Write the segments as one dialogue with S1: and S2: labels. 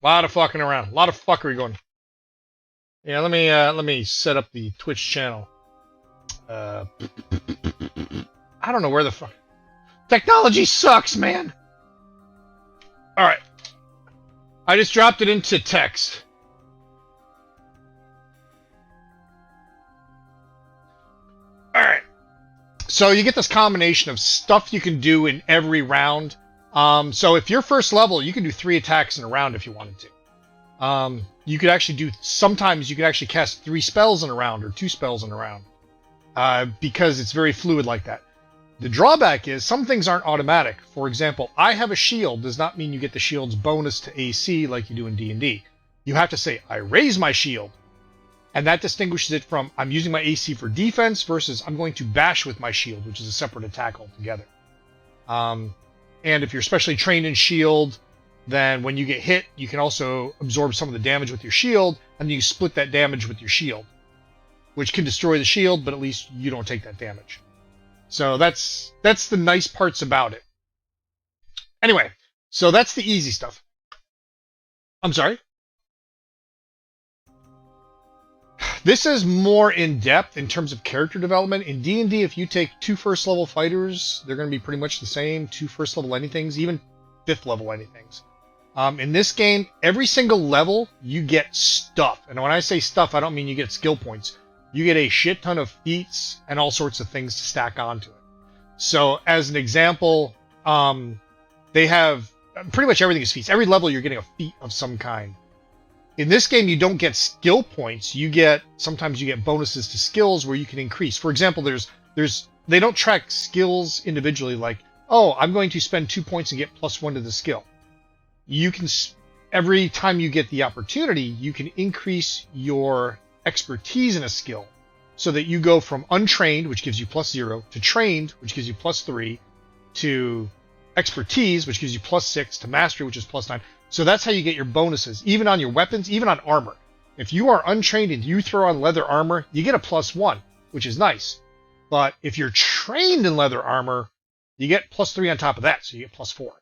S1: A lot of fucking around. A lot of fuckery going. Yeah, let me set up the Twitch channel. I don't know where the fuck. Technology sucks, man. All right. I just dropped it into text. All right. So you get this combination of stuff you can do in every round. So if you're first level, you can do 3 attacks in a round if you wanted to. You could actually do, sometimes you could actually cast 3 spells in a round or 2 spells in a round. Because it's very fluid like that. The drawback is some things aren't automatic. For example, I have a shield does not mean you get the shield's bonus to AC like you do in D&D. You have to say, I raise my shield. And that distinguishes it from I'm using my AC for defense versus I'm going to bash with my shield, which is a separate attack altogether. And if you're especially trained in shield, then when you get hit, you can also absorb some of the damage with your shield, and you split that damage with your shield, which can destroy the shield, but at least you don't take that damage. So that's the nice parts about it. Anyway, so that's the easy stuff. I'm sorry? This is more in-depth in terms of character development. In D&D, if you take 2 first-level fighters, they're going to be pretty much the same. 2 first-level anythings, even 5th-level anythings. In this game, every single level, you get stuff. And when I say stuff, I don't mean you get skill points. You get a shit ton of feats and all sorts of things to stack onto it. So, as an example, they have pretty much everything is feats. Every level, you're getting a feat of some kind. In this game, you don't get skill points. Sometimes you get bonuses to skills where you can increase. For example, they don't track skills individually. Like, oh, I'm going to spend 2 points and get +1 to the skill. You can, every time you get the opportunity, you can increase your expertise in a skill so that you go from untrained, which gives you +0, to trained, which gives you +3, to expertise, which gives you +6, to mastery, which is +9. So that's how you get your bonuses, even on your weapons, even on armor. If you are untrained and you throw on leather armor, you get a +1, which is nice. But if you're trained in leather armor, you get +3 on top of that, so you get +4.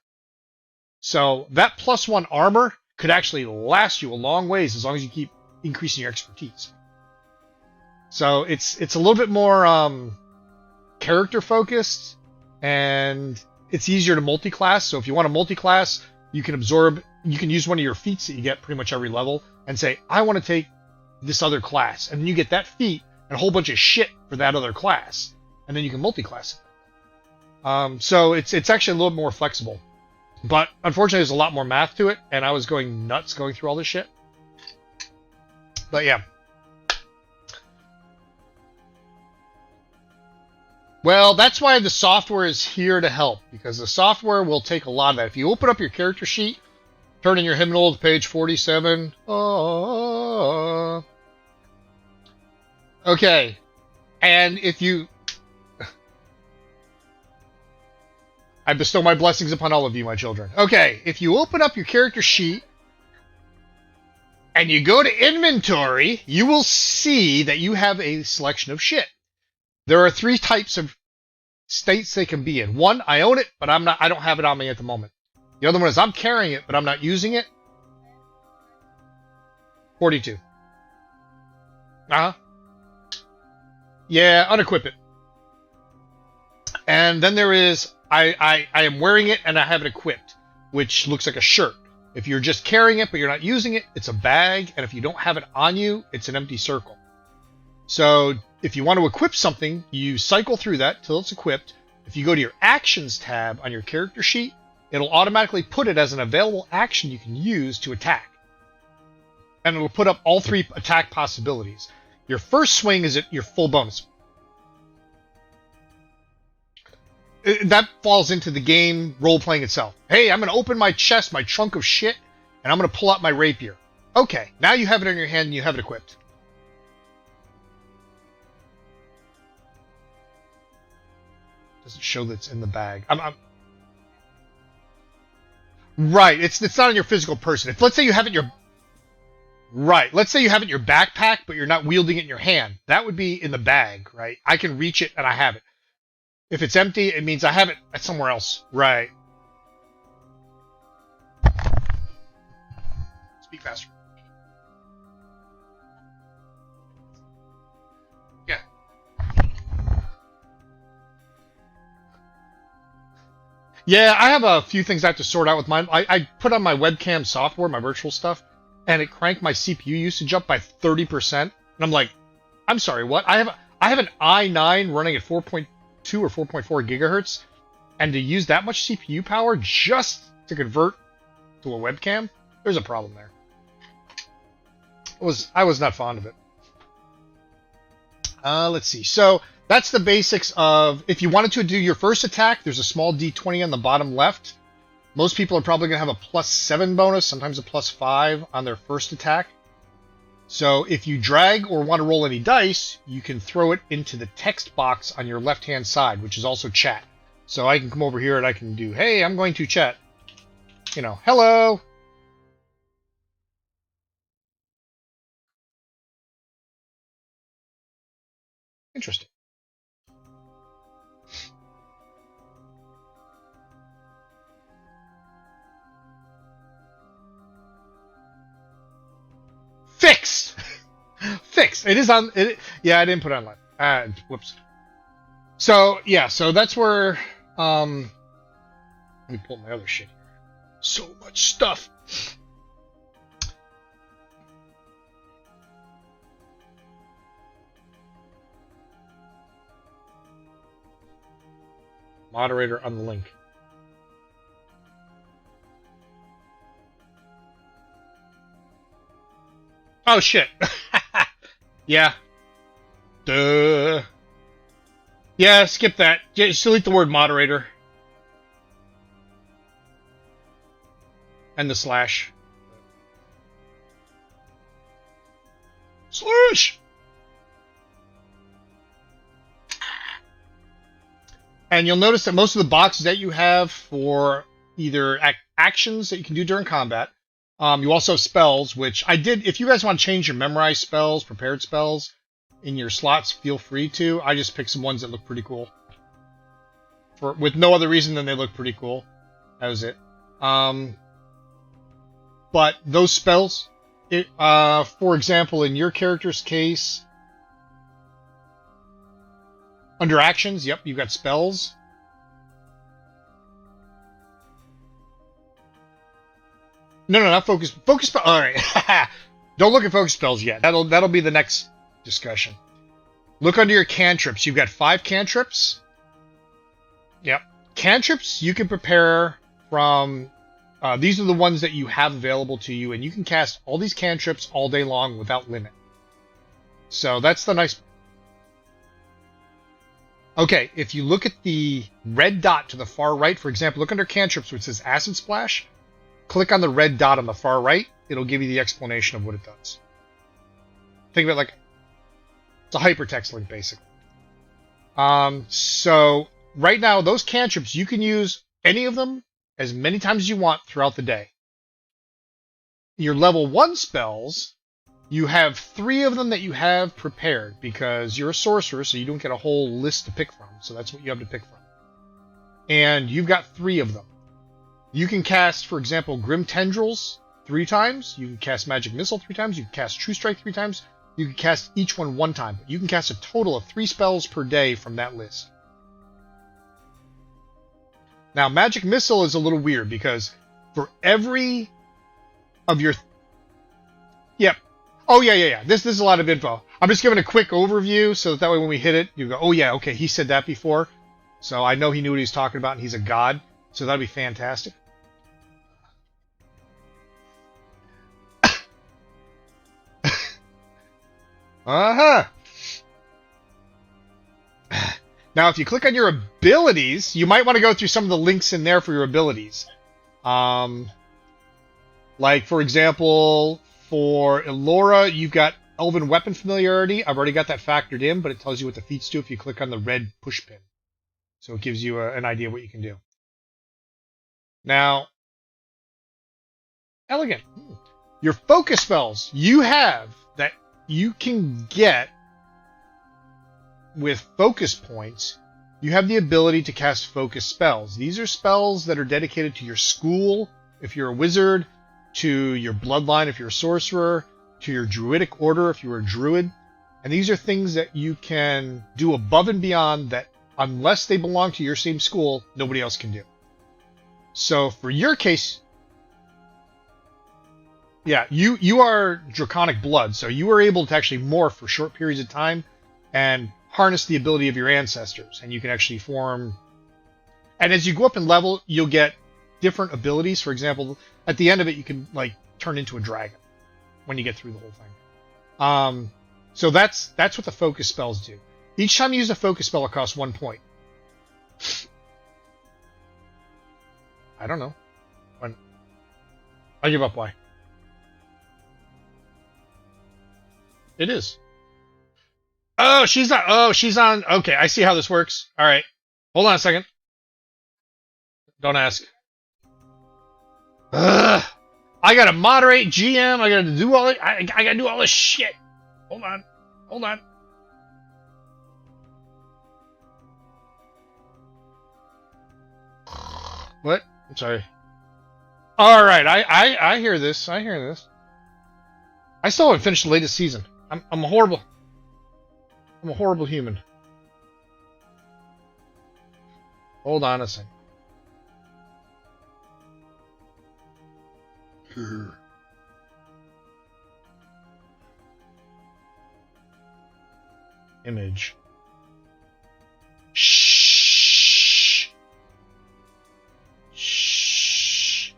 S1: So that +1 armor could actually last you a long ways as long as you keep increasing your expertise. So it's a little bit more character focused, and it's easier to multi-class. So if you want to multi-class, you can use one of your feats that you get pretty much every level and say, I want to take this other class. And then you get that feat and a whole bunch of shit for that other class. And then you can multi-class it. So it's actually a little more flexible. But unfortunately, there's a lot more math to it, and I was going nuts going through all this shit. But yeah. Well, that's why the software is here to help, because the software will take a lot of that. If you open up your character sheet, turn in your hymnal to page 47. Okay. And if you... I bestow my blessings upon all of you, my children. Okay, if you open up your character sheet and you go to inventory, you will see that you have a selection of shit. There are 3 types of states they can be in. 1, I own it, but I don't have it on me at the moment. The other one is I'm carrying it, but I'm not using it. 42. Yeah, unequip it. And then there is I am wearing it and I have it equipped, which looks like a shirt. If you're just carrying it but you're not using it, it's a bag, and if you don't have it on you, it's an empty circle. So if you want to equip something, you cycle through that till it's equipped. If you go to your actions tab on your character sheet, it'll automatically put it as an available action you can use to attack. And it'll put up all 3 attack possibilities. Your first swing is at your full bonus. That falls into the game role-playing itself. Hey, I'm going to open my chest, my trunk of shit, and I'm going to pull out my rapier. Okay, now you have it in your hand and you have it equipped. Doesn't show that it's in the bag. Right, it's not in your physical person. Let's say you have it in your... Right, let's say you have it in your backpack, but you're not wielding it in your hand. That would be in the bag, right? I can reach it and I have it. If it's empty, it means I have it somewhere else. Right. Speak faster. Yeah. Yeah, I have a few things I have to sort out with mine. I put on my webcam software, my virtual stuff, and it cranked my CPU usage up by 30%. And I'm like, I'm sorry, what? I have an i9 running at 4.2 or 4.4 gigahertz, and to use that much CPU power just to convert to a webcam, there's a problem there. I was not fond of it. Let's see. So that's the basics of, if you wanted to do your first attack, there's a small d20 on the bottom left. Most people are probably going to have a +7 bonus, sometimes a +5 on their first attack. So if you drag or want to roll any dice, you can throw it into the text box on your left-hand side, which is also chat. So I can come over here and I can do, hey, I'm going to chat. You know, hello. Interesting. Fixed! Fixed. It is on... yeah, I didn't put it on. Whoops. So, yeah, so that's where... let me pull my other shit here. So much stuff. Moderator on the link. Oh, shit. Yeah. Duh. Yeah, skip that. Just delete the word moderator. And the slash. Slash! And you'll notice that most of the boxes that you have for either actions that you can do during combat, you also have spells, which I did. If you guys want to change your memorized spells, prepared spells in your slots, feel free to. I just picked some ones that look pretty cool. With no other reason than they look pretty cool. That was it. But those spells, for example, in your character's case, under actions, yep, you've got spells. No, not focus. Focus spell. All right. Don't look at focus spells yet. That'll be the next discussion. Look under your cantrips. You've got 5 cantrips. Yep. Cantrips you can prepare from... these are the ones that you have available to you, and you can cast all these cantrips all day long without limit. So that's the nice... Okay, if you look at the red dot to the far right, for example, look under cantrips which says Acid Splash. Click on the red dot on the far right. It'll give you the explanation of what it does. Think of it like it's a hypertext link, basically. So right now, those cantrips, you can use any of them as many times as you want throughout the day. Your level 1 spells, you have 3 of them that you have prepared because you're a sorcerer, so you don't get a whole list to pick from. So that's what you have to pick from. And you've got 3 of them. You can cast, for example, Grim Tendrils 3 times. You can cast Magic Missile 3 times. You can cast True Strike 3 times. You can cast each one 1 time. You can cast a total of 3 spells per day from that list. Now, Magic Missile is a little weird because for every of your... Yep. Oh, yeah. This is a lot of info. I'm just giving a quick overview so that way when we hit it, you go, oh, yeah, okay, he said that before. So I know he knew what he was talking about, and he's a god. So that'd be fantastic. Uh-huh. Now, if you click on your abilities, you might want to go through some of the links in there for your abilities. Like, for example, for Elora, you've got Elven Weapon Familiarity. I've already got that factored in, but it tells you what the feats do if you click on the red push pin. So it gives you an idea of what you can do. Now, elegant. Your focus spells you have that you can get with focus points. You have the ability to cast focus spells. These are spells that are dedicated to your school. If you're a wizard, to your bloodline if you're a sorcerer, to your druidic order if you're a druid. And these are things that you can do above and beyond that, unless they belong to your same school, nobody else can do. So for your case, yeah, you are draconic blood, so you are able to actually morph for short periods of time and harness the ability of your ancestors, and you can actually form. And as you go up in level, you'll get different abilities. For example, at the end of it, you can like turn into a dragon when you get through the whole thing. So that's what the focus spells do. Each time you use a focus spell, it costs 1 point. I don't know. When I give up, why? It is. Oh, she's not. Oh, she's on. Okay, I see how this works. All right, hold on a second. Don't ask. Ugh. I gotta moderate GM. I gotta do all. I gotta do all this shit. Hold on. Hold on. What? I'm sorry. All right. I hear this. I hear this. I still haven't finished the latest season. I'm horrible. I'm a horrible human. Hold on a second. Image. Shh. Shh.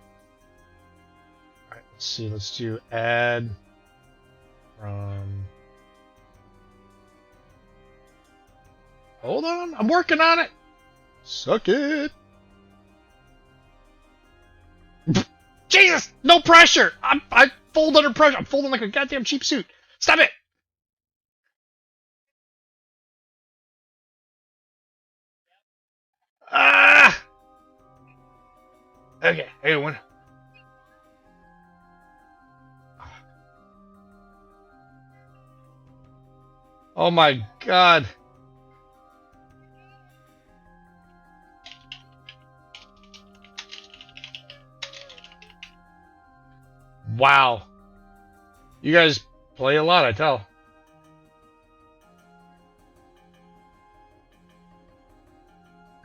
S1: All right, let's see. Let's do add from. Hold on, I'm working on it. Suck it. Jesus, no pressure. I fold under pressure. I'm folding like a goddamn cheap suit. Stop it. Ah. Okay, hey one. Oh my god. Wow. You guys play a lot, I tell.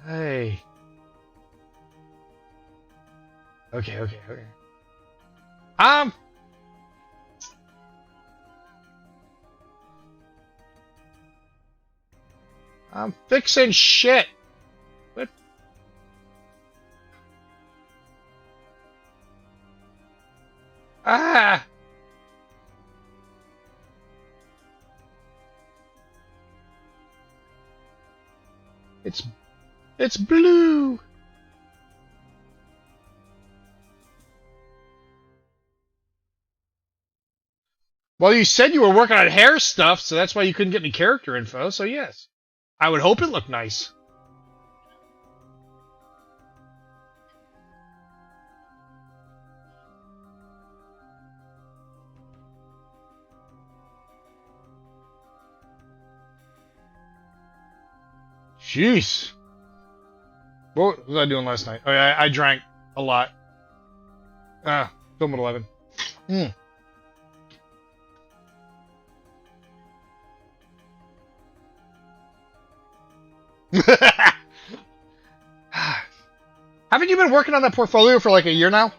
S1: Hey. Okay. I'm fixing shit. What? Ah. It's blue. Well, you said you were working on hair stuff, so that's why you couldn't get any character info, so yes. I would hope it looked nice. Jeez. What was I doing last night? Oh, yeah, I drank a lot. Film at 11. Haven't you been working on that portfolio for like a year now?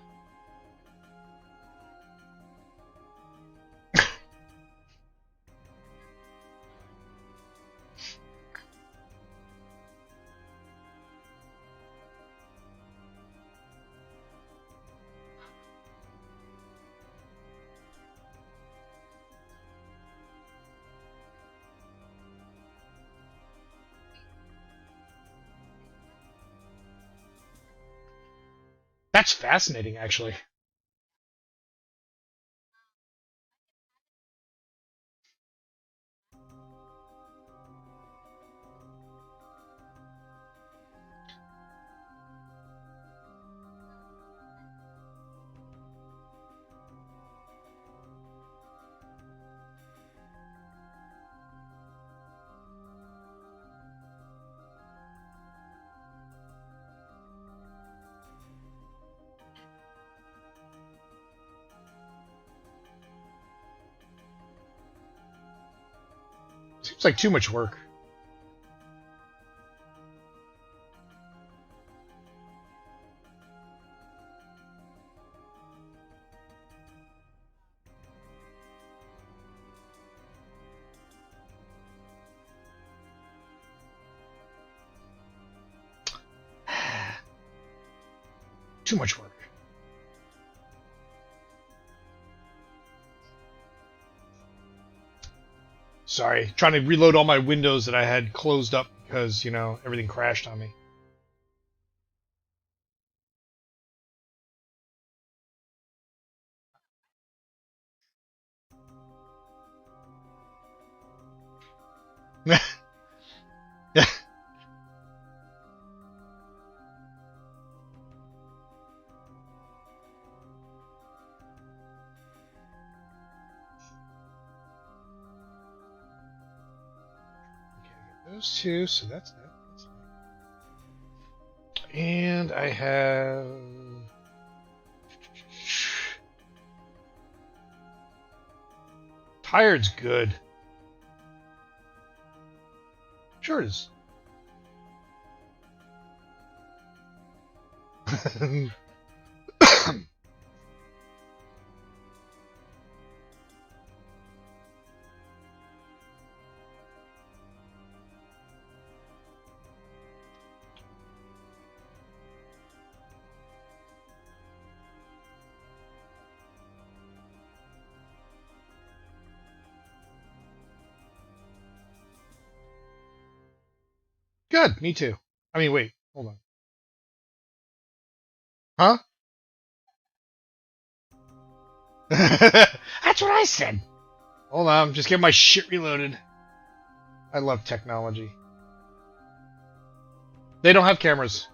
S1: That's fascinating, actually. Seems like too much work. Too much work. Sorry, trying to reload all my windows that I had closed up because, you know, everything crashed on me. Yeah. Those two, so that's that. And I have tired's good. Sure it is. Good, me too. I mean, wait, hold on. Huh? That's what I said. Hold on, I'm just getting my shit reloaded. I love technology. They don't have cameras.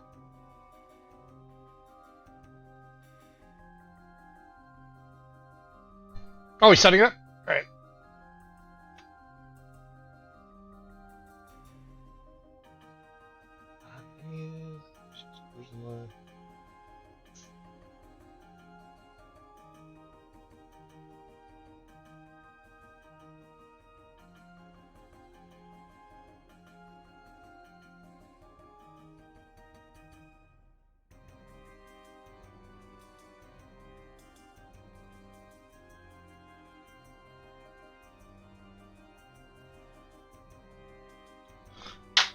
S1: Oh, he's setting it up? Alright.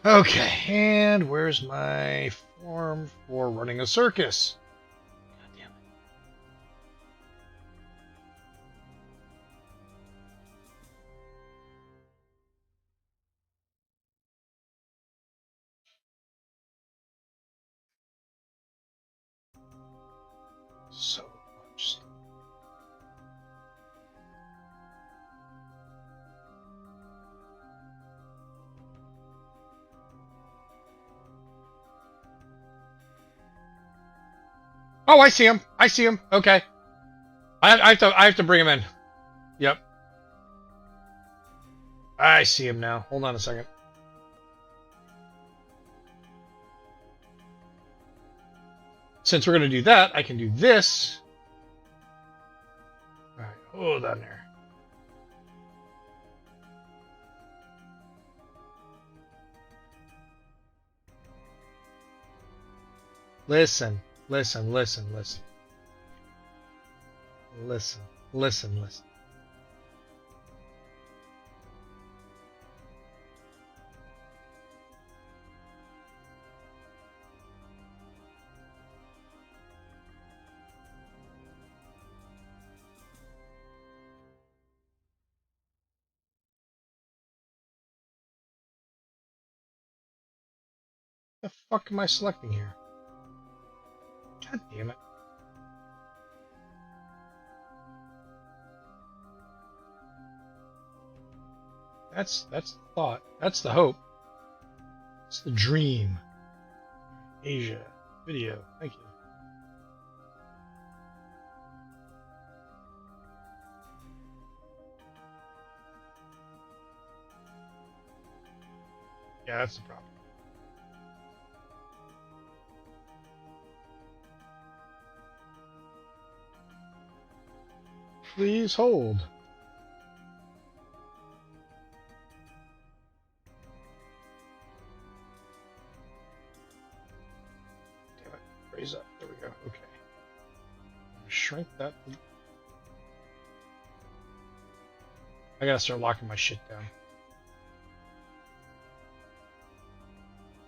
S1: Okay, and where's my form for running a circus? God damn it. So much stuff. Oh, I see him. I see him. Okay. I have to bring him in. Yep. I see him now. Hold on a second. Since we're going to do that, I can do this. All right, hold on there. Listen, listen, listen, listen. Listen, listen, listen. The fuck am I selecting here? God damn it. That's the thought. That's the hope. It's the dream. Asia. Video. Thank you. Yeah, that's the problem. Please hold. that. I gotta start locking my shit down.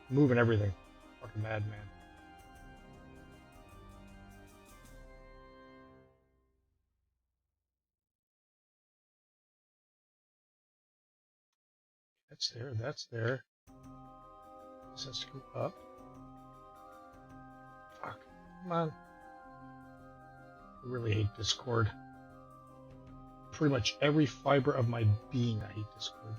S1: Moving everything. Fucking madman. That's there, that's there. This has to come up. Fuck. Come on. I really hate Discord. Pretty much every fiber of my being, I hate Discord.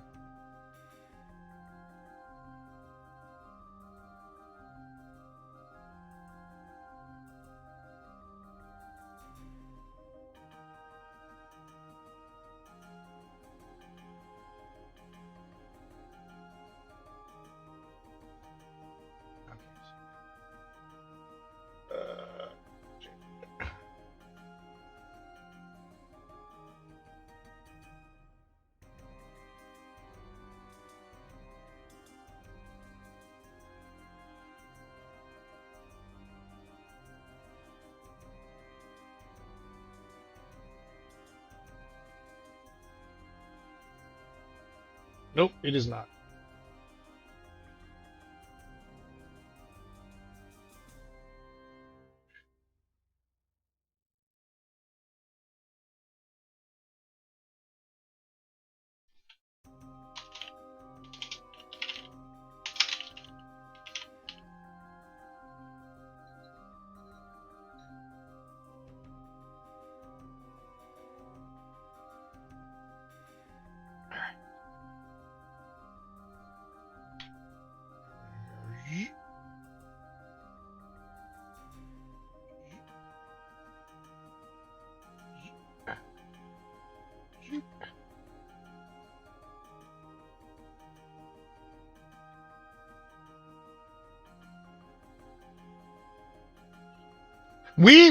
S1: Nope, it is not.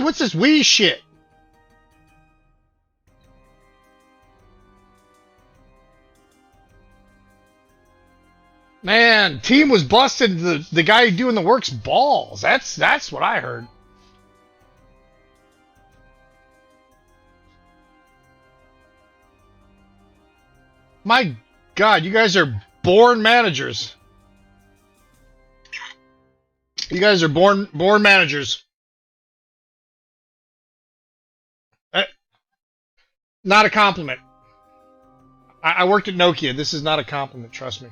S1: What's this we shit? Man, team was busted the guy doing the work's balls. That's what I heard. My God, you guys are born managers. You guys are born managers. Not a compliment. I worked at Nokia. This is not a compliment, trust me.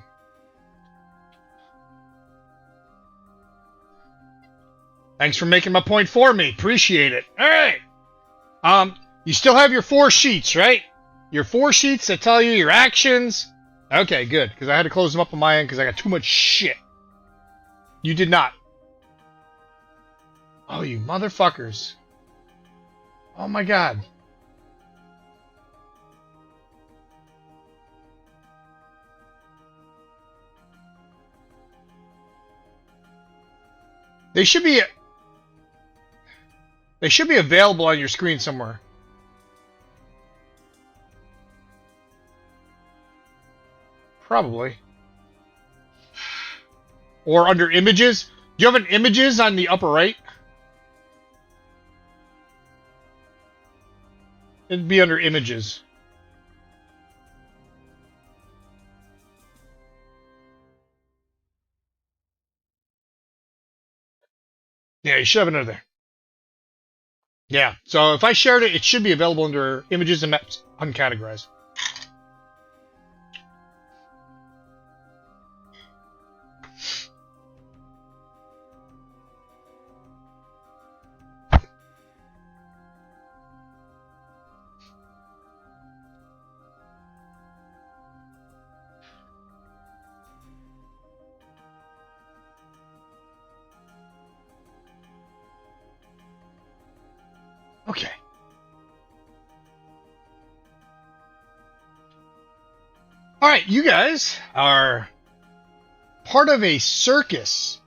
S1: Thanks for making my point for me. Appreciate it. All right. You still have your 4 sheets, right? Your 4 sheets that tell you your actions. Okay, good. Because I had to close them up on my end because I got too much shit. You did not. Oh, you motherfuckers. Oh my God. They should be available on your screen somewhere. Probably. Or under images. Do you have an images on the upper right? It'd be under images. Yeah, you should have it under there. Yeah, so if I shared it, it should be available under images and maps uncategorized. Okay. All right, you guys are part of a circus.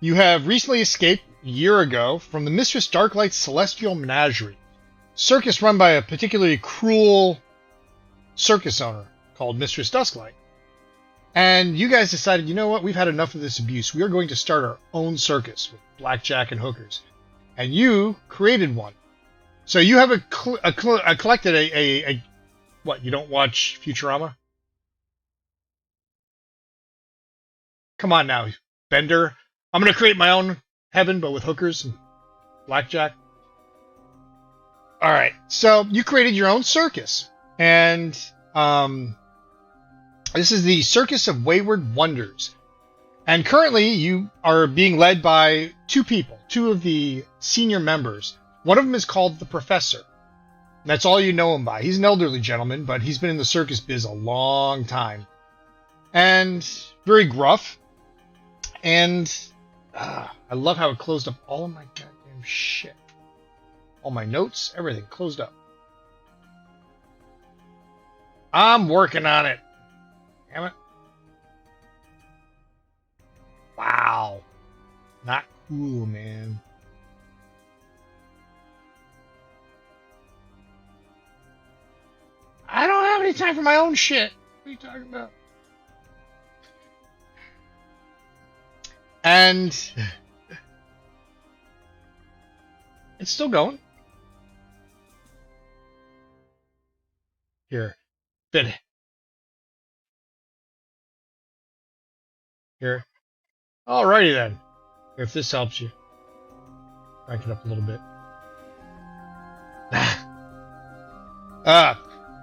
S1: You have recently escaped a year ago from the Mistress Darklight's Celestial Menagerie, circus run by a particularly cruel circus owner called Mistress Dusklight. And you guys decided, you know what, we've had enough of this abuse. We are going to start our own circus with blackjack and hookers. And you created one. So you have collected a what? You don't watch Futurama? Come on now, Bender. I'm gonna create my own heaven, but with hookers and blackjack. All right. So you created your own circus, and this is the Circus of Wayward Wonders. And currently, you are being led by two people, two of the senior members. One of them is called the Professor. That's all you know him by. He's an elderly gentleman, but he's been in the circus biz a long time. And very gruff. And I love how it closed up all of my goddamn shit. All my notes, everything closed up. I'm working on it. Damn it. Wow. Not cool, man. I don't have any time for my own shit. What are you talking about? And it's still going. Here. Fit. Here. Alrighty then. If this helps you. Crank it up a little bit.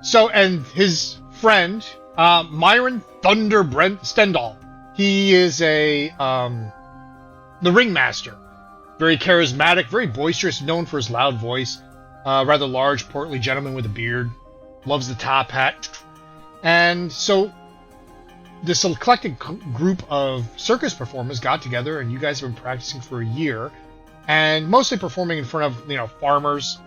S1: So, and his friend, Myron Thunder Brent Stendhal. He is the ringmaster. Very charismatic, very boisterous, known for his loud voice. Rather large, portly gentleman with a beard. Loves the top hat. And so this eclectic group of circus performers got together, and you guys have been practicing for a year, and mostly performing in front of farmers,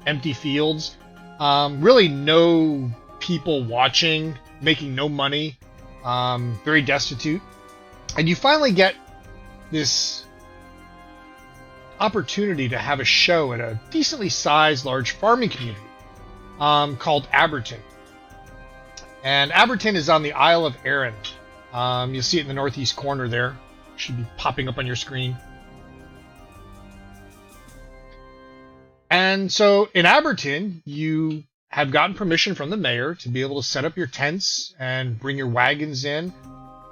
S1: empty fields, really no people watching, making no money, very destitute, and you finally get this opportunity to have a show at a decently sized large farming community called Aberton. And Aberton is on the Isle of Arran. You'll see it in the northeast corner there. Should be popping up on your screen. And so in Aberton, you have gotten permission from the mayor to be able to set up your tents and bring your wagons in.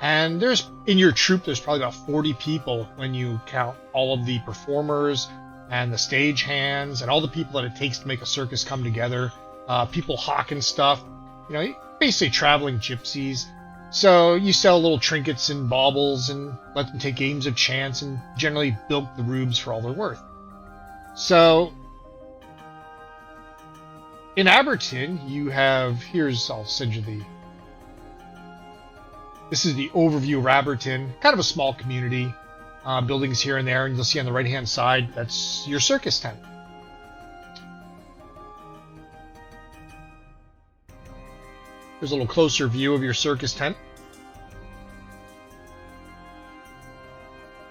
S1: And in your troop, there's probably about 40 people when you count all of the performers and the stage hands and all the people that it takes to make a circus come together. People hawking stuff. Basically traveling gypsies. So you sell little trinkets and baubles and let them take games of chance and generally bilk the rubes for all they're worth. So in Aberton, you have, I'll send you this is the overview of Aberton, kind of a small community, buildings here and there, and you'll see on the right-hand side, that's your circus tent. Here's a little closer view of your circus tent.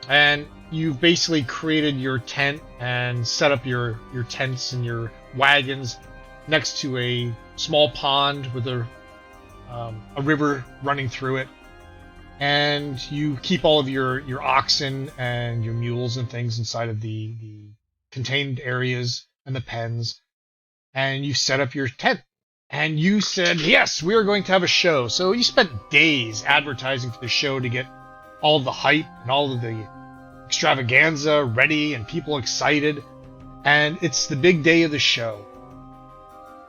S1: And you've basically created your tent and set up your tents and your wagons next to a small pond with a river running through it. And you keep all of your oxen and your mules and things inside of the contained areas and the pens. And you set up your tent. And you said, yes, we are going to have a show. So you spent days advertising for the show to get all of the hype and all of the extravaganza ready and people excited. And it's the big day of the show.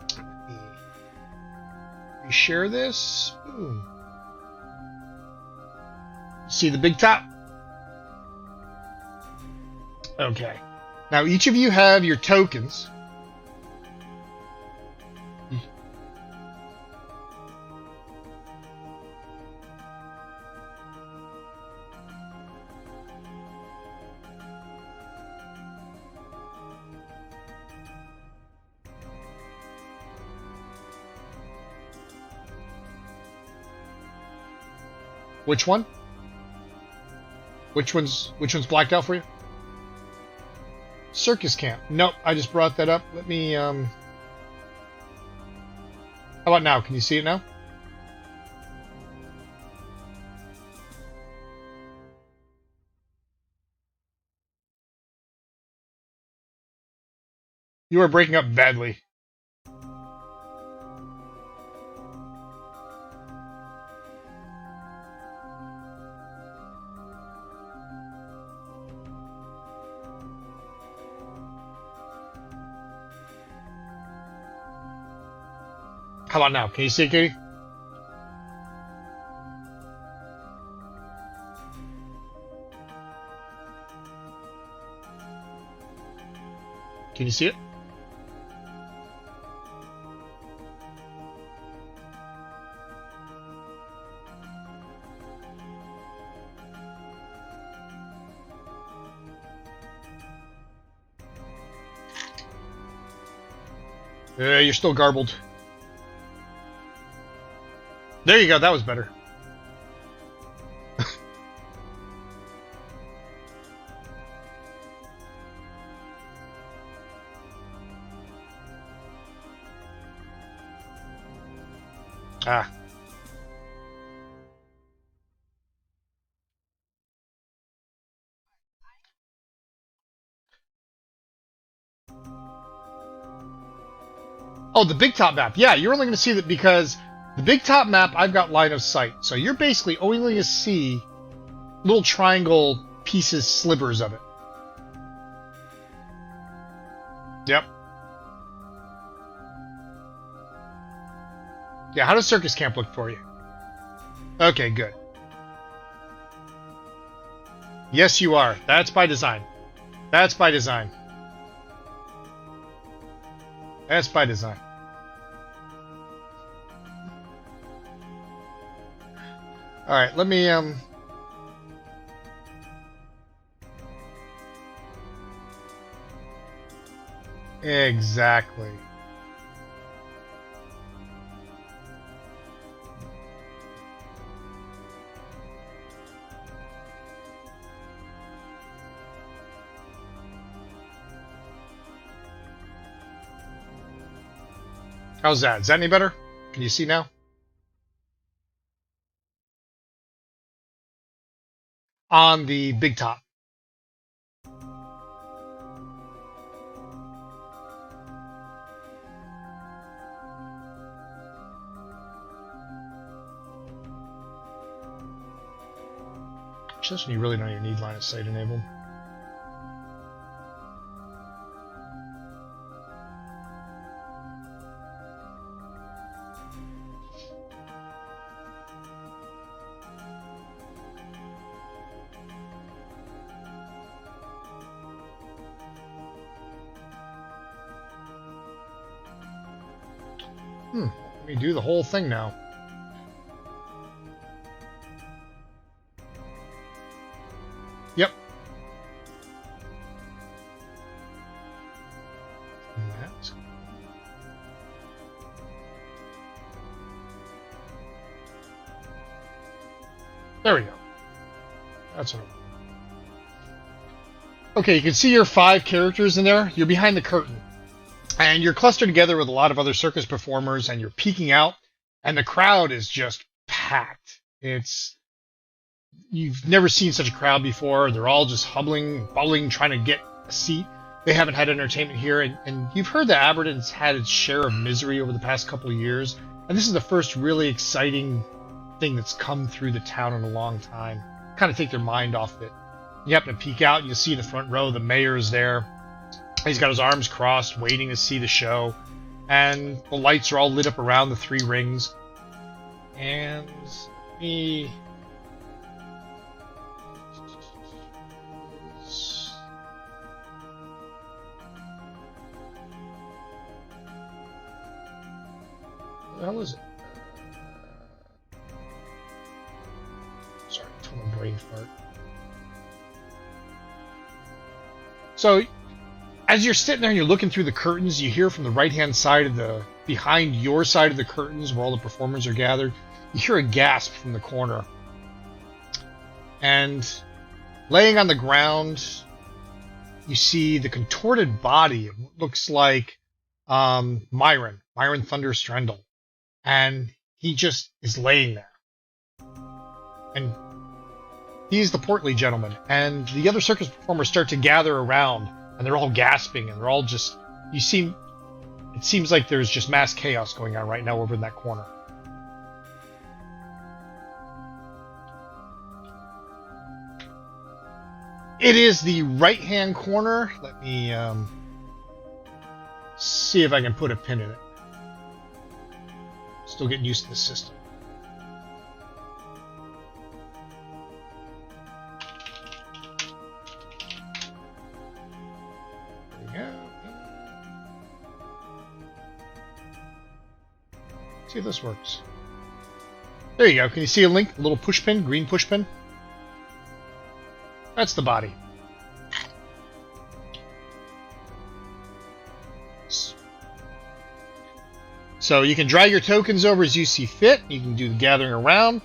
S1: Let me share this. Ooh. See the big top? Okay. Now each of you have your tokens. Which one? Which one's blacked out for you? Circus camp. Nope, I just brought that up. Let me How about now? Can you see it now? You are breaking up badly. How about now? Can you see it, Katie? Can you see it? You're still garbled. There you go. That was better. Ah. Oh, the big top map. Yeah, you're only going to see that because the big top map, I've got line of sight. So you're basically only going to see little triangle pieces, slivers of it. Yep. Yeah, how does Circus Camp look for you? Okay, good. Yes, you are. That's by design. That's by design. That's by design. All right, let me Exactly. How's that? Is that any better? Can you see now? On the big top. Just when you really don't even need line of sight enabled. Let me do the whole thing now. Yep. There we go. That's what I want. Okay, you can see your 5 characters in there. You're behind the curtain. And you're clustered together with a lot of other circus performers, and you're peeking out, and the crowd is just packed. You've never seen such a crowd before. They're all just hubbling, bubbling, trying to get a seat. They haven't had entertainment here, and you've heard that Aberdeen's had its share of misery over the past couple of years, and this is the first really exciting thing that's come through the town in a long time. Kind of take their mind off of it. You happen to peek out, and you see in the front row, the mayor's there. He's got his arms crossed, waiting to see the show. And the lights are all lit up around the 3 rings. And he... What the hell is it? Sorry, total brain fart. So, as you're sitting there and you're looking through the curtains, you hear from the right-hand side of behind your side of the curtains where all the performers are gathered, you hear a gasp from the corner. And laying on the ground, you see the contorted body of what looks like Myron Thunder Strendel. And he just is laying there. And he's the portly gentleman. And the other circus performers start to gather around. And they're all gasping, and they're all just It seems like there's just mass chaos going on right now over in that corner. It is the right-hand corner. Let me see if I can put a pin in it. Still getting used to the system. There we go. See if this works. There you go. Can you see a link? A little push pin, green push pin? That's the body. So you can drag your tokens over as you see fit. You can do the gathering around.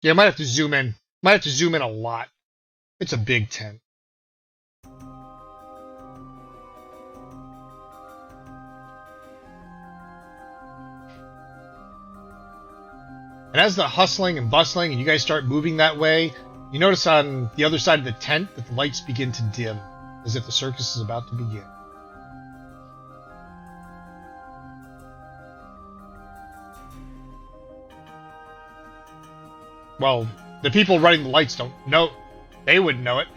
S1: Yeah, I might have to zoom in. Might have to zoom in a lot. It's a big tent. And as the hustling and bustling and you guys start moving that way, you notice on the other side of the tent that the lights begin to dim, as if the circus is about to begin. Well, the people running the lights don't know. They wouldn't know it.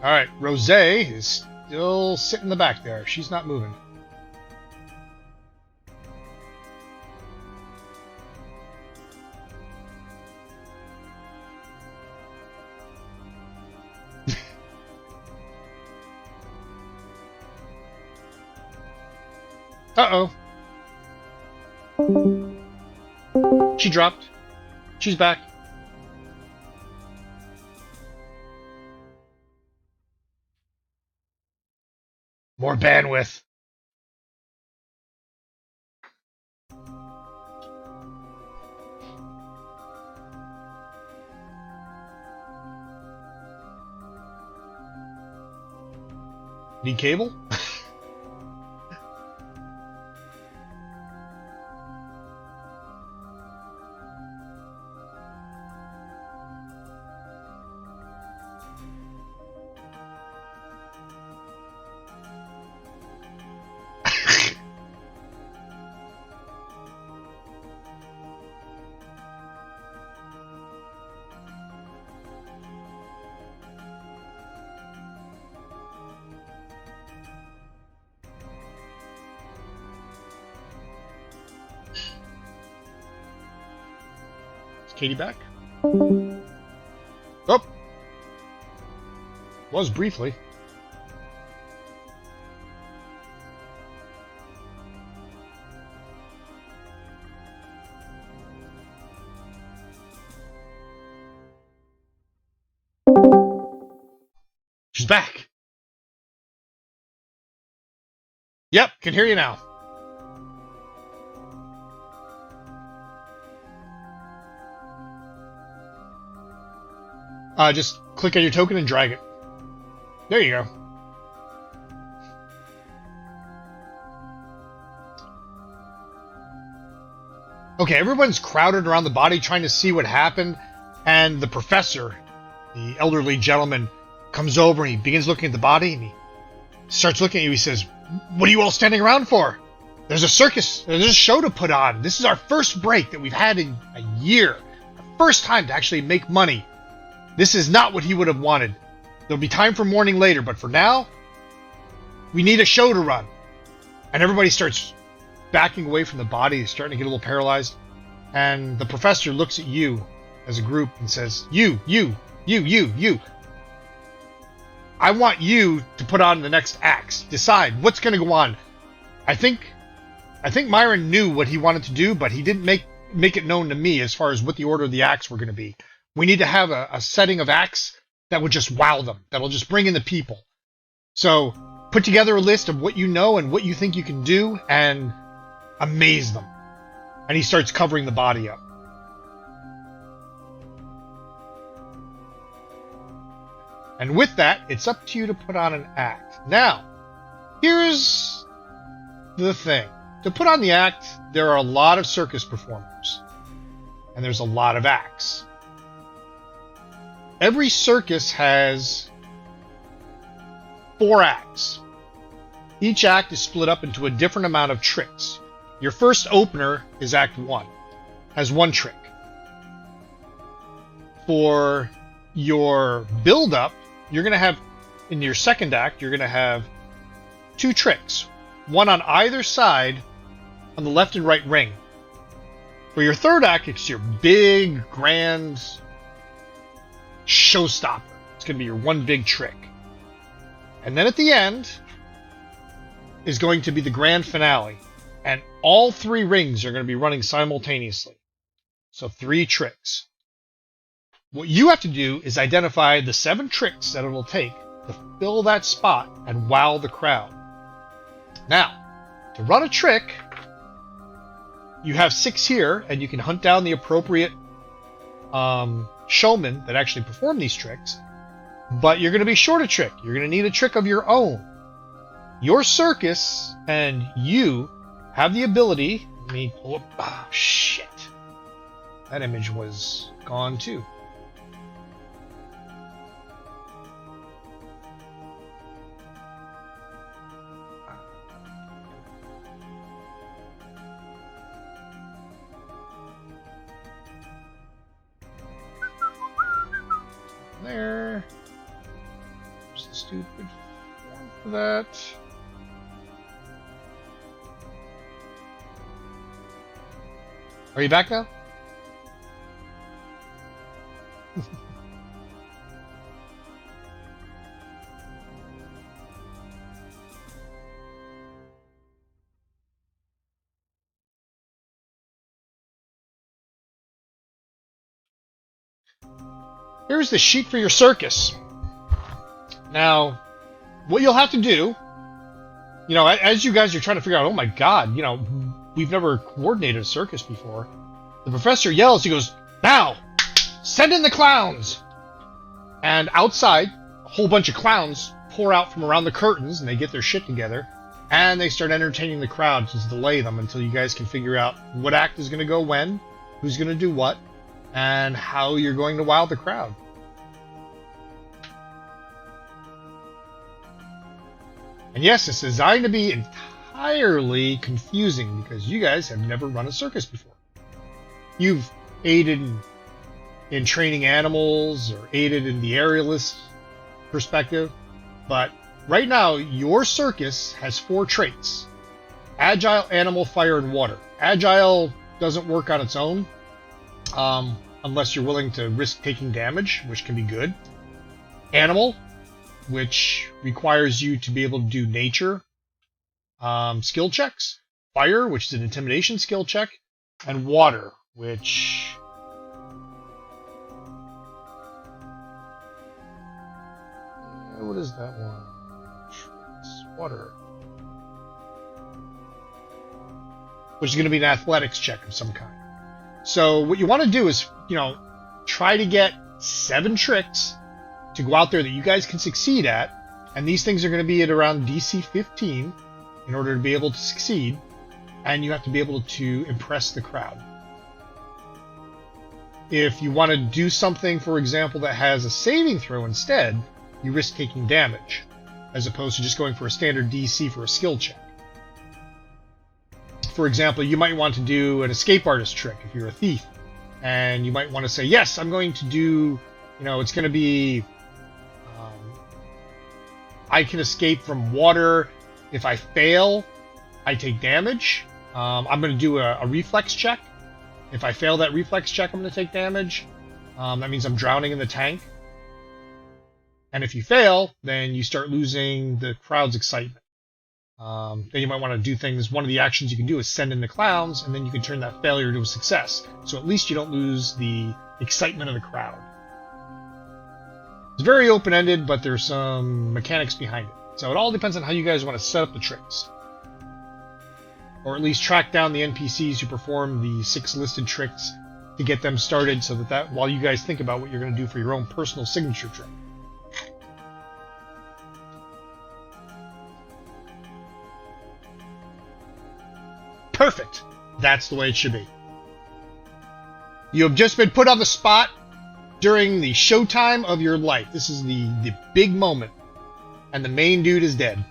S1: Alright, Rosé is still sitting in the back there. She's not moving. Uh-oh. She dropped. She's back. More bandwidth. Need cable? Katie back? Oh! Was briefly. She's back! Yep, can hear you now. Just click on your token and drag it. There you go. Okay, everyone's crowded around the body trying to see what happened, and the professor, the elderly gentleman, comes over and he begins looking at the body, and he starts looking at you. He says, "What are you all standing around for? There's a circus. There's a show to put on. This is our first break that we've had in a year. Our first time to actually make money. This is not what he would have wanted. There'll be time for mourning later, but for now, we need a show to run." And everybody starts backing away from the body, starting to get a little paralyzed. And the professor looks at you as a group and says, You. I want you to put on the next acts. Decide what's going to go on. I think Myron knew what he wanted to do, but he didn't make it known to me as far as what the order of the acts were going to be. We need to have a setting of acts that would just wow them, that'll just bring in the people. So put together a list of what you know and what you think you can do and amaze them. And he starts covering the body up. And with that, it's up to you to put on an act. Now, here's the thing. to put on the act, there are a lot of circus performers, and there's a lot of acts. Every circus has 4 acts. Each act is split up into a different amount of tricks. Your first opener is Act 1, has 1 trick. For your build-up, you're going to have, in your second act, you're going to have 2 tricks, one on either side on the left and right ring. For your third act, it's your big, grand showstopper. It's going to be your one big trick. And then at the end is going to be the grand finale. And all 3 rings are going to be running simultaneously. So 3 tricks. What you have to do is identify the 7 tricks that it will take to fill that spot and wow the crowd. Now, to run a trick, you have 6 here, and you can hunt down the appropriate showmen that actually perform these tricks. But you're going to be short a trick. You're going to need a trick of your own. Your circus and you have the ability. Let me pull up. Oh, shit. That image was gone too. There. There's the stupid form for that. Are you back now? Here's the sheet for your circus. Now, what you'll have to do, as you guys are trying to figure out, oh my god, we've never coordinated a circus before. The professor yells, he goes, now, send in the clowns! And outside, a whole bunch of clowns pour out from around the curtains, and they get their shit together, and they start entertaining the crowd to delay them until you guys can figure out what act is going to go when, who's going to do what, and how you're going to wow the crowd. And yes, it's designed to be entirely confusing because you guys have never run a circus before. You've aided in training animals or aided in the aerialist perspective, but right now your circus has 4 traits: agile, animal, fire, and water. Agile doesn't work on its own unless you're willing to risk taking damage, which can be good. Animal, which requires you to be able to do nature skill checks. Fire, which is an intimidation skill check. And water, which... what is that one? Water. Which is going to be an athletics check of some kind. So what you want to do is, try to get 7 tricks to go out there that you guys can succeed at, and these things are going to be at around DC 15 in order to be able to succeed, and you have to be able to impress the crowd. If you want to do something, for example, that has a saving throw instead, you risk taking damage, as opposed to just going for a standard DC for a skill check. For example, you might want to do an escape artist trick if you're a thief, and you might want to say, yes, I'm going to do, it's going to be, I can escape from water. If I fail, I take damage. I'm going to do a reflex check. If I fail that reflex check, I'm going to take damage. That means I'm drowning in the tank. And if you fail, then you start losing the crowd's excitement. Then you might want to do things. One of the actions you can do is send in the clowns, and then you can turn that failure to a success. So at least you don't lose the excitement of the crowd. It's very open-ended, but there's some mechanics behind it. So it all depends on how you guys want to set up the tricks. Or at least track down the NPCs who perform the 6 listed tricks to get them started so that while you guys think about what you're going to do for your own personal signature trick. Perfect. That's the way it should be. You have just been put on the spot during the showtime of your life. This is the big moment. And the main dude is dead.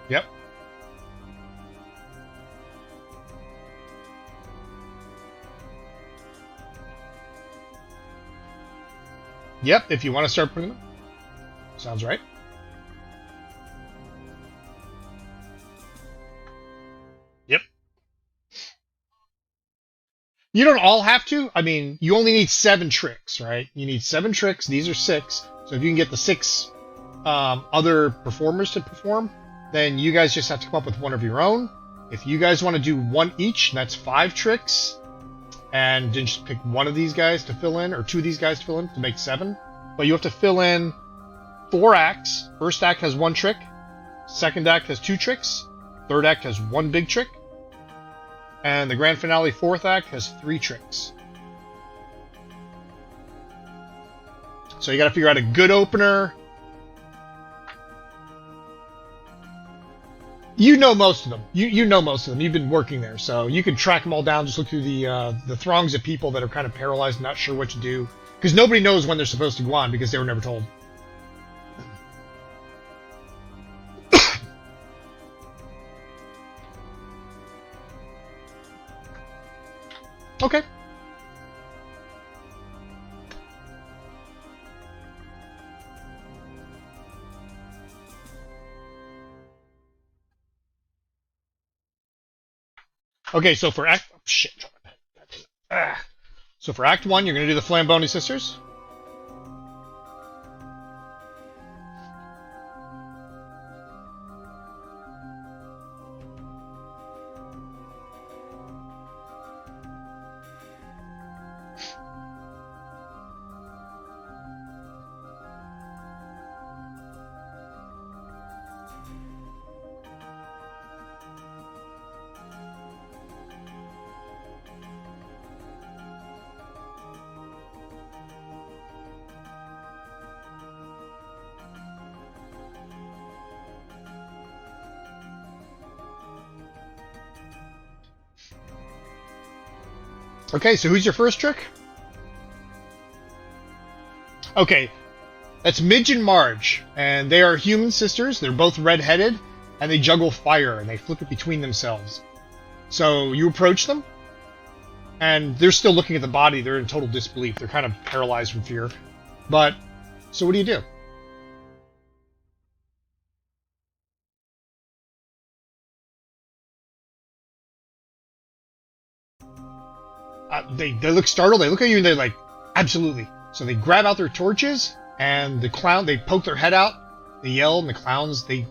S1: Yep. Yep, if you want to start putting them. Sounds right. Yep. You don't all have to. I mean, you only need 7 tricks, right? You need 7 tricks. These are 6. So if you can get the 6 other performers to perform, then you guys just have to come up with one of your own. If you guys want to do 1 each, that's 5 tricks. And then just pick one of these guys to fill in, or 2 of these guys to fill in to make 7. But you have to fill in 4 acts. First act has 1 trick. Second act has 2 tricks. Third act has 1 big trick. And the grand finale 4th act has 3 tricks. So you got to figure out a good opener. You know most of them. You know most of them. You've been working there, so you can track them all down. Just look through the throngs of people that are kind of paralyzed, not sure what to do, because nobody knows when they're supposed to go on because they were never told. Okay. Okay, so for Act... Oh, shit. So for Act 1, you're going to do the Flamboni Sisters. Okay, so who's your first trick? Okay, that's Midge and Marge, and they are human sisters. They're both red-headed, and they juggle fire, and they flip it between themselves. So you approach them, and they're still looking at the body. They're in total disbelief. They're kind of paralyzed from fear. But, so what do you do? They look startled. They look at you and they're like, absolutely. So they grab out their torches and they poke their head out. They yell and the clowns, they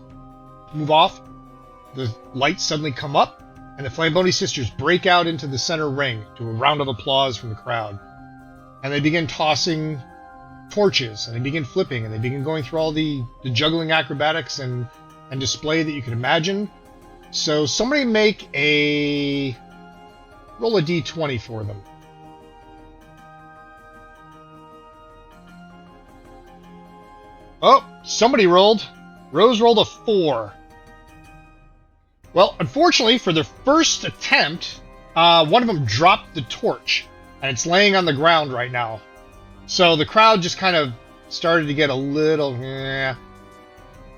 S1: move off. The lights suddenly come up and the Flamboni Sisters break out into the center ring to a round of applause from the crowd. And they begin tossing torches and they begin flipping and they begin going through all the juggling acrobatics and display that you can imagine. So somebody make a... Roll a d20 for them. Oh, somebody rolled. Rose rolled a 4. Well, unfortunately, for their first attempt, one of them dropped the torch, and it's laying on the ground right now. So the crowd just kind of started to get a little...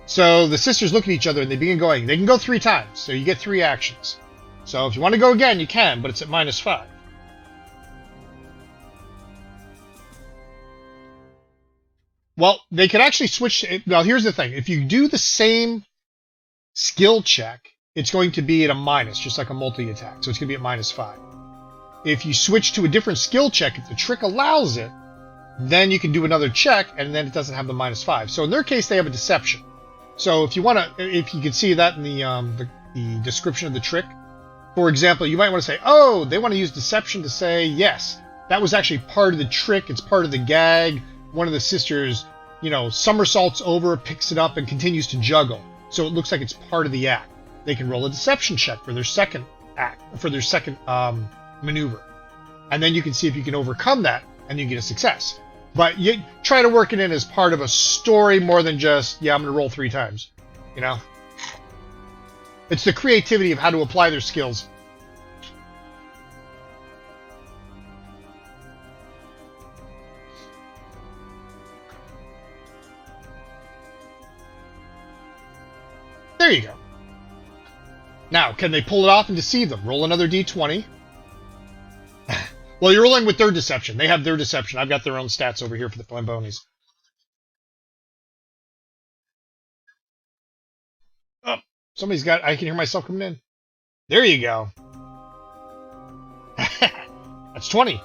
S1: So the sisters look at each other, and they begin going. They can go 3 times, so you get 3 actions. So if you want to go again, you can, but it's at -5. Well, they could actually switch... Now, here's the thing. If you do the same skill check, it's going to be at a minus, just like a multi-attack. So it's going to be at -5. If you switch to a different skill check, if the trick allows it, then you can do another check, and then it doesn't have the -5. So in their case, they have a deception. So if you want to... If you can see that in the description of the trick, for example, you might want to say, oh, they want to use deception to say, yes, that was actually part of the trick. It's part of the gag. One of the sisters, somersaults over, picks it up, and continues to juggle. So it looks like it's part of the act. They can roll a deception check for their second act, for their second maneuver. And then you can see if you can overcome that, and you get a success. But you try to work it in as part of a story more than just, yeah, I'm going to roll 3 times. You know? It's the creativity of how to apply their skills. There you go. Now, can they pull it off and deceive them? Roll another d20. Well, you're rolling with their deception. They have their deception. I've got their own stats over here for the Flambonis. Oh, somebody's got... I can hear myself coming in. There you go. That's 20.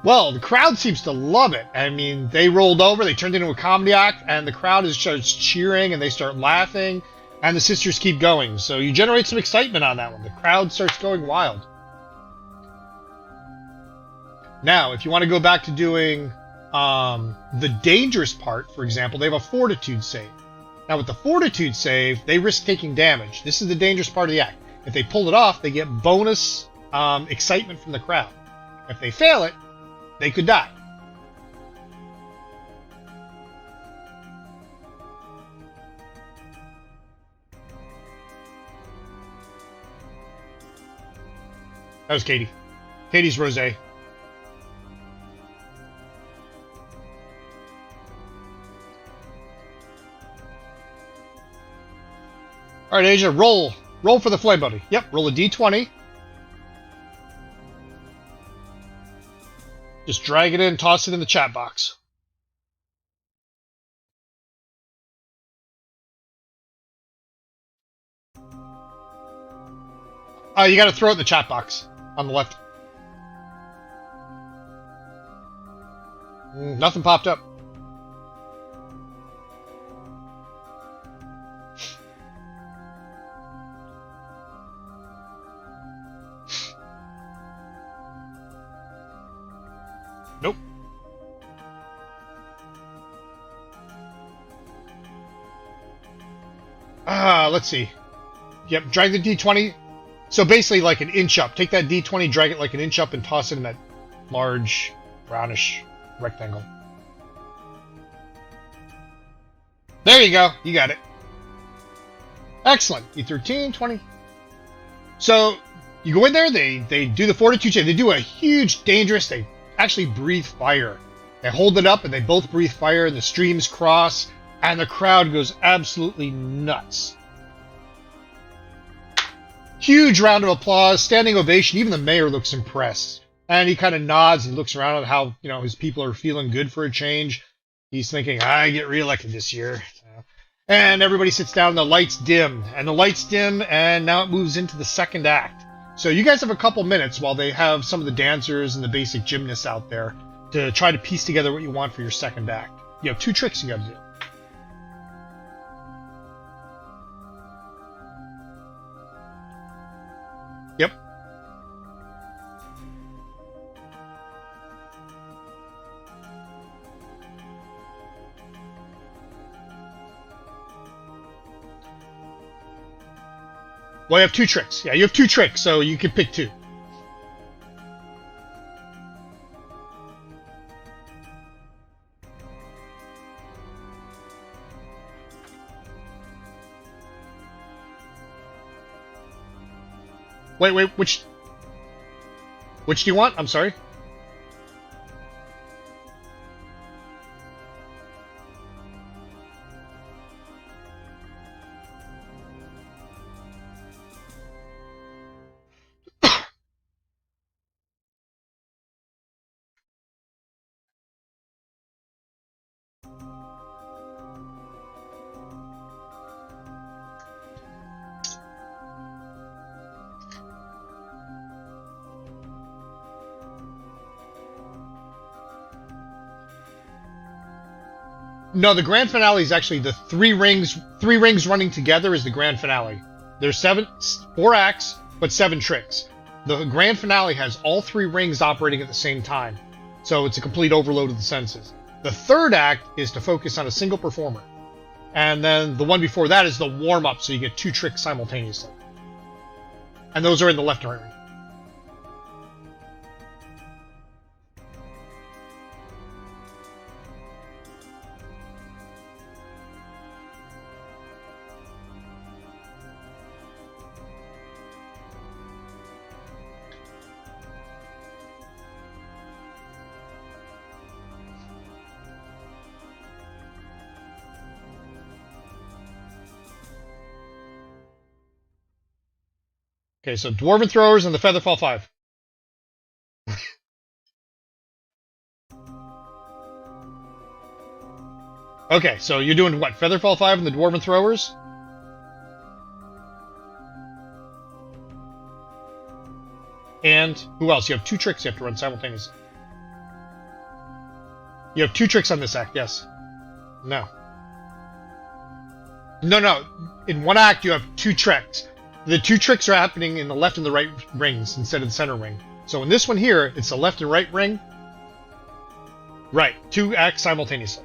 S1: Well, the crowd seems to love it. I mean, they rolled over, they turned into a comedy act, and the crowd starts cheering, and they start laughing, and the sisters keep going. So you generate some excitement on that one. The crowd starts going wild. Now, if you want to go back to doing the dangerous part, for example, they have a fortitude save. Now, with the fortitude save, they risk taking damage. This is the dangerous part of the act. If they pull it off, they get bonus excitement from the crowd. If they fail it, they could die. That was Katie. Katie's rosé. All right, Asia, roll. Roll for the flame buddy. Yep, roll a d20. Just drag it in, toss it in the chat box. You got to throw it in the chat box on the left. Nothing popped up. Nope. Let's see. Yep, drag the d20. So basically like an inch up. Take that d20, drag it like an inch up, and toss it in that large, brownish rectangle. There you go. You got it. Excellent. E13, 20. So you go in there, they do the fortitude save. They do a huge, dangerous, they actually breathe fire. They hold it up and they both breathe fire, and the streams cross, and the crowd goes absolutely nuts. Huge round of applause, standing ovation. Even the mayor looks impressed. And he kind of nods and looks around at how, his people are feeling good for a change. He's thinking, I get reelected this year. And everybody sits down, the lights dim. And the lights dim, and now it moves into the second act. So you guys have a couple minutes while they have some of the dancers and the basic gymnasts out there to try to piece together what you want for your second act. You have 2 tricks you got to do. Yep. Well, you have 2 tricks. Yeah, you have 2 tricks, so you can pick 2. Wait, which do you want? I'm sorry. No, the grand finale is actually the 3 rings. 3 rings running together is the grand finale. There's 4 acts, but 7 tricks. The grand finale has all 3 rings operating at the same time, so it's a complete overload of the senses. The third act is to focus on a single performer, and then the one before that is the warm-up, so you get 2 tricks simultaneously. And those are in the left and right ring. Okay, so Dwarven Throwers and the Featherfall 5. Okay, so you're doing what? Featherfall 5 and the Dwarven Throwers? And who else? You have 2 tricks you have to run simultaneously. You have 2 tricks on this act, yes. No. No. In one act, you have 2 tricks. The 2 tricks are happening in the left and the right rings instead of the center ring. So in this one here, it's the left and right ring. Right, 2 acts simultaneously.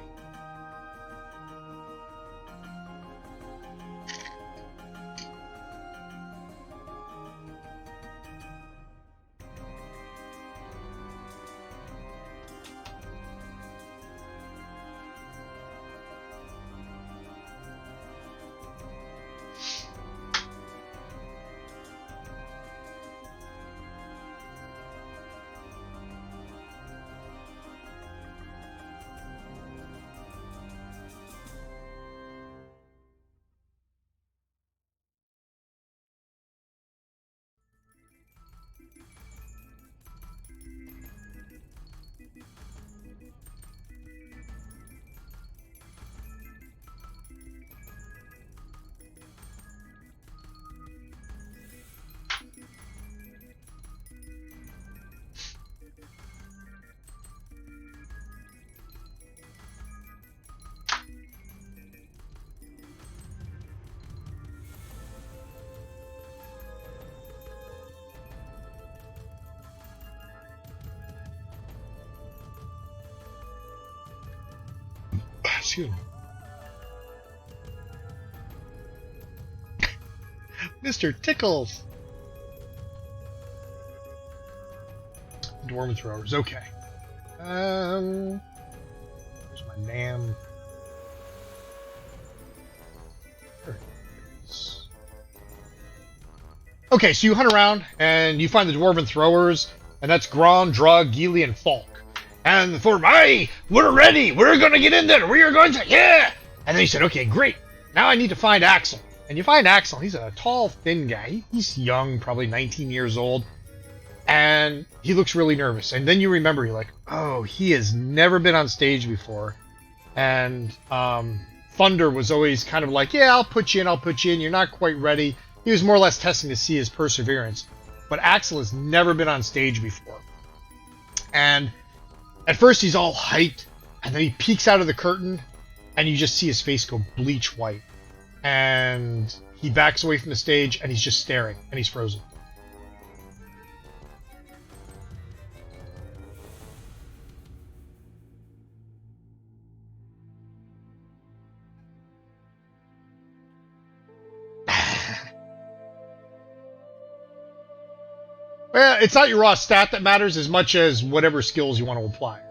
S1: Excuse me. Mr. Tickles! Dwarven Throwers, okay. Where's my damn... There it is. Okay, so you hunt around, and you find the Dwarven Throwers, and that's Gron, Drug, Gili, and Falk. And for hey, we're ready. We're going to get in there. We are going to, yeah. And then he said, okay, great. Now I need to find Axel. And you find Axel. He's a tall, thin guy. He's young, probably 19 years old. And he looks really nervous. And then you remember, you're like, oh, he has never been on stage before. And Thunder was always kind of like, yeah, I'll put you in. You're not quite ready. He was more or less testing to see his perseverance. But Axel has never been on stage before. And at first, he's all hyped, and then he peeks out of the curtain, and you just see his face go bleach white. And he backs away from the stage, and he's just staring, and he's frozen. Well, it's not your raw stat that matters as much as whatever skills you want to apply, right?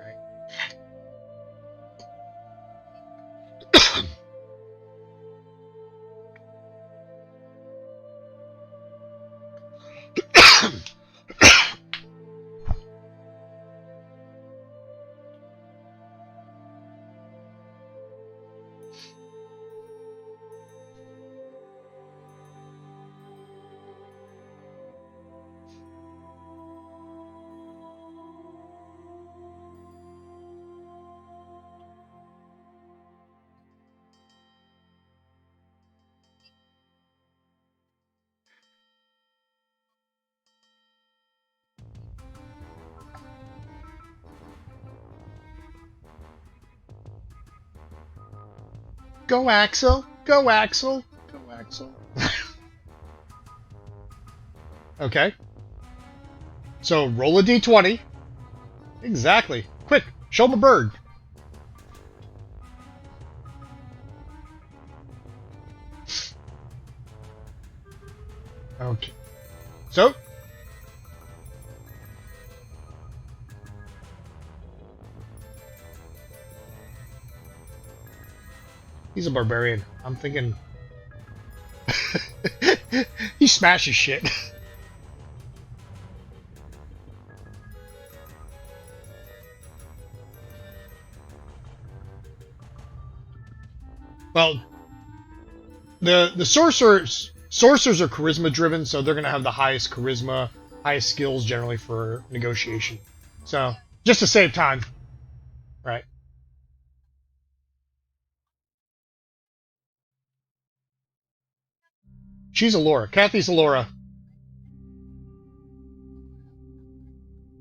S1: Go, Axel! Go, Axel! Go, Axel! Okay. So, roll a d20. Exactly. Quick, show him a bird. Okay. So, he's a barbarian. I'm thinking he smashes shit. Well, the sorcerers Sorcerers are charisma driven, so they're going to have the highest charisma, highest skills generally for negotiation. So, just to save time. Right. She's a Laura. Kathy's a Laura.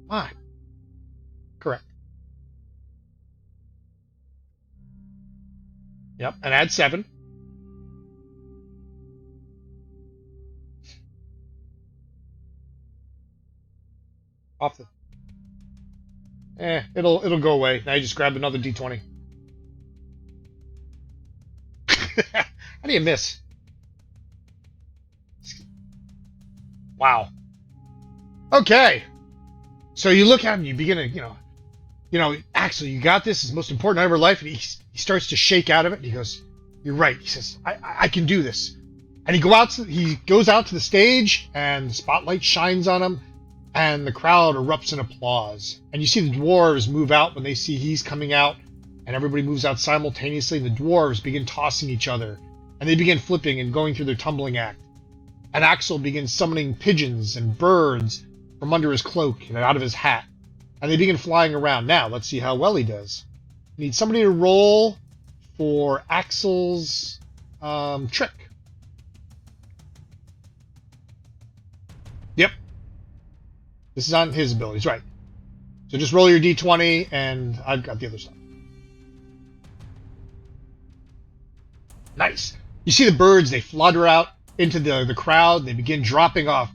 S1: Why? Correct. Yep, and add 7. Off the... it'll go away. Now you just grab another D20. How do you miss? Wow. Okay. So you look at him, you begin to, Axel, you got this. It's the most important night of her life. And he starts to shake out of it. And he goes, "You're right." He says, I can do this. And he goes out to the stage, and the spotlight shines on him, and the crowd erupts in applause. And you see the dwarves move out when they see he's coming out, and everybody moves out simultaneously. And the dwarves begin tossing each other, and they begin flipping and going through their tumbling act. And Axel begins summoning pigeons and birds from under his cloak and out of his hat. And they begin flying around. Now, let's see how well he does. We need somebody to roll for Axel's trick. Yep. This is on his abilities, right. So just roll your D20, and I've got the other stuff. Nice. You see the birds, they flutter out into the crowd. They begin dropping off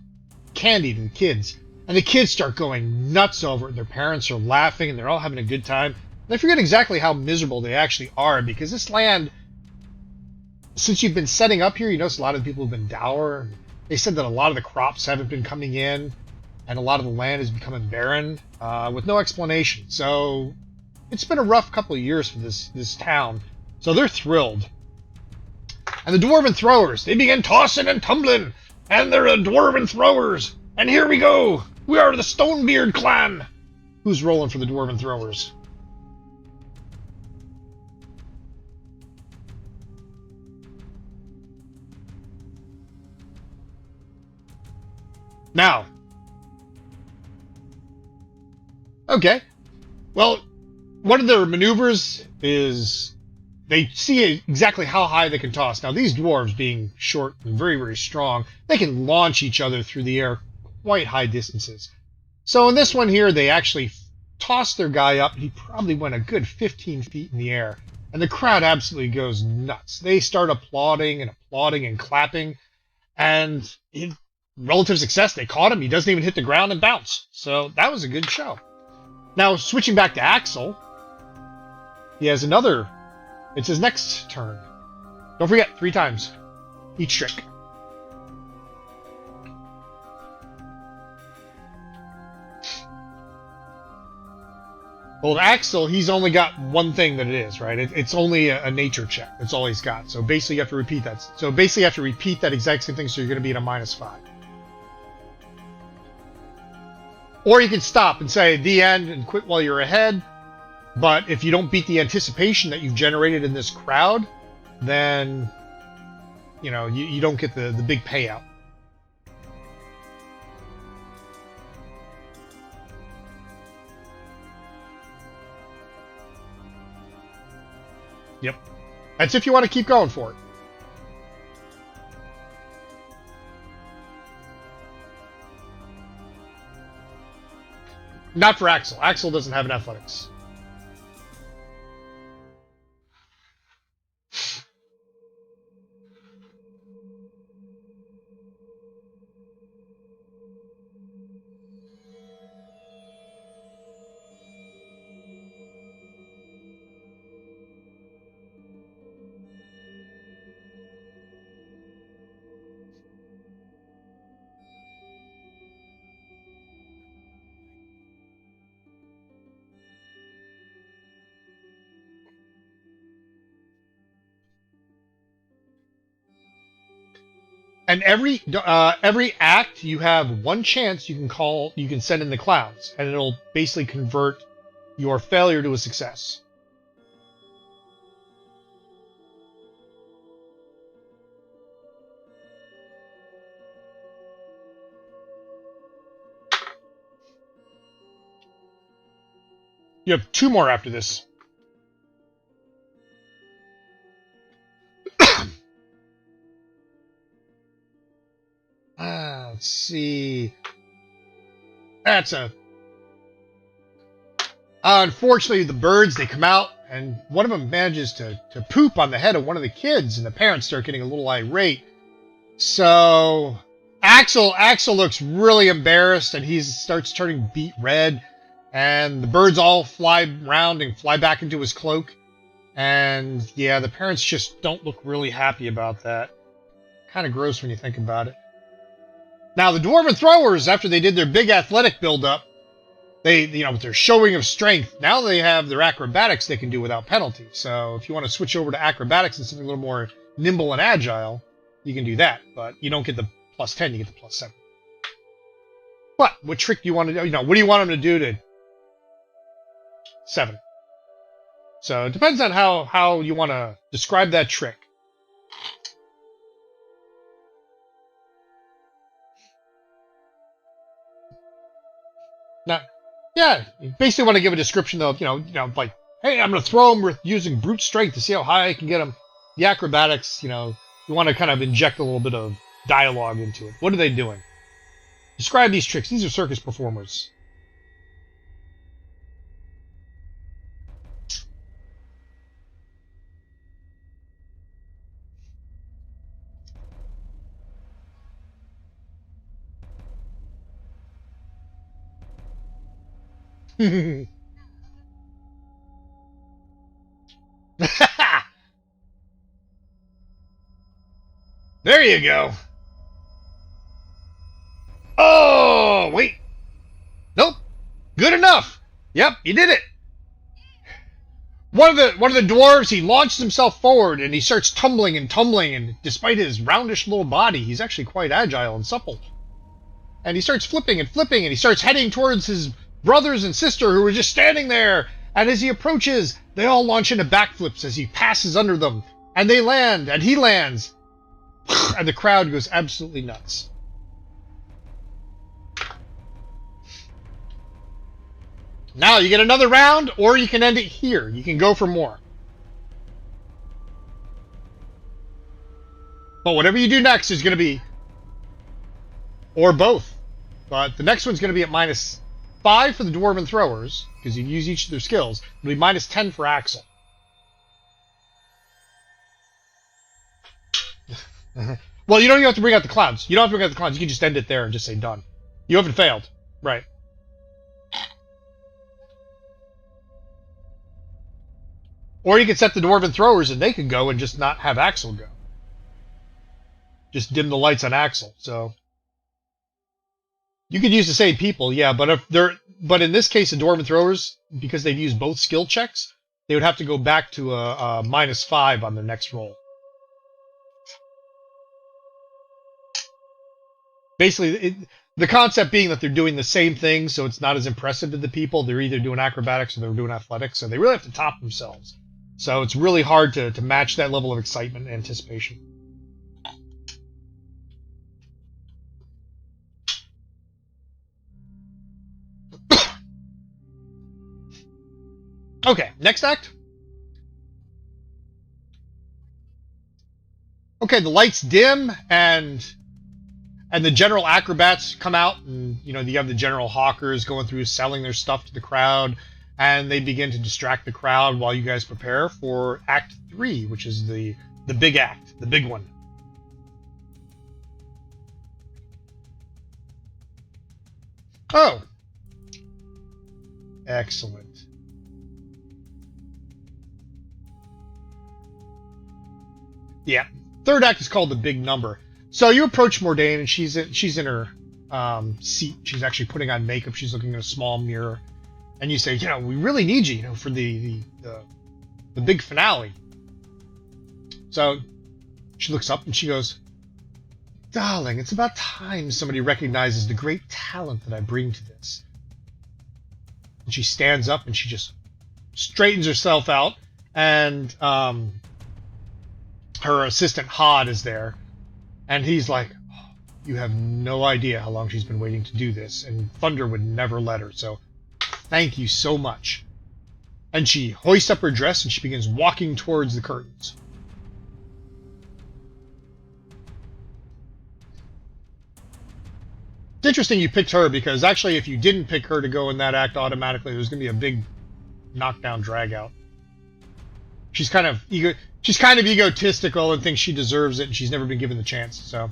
S1: candy to the kids. And the kids start going nuts over it. Their parents are laughing, and they're all having a good time. They forget exactly how miserable they actually are, because this land, since you've been setting up here, you notice a lot of the people have been dour. They said that a lot of the crops haven't been coming in, and a lot of the land is becoming barren with no explanation. So it's been a rough couple of years for this town. So they're thrilled. And the dwarven throwers, they begin tossing and tumbling, and they're dwarven throwers. And here we go. We are the Stonebeard clan. Who's rolling for the dwarven throwers? Now. Okay. Well, one of their maneuvers is they see exactly how high they can toss. Now, these dwarves, being short and very, very strong, they can launch each other through the air quite high distances. So in this one here, they actually tossed their guy up. He probably went a good 15 feet in the air. And the crowd absolutely goes nuts. They start applauding and clapping. And relative success, they caught him. He doesn't even hit the ground and bounce. So that was a good show. Now, switching back to Axel, he has another... It's his next turn. Don't forget, 3 times. Each trick. Well, Axel, he's only got one thing that it is, right? It's only a nature check. That's all he's got. So basically you have to repeat that. So basically you have to repeat that exact same thing, so you're going to be at a -5. Or you can stop and say the end and quit while you're ahead. But if you don't beat the anticipation that you've generated in this crowd, then, you don't get the big payout. Yep. That's if you want to keep going for it. Not for Axel. Axel doesn't have an athletics. And every act, you have one chance you can send in the clouds, and it'll basically convert your failure to a success. You have 2 more after this. Let's see. That's a... unfortunately, the birds, they come out, and one of them manages to poop on the head of one of the kids, and the parents start getting a little irate. So Axel looks really embarrassed, and he starts turning beet red, and the birds all fly around and fly back into his cloak. And yeah, the parents just don't look really happy about that. Kind of gross when you think about it. Now, the Dwarven Throwers, after they did their big athletic build-up, they, with their showing of strength, now they have their acrobatics they can do without penalty. So if you want to switch over to acrobatics and something a little more nimble and agile, you can do that. But you don't get the +10, you get the +7. But what trick do you want to do? What do you want them to do to 7? So it depends on how you want to describe that trick. Now, yeah, you basically want to give a description of, like, hey, I'm going to throw them with using brute strength to see how high I can get them. The acrobatics, you want to kind of inject a little bit of dialogue into it. What are they doing? Describe these tricks. These are circus performers. There you go. Oh, wait. Nope. Good enough. Yep, you did it. One of the dwarves, he launches himself forward and he starts tumbling, and despite his roundish little body, he's actually quite agile and supple. And he starts flipping, and he starts heading towards his brothers and sister who are just standing there. And as he approaches, they all launch into backflips as he passes under them. And they land, and he lands. And the crowd goes absolutely nuts. Now you get another round, or you can end it here. You can go for more. But whatever you do next is going to be... or both. But the next one's going to be at -5 for the Dwarven Throwers, because you use each of their skills. It'll be -10 for Axel. Well, you don't even have to bring out the clouds. You don't have to bring out the clouds. You can just end it there and just say done. You haven't failed. Right. Or you could set the Dwarven Throwers and they could go and just not have Axel go. Just dim the lights on Axel. So you could use the same people, yeah, but in this case, the Dwarven Throwers, because they've used both skill checks, they would have to go back to a -5 on their next roll. Basically, the concept being that they're doing the same thing, so it's not as impressive to the people. They're either doing acrobatics or they're doing athletics, so they really have to top themselves. So it's really hard to match that level of excitement and anticipation. Okay, next act. Okay, the lights dim and the general acrobats come out, and you have the general hawkers going through selling their stuff to the crowd, and they begin to distract the crowd while you guys prepare for Act 3, which is the big act, the big one. Oh, excellent. Yeah, third act is called the big number. So you approach Mordain, and she's in her seat. She's actually putting on makeup. She's looking in a small mirror, and you say, we really need you, for the big finale. So she looks up and she goes, "Darling, it's about time somebody recognizes the great talent that I bring to this." And she stands up and she just straightens herself out, and her assistant Hod is there, and he's like, "Oh, you have no idea how long she's been waiting to do this, and Thunder would never let her, so thank you so much." And she hoists up her dress and she begins walking towards the curtains. It's interesting you picked her, because actually if you didn't pick her to go in that act automatically, there's going to be a big knockdown drag out. She's kind of egotistical and thinks she deserves it, and she's never been given the chance. So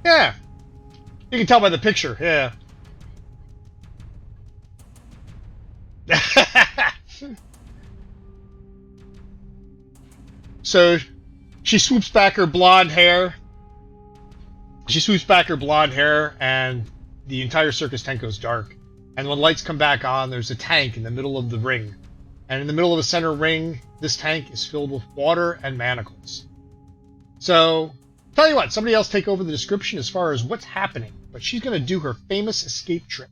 S1: yeah, you can tell by the picture. Yeah. So she swoops back her blonde hair. And the entire circus tent goes dark. And when lights come back on, there's a tank in the middle of the ring. And in the middle of the center ring, this tank is filled with water and manacles. So, tell you what, somebody else take over the description as far as what's happening. But she's going to do her famous escape trick.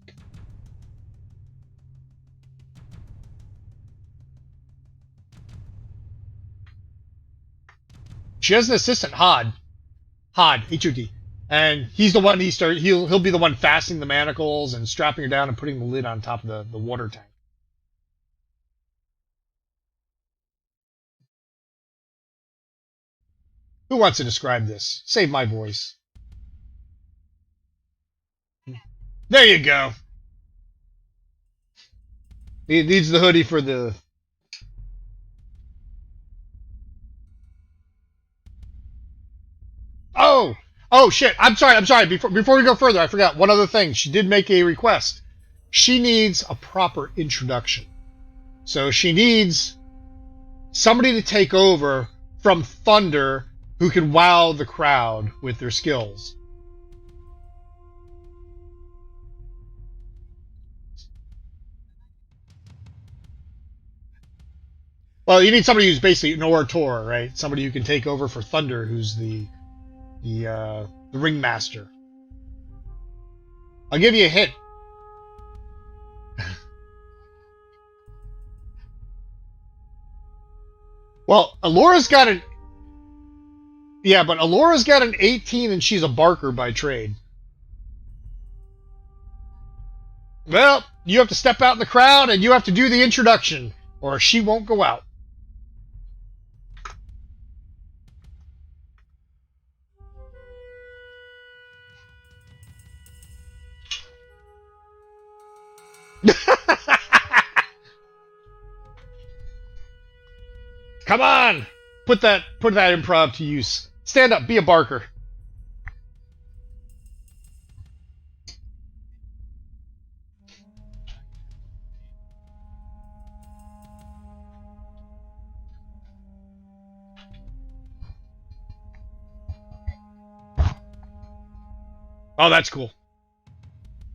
S1: She has an assistant, Hod, H-O-D. And he's the one he'll be the one fastening the manacles and strapping her down and putting the lid on top of the water tank. Who wants to describe this? Save my voice. There you go. He needs the hoodie for the... Oh shit! I'm sorry. Before we go further, I forgot one other thing. She did make a request. She needs a proper introduction. So she needs somebody to take over from Thunder who can wow the crowd with their skills. Well, you need somebody who's basically an orator, right? Somebody who can take over for Thunder, who's the ringmaster. I'll give you a hint. Well, Alora's got an... Yeah, but Alora's got an 18 and she's a barker by trade. Well, you have to step out in the crowd and you have to do the introduction, or she won't go out. Come on! Put that improv to use. Stand up, be a barker. Oh, that's cool.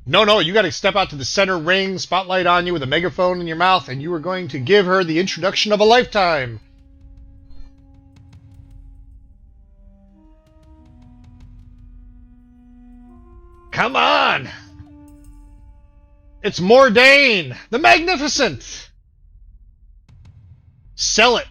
S1: No, you got to step out to the center ring, spotlight on you with a megaphone in your mouth, and you are going to give her the introduction of a lifetime. Come on! It's Mordain, the Magnificent! Sell it.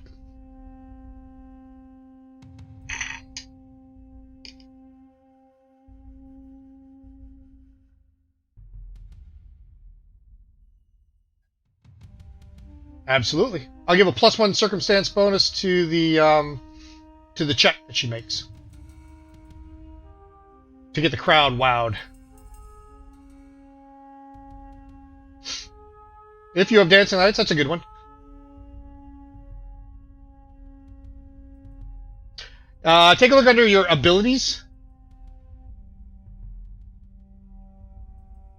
S1: Absolutely. I'll give a +1 circumstance bonus to the check that she makes to get the crowd wowed. If you have dancing lights, that's a good one. Take a look under your abilities.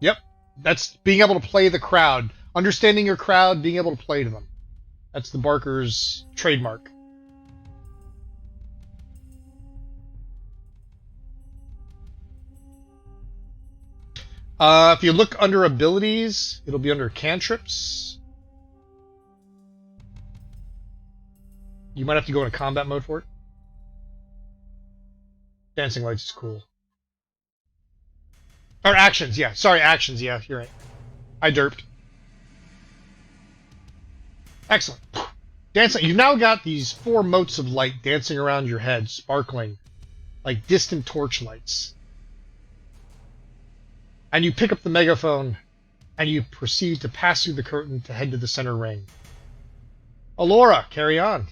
S1: Yep, that's being able to play the crowd. Understanding your crowd, being able to play to them. That's the barker's trademark. If you look under abilities, it'll be under cantrips. You might have to go into combat mode for it. Dancing lights is cool. Or actions, yeah. Sorry, actions, yeah, you're right. I derped. Excellent. Dancing. You've now got these 4 motes of light dancing around your head, sparkling like distant torch lights. And you pick up the megaphone and you proceed to pass through the curtain to head to the center ring. Alora, carry on.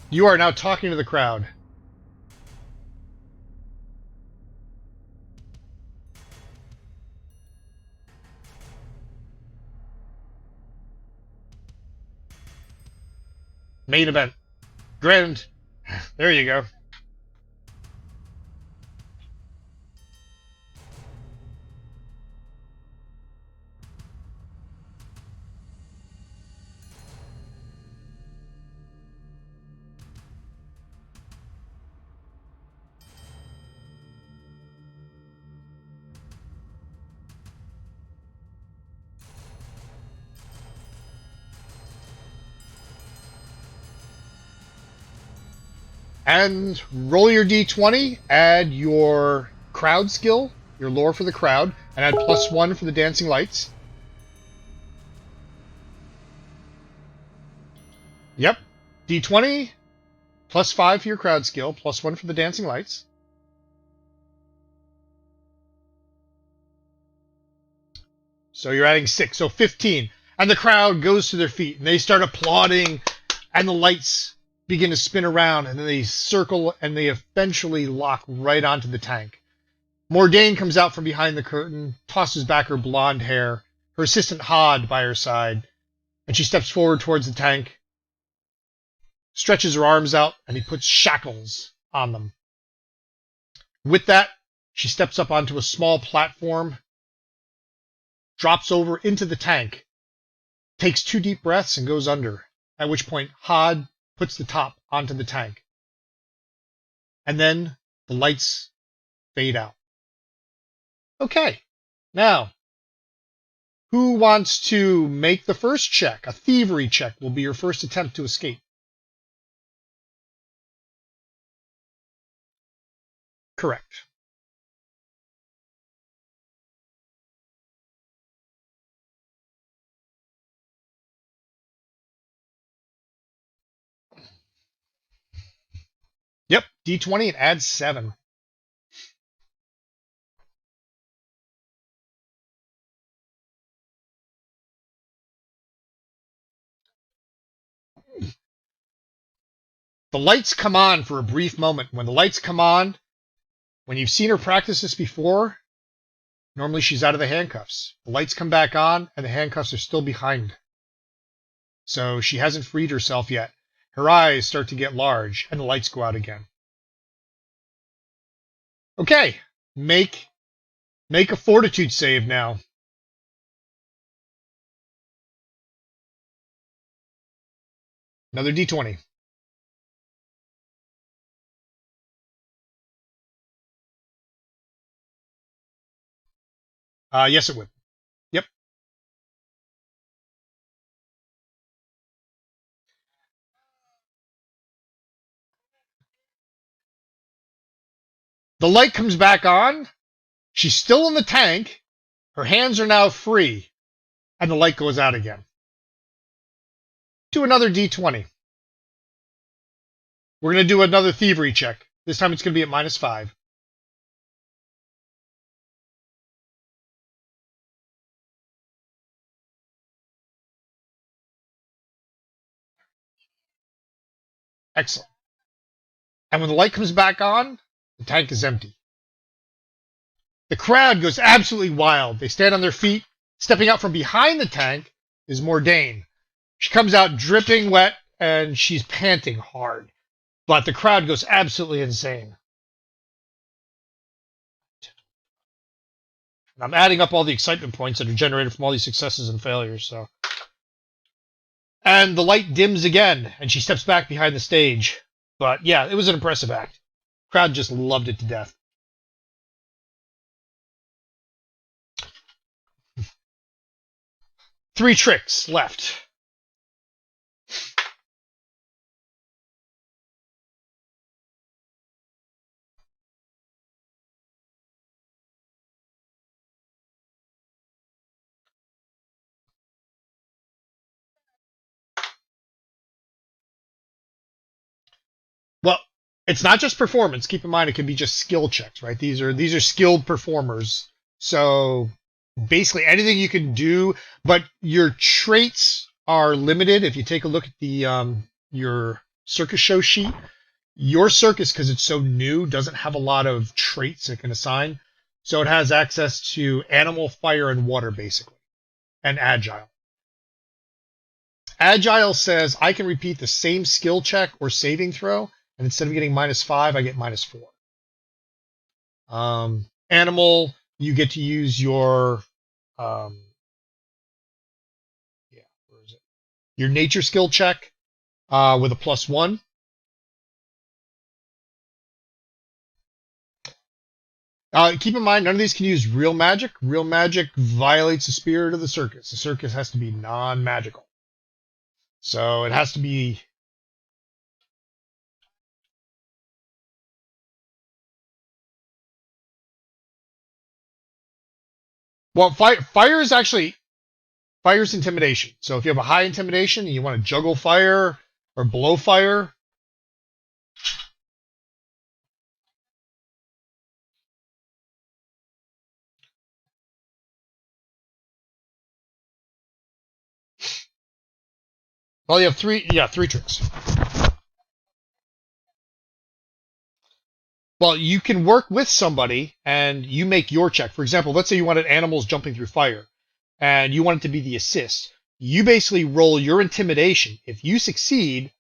S1: You are now talking to the crowd. Main event. Grand. There you go. And roll your d20, add your crowd skill, your lore for the crowd, and add +1 for the dancing lights. Yep. d20, +5 for your crowd skill, +1 for the dancing lights. So you're adding 6, so 15. And the crowd goes to their feet, and they start applauding, and the lights begin to spin around, and then they circle, and they eventually lock right onto the tank. Mordain comes out from behind the curtain, tosses back her blonde hair, her assistant Hod by her side, and she steps forward towards the tank, stretches her arms out, and he puts shackles on them. With that, she steps up onto a small platform, drops over into the tank, takes 2 deep breaths, and goes under, at which point Hod puts the top onto the tank. And then the lights fade out. Okay, now, who wants to make the first check? A thievery check will be your first attempt to escape. Correct. Yep, d20 and add 7. The lights come on for a brief moment. When the lights come on, when you've seen her practice this before, normally she's out of the handcuffs. The lights come back on, and the handcuffs are still behind. So she hasn't freed herself yet. Her eyes start to get large, and the lights go out again. Okay, make a fortitude save now. Another d20. Yes, it would. Yep. The light comes back on. She's still in the tank. Her hands are now free, and the light goes out again. Do another d20. We're going to do another thievery check. This time it's going to be at -5. Excellent. And when the light comes back on, the tank is empty. The crowd goes absolutely wild. They stand on their feet. Stepping out from behind the tank is Mordain. She comes out dripping wet, and she's panting hard. But the crowd goes absolutely insane. And I'm adding up all the excitement points that are generated from all these successes and failures. So, and the light dims again, and she steps back behind the stage. But yeah, it was an impressive act. Crowd just loved it to death. Three tricks left. Well, It's not just performance. Keep in mind, it can be just skill checks, right? These are skilled performers. So basically anything you can do, but your traits are limited. If you take a look at the your circus show sheet, your circus, because it's so new, doesn't have a lot of traits it can assign. So it has access to animal, fire, and water, basically, and agile. Agile says I can repeat the same skill check or saving throw, and instead of getting -5, I get -4. Animal, you get to use your um, yeah, where is it? Your nature skill check with a +1. Keep in mind, none of these can use real magic. Real magic violates the spirit of the circus. The circus has to be non-magical. So it has to be. Well, fire is actually fire's intimidation. So if you have a high intimidation and you want to juggle fire or blow fire, well, you have three tricks. Well, you can work with somebody and you make your check. For example, let's say you wanted animals jumping through fire and you want it to be the assist. You basically roll your intimidation. If you succeed,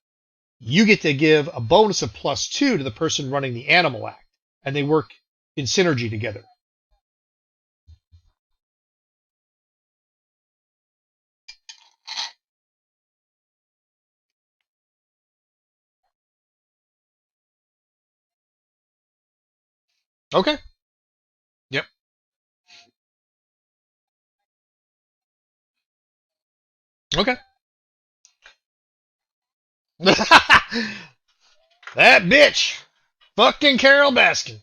S1: you get to give a bonus of +2 to the person running the animal act, and they work in synergy together. Okay. Yep. Okay. That bitch. Fucking Carol Baskin.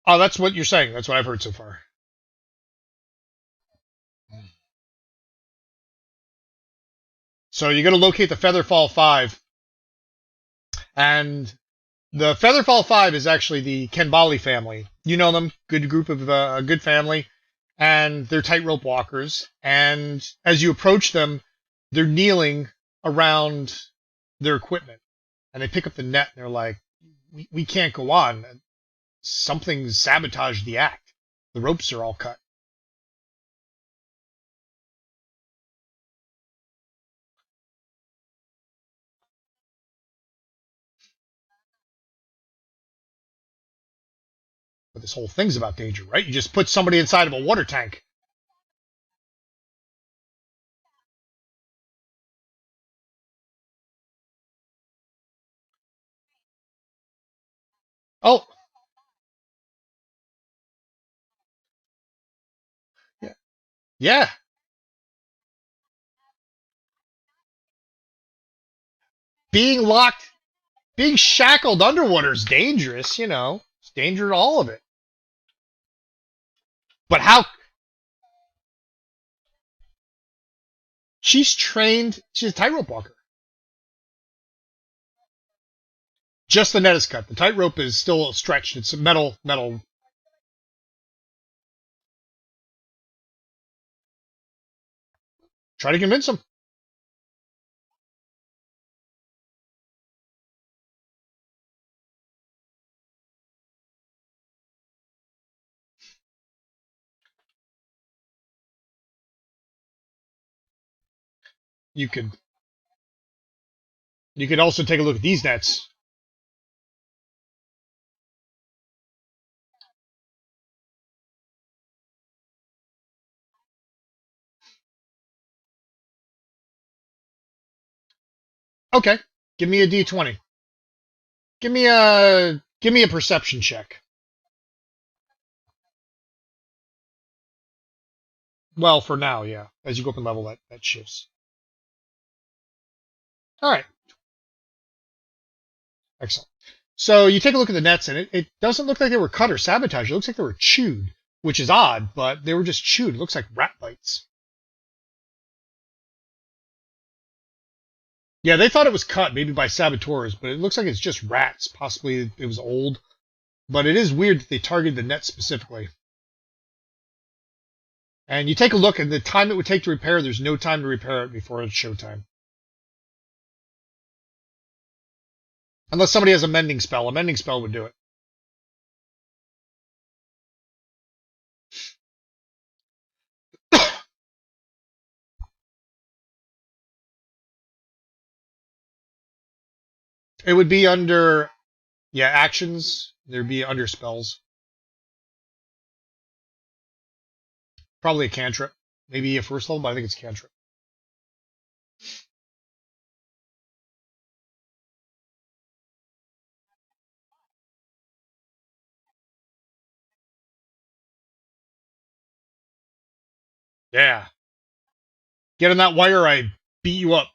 S1: Oh, that's what you're saying. That's what I've heard so far. So you're going to locate the Featherfall 5. And the Featherfall 5 is actually the Kenbali family. You know them. Good group of a good family. And they're tightrope walkers. And as you approach them, they're kneeling around their equipment. And they pick up the net and they're like, we can't go on. Something's sabotaged the act. The ropes are all cut. But this whole thing's about danger, right? You just put somebody inside of a water tank. Oh, yeah. Yeah. Being locked, being shackled underwater is dangerous, you know. It's danger to all of it. But how she's trained, she's a tightrope walker. Just the net is cut. The tightrope is still stretched. It's metal. Try to convince them. You could you could also take a look at these nets. Okay. Give me a D20. Give me a perception check. Well, for now, yeah. As you go up in level, that shifts. All right. Excellent. So you take a look at the nets, and it doesn't look like they were cut or sabotaged. It looks like they were chewed, which is odd, but they were just chewed. It looks like rat bites. Yeah, they thought it was cut, maybe by saboteurs, but it looks like it's just rats. Possibly it was old. But it is weird that they targeted the net specifically. And you take a look, and the time it would take to repair, there's no time to repair it before it's showtime. Unless somebody has a mending spell. A mending spell would do it. It would be under, yeah, actions. There'd be under spells. Probably a cantrip. Maybe a first level, but I think it's cantrip. Yeah. Get on that wire, I beat you up.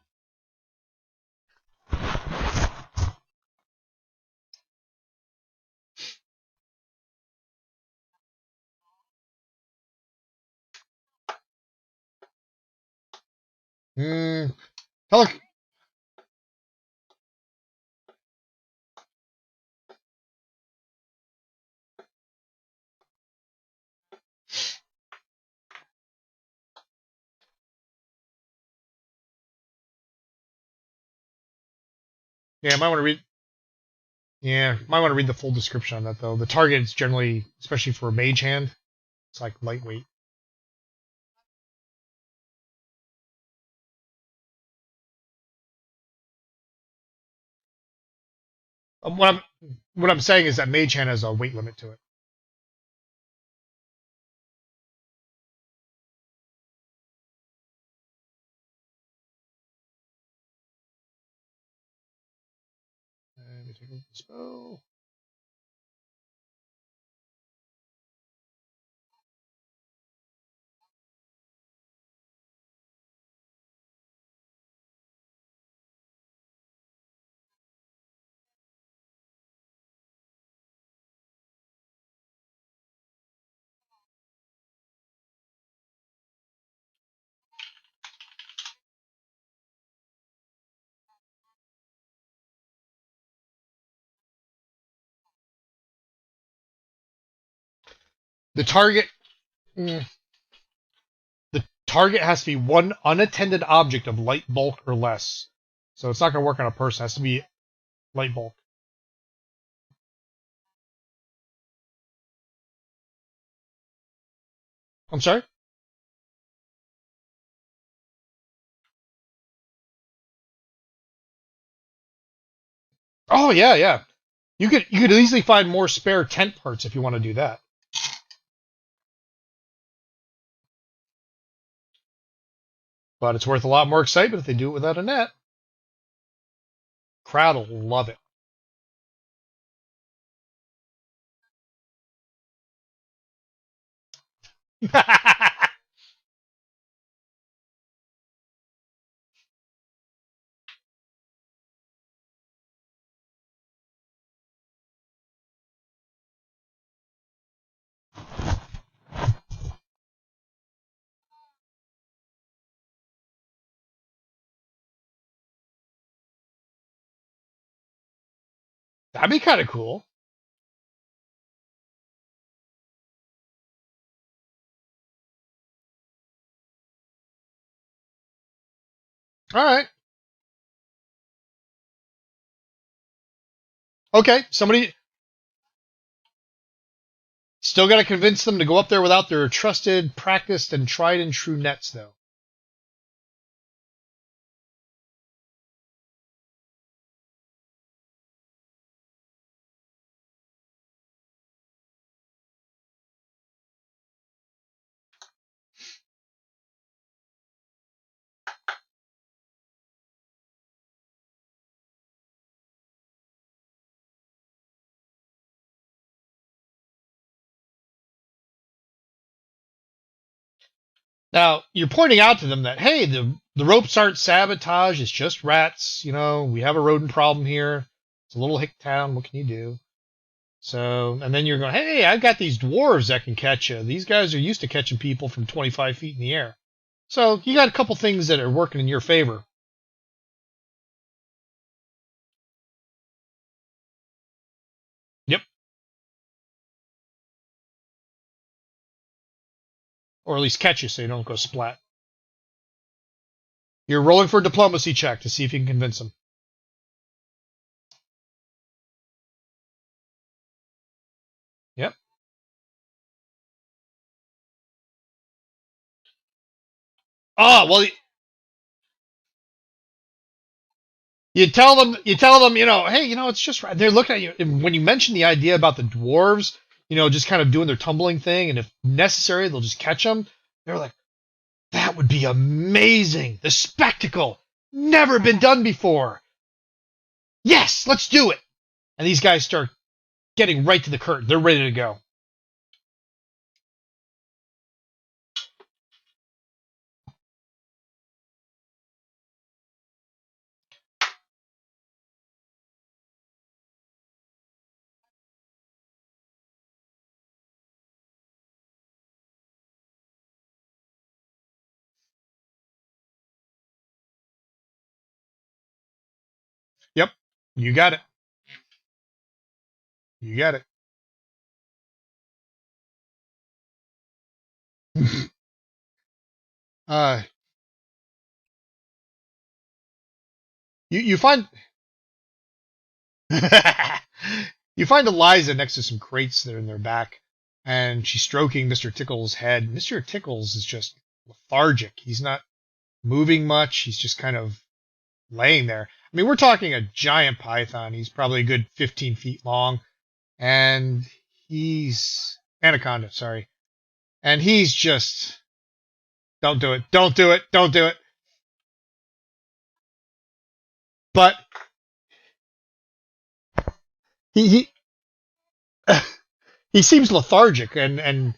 S1: Hmm. Yeah, might want to read. Yeah, might want to read the full description on that though. The target is generally, especially for a mage hand, it's like lightweight. What I'm saying is that mage hand has a weight limit to it. Let me take a look at the spell. The target. mm, The target has to be one unattended object of light bulk or less. So it's not going to work on a person. It has to be light bulk. I'm sorry? Oh yeah, yeah. You could easily find more spare tent parts if you want to do that. But it's worth a lot more excitement if they do it without a net. Crowd will love it. That'd be kind of cool. All right. Okay. Somebody still got to convince them to go up there without their trusted, practiced, and tried and true nets, though. Now, you're pointing out to them that, hey, the ropes aren't sabotage, it's just rats. We have a rodent problem here. It's a little hick town. What can you do? So, and then you're going, hey, I've got these dwarves that can catch you. These guys are used to catching people from 25 feet in the air. So you got a couple things that are working in your favor. Yep. Or at least catch you so you don't go splat. You're rolling for a diplomacy check to see if you can convince them. Yep. Oh, well, you tell them, hey, it's just right. They're looking at you. And when you mention the idea about the dwarves, just kind of doing their tumbling thing, and if necessary, they'll just catch them. They're like, that would be amazing. The spectacle, never been done before. Yes, let's do it. And these guys start getting right to the curtain. They're ready to go. Yep, you got it. You got it. uh, you find you find Eliza next to some crates that are in their back, and she's stroking Mr. Tickle's head. Mr. Tickles is just lethargic. He's not moving much. He's just kind of laying there. I mean, we're talking a giant python. He's probably a good 15 feet long, and he's anaconda. Sorry, and he's just don't do it, don't do it, don't do it. But he he seems lethargic, and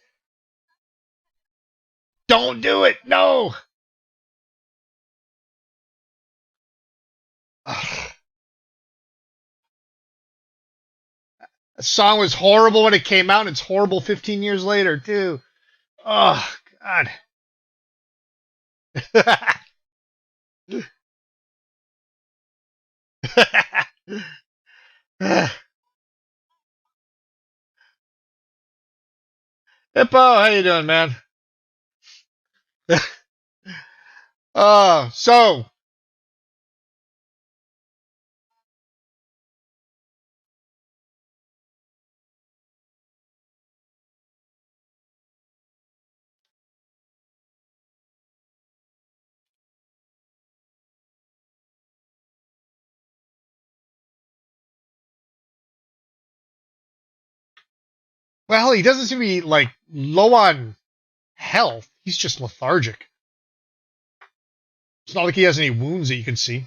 S1: don't do it. No. The song was horrible when it came out, and it's horrible 15 years later too. Oh God. Hippo, how you doing, man? So well, he doesn't seem to be like low on health. He's just lethargic. It's not like he has any wounds that you can see.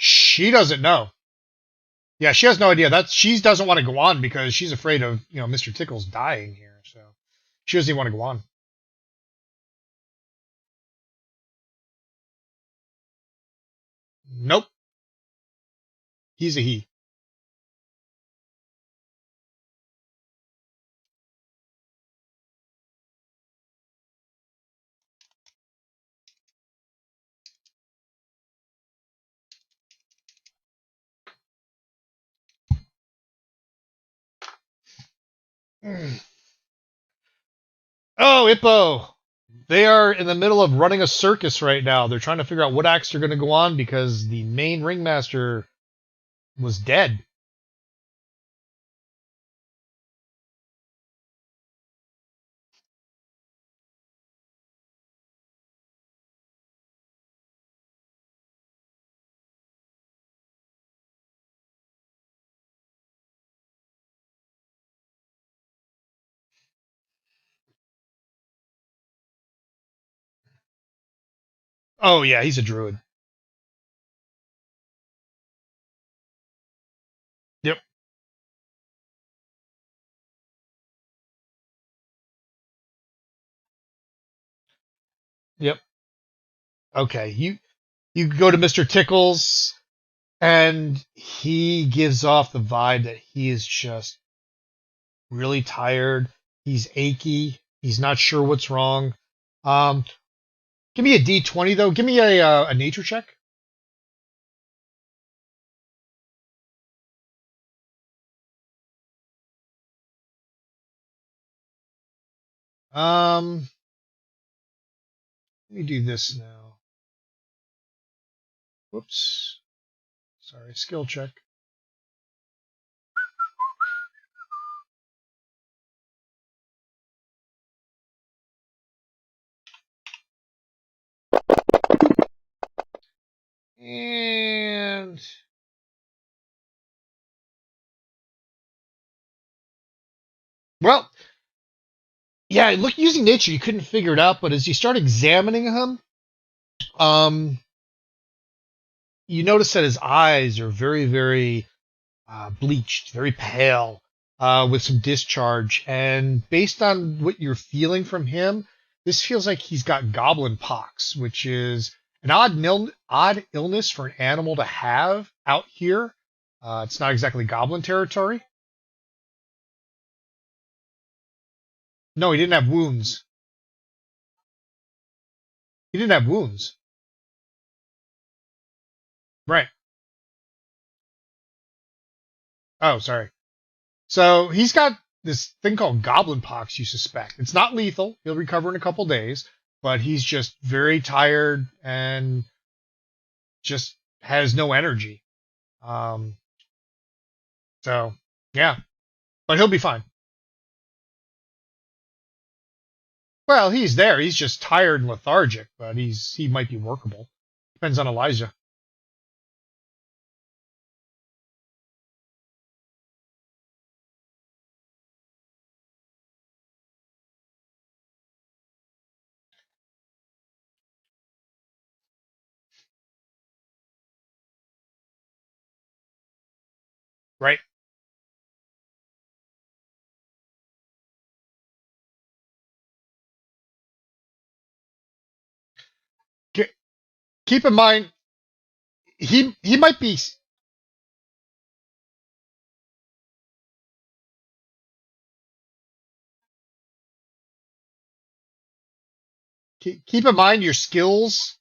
S1: She doesn't know. Yeah, she has no idea. She doesn't want to go on because she's afraid of Mr. Tickles dying here. So she doesn't even want to go on. Nope, he's a he. Oh, Hippo! They are in the middle of running a circus right now. They're trying to figure out what acts they're going to go on because the main ringmaster was dead. Oh yeah, he's a druid. Yep. Yep. Okay. You go to Mr. Tickles, and he gives off the vibe that he is just really tired. He's achy. He's not sure what's wrong. Um, Give me a D20 though. Give me a nature check. Let me do this now. Whoops. Sorry, skill check. And well, yeah, look using nature, you couldn't figure it out, but as you start examining him, um, you notice that his eyes are very, very bleached, very pale, with some discharge. And based on what you're feeling from him, this feels like he's got goblin pox, which is an odd illness for an animal to have out here. It's not exactly goblin territory. No, he didn't have wounds. He didn't have wounds. Right. Oh, sorry. So he's got this thing called goblin pox, you suspect. It's not lethal. He'll recover in a couple days, but he's just very tired and just has no energy. Um, so, yeah, but he'll be fine. Well, he's there. He's just tired and lethargic, but he might be workable. Depends on Elijah. Right. Ke- Keep in mind, he might be. Keep in mind your skills.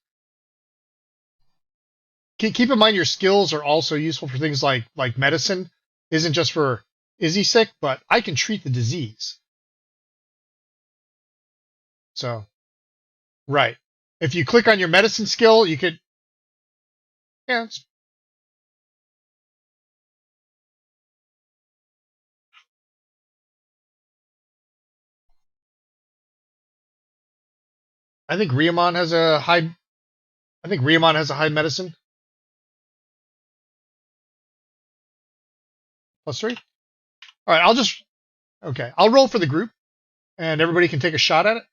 S1: Keep in mind your skills are also useful for things like medicine. Isn't just for is he sick, but I can treat the disease. So right. If you click on your medicine skill, you could. Yeah, I think Riamon has a high. I think Riamon has a high medicine +3. All right, I'll just okay. I'll roll for the group, and everybody can take a shot at it.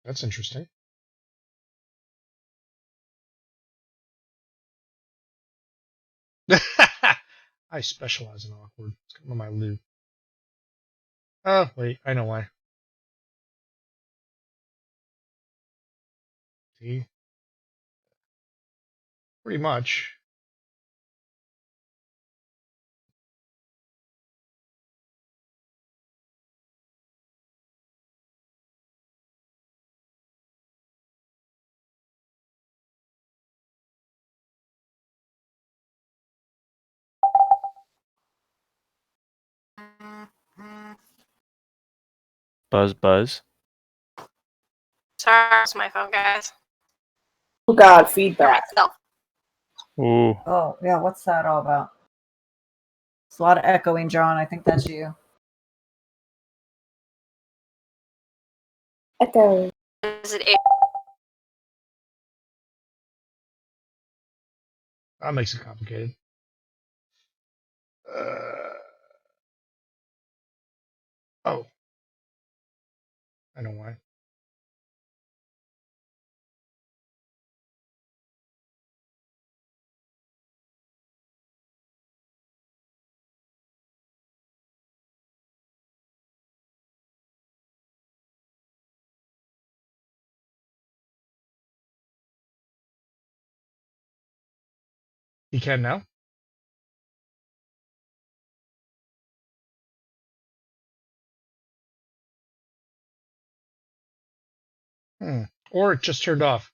S1: That's interesting. I specialize in awkward. It's kind of my loot. Oh wait, I know why. See, pretty much.
S2: Buzz, buzz.
S3: Sorry, it's my phone, guys.
S4: Oh God, feedback.
S2: Ooh.
S4: Oh yeah, what's that all about? It's a lot of echoing, John. I think that's you. Echo.
S3: Is it
S1: That makes it complicated. Oh, I know why. You can now? Or it just turned off.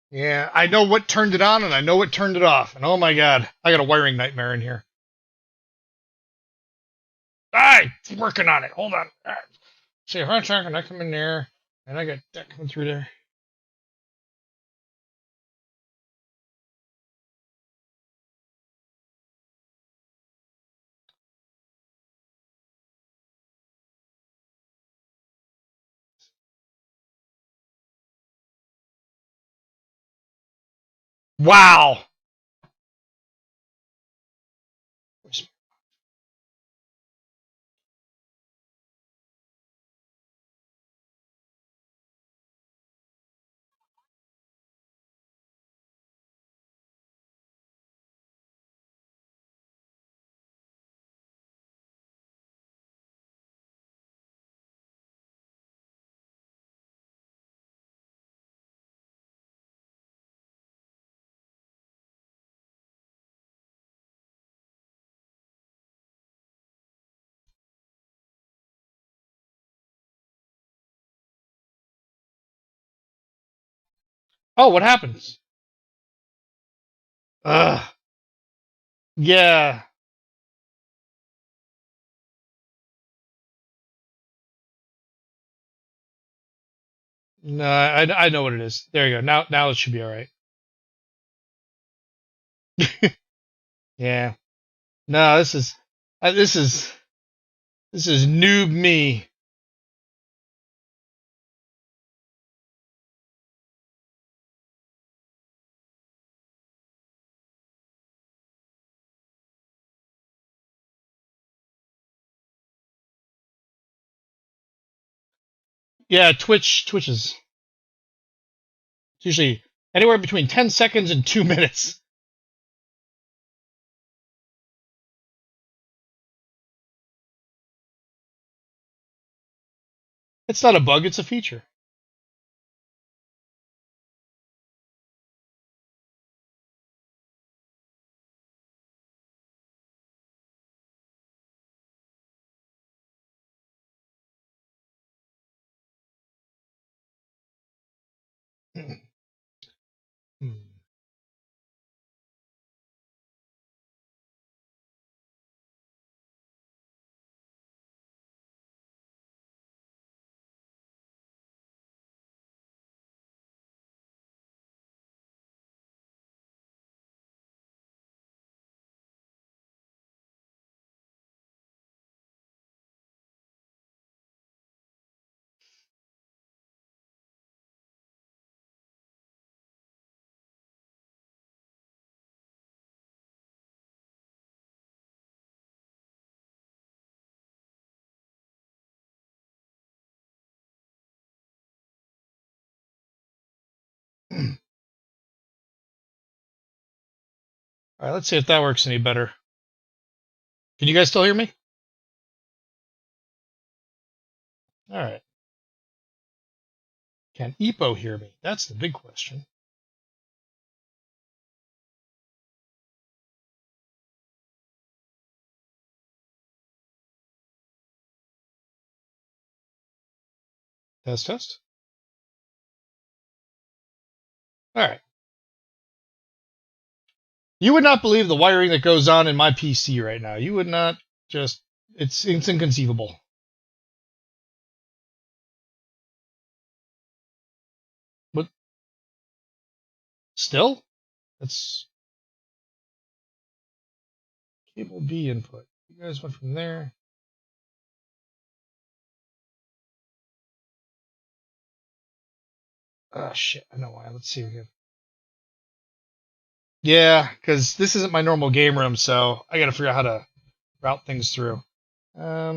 S1: Yeah, I know what turned it on and I know what turned it off. And oh my god, I got a wiring nightmare in here. It's working on it. Hold on. See, if I'm talking, I come in there, and I got that coming through there. Wow. Oh, what happens? Ugh. Yeah. No, I know what it is. There you go. Now it should be all right. Yeah. No, this is noob me. Yeah, Twitch is usually anywhere between 10 seconds and 2 minutes. It's not a bug, it's a feature. All right, let's see if that works any better. Can you guys still hear me? All right. Can EPO hear me? That's the big question. Test. All right. You would not believe the wiring that goes on in my PC right now. You would not just... It's inconceivable. But still, that's cable B input. You guys went from there. Oh, shit. I know why. Let's see again. Yeah, because this isn't my normal game room, so I got to figure out how to route things through. Yeah.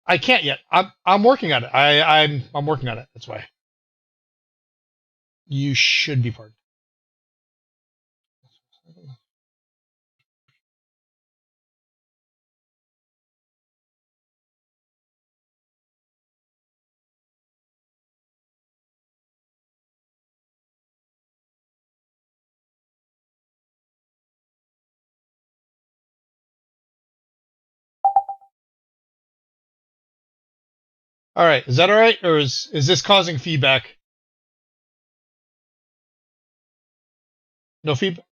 S1: I can't yet. I'm working on it. I'm working on it. That's why. You should be part. All right. Is that all right, or is this causing feedback? No feedback.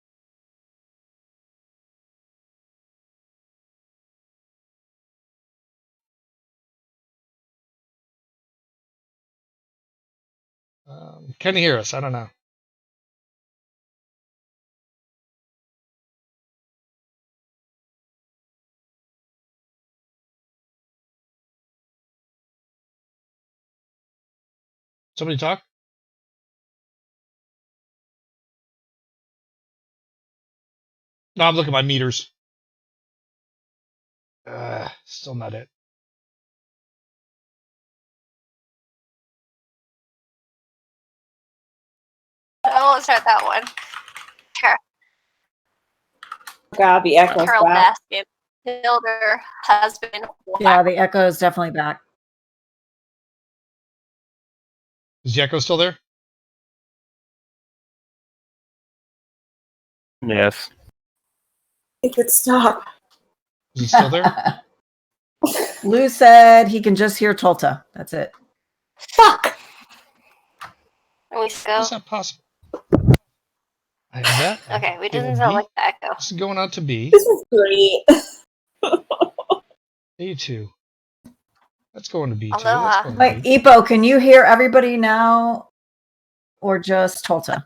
S1: Can you hear us? I don't know. Somebody talk? No, I'm looking at my meters. Still not it.
S3: I won't start that one.
S4: God, the echo's
S3: Carol
S4: back.
S3: Basket. Builder has been
S4: Yeah, the echo is definitely back.
S1: Is the echo still there?
S2: Yes.
S5: It could stop.
S1: Is it still there?
S4: Lou said he can just hear Tolta. That's it.
S5: Fuck!
S3: We
S1: How
S3: go.
S1: is that possible? I have that. I have
S3: Okay, we
S1: cable
S3: didn't sound
S1: B.
S3: like the echo.
S1: This is going out to B.
S5: This is great.
S1: A2. That's going to B2.
S3: Aloha.
S1: That's going to
S4: Wait,
S1: B.
S4: Ipo, can you hear everybody now or just Tolta?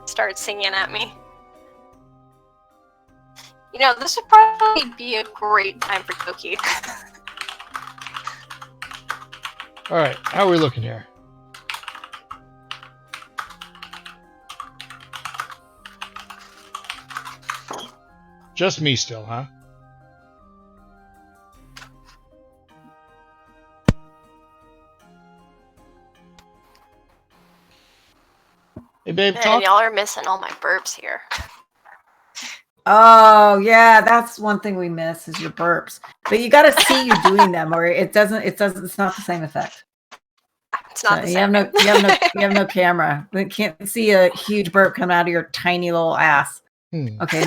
S3: Start singing at me. You know, this would probably be a great time for Toki.
S1: All right. How are we looking here? Just me still, huh? Hey, babe,
S3: Man,
S1: talk.
S3: y'all are missing all my burps here.
S4: Oh yeah, that's one thing we miss is your burps. But you got to see you doing them, or it's not the same effect.
S3: It's not the
S4: you
S3: same.
S4: have no camera. We can't see a huge burp coming out of your tiny little ass. Okay,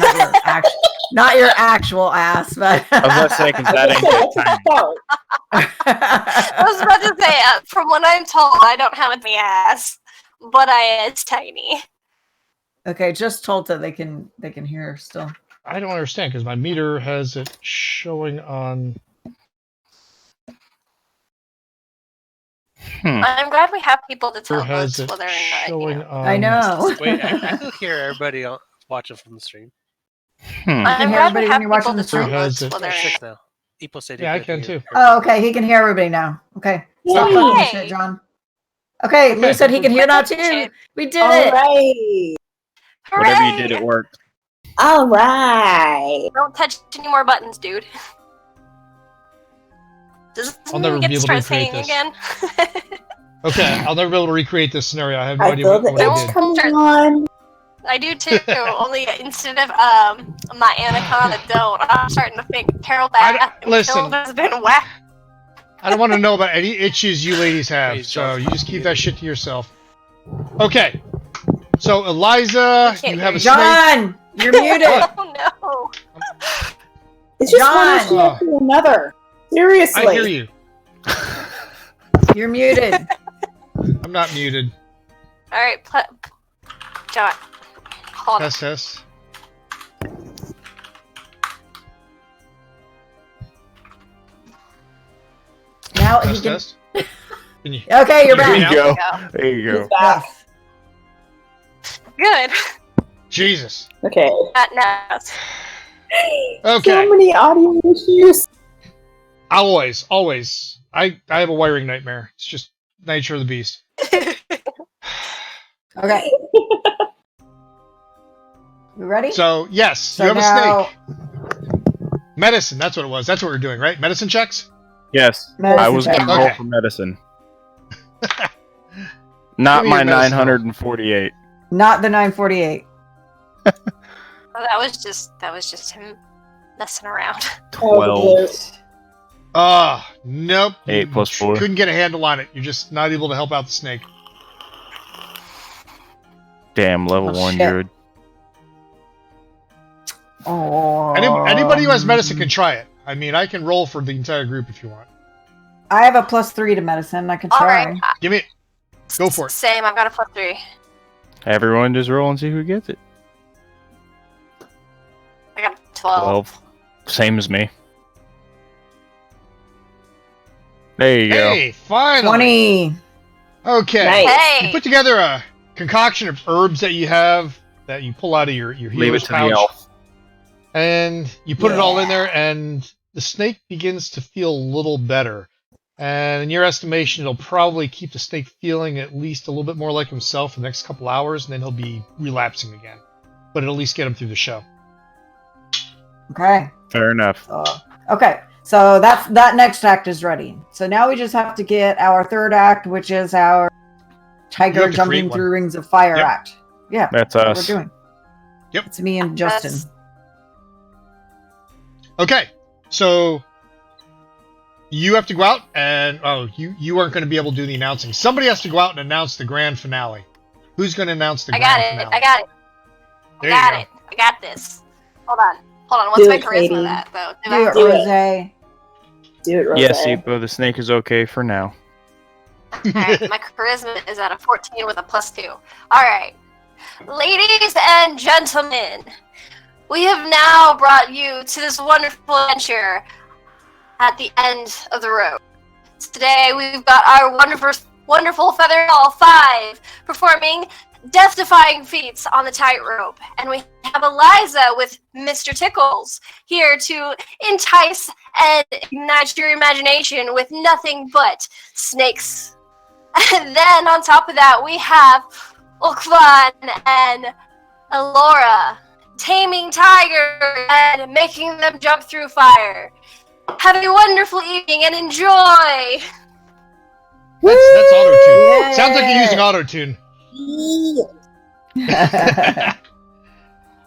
S4: not your actual ass, but
S2: I was about to say, 'cause that ain't that tiny.
S3: I was about to say, from what I'm told, I don't have any ass, but it's tiny.
S4: Okay, just Tolta they can hear still.
S1: I don't understand because my meter has it showing on.
S3: I'm glad we have people to tell
S1: Has
S3: us
S1: it
S3: whether or not.
S1: showing on?
S4: I know.
S6: Wait, I could hear everybody watching from the stream.
S3: I'm
S4: hear
S3: glad we
S4: everybody
S3: have
S4: when you're watching
S3: people to
S4: the stream?
S3: tell us
S1: Has it-
S3: whether or
S6: There's
S3: not.
S6: 6 now. Ipo said he
S1: Yeah, I
S6: could
S1: can
S6: hear
S1: too.
S4: Oh, okay, he can hear everybody now. Okay. Stop
S5: Yay!
S4: fucking with shit, John. Okay, Lou said he can hear now too. We did
S5: All
S4: it.
S5: right.
S2: Whatever you did,
S3: Hooray!
S2: it worked.
S5: All right.
S3: Don't touch any more buttons, dude. Does
S1: I'll never
S3: get
S1: be
S3: to
S1: able to
S3: start
S1: recreate
S3: singing
S1: this.
S3: again?
S1: Okay, I'll never be able to recreate this scenario. I have no
S5: I
S1: idea
S5: feel
S1: what
S5: the
S1: I
S5: itch
S1: did.
S5: coming on.
S3: I do too. Only instead of my anaconda don't. I'm starting to think Carol Bath and
S1: listen.
S3: Phil has been whacked.
S1: I don't want to know about any itches you ladies have,
S6: Praise
S1: so
S6: God.
S1: you just keep that shit to yourself. Okay. So, Eliza,
S3: can't
S1: you have a
S3: hear
S1: snake.
S4: John, you're muted.
S3: Oh no.
S5: It's just one
S4: John.
S5: issue after another. Seriously.
S1: I hear you.
S4: You're muted.
S1: I'm not muted.
S3: All right, John. Hold on.
S1: Test.
S4: Now he can.
S1: Test. Can you,
S4: Okay, you're
S1: Can you
S4: back.
S1: hear me
S2: There
S1: now?
S2: you go. There you
S5: He's
S2: go.
S5: back.
S3: Good.
S1: Jesus.
S5: Okay.
S3: Now.
S1: Okay.
S5: So many audio issues.
S1: Always. I have a wiring nightmare. It's just nature of the beast.
S4: Okay. You ready?
S1: So, yes,
S4: So
S1: you have
S4: now-
S1: a snake. Medicine, that's what it was. That's what we're doing, right? Medicine checks?
S2: Yes,
S4: Medicine
S2: I was going to
S4: check.
S2: roll
S1: Okay.
S2: for medicine. Not
S1: Give me
S2: my
S1: your medicine
S2: 948.
S4: Not the 948.
S3: Oh, that was just him messing around.
S2: 12.
S1: Nope.
S2: 8
S1: You
S2: plus 4.
S1: Couldn't get a handle on it. You're just not able to help out the snake.
S2: Damn, level
S4: Oh,
S2: 1
S4: shit.
S2: druid.
S4: Oh.
S1: Anybody who has medicine can try it. I mean, I can roll for the entire group if you want.
S4: I have a +3 to medicine. I can
S3: All
S4: try.
S3: right.
S1: Give me. Go for it.
S3: Same. I've got a +3.
S2: Everyone just roll and see who gets it.
S3: I got a 12.
S2: 12. Same as me. There you go.
S1: Hey, finally.
S4: 20.
S1: Okay.
S5: Nice.
S3: Hey.
S1: You put together a concoction of herbs that you have that you pull out of your
S2: Leave it
S1: healer's
S2: to
S1: pouch,
S2: the elf.
S1: and you put it all in there, and the snake begins to feel a little better. And in your estimation, it'll probably keep the snake feeling at least a little bit more like himself for the next couple hours, and then he'll be relapsing again. But it'll at least get him through the show.
S4: Okay.
S2: Fair enough.
S4: Okay. So that next act is ready. So now we just have to get our third act, which is our
S1: You
S4: tiger
S1: have to create
S4: jumping
S1: one.
S4: through rings of fire
S1: Yep.
S4: act. Yeah.
S2: That's
S4: That's what
S2: us.
S4: we're doing.
S1: Yep.
S4: It's me and Justin.
S3: That's-
S1: Okay, so you have to go out and you aren't going to be able to do the announcing. Somebody has to go out and announce the grand finale. Who's going to announce the
S3: I got
S1: grand
S3: it.
S1: finale?
S3: I got it.
S1: There
S3: I got
S1: you
S3: it. I got this. Hold on. What's
S5: Do
S3: my
S5: it,
S3: charisma
S5: Katie.
S3: at though?
S4: Do it,
S5: Do it.
S4: Rose.
S5: Do it, Rose.
S2: Yes, Ipo, the snake is okay for now.
S3: Alright, my charisma is at a 14 with a +2. Alright. Ladies and gentlemen, we have now brought you to this wonderful adventure at the end of the road. Today we've got our wonderful Featherfall 5 performing death-defying feats on the tightrope. And we have Eliza with Mr. Tickles here to entice and ignite your imagination with nothing but snakes. And then on top of that, we have Ukvan and Elora taming tigers and making them jump through fire. Have a wonderful evening and enjoy!
S1: That's auto-tune.
S4: Yay!
S1: Sounds like you're using auto-tune.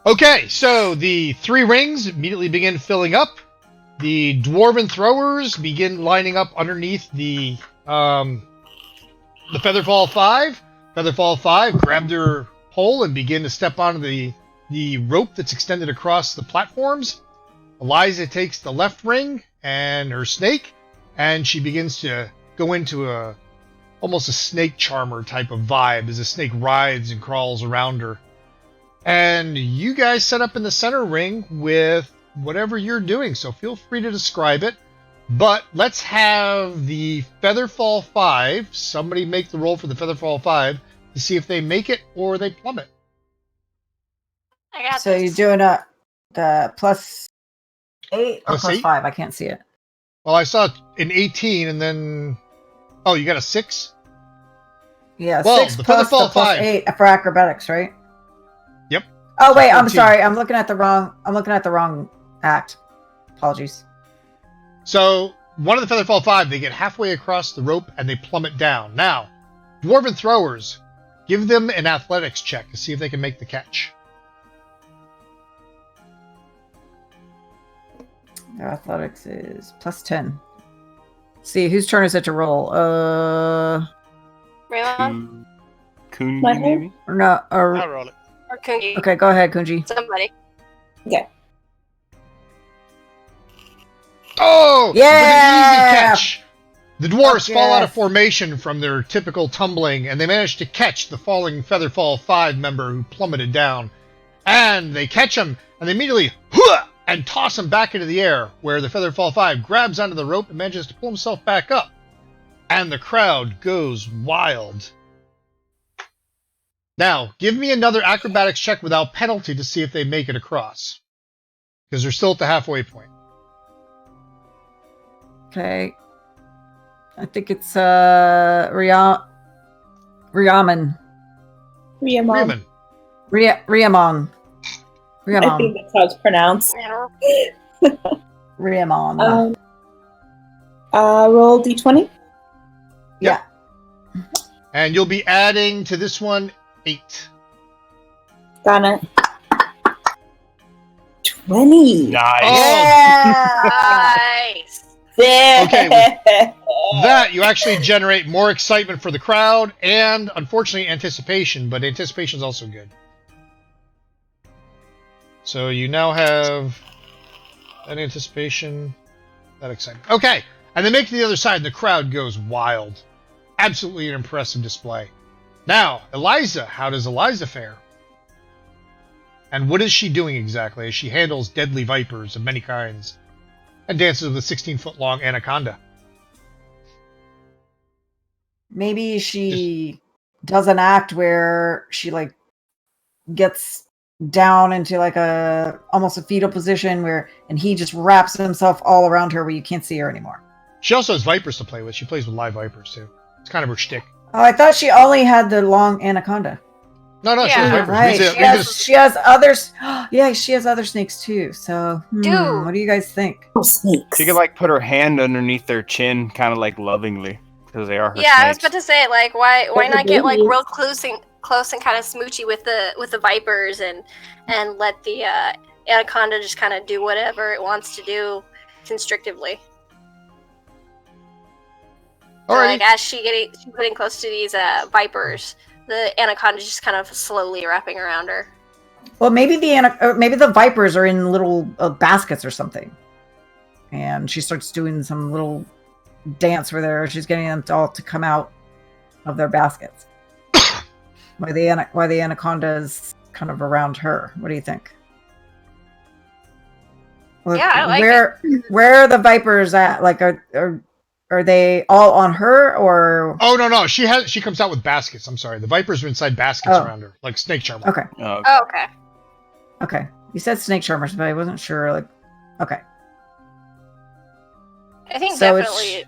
S1: Okay, so the 3 rings immediately begin filling up. The dwarven throwers begin lining up underneath the Featherfall 5. Featherfall 5 grab their pole and begin to step onto the rope that's extended across the platforms. Eliza takes the left ring and her snake, and she begins to go into almost a snake charmer type of vibe as the snake writhes and crawls around her. And you guys set up in the center ring with whatever you're doing, so feel free to describe it. But let's have the Featherfall 5, somebody make the roll for the Featherfall 5 to see if they make it or they plummet.
S3: I got
S4: So
S3: this.
S4: you're doing the +8 or
S1: Plus 8?
S4: +5? I can't see it.
S1: Well, I saw an 18 and then... Oh, you got a 6?
S4: Yeah,
S1: Well,
S4: 6
S1: the
S4: plus the
S1: Featherfall 5.
S4: +8 for acrobatics, right?
S1: Yep.
S4: Oh wait, I'm
S1: 14.
S4: sorry. I'm looking at the wrong act. Apologies.
S1: So one of the Featherfall 5, they get halfway across the rope and they plummet down. Now, Dwarven throwers, give them an athletics check to see if they can make the catch.
S4: Their athletics is +10. See, whose turn is it to roll?
S3: Raymond?
S2: Kunji,
S5: My whole-
S2: maybe?
S4: Or no, or
S6: I'll roll it.
S3: Or Kungi?
S4: okay, go ahead, Kunji.
S3: Somebody.
S1: Oh! With an
S4: Yeah!
S1: easy catch! The dwarves
S4: Fuck
S1: fall out of
S4: yes.
S1: formation from their typical tumbling, and they manage to catch the falling Featherfall 5 member who plummeted down. And they catch him, and they immediately and toss him back into the air, where the Featherfall 5 grabs onto the rope and manages to pull himself back up. And the crowd goes wild. Now, give me another acrobatics check without penalty to see if they make it across. Because they're still at the halfway point.
S4: Okay. I think it's Riaman.
S5: Riamon.
S1: Freeman.
S4: Riamon.
S5: I
S4: Riamon.
S5: think that's how it's pronounced.
S4: Riamon.
S5: Roll d20.
S4: Yeah.
S1: And you'll be adding to this one 8.
S5: Got it. 20.
S2: Nice.
S3: Nice.
S1: Okay, That you actually generate more excitement for the crowd and, unfortunately, anticipation. But anticipation is also good. So you now have that anticipation, that excitement. Okay, and they make it to the other side, and the crowd goes wild. Absolutely an impressive display. Now, Eliza, how does Eliza fare? And what is she doing exactly as she handles deadly vipers of many kinds and dances with a 16-foot-long anaconda?
S4: Maybe she does an act where she like gets down into like a almost a fetal position and he just wraps himself all around her where you can't see her anymore.
S1: She also has vipers to play with. She plays with live vipers, too. It's kind of her shtick.
S4: Oh, I thought she only had the long anaconda.
S1: No, she has
S3: Yeah.
S1: vipers.
S4: Right. She has others. Yeah, she has other snakes too. So,
S3: Dude.
S4: what do you guys think?
S5: Oh, snakes.
S2: She could like put her hand underneath their chin, kind of like lovingly, because they are her
S3: Yeah, I was
S2: snakes.
S3: about to say, like, why
S5: But the
S3: not get like
S5: babies-
S3: real close and kind of smoochy with the vipers and let the anaconda just kind of do whatever it wants to do constrictively. So,
S1: Alrighty.
S3: like as she's getting close to these vipers, the anaconda just kind of slowly wrapping around her.
S4: Well, maybe the vipers are in little baskets or something, and she starts doing some little dance where she's getting them all to come out of their baskets. Why the anaconda is kind of around her. What do you think?
S3: Yeah, I like
S4: where are the vipers at? Like, are they all on her or?
S1: Oh, no. She comes out with baskets. I'm sorry. The vipers are inside baskets around her, like snake charmer.
S4: Okay.
S2: Oh, okay.
S3: Oh, okay.
S4: Okay. You said snake charmers, but I wasn't sure. Like, okay.
S3: I think
S4: So
S3: definitely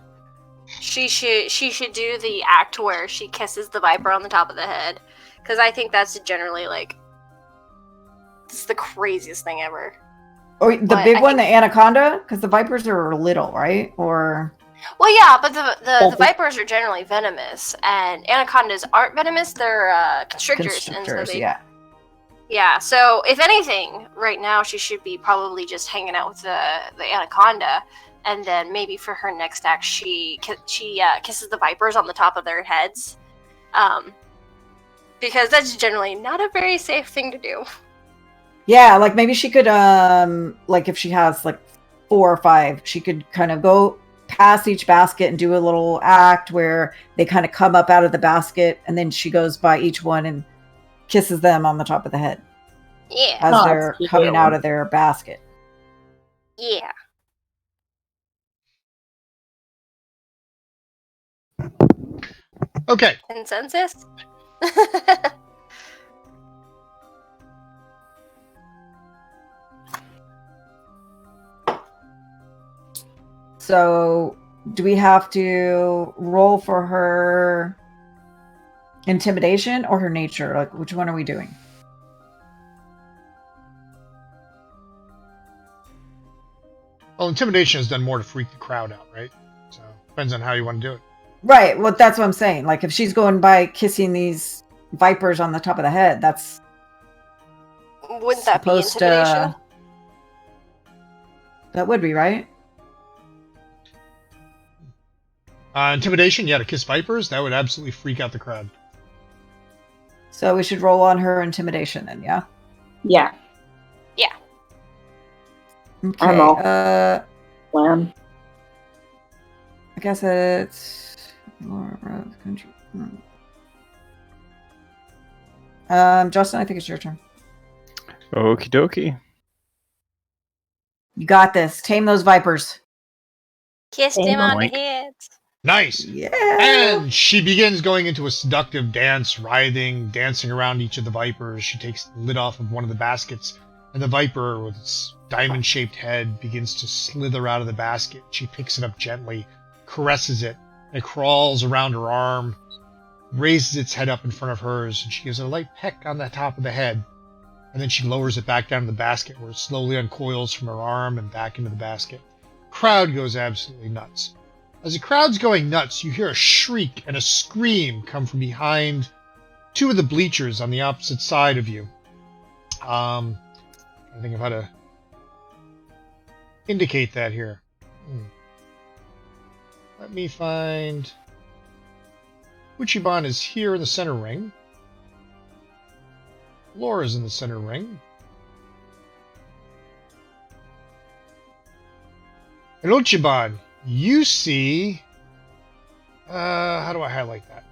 S3: she should do the act where she kisses the viper on the top of the head, because I think that's generally like it's the craziest thing ever.
S4: Or the
S3: But
S4: big
S3: I
S4: one,
S3: think-
S4: the anaconda, because the vipers are little, right? Or
S3: Well, yeah, but the vipers are generally venomous, and anacondas aren't venomous. They're constrictors, and so they
S4: yeah.
S3: Yeah, so if anything, right now she should be probably just hanging out with the anaconda, and then maybe for her next act, she kisses the vipers on the top of their heads, because that's generally not a very safe thing to do.
S4: Yeah, like maybe she could, like if she has like 4 or 5, she could kind of go past each basket and do a little act where they kind of come up out of the basket, and then she goes by each one and kisses them on the top of the head
S3: Yeah,
S4: as
S5: Oh,
S4: they're
S5: that's cute.
S4: coming out of their basket.
S3: yeah.
S1: Okay.
S3: Consensus?
S4: So, do we have to roll for her intimidation or her nature? Like, which one are we doing?
S1: Well, intimidation has done more to freak the crowd out, right? So depends on how you want to do it.
S4: Right. Well, that's what I'm saying. Like, if she's going by kissing these vipers on the top of the head, that's
S3: Wouldn't that be
S4: supposed
S3: intimidation?
S4: to. That would be right.
S1: Intimidation, yeah, to kiss vipers, that would absolutely freak out the crowd.
S4: So we should roll on her intimidation then, yeah?
S5: Yeah.
S4: Okay.
S5: I'm all- Plan.
S4: I guess it's country. Justin, I think it's your turn.
S2: Okie dokie.
S4: You got this. Tame those vipers.
S3: Kissed him on the
S2: Boink.
S3: head.
S1: Nice!
S4: Yeah.
S1: And she begins going into a seductive dance, writhing, dancing around each of the vipers. She takes the lid off of one of the baskets, and the viper, with its diamond-shaped head, begins to slither out of the basket. She picks it up gently, caresses it, and it crawls around her arm, raises its head up in front of hers, and she gives it a light peck on the top of the head. And then she lowers it back down to the basket, where it slowly uncoils from her arm and back into the basket. Crowd goes absolutely nuts. As the crowd's going nuts, you hear a shriek and a scream come from behind two of the bleachers on the opposite side of you. I think of how to indicate that here. Let me find... Uchiban is here in the center ring. Laura's in the center ring. And Uchiban, you see... how do I highlight that?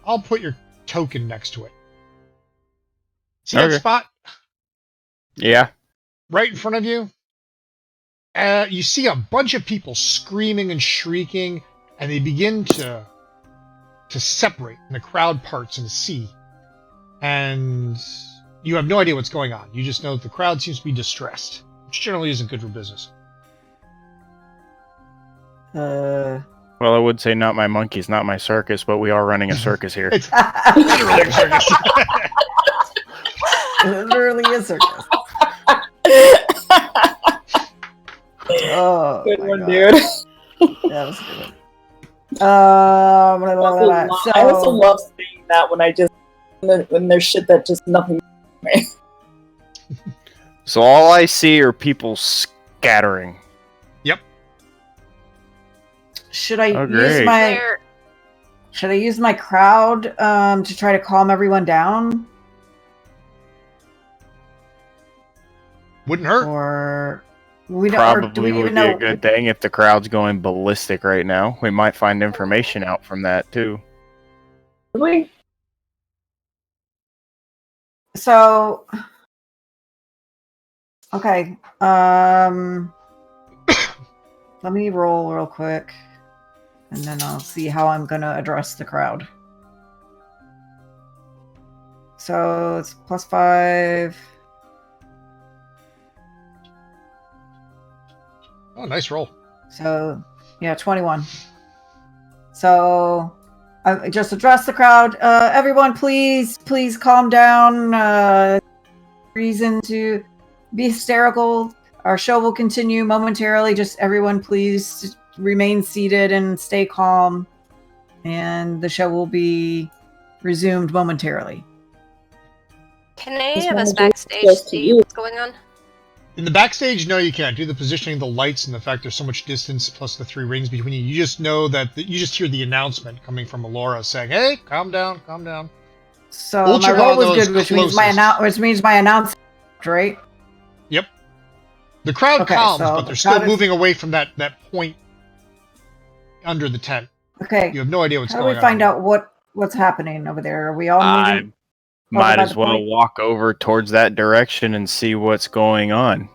S1: I'll put your token next to it. See that
S2: Okay.
S1: spot?
S2: Yeah.
S1: Right in front of you? You see a bunch of people screaming and shrieking, and they begin to separate, and the crowd parts in the sea. And you have no idea what's going on. You just know that the crowd seems to be distressed, which generally isn't good for business.
S2: Well, I would say not my monkeys, not my circus, but we are running a circus here.
S1: It's literally a circus.
S4: Literally a circus. Oh,
S5: Good
S4: my
S5: one,
S4: God.
S5: dude.
S4: That was a good one. Blah, blah, blah, blah.
S5: I also love saying that when there's shit that just nothing.
S2: So all I see are people scattering.
S4: Should I
S2: Oh,
S4: use
S2: great.
S4: my
S3: There,
S4: Should I use my crowd to try to calm everyone down,
S1: Wouldn't hurt.
S4: or we don't? Or do
S2: Probably
S4: we
S2: would
S4: even
S2: be
S4: know?
S2: a good thing if the crowd's going ballistic right now. We might find information out from that too.
S5: Really?
S4: So, okay. Let me roll real quick, and then I'll see how I'm gonna address the crowd. So it's +5.
S1: Oh, nice roll.
S4: So yeah, 21. So I just address the crowd. Everyone, please calm down. Reason to be hysterical. Our show will continue momentarily. Just everyone, please remain seated and stay calm. And the show will be resumed momentarily.
S3: can any
S5: This
S3: of us
S5: one will be
S3: backstage
S5: close to
S3: see
S5: you.
S3: what's going on?
S1: In the backstage, no, you can't. Do the positioning, the lights, and the fact there's so much distance, plus the 3 rings between you. You just know that you just hear the announcement coming from Alora saying, "Hey, calm down, calm down."
S4: So
S1: Ultra
S4: my roll
S1: Ball
S4: was
S1: knows
S4: good, which means my
S1: closest.
S4: announcement, right?
S1: Yep. The crowd
S4: Okay,
S1: calms,
S4: so
S1: but
S4: the
S1: they're still
S4: crowd is-
S1: moving away from that point under the tent.
S4: Okay.
S1: You have no idea what's
S4: How do
S1: going
S4: we find
S1: on.
S4: out what's happening over there? Are we all
S2: I
S4: moving?
S2: might
S4: by
S2: as
S4: the
S2: well
S4: point?
S2: walk over towards that direction and see what's going on.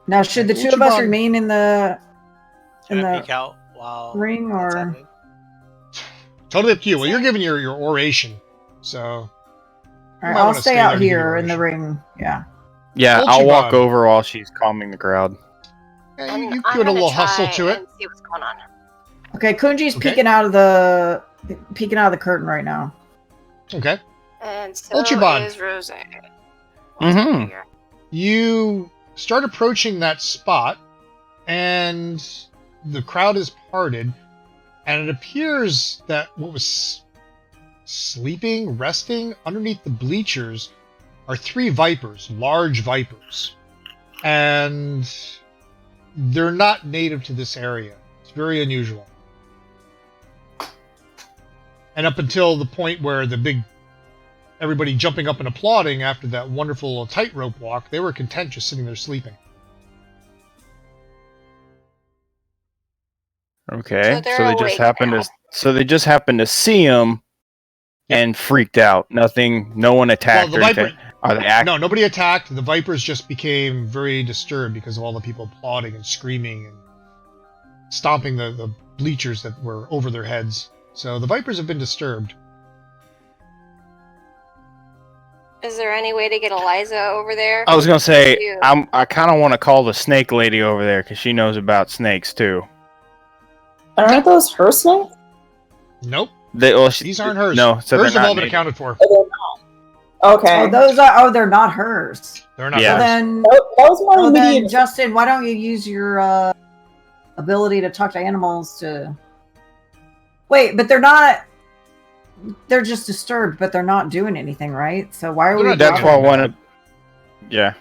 S4: Now, should the two of us
S1: Uchiban-
S4: remain in the
S6: Can I peek out while
S4: ring,
S6: that's
S4: or
S6: happening?
S1: Totally up to you. Well, you're giving your oration, so
S4: all
S1: might
S4: right, I'll
S1: wanna
S4: stay
S1: stay there
S4: out
S1: to give
S4: here
S1: your
S4: in the
S1: oration.
S4: ring. Yeah.
S2: Yeah,
S1: Ultra
S2: I'll walk
S1: Bond.
S2: over while she's calming the crowd.
S1: yeah,
S3: And
S1: you
S3: I'm
S1: give it a
S3: gonna
S1: little hustle
S3: try
S1: to it.
S3: and see what's going on.
S4: Okay, Kunji's
S1: Okay.
S4: peeking out of the curtain right now.
S1: Okay.
S3: And so
S1: Ultraban.
S3: is Rose.
S2: Mhm.
S1: You start approaching that spot, and the crowd is parted, and it appears that what was sleeping, resting underneath the bleachers are 3 vipers, large vipers. And they're not native to this area. It's very unusual. And up until the point where everybody jumping up and applauding after that wonderful tightrope walk, they were content just sitting there sleeping.
S2: Okay,
S3: So
S2: so they just happened to see him and freaked out. No one attacked
S1: Well,
S2: or anything. Are they
S1: No, nobody attacked. The vipers just became very disturbed because of all the people applauding and screaming and stomping the bleachers that were over their heads. So the vipers have been disturbed.
S3: Is there any way to get Eliza over there?
S2: I was gonna say I kind of want to call the snake lady over there because she knows about snakes too.
S5: Aren't those her snakes?
S1: Nope.
S2: These
S1: aren't hers.
S2: No, so
S1: hers
S2: they're
S1: have
S2: not
S1: all been
S2: native.
S1: accounted for.
S5: Okay.
S4: They're not hers.
S1: They're not
S2: Yeah.
S1: hers.
S4: So then,
S5: That was my
S4: then,
S5: immediate.
S4: Justin, why don't you use your ability to talk to animals to... Wait, but they're not... They're just disturbed, but they're not doing anything, right? So why are
S1: They're
S4: we...
S1: not
S2: That's
S1: doing
S2: why I
S1: anything.
S2: want to. Yeah.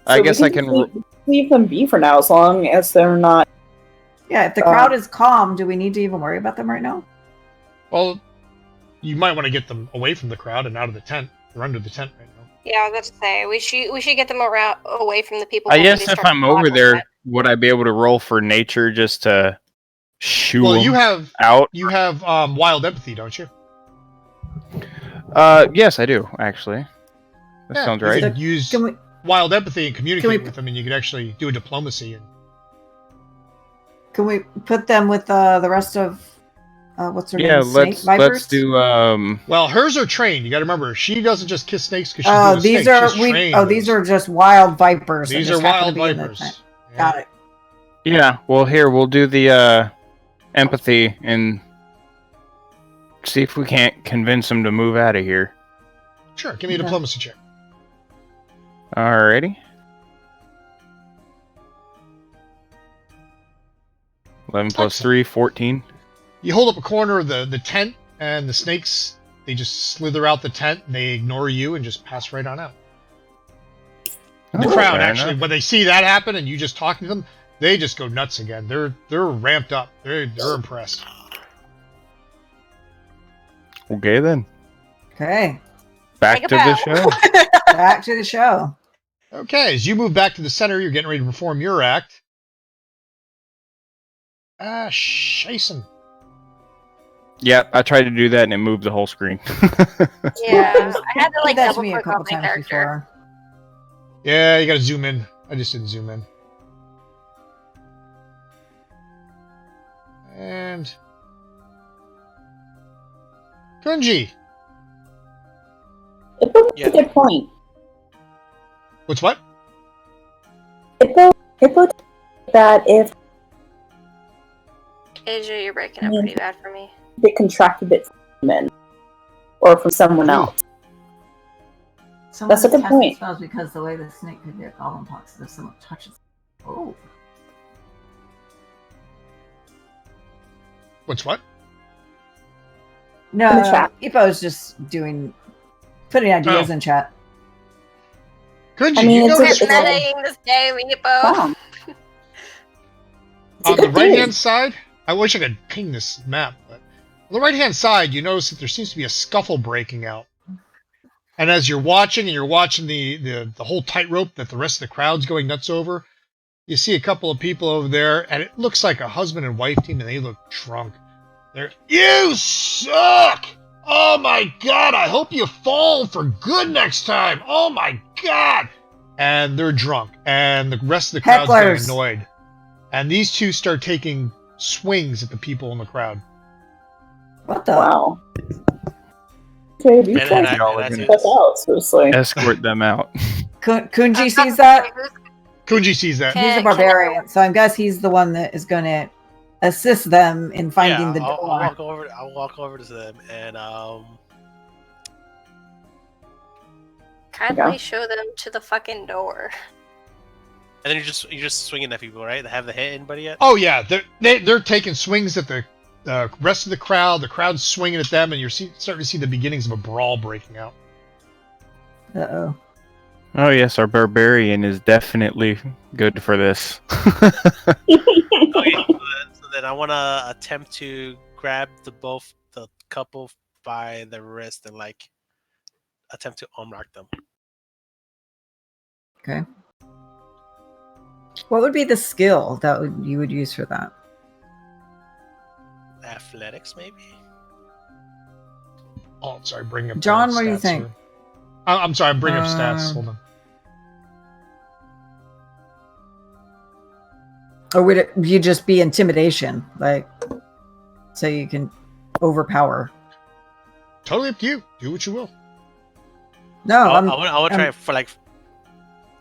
S2: I guess I can.
S5: Leave them be for now, as long as they're not.
S4: Yeah, if the crowd is calm, do we need to even worry about them right now?
S1: Well, you might want to get them away from the crowd and out of the tent. They're under the tent right now.
S3: Yeah, I was about to say we should get them away from the people.
S2: I
S3: before
S2: guess
S3: they
S2: if
S3: start
S2: I'm over
S3: talking
S2: there,
S3: about it.
S2: would I be able to roll for nature just to shoo
S1: Well,
S2: them out?
S1: you have wild empathy, don't you?
S2: Yes, I do actually. That sounds
S1: you
S2: right.
S1: could use
S4: Can we...
S1: wild empathy and communicate
S4: we-
S1: with them, and you could actually do a diplomacy. And
S4: Can we put them with the rest of what's her
S2: Yeah,
S4: name? Snake
S2: let's
S4: vipers?
S2: do.
S1: well, hers are trained. You got to remember, she doesn't just kiss snakes because she's
S4: Oh,
S1: doing a
S4: these
S1: snake.
S4: are
S1: She's trained
S4: these
S1: those.
S4: are just wild vipers. that
S1: These
S4: just
S1: are
S4: happen to
S1: wild
S4: be in the
S1: vipers.
S4: tent.
S1: Yeah.
S4: Got it.
S2: Yeah. Well, here we'll do the empathy and see if we can't convince them to move out of here.
S1: Sure, give me a
S4: Okay.
S1: diplomacy check.
S2: Alrighty. 11 plus 3, 14.
S1: You hold up a corner of the tent, and the snakes, they just slither out the tent, and they ignore you and just pass right on out. The
S2: Oh,
S1: crowd,
S2: fair
S1: actually,
S2: enough.
S1: when they see that happen and you just talking to them, they just go nuts again. They're ramped up. They're impressed.
S2: Okay then.
S4: Okay,
S2: Back
S3: Take
S2: to
S3: a
S2: the
S3: bow.
S2: show.
S4: back to the show.
S1: Okay, as you move back to the center, you're getting ready to perform your act. Shason.
S2: Yeah, I tried to do that and it moved the whole screen.
S3: Yeah, I had to like
S4: That's
S3: double
S4: me a
S3: click
S4: couple
S3: on my
S4: times
S3: character.
S4: before.
S1: Yeah, you gotta zoom in. I just didn't zoom in. And... Kunji.
S5: It's a good point.
S1: What's what?
S5: Hippo that if
S3: Asia, you're breaking up pretty bad for me.
S5: they contracted it from men or from someone else. That's a good point.
S4: Spells because the way the snake could get golem pox if someone touches. Oh.
S1: What's what?
S4: No,
S5: In the chat.
S4: Ipo's just putting ideas
S1: Oh.
S4: in chat.
S1: Kunji,
S5: I mean,
S1: you
S5: it's
S1: notice
S5: a-
S3: Metaing this game, Meepo.
S5: Wow. It's a
S1: on the
S5: good
S1: right-hand
S5: theory.
S1: side, I wish I could ping this map, but on the right-hand side, you notice that there seems to be a scuffle breaking out. And as you're watching, the whole tightrope that the rest of the crowd's going nuts over, you see a couple of people over there, and it looks like a husband and wife team, and they look drunk. You suck! Oh my god, I hope you fall for good next time! Oh my god! And they're drunk, and the rest of the crowd's getting
S4: Hecklers.
S1: annoyed. And these two start taking swings at the people in the crowd.
S4: What the?
S5: Wow. Okay, these
S6: And then
S5: guys
S6: I
S5: check out, seriously.
S2: Escort them out.
S4: Kunji sees that.
S1: Kunji sees that.
S3: Okay.
S4: He's a barbarian, so I guess he's the one that is going to assist them in finding the
S6: I'll
S4: door.
S6: walk over to them and
S3: Kindly show them to the fucking door.
S6: And then you're just swinging at people, right? They haven't hit anybody yet.
S1: Oh yeah, they're taking swings at the rest of the crowd. The crowd's swinging at them, and you're starting to see the beginnings of a brawl breaking out.
S4: Uh-oh.
S2: Oh yes, our barbarian is definitely good for this.
S6: Okay, so then I want to attempt to grab the couple by the wrist and like attempt to unlock them.
S4: Okay. What would be the skill that you would use for that?
S6: Athletics, maybe.
S1: Oh, sorry, bring up
S4: John, what do you
S1: stats
S4: think?
S1: here. I'm sorry, I'm bringing up stats. Hold on.
S4: Or would it you just be intimidation, like so you can overpower?
S1: Totally up to you. Do what you will.
S4: No,
S6: I
S4: I'm
S6: want to try for like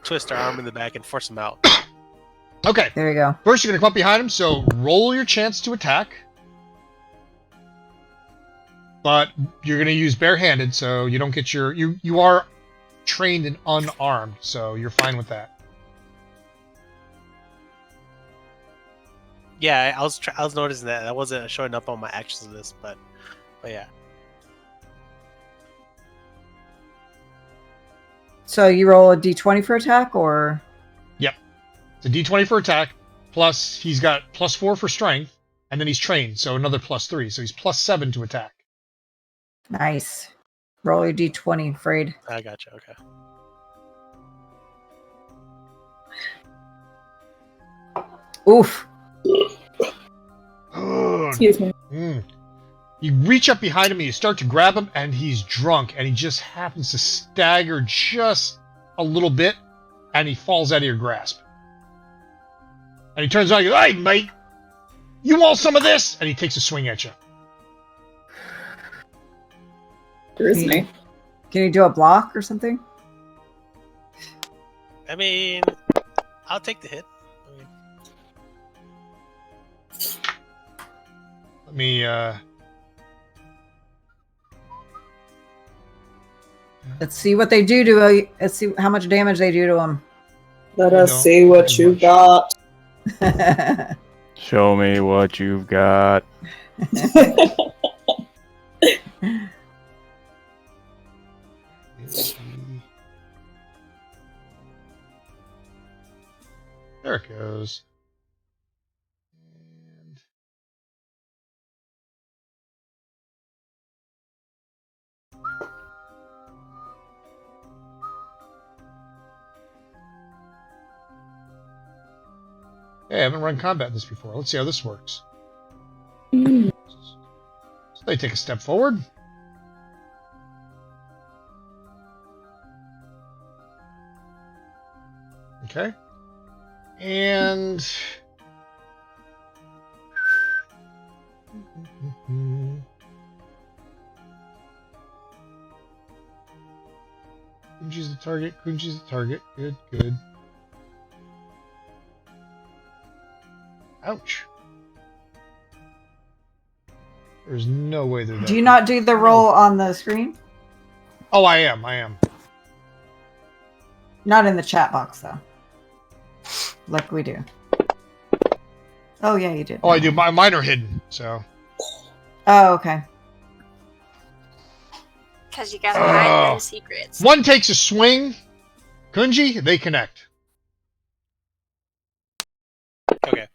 S6: twist her arm in the back and force him out.
S1: Okay.
S4: there you go.
S1: First, you're gonna come up behind him. So roll your chance to attack. But you're going to use barehanded, so you don't get your... You are trained and unarmed, so you're fine with that.
S6: Yeah, I was noticing that wasn't showing up on my actions list, but yeah.
S4: So you roll a d20 for attack, or
S1: Yep. It's a d20 for attack, plus he's got +4 for strength, and then he's trained, so another +3, so he's +7 to attack.
S4: nice. Roll your d20, Frayed.
S6: I gotcha. Okay.
S4: Oof.
S1: Ugh.
S5: Excuse me.
S1: You reach up behind him and you start to grab him, and he's drunk, and he just happens to stagger just a little bit, and he falls out of your grasp. And he turns around and goes, "Hey, mate, you want some of this?" And he takes a swing at you.
S5: Excuse me.
S4: Can you do a block or something?
S6: I mean, I'll take the hit. I mean,
S1: Let me,
S4: Let's see what they do to let's see how much damage they do to him.
S5: Let
S1: You
S5: us
S1: don't
S5: see what
S1: do
S5: you
S1: much.
S5: got.
S2: Show me what you've got.
S1: There it goes. And hey, I haven't run combat in this before. Let's see how this works. So they take a step forward. Okay. And Kunji's the target. Kunji's the target. Good, good. Ouch. There's no way they're that
S4: Do you not do the roll on the screen?
S1: Oh, I am.
S4: Not in the chat box, though. Like we do. Oh, yeah, you did.
S1: Oh, I do. Mine are hidden, so.
S4: Oh, okay.
S3: Because you guys are hiding those secrets.
S1: One takes a swing. Kunji, they connect.
S6: okay.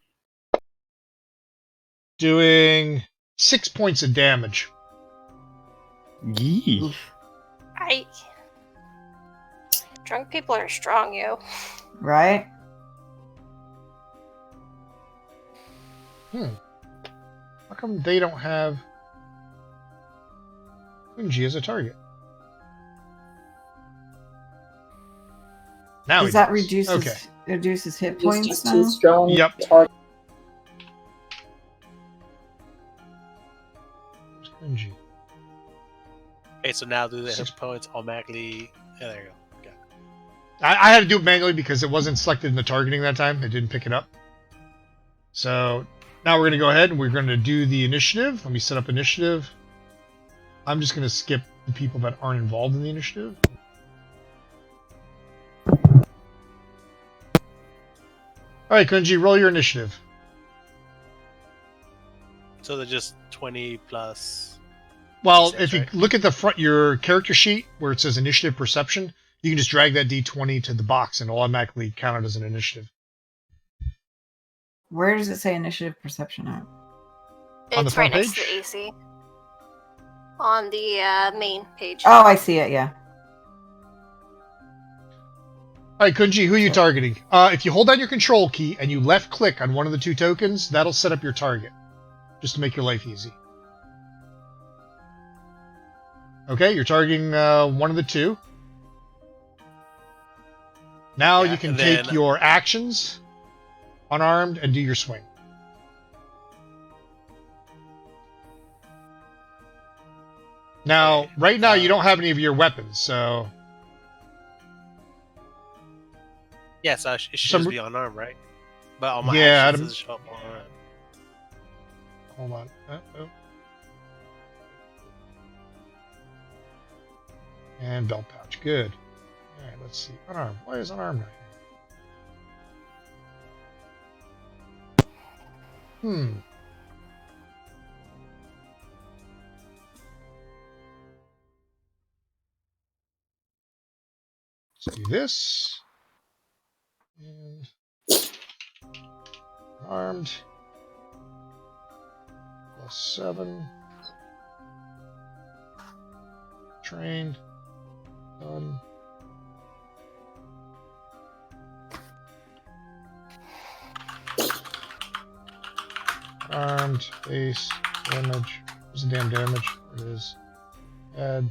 S1: Doing 6 points of damage.
S2: Yee.
S3: Drunk people are strong, yo.
S4: Right?
S1: How come they don't have Kunji as a target? Now
S4: Does
S1: he
S4: that
S1: does.
S4: reduces hit
S5: He's
S4: points
S5: just
S4: now?
S5: too strong.
S1: Yep.
S5: Target.
S1: Where's Kunji?
S6: Okay, so now do the
S1: Six-
S6: hit points automatically? Yeah, there you go. Okay.
S1: I had to do it manually because it wasn't selected in the targeting that time. It didn't pick it up. So now we're going to go ahead and we're going to do the initiative. Let me set up initiative. I'm just going to skip the people that aren't involved in the initiative. All right, Kunji, roll your initiative.
S6: So they're just 20 plus.
S1: Well,
S6: Six,
S1: if you
S6: right?
S1: look at the front, your character sheet where it says initiative perception, you can just drag that d20 to the box and it'll automatically count it as an initiative.
S4: Where does it say initiative perception at?
S1: On the
S3: It's right
S1: front
S3: next to the
S1: page?
S3: AC. On the main page.
S4: Oh, I see it. Yeah.
S1: All right, Kunji, who are you
S4: Sure.
S1: targeting? If you hold down your control key and you left click on one of the two tokens, that'll set up your target, just to make your life easy. Okay, you're targeting one of the two. Now
S6: Yeah,
S1: you can
S6: and
S1: take
S6: then-
S1: your actions, unarmed, and do your swing. Now,
S6: Okay,
S1: right now, you don't have any of your weapons, so
S6: Yeah, so it should
S1: Some-
S6: just be unarmed, right? But on my
S1: Yeah,
S6: actions,
S1: Adam-
S6: it doesn't show up unarmed.
S1: hold on. Oh. And belt pouch. Good. All right, let's see. Unarmed. Why is unarmed not here? Let's do this. And armed. +7. Trained. Done. Armed. Base. Damage. Where's the damn damage? There it is. Add.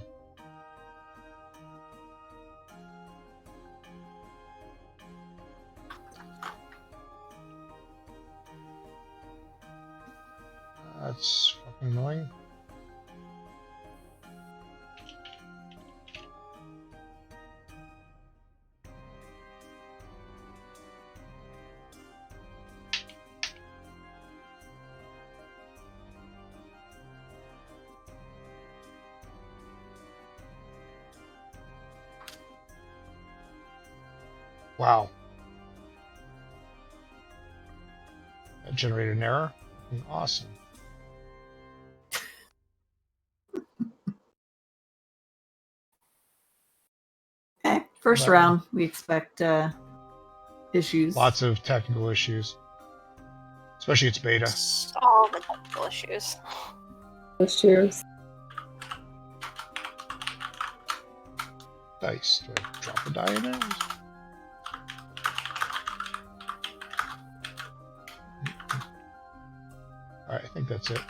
S1: That's fucking annoying. Wow. That generated an error. Awesome.
S4: First
S1: That
S4: round, we expect issues.
S1: Lots of technical issues. Especially its beta.
S3: All the technical issues.
S5: Cheers.
S1: Dice. Do I drop a die in there? Alright, I think that's it.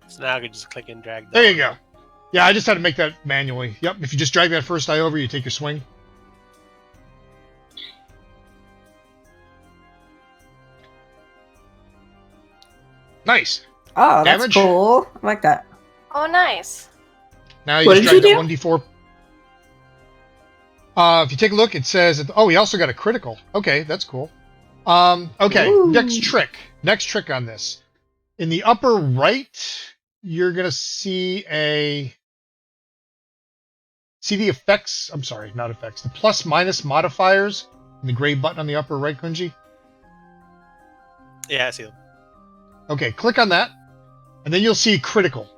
S6: So now I can just click and drag.
S1: There you go. Yeah, I just had to make that manually. Yep, if you just drag that first die over, you take your swing. Nice.
S4: Oh, that's
S1: Damage?
S4: cool. I like that.
S3: Oh, nice.
S1: Now you
S5: What
S1: just
S5: did
S1: drag
S5: you
S1: that 1d4. If you take a look, it says, oh, he also got a critical. Okay, that's cool. Okay,
S4: Ooh.
S1: next trick. Next trick on this. In the upper right, you're going to see see the effects. I'm sorry, not effects. The plus minus modifiers in the gray button on the upper right, Kunji.
S6: Yeah, I see them.
S1: Okay, click on that, and then you'll see critical.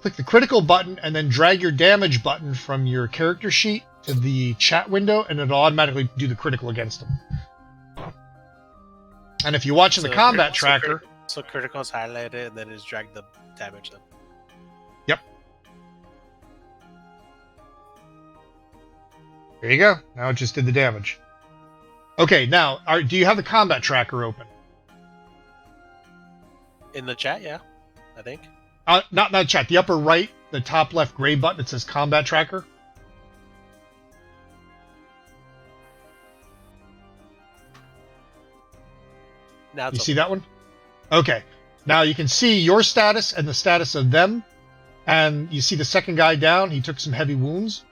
S1: Click the critical button, and then drag your damage button from your character sheet to the chat window, and it'll automatically do the critical against them. And if you watch in the combat tracker...
S6: So critical is highlighted, and then just drag the damage then.
S1: Yep. There you go. Now it just did the damage. Okay, now, do you have the combat tracker open?
S6: In the chat, yeah, I think.
S1: Not chat. The upper right, the top left gray button, it says combat tracker.
S6: Now it's
S1: You
S6: open.
S1: see that one? Okay. Now you can see your status and the status of them. And you see the second guy down. He took some heavy wounds.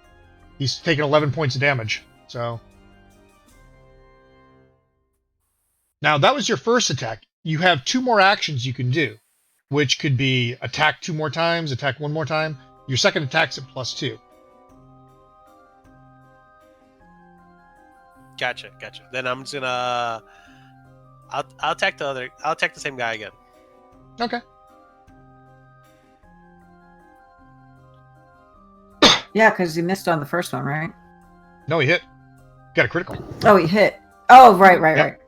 S1: He's taken 11 points of damage. So. Now, that was your first attack. You have 2 more actions you can do, which could be attack 2 more times, attack 1 more time. Your second attack's at +2.
S6: Gotcha. Then I'm just gonna. I'll attack I'll attack the same guy again.
S1: Okay.
S4: Yeah, because you missed on the first one, right?
S1: No, he hit. Got a critical.
S4: Oh, he hit. Oh, right.
S1: Yep.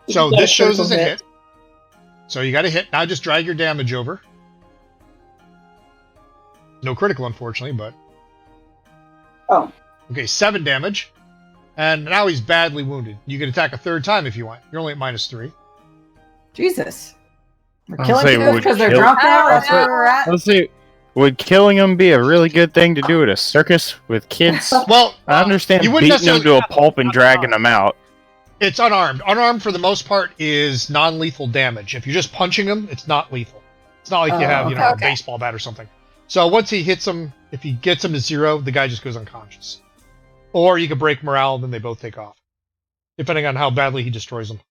S1: So this shows as a hit. So you got a hit. Now just drag your damage over. No critical, unfortunately, but...
S5: Oh.
S1: Okay, 7 damage. And now he's badly wounded. You can attack a 3rd time if you want. You're only at -3.
S4: Jesus. We're
S2: I'll
S4: killing
S2: say
S4: people
S2: would
S4: because they're
S2: kill-
S4: drunk now? That's
S3: Oh,
S4: where we're at?
S2: Let's see. Would killing them be a really good thing to do at a circus with kids?
S1: Well,
S2: I understand
S1: you wouldn't
S2: beating them to
S1: necessarily...
S2: a pulp and dragging them out.
S1: It's unarmed. Unarmed, for the most part, is non-lethal damage. If you're just punching him, it's not lethal. It's not like you
S4: Oh,
S1: have,
S4: okay.
S1: a baseball bat or something. So once he hits him, if he gets him to 0, the guy just goes unconscious. Or you can break morale, and then they both take off. Depending on how badly he destroys them.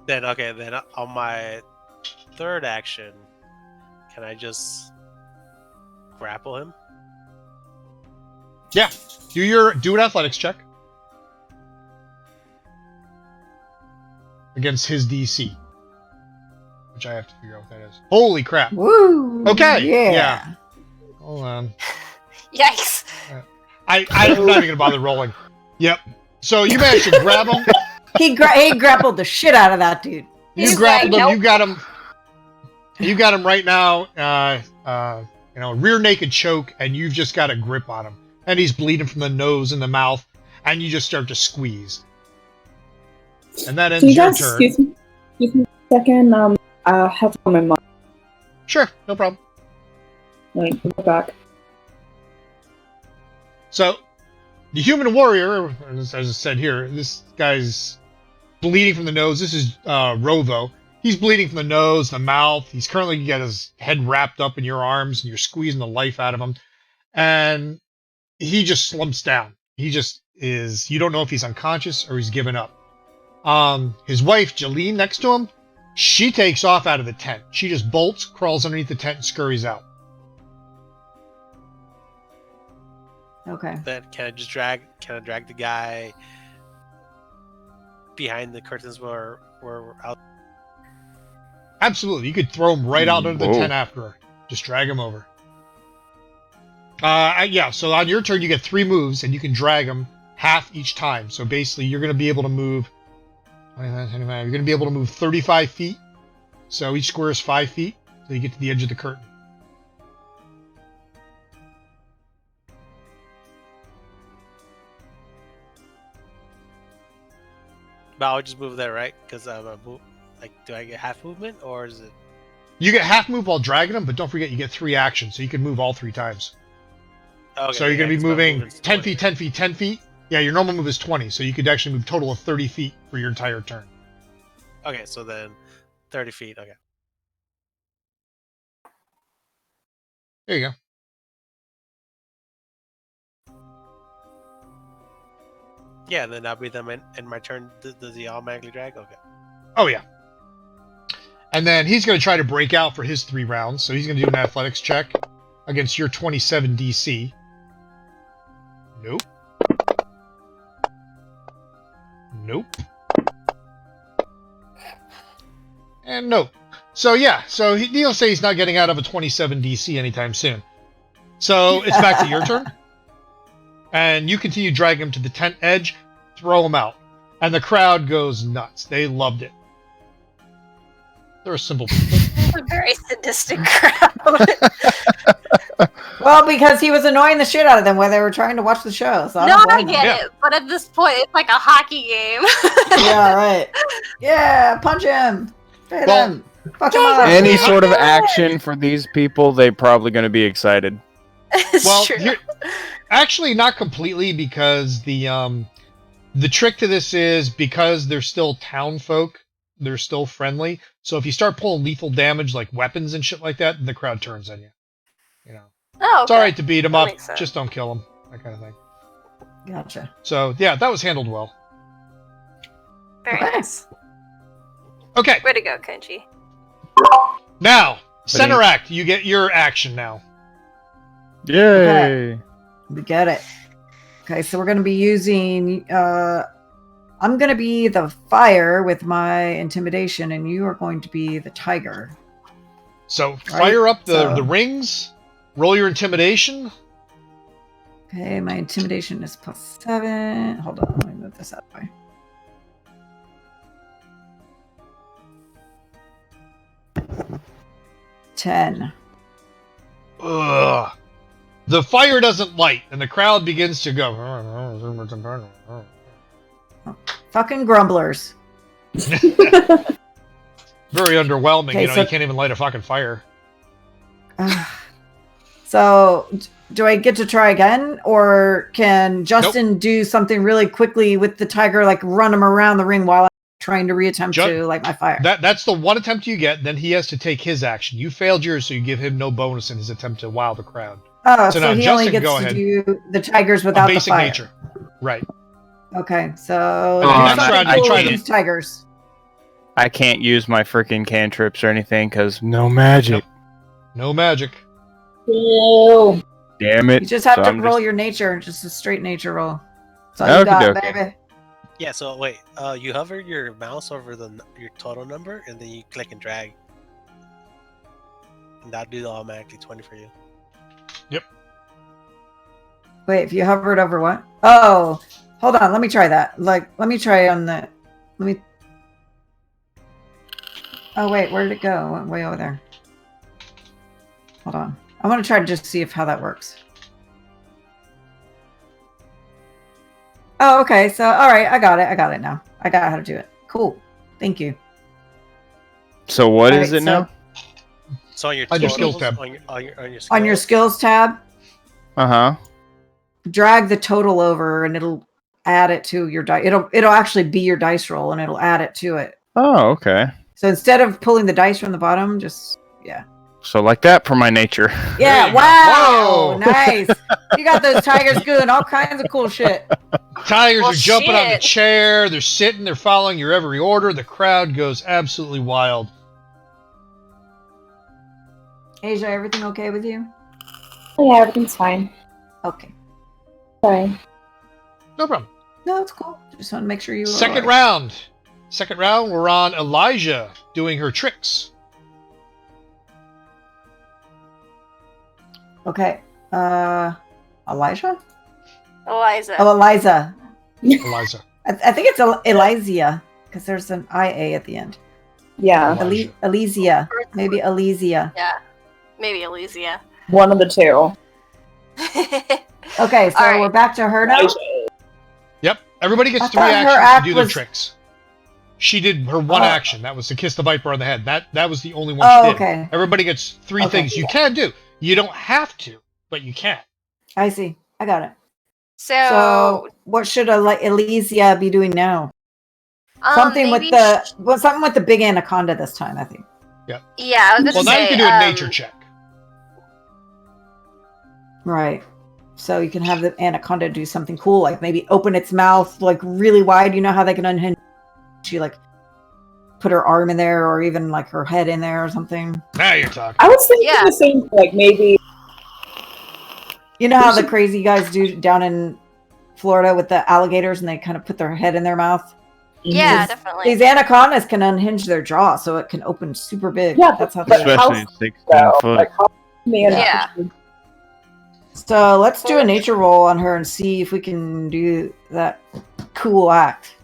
S6: Then on my 3rd action, can I just grapple him?
S1: Yeah. Do an athletics check. Against his DC. Which I have to figure out what that is. Holy crap.
S4: Woo!
S1: Okay,
S4: Yeah.
S1: Hold on.
S3: Yikes!
S1: I'm not even going to bother rolling. Yep. So you managed to grab him.
S4: He grappled the shit out of that dude.
S1: You
S3: He's
S1: grappled
S3: like,
S1: him.
S3: nope.
S1: You got him right now. Rear naked choke, and you've just got a grip on him, and he's bleeding from the nose and the mouth, and you just start to squeeze. And that ends
S5: Can you
S1: your
S5: guys
S1: turn.
S5: excuse me a second? I have on my mind.
S1: Sure, no problem.
S5: Like, go back.
S1: So, the human warrior, as I said here, this guy's bleeding from the nose. This is Rovo. He's bleeding from the nose, the mouth. He's currently got his head wrapped up in your arms, and you're squeezing the life out of him. And he just slumps down. He just is... You don't know if he's unconscious or he's given up. His wife, Jolene, next to him, she takes off out of the tent. She just bolts, crawls underneath the tent, and scurries out.
S4: Okay.
S6: Then can I drag the guy behind the curtains where we're out?
S1: Absolutely. You could throw him right out under the
S2: Whoa.
S1: tent after her. Just drag him over. Yeah, so on your turn, you get 3 moves, and you can drag them half each time. So basically, you're going to be able to move... You're going to be able to move 35 feet. So each square is 5 feet. So you get to the edge of the curtain.
S6: But I'll just move there, right? Because I'm a move. Like, do I get half movement, or is it?
S1: You get half move while dragging them, but don't forget you get 3 actions, so you can move all 3 times.
S6: Okay,
S1: So you're going to be
S6: so my
S1: moving
S6: movement's
S1: 10
S6: 20.
S1: feet, 10 feet, 10 feet. Yeah, your normal move is 20, so you could actually move a total of 30 feet for your entire turn.
S6: Okay, so then 30 feet. Okay.
S1: There you go.
S6: Yeah, then I'll be them in my turn. Does he automatically drag? Okay.
S1: Oh, yeah. And then he's going to try to break out for his 3 rounds, so he's going to do an athletics check against your 27 DC. Nope. Nope. And nope. So, yeah. So he'll say he's not getting out of a 27 DC anytime soon. So it's back to your turn. And you continue dragging him to the tent edge, throw him out. And the crowd goes nuts. They loved it. They're a simple people.
S3: It's a very sadistic crowd.
S4: Well, because he was annoying the shit out of them while they were trying to watch the show. So
S3: No,
S4: don't
S3: I
S4: blame
S3: get
S1: Yeah.
S3: it, but at this point, it's like a hockey game.
S4: them. Yeah, right. Yeah, punch him. Hit
S1: Well,
S4: him. Fuck him up.
S2: Any sort of action for these people, they're probably going to be excited.
S3: It's
S1: Well,
S3: true.
S1: actually, not completely, because the trick to this is because they're still town folk, they're still friendly. So if you start pulling lethal damage like weapons and shit like that, the crowd turns on you. You know,
S3: Oh,
S1: it's
S3: okay.
S1: all right to beat them
S3: That
S1: up,
S3: makes sense.
S1: just don't kill them, that kind of thing.
S4: Gotcha.
S1: So yeah, that was handled well.
S3: Very
S4: Okay.
S3: nice.
S1: Okay,
S3: Way to go, Kenji.
S1: now center act. You get your action now.
S2: Yay!
S4: We get it. Okay, so we're going to be using. I'm going to be the fire with my intimidation, and you are going to be the tiger.
S1: So fire up the
S4: so-
S1: rings. Roll your intimidation.
S4: Okay, my intimidation is +7. Hold on, let me move this out of the way. $10.
S1: Ugh. The fire doesn't light, and the crowd begins to go.
S4: Fucking grumblers.
S1: Very underwhelming.
S4: Okay,
S1: You know,
S4: so-
S1: you can't even light a fucking fire.
S4: So, do I get to try again, or can Justin do something really quickly with the tiger, like run him around the ring while I'm trying to reattempt to light my fire?
S1: That's the one attempt you get. Then he has to take his action. You failed yours, so you give him no bonus in his attempt to wow the crowd.
S4: Oh,
S1: so
S4: so
S1: now
S4: he
S1: Justin,
S4: only gets
S1: go
S4: to
S1: ahead.
S4: do the tigers
S1: On
S4: without the
S1: basic
S4: fire.
S1: nature, right?
S4: Okay, so
S2: Oh,
S4: do
S2: next
S4: something
S1: round you
S4: cool
S1: try
S4: with
S1: to-
S4: these tigers.
S2: I can't use my freaking cantrips or anything because no magic.
S1: No magic.
S5: Ew.
S2: Damn it!
S4: You just have
S2: So
S4: to
S2: I'm
S4: roll
S2: just-
S4: your nature, just a straight nature roll. That's all you got,
S2: Okey-dokey.
S4: baby.
S6: Yeah. So wait, you hover your mouse over your total number, and then you click and drag, and that'll do the automatically 20 for you.
S4: Wait, if you hovered over what? Oh, hold on. Let me try that. Like, let me try on the. Let me. Oh wait, where did it go? It went way over there. Hold on. I want to try to just see if how that works. Oh, okay. So, all right, I got it. I got it now. I got how to do it. Cool. Thank you.
S2: So what
S4: All
S2: is
S4: right,
S2: it now?
S6: So on your
S1: On your
S6: totals,
S1: skills tab.
S4: On your skills tab,
S2: Uh huh.
S4: drag the total over, and it'll add it to your dice. It'll actually be your dice roll, and it'll add it to it.
S2: Oh, okay.
S4: So instead of pulling the dice from the bottom, just yeah.
S2: So like that for my nature.
S4: Yeah,
S1: you go.
S4: wow,
S1: Whoa.
S4: nice. You got those tigers doing all kinds of cool shit.
S1: Tigers
S3: Well,
S1: are jumping on the
S3: shit.
S1: chair. They're sitting. They're following your every order. The crowd goes absolutely wild.
S4: Asia, everything okay with you?
S5: Oh, yeah, everything's fine.
S4: Okay.
S5: Sorry.
S1: No problem.
S4: No, it's cool. Just want to make sure you were
S1: Second
S4: all right.
S1: round. Second round, we're on Elijah doing her tricks.
S4: Okay. Elijah?
S3: Eliza.
S4: Oh, Eliza.
S1: Eliza.
S4: I think it's Elysia because there's an IA at the end.
S5: Yeah,
S1: Elijah.
S4: Elysia. Maybe Elysia.
S3: Yeah. Maybe Elysia.
S5: one of the two.
S4: Okay, so
S3: All right.
S4: we're back to her now.
S1: Yep. Everybody
S4: I
S1: gets 3
S4: thought her
S1: actions to
S4: act
S1: do their
S4: was-
S1: tricks. She did her one
S4: Oh.
S1: action. That was to kiss the viper on the head. That was the only one
S4: Oh,
S1: she did.
S4: okay.
S1: Everybody gets 3
S4: Okay.
S1: things you can do. You don't have to, but you can.
S4: I see. I got it.
S3: So,
S4: So, what should Elysia be doing now? Something with
S3: maybe
S4: something with the big anaconda this time, I think.
S3: yeah, I was gonna
S1: Well, now
S3: say,
S1: you can do a nature check.
S4: Right. So you can have the anaconda do something cool, like maybe open its mouth like really wide. You know how they can unhinge? She like put her arm in there, or even like her head in there, or something.
S1: Now you're talking.
S5: I was thinking
S3: Yeah.
S5: the same, like maybe.
S4: You know how the crazy guys do down in Florida with the alligators, and they kind of put their head in their mouth.
S3: Yeah,
S4: These-
S3: definitely.
S4: These anacondas can unhinge their jaw, so it can open super big.
S5: Yeah,
S4: That's how
S5: but
S4: they.
S2: Especially
S5: how-
S2: at 16
S5: So,
S2: foot.
S5: like, how man
S3: Yeah.
S4: So let's do a nature roll on her and see if we can do that cool act.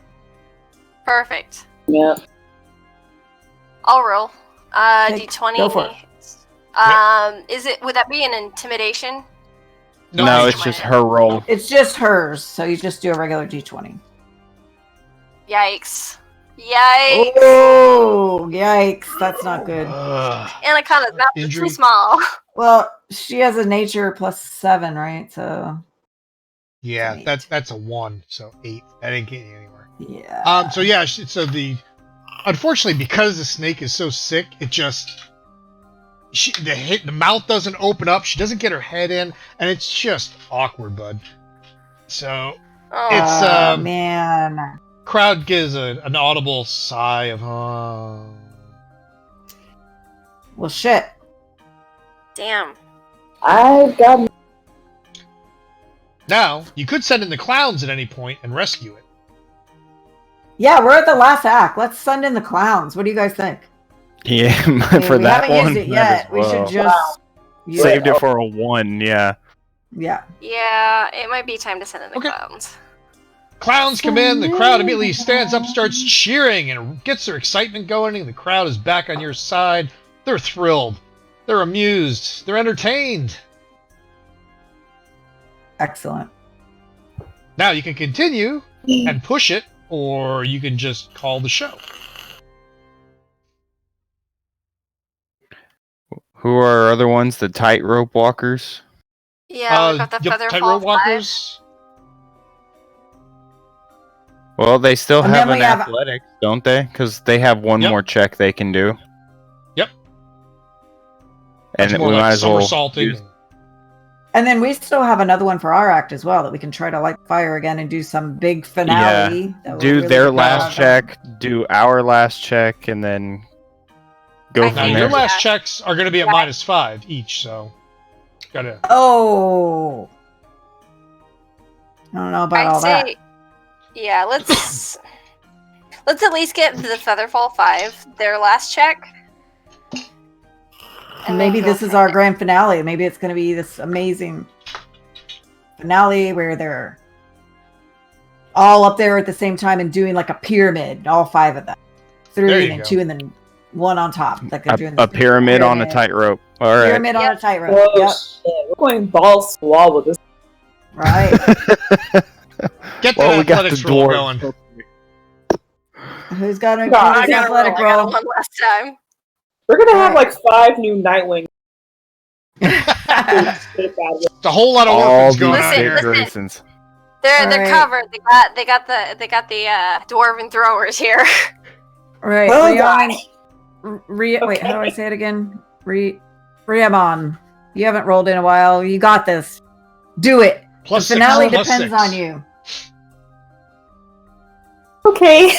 S3: Perfect.
S5: Yeah.
S3: I'll roll.
S4: Okay,
S3: D20.
S4: go for
S3: Is it? Would that be an intimidation?
S1: No,
S2: No,
S1: nature
S2: it's just
S1: check.
S2: her roll.
S4: It's just hers, so you just do a regular d20.
S3: Yikes! Yikes!
S4: Oh, yikes! That's not good.
S1: Ugh.
S3: Anaconda's not too
S1: Injury.
S3: small.
S4: Well, she has a nature +7, right? So
S1: Yeah,
S4: Eight.
S1: that's a 1, so 8. That ain't getting you anywhere.
S4: yeah.
S1: So yeah, unfortunately, because the snake is so sick, it just the mouth doesn't open up. She doesn't get her head in, and it's just awkward, bud. So
S3: Oh,
S1: It's
S4: man.
S1: crowd gives an audible sigh of
S4: Well, shit.
S3: damn.
S5: I've got.
S1: Now, you could send in the clowns at any point and rescue it.
S4: Yeah, we're at the last act. Let's send in the clowns. What do you guys think?
S2: Yeah,
S4: I mean,
S2: for
S4: we
S2: that
S4: haven't
S2: one,
S4: used it
S2: might as
S4: yet. We should
S2: well.
S4: just use
S2: Saved
S4: it.
S2: it for a 1, yeah.
S4: Yeah.
S3: Yeah, it might be time to send in the
S1: Okay.
S3: clowns.
S1: Clowns come in, the crowd immediately stands up, starts cheering, and gets their excitement going, and the crowd is back on your side. They're thrilled. They're amused. They're entertained.
S4: Excellent.
S1: Now you can continue and push it, or you can just call the show.
S2: Who are our other ones? The tightrope walkers?
S3: Yeah, we've got the
S1: yep,
S3: Featherfall
S1: tightrope
S3: 5.
S1: walkers.
S2: Well, they still
S4: And
S2: have
S4: then
S2: an
S4: we have-
S2: athletics, don't they? Because they have one
S1: Yep.
S2: more check they can do.
S1: Yep.
S2: And
S1: That's more
S2: we
S1: like
S2: might as well
S1: somersaulting.
S2: use-
S4: And then we still have another one for our act as well that we can try to light fire again and do some big finale. that will
S2: do
S4: really
S2: their
S4: get
S2: last
S4: crowd
S2: check, do our last check, and then go
S3: I
S2: from
S1: Now
S3: think
S1: your
S2: there.
S3: Yeah.
S1: last checks are going to be at -5 each, so gotta.
S4: going. Oh. I don't know about all that.
S3: Yeah, let's let's at least get the Featherfall 5 their last check.
S4: And
S3: then
S4: maybe
S3: go
S4: this is
S3: from
S4: our
S3: there.
S4: grand finale. Maybe it's going to be this amazing finale where they're all up there at the same time and doing like a pyramid, all 5 of them. 3
S1: There
S4: and
S1: you
S4: then
S1: go.
S4: 2 and then 1 on top. Like they're doing
S2: A pyramid on a tightrope. All right.
S4: Pyramid on a tightrope.
S5: Whoa,
S4: Yep.
S5: shit. We're going balls to the wall with this.
S4: Right.
S1: Get
S2: Well,
S1: that
S2: we got
S1: athletics
S2: the
S1: roll
S2: dwarves.
S1: going.
S4: Who's got a
S5: God,
S3: I
S4: good
S3: got
S4: athletic
S3: I got
S4: roll?
S3: one last time.
S5: We're gonna have
S4: Alright.
S5: like 5 new Nightwing.
S1: It's a whole lot of
S2: All
S1: orphans
S2: these
S1: going on
S3: Listen,
S1: here.
S2: Dick
S3: listen.
S2: Graysons.
S3: They're
S4: Alright.
S3: covered. They got the dwarven throwers here.
S4: Right.
S5: Oh,
S4: Rion.
S5: God.
S4: Wait, how do I say it again? Riamon. You haven't rolled in a while. You got this. Do it.
S1: Plus
S4: the
S1: 6,
S4: finale
S1: plus
S4: depends
S1: 6.
S4: on you.
S5: Okay.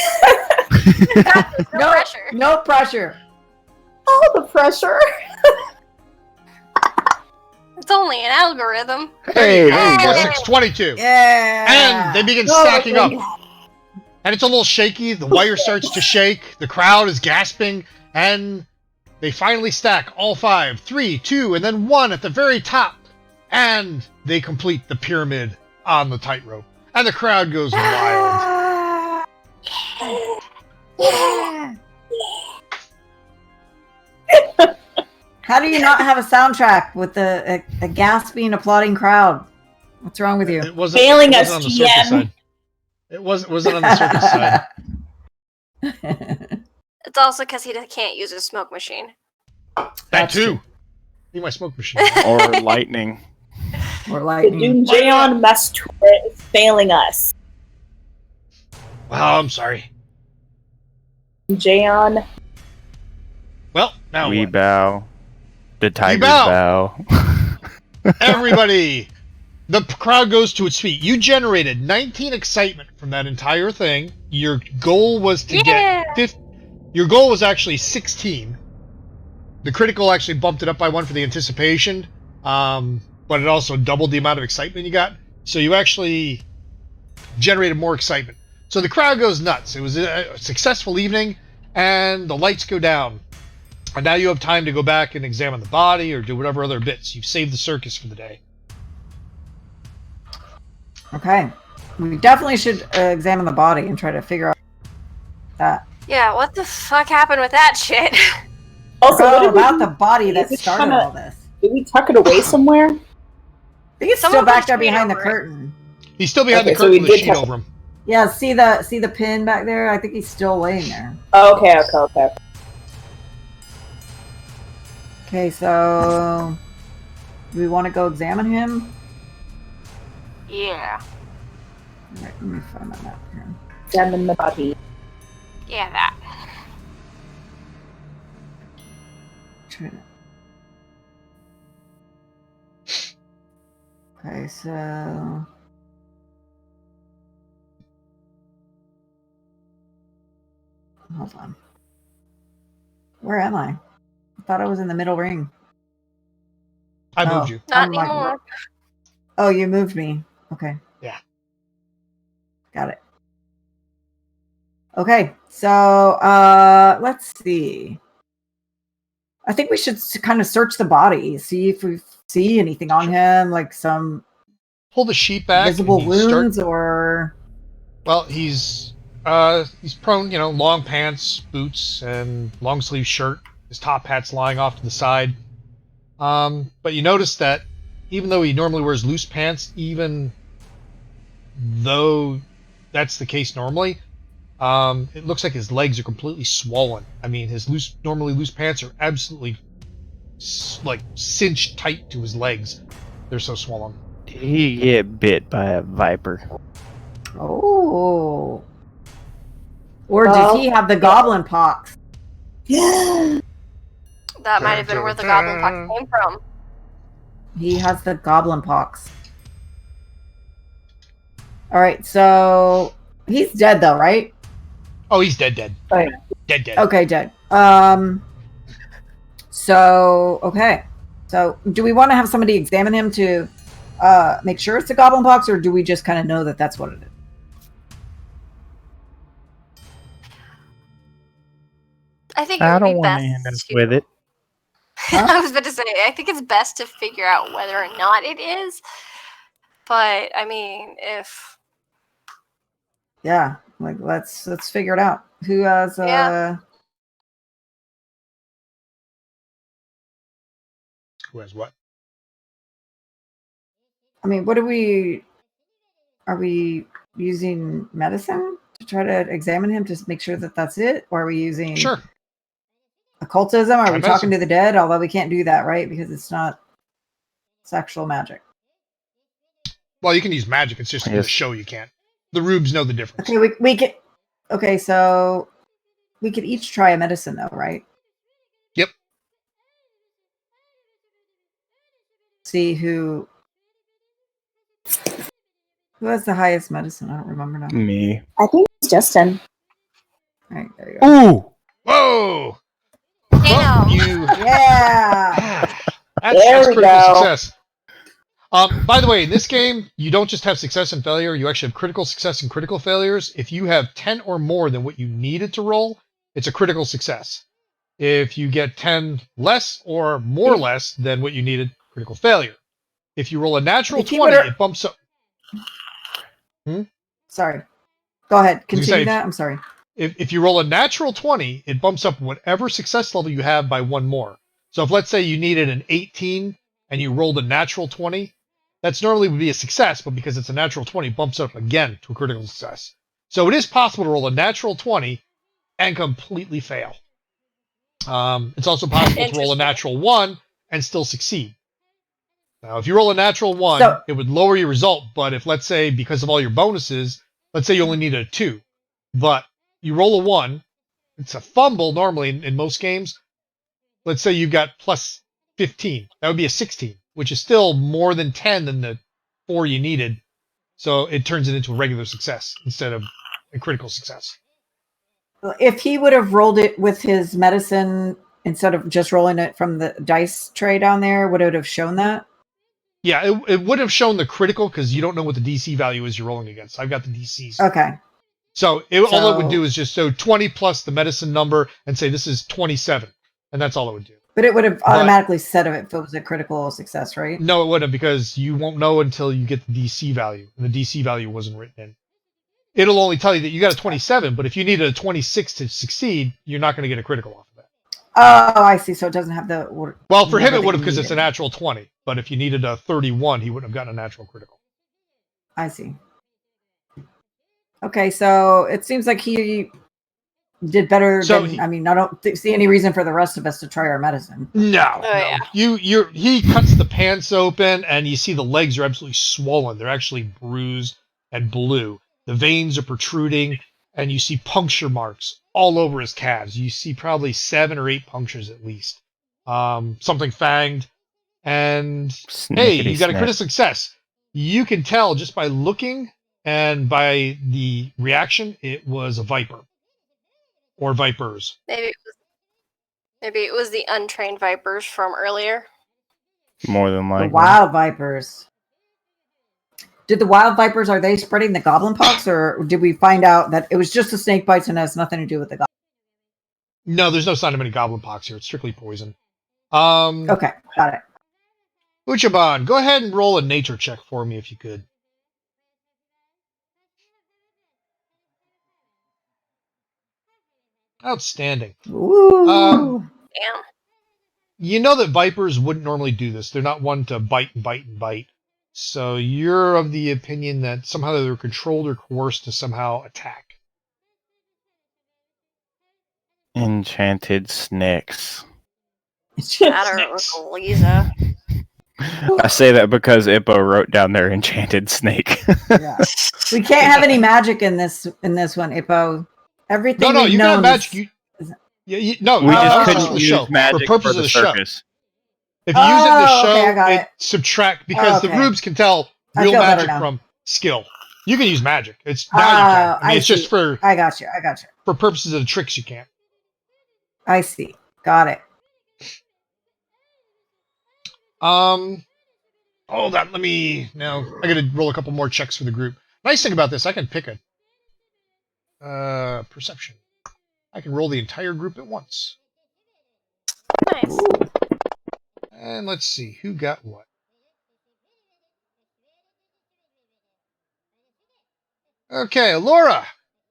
S3: No pressure.
S4: No pressure.
S5: All the pressure.
S3: It's only an algorithm.
S2: Hey, there you
S1: Plus
S2: go.
S1: 6, 22.
S4: Yeah.
S1: And they begin
S5: No,
S1: stacking up.
S5: okay.
S1: And it's a little shaky. The wire starts to shake. The crowd is gasping. And they finally stack all 5. 3, 2, and then 1 at the very top. And they complete the pyramid on the tightrope. And the crowd goes wild.
S4: Yeah. How do you not have a soundtrack with a gasping, applauding crowd? What's wrong with you?
S1: It wasn't,
S5: Failing
S1: it
S5: us,
S1: wasn't on the circus
S5: TM.
S1: side. It wasn't on the circus side.
S3: It's also because he can't use his smoke machine.
S1: That
S4: That's
S1: too.
S4: true.
S1: Need my smoke machine.
S2: Or lightning.
S4: Or
S5: The
S4: lightning.
S5: Doom Jayon mess turret is failing us.
S1: Well, I'm sorry.
S5: Jayon.
S1: Well, now
S2: We
S1: what?
S2: bow. The tigers
S1: bow.
S2: bow.
S1: Everybody, the crowd goes to its feet. You generated 19 excitement from that entire thing. Your goal was to
S3: Yeah.
S1: get your goal was actually 16. The critical actually bumped it up by 1 for the anticipation, but it also doubled the amount of excitement you got. So you actually generated more excitement. So the crowd goes nuts. It was a successful evening, and the lights go down. And now you have time to go back and examine the body or do whatever other bits. You've saved the circus for the day.
S4: Okay. We definitely should examine the body and try to figure out that.
S3: Yeah, what the fuck happened with that shit?
S5: Also, what
S4: Oh,
S5: did we
S4: about
S5: do?
S4: the body that
S5: Is it
S4: started
S5: kinda-
S4: all this.
S5: Did we tuck it away somewhere?
S4: I think it's
S3: Someone
S4: still back
S3: pushed
S4: there
S3: me
S4: behind the
S3: over it.
S4: curtain.
S1: He's still behind
S5: Okay,
S1: the
S5: so
S1: curtain
S5: we
S1: with a
S5: did
S1: sheet
S5: have-
S1: over him.
S4: Yeah, see the pin back there? I think he's still laying there.
S5: Oh, okay.
S4: Okay, so do we want to go examine him?
S3: Yeah.
S4: All right, let me find my map here.
S5: Examine the body.
S3: Yeah, that.
S4: Try to- Okay, so Hold on. Where am I? I thought I was in the middle ring.
S1: I moved you.
S3: Not
S4: I'm like,
S3: anymore.
S4: oh, you moved me. Okay.
S1: Yeah.
S4: Got it. Okay, so let's see. I think we should kind of search the body, see if we see anything on him, like some
S1: Pull the sheet back.
S4: visible
S1: and you start-
S4: wounds or.
S1: Well, he's prone, long pants, boots, and long sleeve shirt. His top hat's lying off to the side. But you notice that even though he normally wears loose pants, even though that's the case normally, it looks like his legs are completely swollen. I mean, his normally loose pants are absolutely like cinched tight to his legs. They're so swollen.
S2: Did he get bit by a viper?
S4: Oh. Or
S5: Well,
S4: did he have the goblin pox?
S5: Yeah.
S3: That might have been where the goblin pox came from.
S4: He has the goblin pox. All right, so he's dead though, right?
S1: Oh, he's dead.
S5: Oh, yeah.
S1: Dead.
S4: Okay, dead. So okay. So do we want to have somebody examine him to make sure it's a goblin pox, or do we just kind of know that that's what it is?
S3: I think it
S2: I
S3: would
S2: don't
S3: be
S2: want
S3: best
S2: to end up
S3: to-
S2: with it.
S3: I was about to say, I think it's best to figure out whether or not it is. But I mean, if
S4: Yeah, like let's figure it out. Who has
S3: Yeah.
S1: Who has what?
S4: I mean, what are we using medicine to try to examine him to make sure that that's it, or are we using
S1: Sure.
S4: occultism? Are
S1: Try
S4: we
S1: medicine.
S4: talking to the dead? Although we can't do that, right? Because it's not sexual magic.
S1: Well, you can use magic. It's just in the
S2: Yes.
S1: show you can't. The rubes know the difference.
S4: Okay, we could. Okay, so we could each try a medicine, though, right?
S1: Yep.
S4: See who has the highest medicine. I don't remember now.
S2: Me.
S5: I think it's Justin.
S4: All right, there you go.
S2: Ooh!
S1: Whoa!
S3: Damn.
S1: Well, you.
S4: Yeah.
S1: That's
S5: There we
S1: critical
S5: go.
S1: success. By the way, in this game, you don't just have success and failure. You actually have critical success and critical failures. If you have 10 or more than what you needed to roll, it's a critical success. If you get 10 less or more less than what you needed, critical failure. If you roll a natural
S4: If you
S1: 20,
S4: would've-
S1: it bumps up.
S4: Sorry. Go ahead.
S1: gonna
S4: Continue
S1: say-
S4: that. I'm sorry.
S1: If you roll a natural 20, it bumps up whatever success level you have by one more. So if let's say you needed an 18 and you rolled a natural 20, that's normally would be a success, but because it's a natural 20, it bumps up again to a critical success. So it is possible to roll a natural 20 and completely fail. It's also possible to roll a
S3: Interesting.
S1: natural 1 and still succeed. Now, if you roll a natural 1,
S4: So-
S1: it would lower your result, but if, let's say, because of all your bonuses, let's say you only needed a 2, but you roll a 1, it's a fumble normally in most games. Let's say you got plus 15. That would be a 16, which is still more than 10 than the 4 you needed. So it turns it into a regular success instead of a critical success.
S4: If he would have rolled it with his medicine instead of just rolling it from the dice tray down there, would it have shown that?
S1: Yeah, it would have shown the critical because you don't know what the DC value is you're rolling against. I've got the DCs.
S4: Okay.
S1: So all it would
S4: So-
S1: do is just 20 plus the medicine number and say this is 27. And that's all it would do.
S4: But it would have automatically said it if it was a critical success, right?
S1: No, it wouldn't because you won't know until you get the DC value. And the DC value wasn't written in. It'll only tell you that you got a 27, but if you needed a 26 to succeed, you're not going to get a critical off of that.
S4: Oh, I see. So it doesn't have the.
S1: Well, for him,
S4: number
S1: it
S4: that
S1: would have
S4: you
S1: because it's a
S4: needed.
S1: natural 20. But if you needed a 31, he wouldn't have gotten a natural critical.
S4: I see. Okay, so it seems like he did better
S1: So
S4: than.
S1: he-
S4: I mean, I don't see any reason for the rest of us to try our medicine.
S1: No,
S3: Oh, yeah.
S1: he cuts the pants open and you see the legs are absolutely swollen. They're actually bruised and blue. The veins are protruding and you see puncture marks all over his calves. You see probably 7 or 8 punctures at least. Something fanged. And hey, you got a critical success. You can tell just by looking and by the reaction, it was a viper. or vipers?
S3: Maybe it was the untrained vipers from earlier.
S2: More than
S4: The
S2: likely.
S4: wild vipers. Did the wild vipers, are they spreading the goblin pox, or did we find out that it was just the snake bites and has nothing to do with the goblin?
S1: No, there's no sign of any goblin pox here. It's strictly poison. Okay,
S4: Okay, got it.
S1: Uchaban, go ahead and roll a nature check for me if you could. Outstanding.
S4: Ooh.
S3: Damn.
S1: You know that vipers wouldn't normally do this. They're not one to bite and bite and bite. So you're of the opinion that somehow they're controlled or coerced to somehow attack.
S2: Enchanted snakes.
S3: That or Lisa.
S2: I say that because Ippo wrote down their enchanted snake.
S4: Yeah. We can't have any magic in this one, Ippo. Everything
S1: No,
S4: we've
S1: you can have
S4: known
S1: magic. No,
S2: we
S1: that
S2: just
S1: was
S2: couldn't
S1: for the
S2: use
S1: show.
S2: magic
S1: for purposes
S2: the
S1: of the show.
S2: circus.
S1: If you use it in the show,
S4: okay, I got it.
S1: subtract because the
S4: Okay.
S1: rubes can tell
S4: I
S1: real
S4: feel better
S1: magic
S4: now.
S1: from skill. You can use magic. It's now you can. I mean, it's just for
S4: I got you.
S1: for purposes of the tricks you can't.
S4: I see. Got it.
S1: Hold on. Let me now. I got to roll a couple more checks for the group. Nice thing about this, I can pick a perception. I can roll the entire group at once.
S3: Nice.
S1: And let's see who got what. Okay, Laura,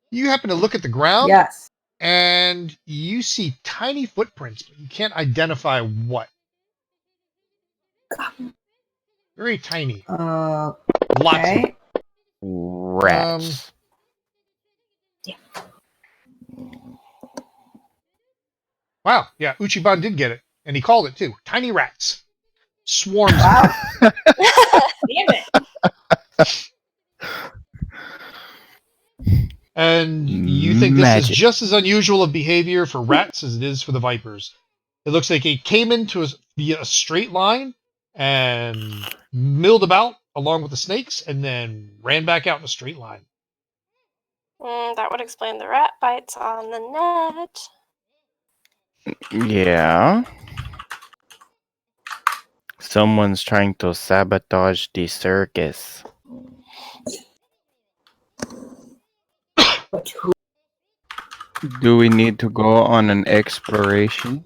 S1: you happen to look at the ground.
S4: Yes.
S1: And you see tiny footprints, but you can't identify what. Very tiny. Lots of
S4: Okay.
S2: Rats.
S1: Wow, yeah, Uchiban did get it. And he called it too. Tiny rats. Swarms.
S4: Wow.
S5: Damn it.
S1: And you think this is
S2: Magic.
S1: just as unusual of behavior for rats as it is for the vipers. It looks like it came into via a straight line and milled about along with the snakes and then ran back out in a straight line.
S3: That would explain the rat bites on the net.
S2: Yeah. Someone's trying to sabotage the circus. Do we need to go on an exploration?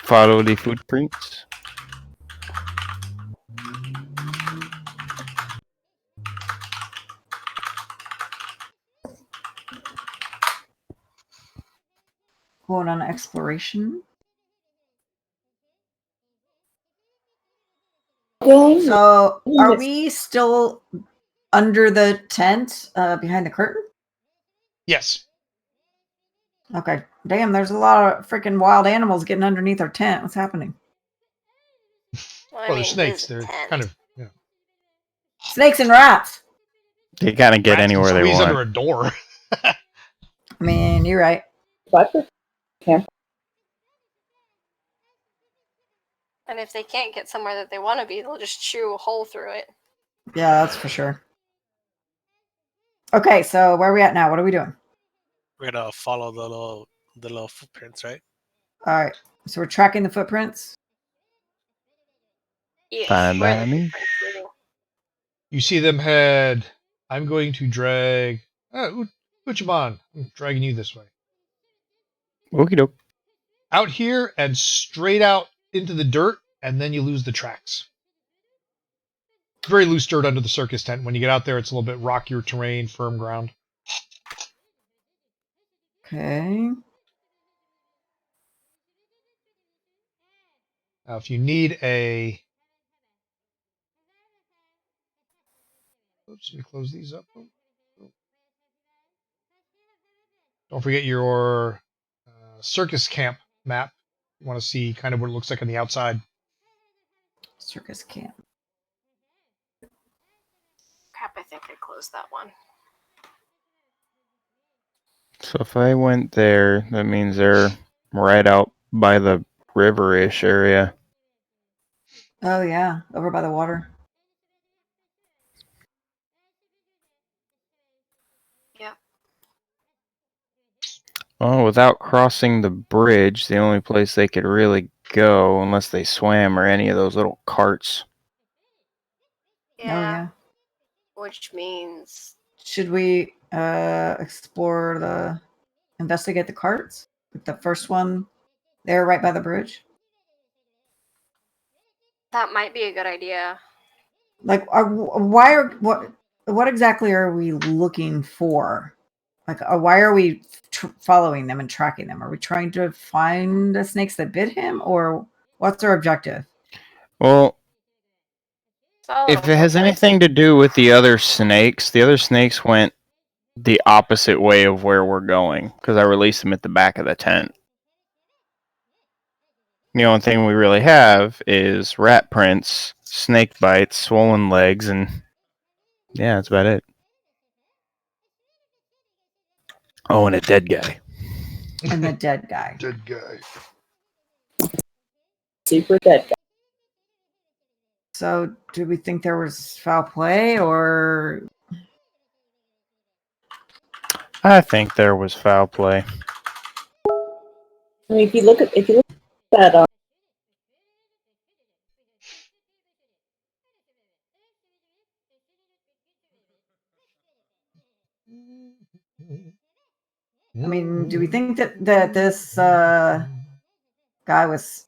S2: Follow the footprints?
S4: Going on exploration. So, are we still under the tent behind the curtain?
S1: Yes.
S4: Okay. Damn, there's a lot of freaking wild animals getting underneath our tent. What's happening?
S1: Well, they're snakes. They're kind of
S4: Snakes and rats.
S2: They kind of get
S1: rats
S2: anywhere
S1: can
S2: they
S1: squeeze
S2: want.
S1: under a door.
S4: I mean, you're right.
S3: And if they can't get somewhere that they want to be, they'll just chew a hole through it.
S4: Yeah, that's for sure. Okay, so where are we at now? What are we doing?
S6: We're gonna follow the little footprints, right?
S4: All right. So we're tracking the footprints.
S3: Yeah.
S2: Fine
S3: where
S2: by
S3: the
S2: me.
S3: footprints leading.
S1: You see them head. I'm going to drag. Uchiban, I'm dragging you this way.
S2: Okie doke.
S1: Out here and straight out into the dirt, and then you lose the tracks. Very loose dirt under the circus tent. When you get out there, it's a little bit rockier terrain, firm ground.
S4: Okay.
S1: Now, if you need a... Oops, let me close these up. Don't forget your circus camp map. You want to see kind of what it looks like on the outside.
S4: Circus camp.
S3: Crap, I think I closed that one.
S2: So if I went there, that means they're right out by the river-ish area.
S4: Oh, yeah. Over by the water.
S3: Yep.
S2: Well, without crossing the bridge, the only place they could really go, unless they swam, are any of those little carts.
S3: Yeah.
S4: Oh yeah.
S3: Which means
S4: Should we investigate the carts? With the first one there right by the bridge?
S3: that might be a good idea.
S4: Like what exactly are we looking for? Like why are we following them and tracking them? Are we trying to find the snakes that bit him, or what's our objective?
S2: Well,
S3: So
S2: if it has anything to do with the other snakes went the opposite way of where we're going, because I released them at the back of the tent. The only thing we really have is rat prints, snake bites, swollen legs, and yeah, that's about it. Oh, and a dead guy.
S4: And the dead guy.
S1: Dead guy.
S5: Super dead guy.
S4: So do we think there was foul play, or
S2: I think there was foul play.
S5: I mean, if you look at that,
S4: I mean, do we think that this guy was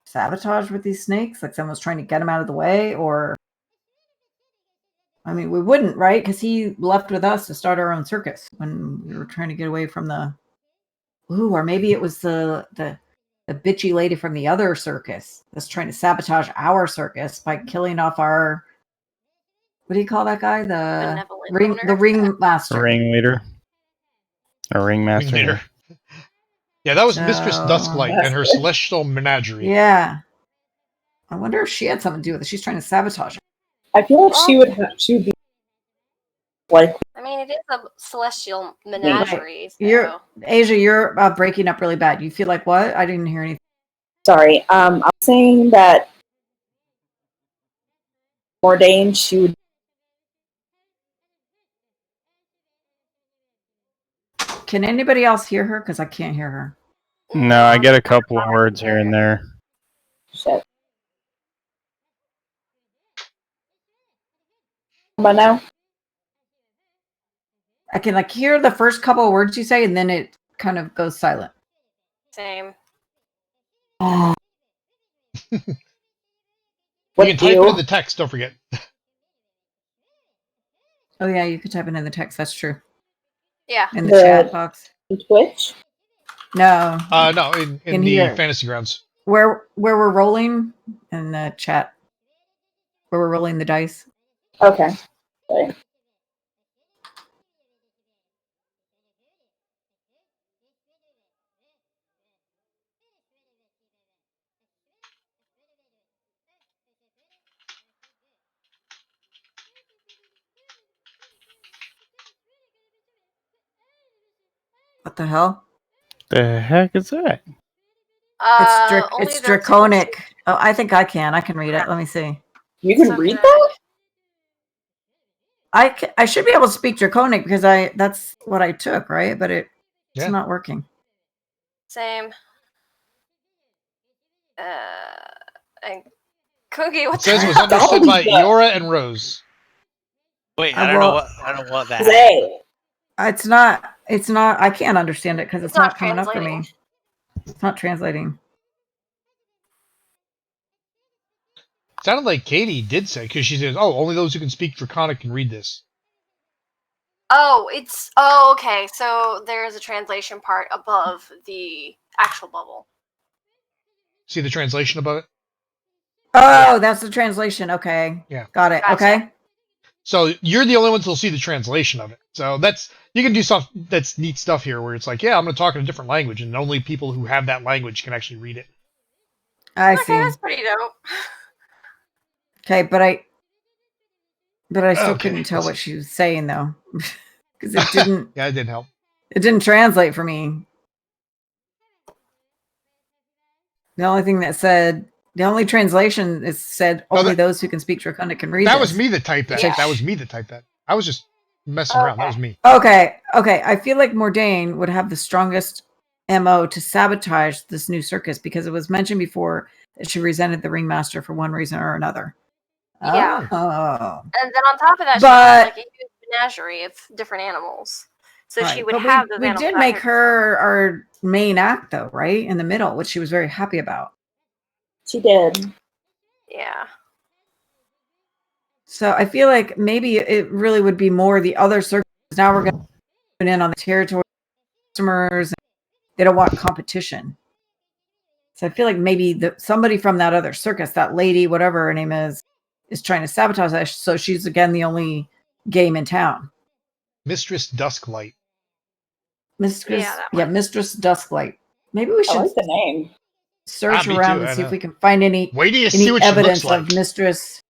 S4: sabotaged with these snakes? Like someone was trying to get him out of the way, or I mean, we wouldn't, right? Because he left with us to start our own circus when we were trying to get away from the. Ooh, or maybe it was the bitchy lady from the other circus that's trying to sabotage our circus by killing off our. What do you call that guy? The
S3: Benevolent owner?
S4: ring master.
S2: Ringleader. A ringmaster.
S1: Ringleader. Yeah, that was
S4: So-
S1: Mistress Dusklight and her celestial menagerie.
S4: Yeah. I wonder if she had something to do with it. She's trying to sabotage it.
S5: I feel like she would be like
S3: I mean, it is a celestial menagerie. So.
S4: Asia, you're breaking up really bad. You feel like what? I didn't hear anything.
S5: sorry. I'm saying that Mordain, she would.
S4: Can anybody else hear her? Because I can't hear her.
S2: No, I get a couple of words here and there.
S5: Shit. But now,
S4: I can like hear the first couple of words you say, and then it kind of goes silent.
S3: Same.
S1: You
S5: what
S1: can
S5: do
S1: type it
S5: you?
S1: in the text, don't forget.
S4: Oh yeah, you could type it in the text. That's true.
S3: Yeah.
S4: In the
S5: The-
S4: chat box.
S5: Twitch?
S4: No.
S1: No, in the
S4: here.
S1: Fantasy Grounds.
S4: Where we're rolling in the chat. Where we're rolling the dice.
S5: Okay. Sorry.
S4: What the hell?
S2: The heck is that?
S3: Only
S4: It's
S3: those
S4: draconic. Oh, I think I can. I can read it. Let me see.
S5: You can
S3: So
S5: read
S3: good.
S5: that?
S4: I should be able to speak draconic because that's what I took, right? But it's
S1: Yeah.
S4: not working.
S3: Same. And Cookie,
S1: It
S3: what
S1: says it was
S3: the
S1: understood by
S5: That was
S1: Eora and Rose.
S6: Wait,
S4: I
S6: I don't know
S4: will-
S6: what that.
S5: Zay.
S4: It's not. I can't understand it because it's not coming up for
S3: translating.
S4: me. It's not translating.
S1: Sounded like Katie did say, because she says, "Oh, only those who can speak Draconic can read this."
S3: Oh, okay. So there's a translation part above the actual bubble.
S1: See the translation above it?
S4: Oh, that's the translation. Okay.
S1: Yeah.
S4: Got it.
S3: Gotcha.
S4: Okay.
S1: So you're the only ones who'll see the translation of it. So you can do stuff that's neat stuff here, where it's like, yeah, I'm going to talk in a different language, and only people who have that language can actually read it.
S4: I
S3: Okay,
S4: see.
S3: that's pretty dope.
S4: Okay, but I still
S1: Okay,
S4: couldn't tell
S1: let's-
S4: what she was saying though, because it didn't.
S1: Yeah, it didn't help.
S4: It didn't translate for me. The only thing that said, the only translation is said
S1: Oh,
S4: only
S1: that-
S4: those who can speak Draconic can read
S1: That
S4: this.
S1: was me that typed that.
S3: Yeah.
S1: That was me that typed that. I was just messing around. That was me.
S4: Okay. I feel like Mordain would have the strongest MO to sabotage this new circus because it was mentioned before that she resented the ringmaster for one reason or another.
S3: Yeah.
S4: Oh.
S3: And then on top of that, she
S4: But-
S3: had like a huge menagerie of different animals. So she
S4: Right,
S3: would
S4: but
S3: have those
S4: we
S3: animals.
S4: did
S3: out
S4: make
S3: here.
S4: her our main act though, right? In the middle, which she was very happy about.
S5: She did.
S3: Yeah.
S4: So I feel like maybe it really would be more the other circus. Now we're going to put in on the territory customers. They don't want competition. So I feel like maybe somebody from that other circus, that lady, whatever her name is trying to sabotage us. So she's again the only game in town.
S1: Mistress Dusklight.
S4: Mistress,
S3: Yeah, that one.
S4: Mistress Dusklight. Maybe we
S5: I
S4: should
S5: like the name.
S4: search
S1: me
S4: around
S1: too,
S4: and
S1: I
S4: see
S1: know.
S4: if we can find any
S1: Wait till you see what she
S4: evidence
S1: looks like.
S4: of Mistress.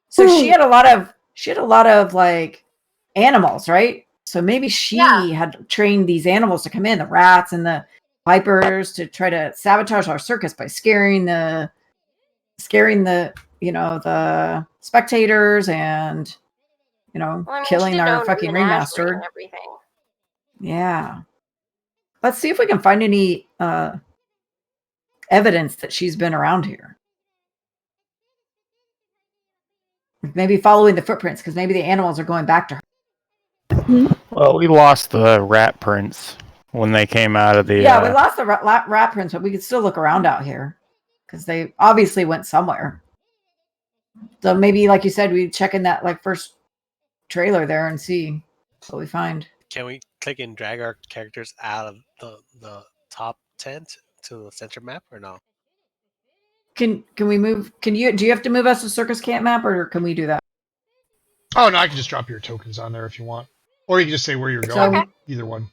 S4: So she had a lot of like animals, right? So maybe she had trained these animals to come in, the rats and the vipers, to try to sabotage our circus by scaring the the spectators and
S3: Well, I mean,
S4: killing
S3: she
S4: our
S3: owned a
S4: fucking
S3: menagerie
S4: ringmaster.
S3: and everything.
S4: Yeah. Let's see if we can find any evidence that she's been around here. Maybe following the footprints, because maybe the animals are going back to her.
S2: Well, we lost the rat prints when they came out of the.
S4: Yeah, we lost the rat prints, but we could still look around out here because they obviously went somewhere. So maybe, like you said, we check in that like first trailer there and see what we find.
S6: Can we click and drag our characters out of the top tent to the center map or no?
S4: Can we move? Do you have to move us to circus camp map, or can we do that?
S1: Oh, no, I can just drop your tokens on there if you want. Or you can just say where you're going.
S3: Okay.
S1: Either one.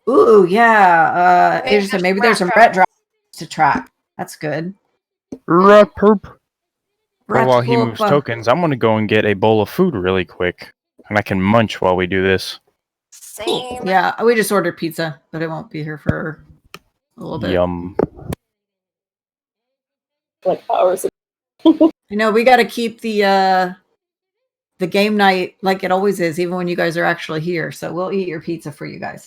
S4: Ooh, yeah.
S3: Maybe
S4: There's some rat drops to track. That's good.
S2: Rat poop.
S4: Rat
S2: While he
S4: poop.
S2: moves tokens, I'm going to go and get a bowl of food really quick. And I can munch while we do this.
S3: Same.
S4: Yeah, we just ordered pizza, but it won't be here for a little bit.
S2: Yum.
S5: Like hours.
S4: We got to keep the game night like it always is, even when you guys are actually here. So we'll eat your pizza for you guys.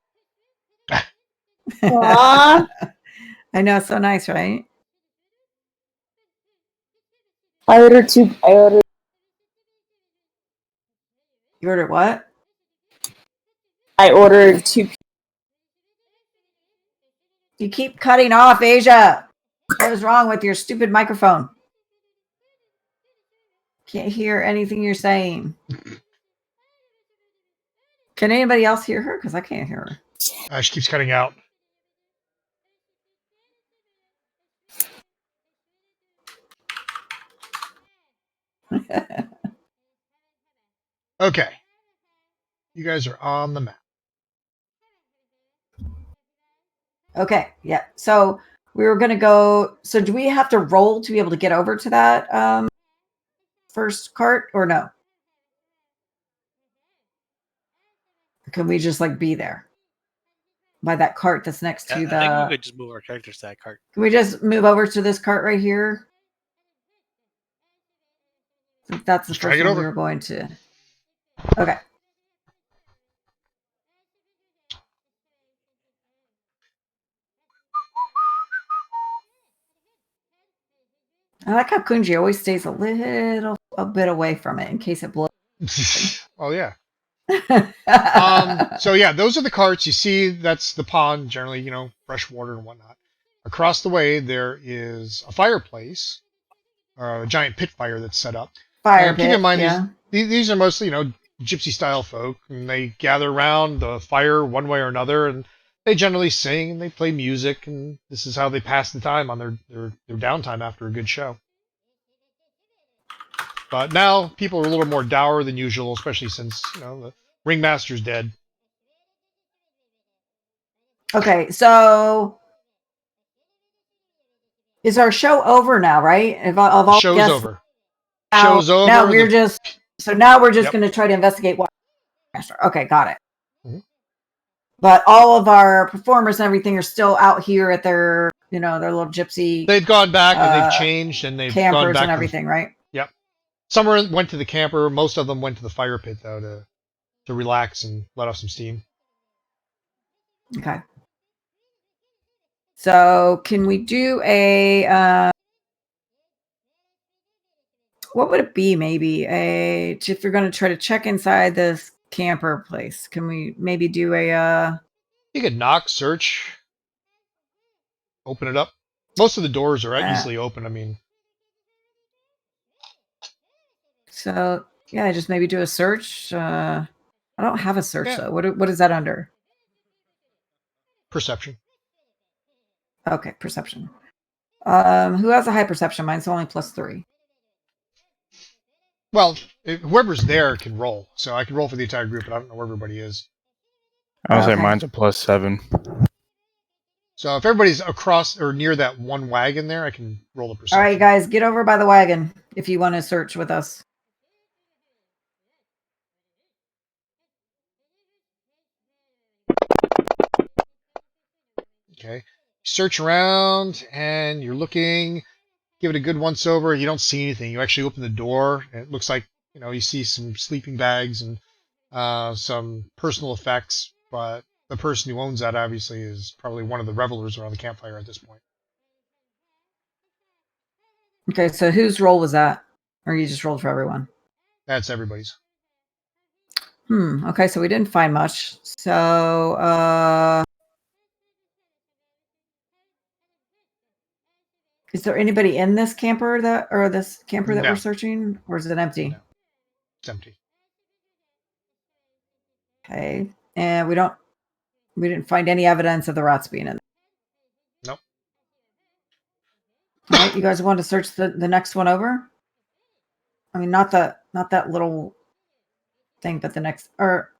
S5: Aww.
S4: I know, it's so nice, right?
S5: I ordered
S4: You ordered what?
S5: I ordered 2.
S4: You keep cutting off, Asia. What is wrong with your stupid microphone? Can't hear anything you're saying. Can anybody else hear her? Because I can't hear
S1: She keeps cutting out.
S4: her.
S1: Okay. You guys are on the map.
S4: Okay, yeah. So we were going to go. So do we have to roll to be able to get over to that first cart or no? Can we just like be there by that cart that's next to
S6: I think we could just move our characters to that cart.
S4: Can we just move over to this cart right here? I think that's the
S1: Just drag
S4: first
S1: it
S4: one
S1: over.
S4: we were going to. Okay. I like how Kunji always stays a bit away from it in case it blows.
S1: Oh, yeah. So, yeah, those are the carts. You see, that's the pond, generally, fresh water and whatnot. Across the way, there is a fireplace, or a giant pit fire that's set up.
S4: Fire
S1: And
S4: pit,
S1: keep in mind,
S4: yeah.
S1: these are mostly, gypsy-style folk, and they gather around the fire one way or another, and they generally sing and they play music, and this is how they pass the time on their downtime after a good show. But now people are a little more dour than usual, especially since the ringmaster's dead.
S4: Okay, so is our show over now, right?
S1: Show's over.
S4: Now,
S1: Show's over.
S4: Now we're just
S1: Yep.
S4: going to try to investigate what. Okay, got it.
S1: Mhm.
S4: But all of our performers and everything are still out here at their, their little gypsy
S1: They've gone back and they've changed and they've gone
S4: campers
S1: back
S4: and everything, right?
S1: Yep. Some went to the camper. Most of them went to the fire pit though to to relax and let off some steam.
S4: Okay. So can we do a what would it be? Maybe if you're going to try to check inside this camper place, can we maybe do a
S1: You could knock, search, open it up. Most of the doors are easily open. I mean,
S4: so yeah, just maybe do a search. I don't have a search
S1: Yeah.
S4: though. What is that under?
S1: perception.
S4: Okay, perception. Who has a high perception? Mine's only +3.
S1: Well, whoever's there can roll. So I can roll for the entire group, but I don't know where everybody is.
S2: I would say
S4: Okay.
S2: mine's a +7.
S1: So if everybody's across or near that one wagon there, I can roll the perception.
S4: All right, guys, get over by the wagon if you want to search with us.
S1: Okay. Search around and you're looking, give it a good once over. You don't see anything. You actually open the door and it looks like, you see some sleeping bags and some personal effects, but the person who owns that obviously is probably one of the revelers around the campfire at this point.
S4: Okay, so whose roll was that? Or you just rolled for everyone?
S1: That's everybody's.
S4: Okay, so we didn't find much. So is there anybody in this camper that
S1: No.
S4: we're searching, or is it empty?
S1: No. It's empty.
S4: Okay, and we didn't find any evidence of the rats being in.
S1: Nope.
S4: All right, you guys want to search the next one over? I mean, not that little thing, but the next, or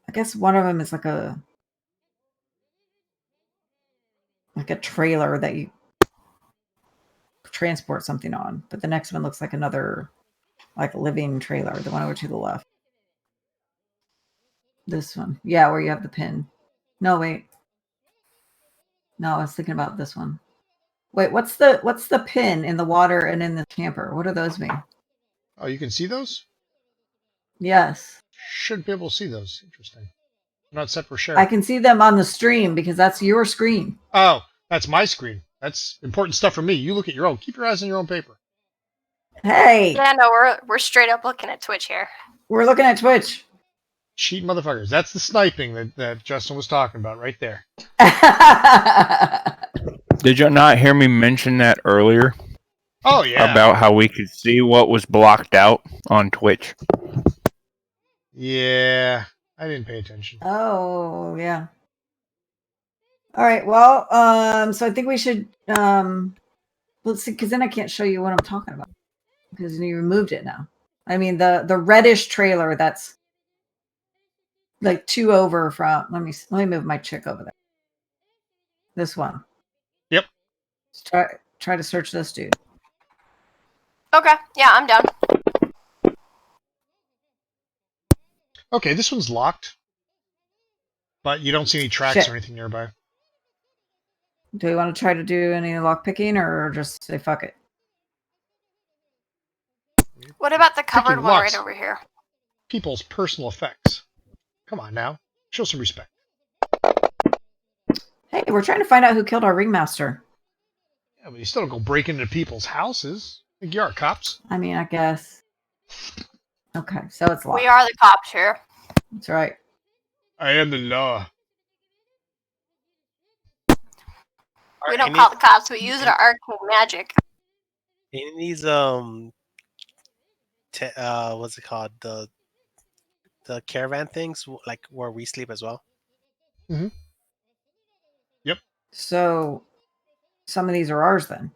S4: I guess one of them is like a trailer that you transport something on, but the next one looks like another living trailer, the one over to the left. This one. Yeah, where you have the pin. No, wait. No, I was thinking about this one. Wait, what's the pin in the water and in the camper? What do those mean?
S1: Oh, you can see those?
S4: Yes.
S1: Should be able to see those. Interesting. Not set for share.
S4: I can see them on the stream because that's your screen.
S1: Oh, that's my screen. That's important stuff for me. You look at your own. Keep your eyes on your own paper.
S4: Hey,
S3: Yeah, no, we're straight up looking at Twitch here.
S4: we're looking at Twitch.
S1: Cheat motherfuckers. That's the sniping that Justin was talking about right there.
S2: Did you not hear me mention that earlier?
S1: Oh, yeah.
S2: About how we could see what was blocked out on Twitch?
S1: Yeah. I didn't pay attention.
S4: Oh, yeah. All right. Well, so I think we should let's see, because then I can't show you what I'm talking about because you removed it now. I mean the reddish trailer that's like 2 over from. Let me move my chick over there. This one.
S1: Yep.
S4: Let's try to search this dude.
S3: Okay, yeah, I'm down.
S1: Okay, this one's locked. But you don't see any tracks
S4: Shit.
S1: or anything nearby.
S4: Do we want to try to do any lock picking or just say fuck it?
S3: What about the covered
S1: Picking
S3: one
S1: locks.
S3: right over here?
S1: People's personal effects. Come on now. Show some respect.
S4: Hey, we're trying to find out who killed our ringmaster.
S1: Yeah, but you still don't go break into people's houses. I think you are cops.
S4: I mean, I guess. Okay, so it's locked.
S3: We are the cops here.
S4: That's right.
S1: I am the law.
S3: We don't call the cops. We use our arcane magic.
S6: In these what's it called, the caravan things, like where we sleep as well?
S1: Mm-hmm. Yep.
S4: So some of these are ours then.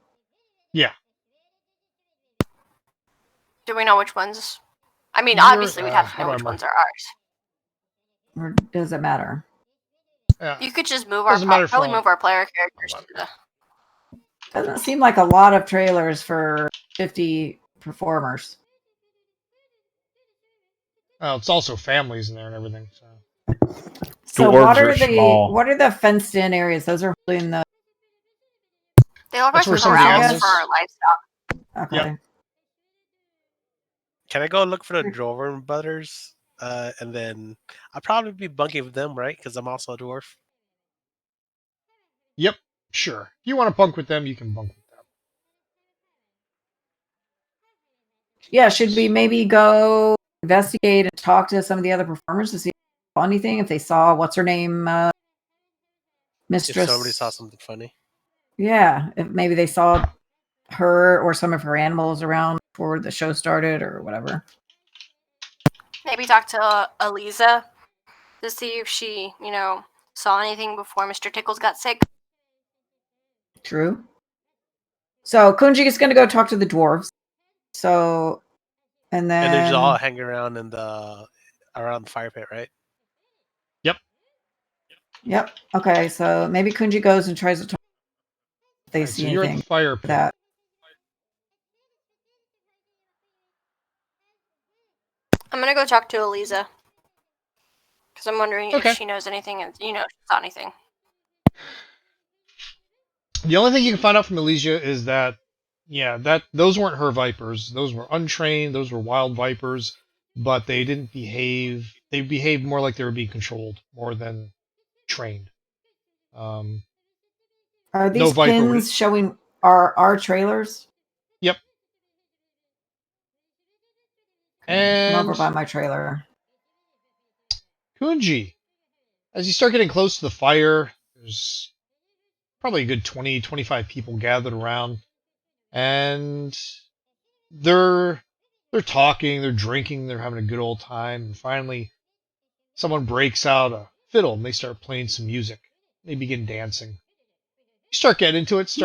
S1: Yeah.
S3: Do we know which ones? I mean,
S1: You're,
S3: obviously we'd have to
S1: how
S3: know
S1: do I
S3: which
S1: mark-
S3: ones are ours.
S4: Or does it matter?
S3: You could just move our
S1: Doesn't matter
S3: probably
S1: for all-
S3: move our player characters to the.
S4: Doesn't seem like a lot of trailers for 50 performers.
S1: Well, it's also families in there and everything. So
S4: So
S2: Dwarves
S4: what are the fenced in areas? Those are in the
S3: They look
S1: That's
S3: like
S1: where some of the
S3: corrals
S1: animals-
S3: for our livestock.
S4: okay.
S1: Yep.
S6: Can I go look for the Drover Brothers and then I'll probably be bunking with them, right? Because I'm also a dwarf.
S1: Yep, sure. If you want to bunk with them, you can bunk with them.
S4: Yeah, should we maybe go investigate and talk to some of the other performers to see if they saw anything? If they saw what's her name, Mistress.
S6: If somebody saw something funny.
S4: Yeah, if maybe they saw her or some of her animals around before the show started or whatever.
S3: Maybe talk to Eliza to see if she, saw anything before Mr. Tickles got sick.
S4: True. So Kunji is going to go talk to the dwarves. So, and then
S6: And there's all hanging around around the fire pit, right?
S4: Yep. Okay. So maybe Kunji goes and tries to talk. If they
S1: Right,
S4: see
S1: so you're at
S4: anything
S1: the fire pit.
S4: that.
S3: I'm gonna go talk to Eliza because I'm wondering if
S1: Okay.
S3: she knows anything and saw anything.
S1: The only thing you can find out from Elysia is that, those weren't her vipers. Those were untrained. Those were wild vipers, but they didn't behave. They behaved more like they were being controlled more than trained.
S4: Are
S1: No
S4: these
S1: viper would.
S4: pins showing our trailers?
S1: Yep.
S4: Okay. I'm over
S1: And
S4: by my trailer.
S1: Kunji, as you start getting close to the fire, there's probably a good 20, 25 people gathered around, and they're talking, they're drinking, they're having a good old time, and finally someone breaks out a fiddle and they start playing some music. They begin dancing. You start getting into it,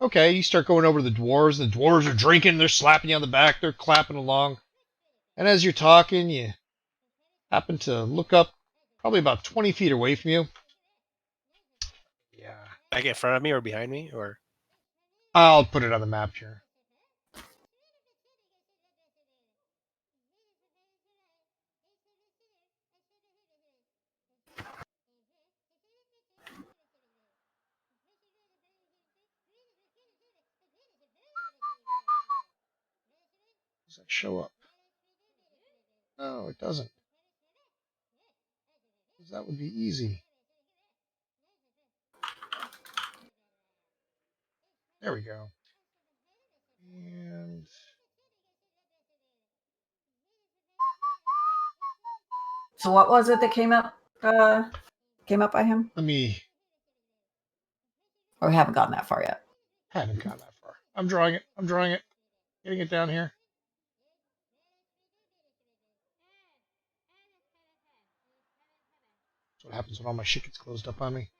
S1: okay. You start going over to the dwarves, and the dwarves are drinking, they're slapping you on the back, they're clapping along. And as you're talking, you happen to look up probably about 20 feet away from you. Yeah.
S6: Like in front of me or behind me, or
S1: I'll put it on the map here. Does that show up? No, it doesn't. Because that would be easy. There we go. And
S4: So what was it that came up? Came up by him?
S1: let me.
S4: Or we haven't gotten that far yet.
S1: Haven't gone that far. I'm drawing it. I'm drawing it. Getting it down here. That's what happens when all my shit gets closed up on me.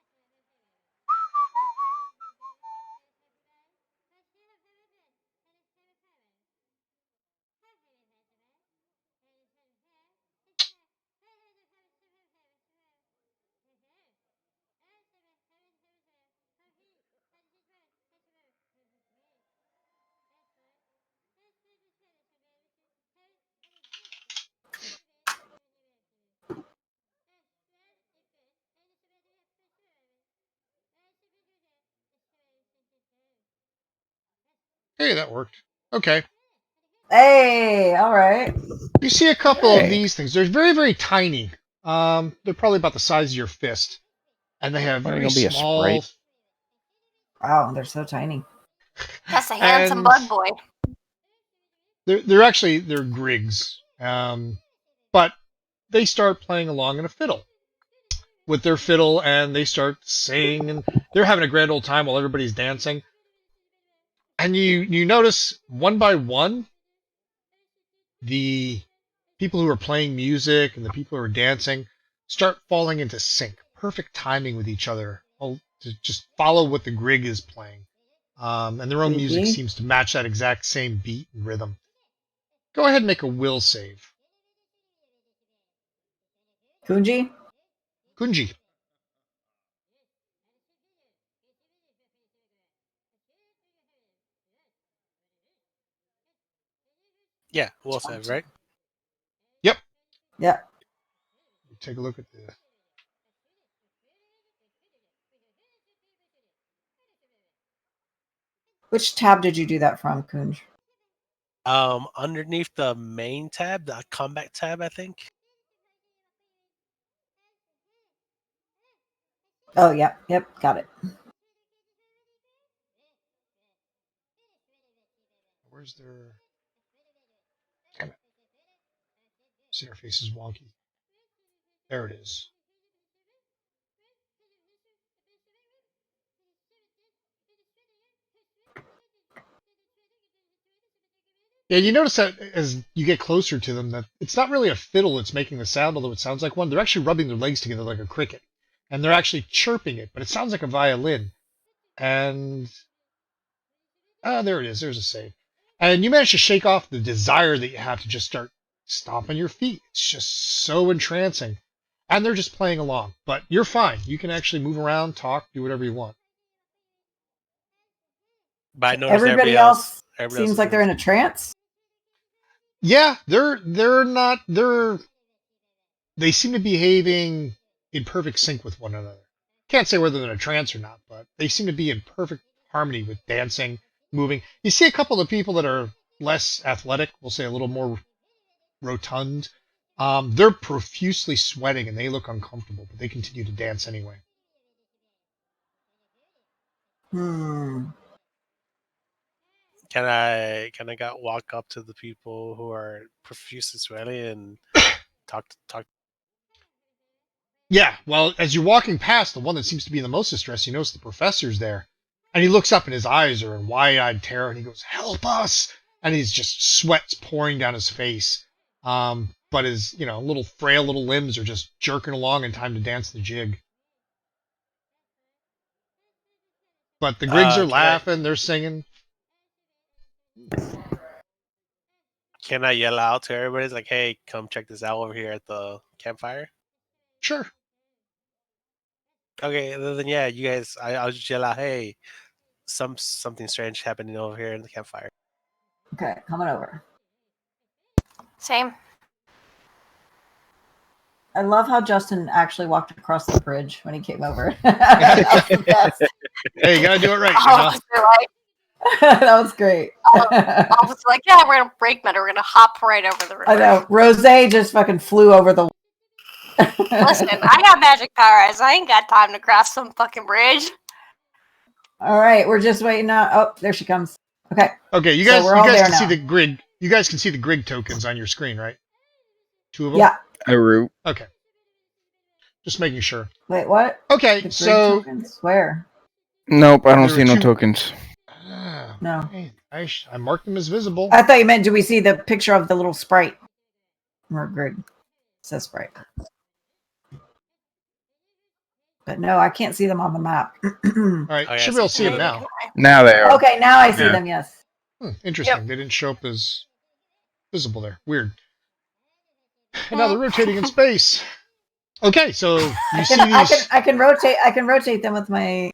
S1: Hey, that worked. Okay.
S4: Hey, all right.
S1: You see a couple of
S2: Hey.
S1: these things. They're very, very tiny. They're probably about the size of your fist, and they have
S2: What, are you
S1: very
S2: gonna be a
S1: small.
S2: sprite?
S4: Wow, they're so tiny.
S3: That's a handsome
S1: And
S3: bug boy.
S1: they're grigs, but they start playing along in a fiddle with their fiddle, and they start singing, and they're having a grand old time while everybody's dancing. And you notice one by one, the people who are playing music and the people who are dancing start falling into sync, perfect timing with each other, to just follow what the grig is playing. And their own music
S4: Creepy.
S1: seems to match that exact same beat and rhythm. Go ahead and make a will save.
S4: Kunji?
S1: Kunji.
S6: yeah, we'll save, right?
S1: Yep.
S4: Yeah.
S1: Take a look at the.
S4: Which tab did you do that from, Kunj?
S6: Underneath the main tab, the combat tab, I think.
S4: Oh, yep, got it.
S1: Where's their... Damn it. See, our face is wonky. There it is. Yeah, you notice that as you get closer to them, that it's not really a fiddle that's making the sound, although it sounds like one. They're actually rubbing their legs together like a cricket. And they're actually chirping it, but it sounds like a violin. And... there it is. There's a save. And you manage to shake off the desire that you have to just start stomping your feet. It's just so entrancing. And they're just playing along. But you're fine. You can actually move around, talk, do whatever you want.
S6: But I noticed
S4: Everybody else
S6: everybody
S4: seems
S6: else
S4: like they're in a trance.
S1: Yeah, they seem to be behaving in perfect sync with one another. Can't say whether they're in a trance or not, but they seem to be in perfect harmony with dancing, moving. You see a couple of people that are less athletic, we'll say a little more rotund. They're profusely sweating and they look uncomfortable, but they continue to dance anyway.
S4: Hmm.
S6: Can I walk up to the people who are profusely sweating and talk?
S1: Yeah, well, as you're walking past the one that seems to be in the most distress, you notice the professor's there. And he looks up and his eyes are in wide-eyed terror and he goes, "Help us!" And he's just sweat's pouring down his face. But his, little frail little limbs are just jerking along in time to dance the jig. But the Griggs are laughing, they're singing.
S6: Can I yell out to everybody? It's like, hey, come check this out over here at the campfire?
S1: Sure.
S6: Okay, then yeah, you guys, I'll just yell out, hey, something strange happening over here in the campfire.
S4: Okay, coming over.
S3: Same.
S4: I love how Justin actually walked across the bridge when he came over. That was the best.
S1: Hey, you gotta do it right.
S4: That was great.
S3: I was like, yeah, we're gonna break metal. We're gonna hop right over the river.
S4: I know. Rose just fucking flew over the.
S3: Listen, I got magic powers. I ain't got time to cross some fucking bridge.
S4: All right, we're just waiting on. Oh, there she comes. Okay.
S1: Okay, you guys can see the Grig. You guys can see the Grig tokens on your screen, right? 2 of them.
S4: Yeah.
S2: A root.
S1: Okay. Just making sure.
S4: Wait, what?
S1: Okay,
S4: The
S1: so
S4: tokens? Where?
S2: Nope, I don't
S1: There
S2: see
S1: were
S2: no
S1: 2
S2: tokens.
S4: No.
S1: Okay. I marked them as visible.
S4: I thought you meant, do we see the picture of the little sprite? Or grid. It says sprite. But no, I can't see them on the map.
S1: All right, should be able to see them now.
S2: Now they are.
S4: Okay, now I see them, yes.
S1: Interesting. Yep. They didn't show up as visible there. Weird. And now they're rotating in space. Okay, so you see these.
S4: I can rotate them with my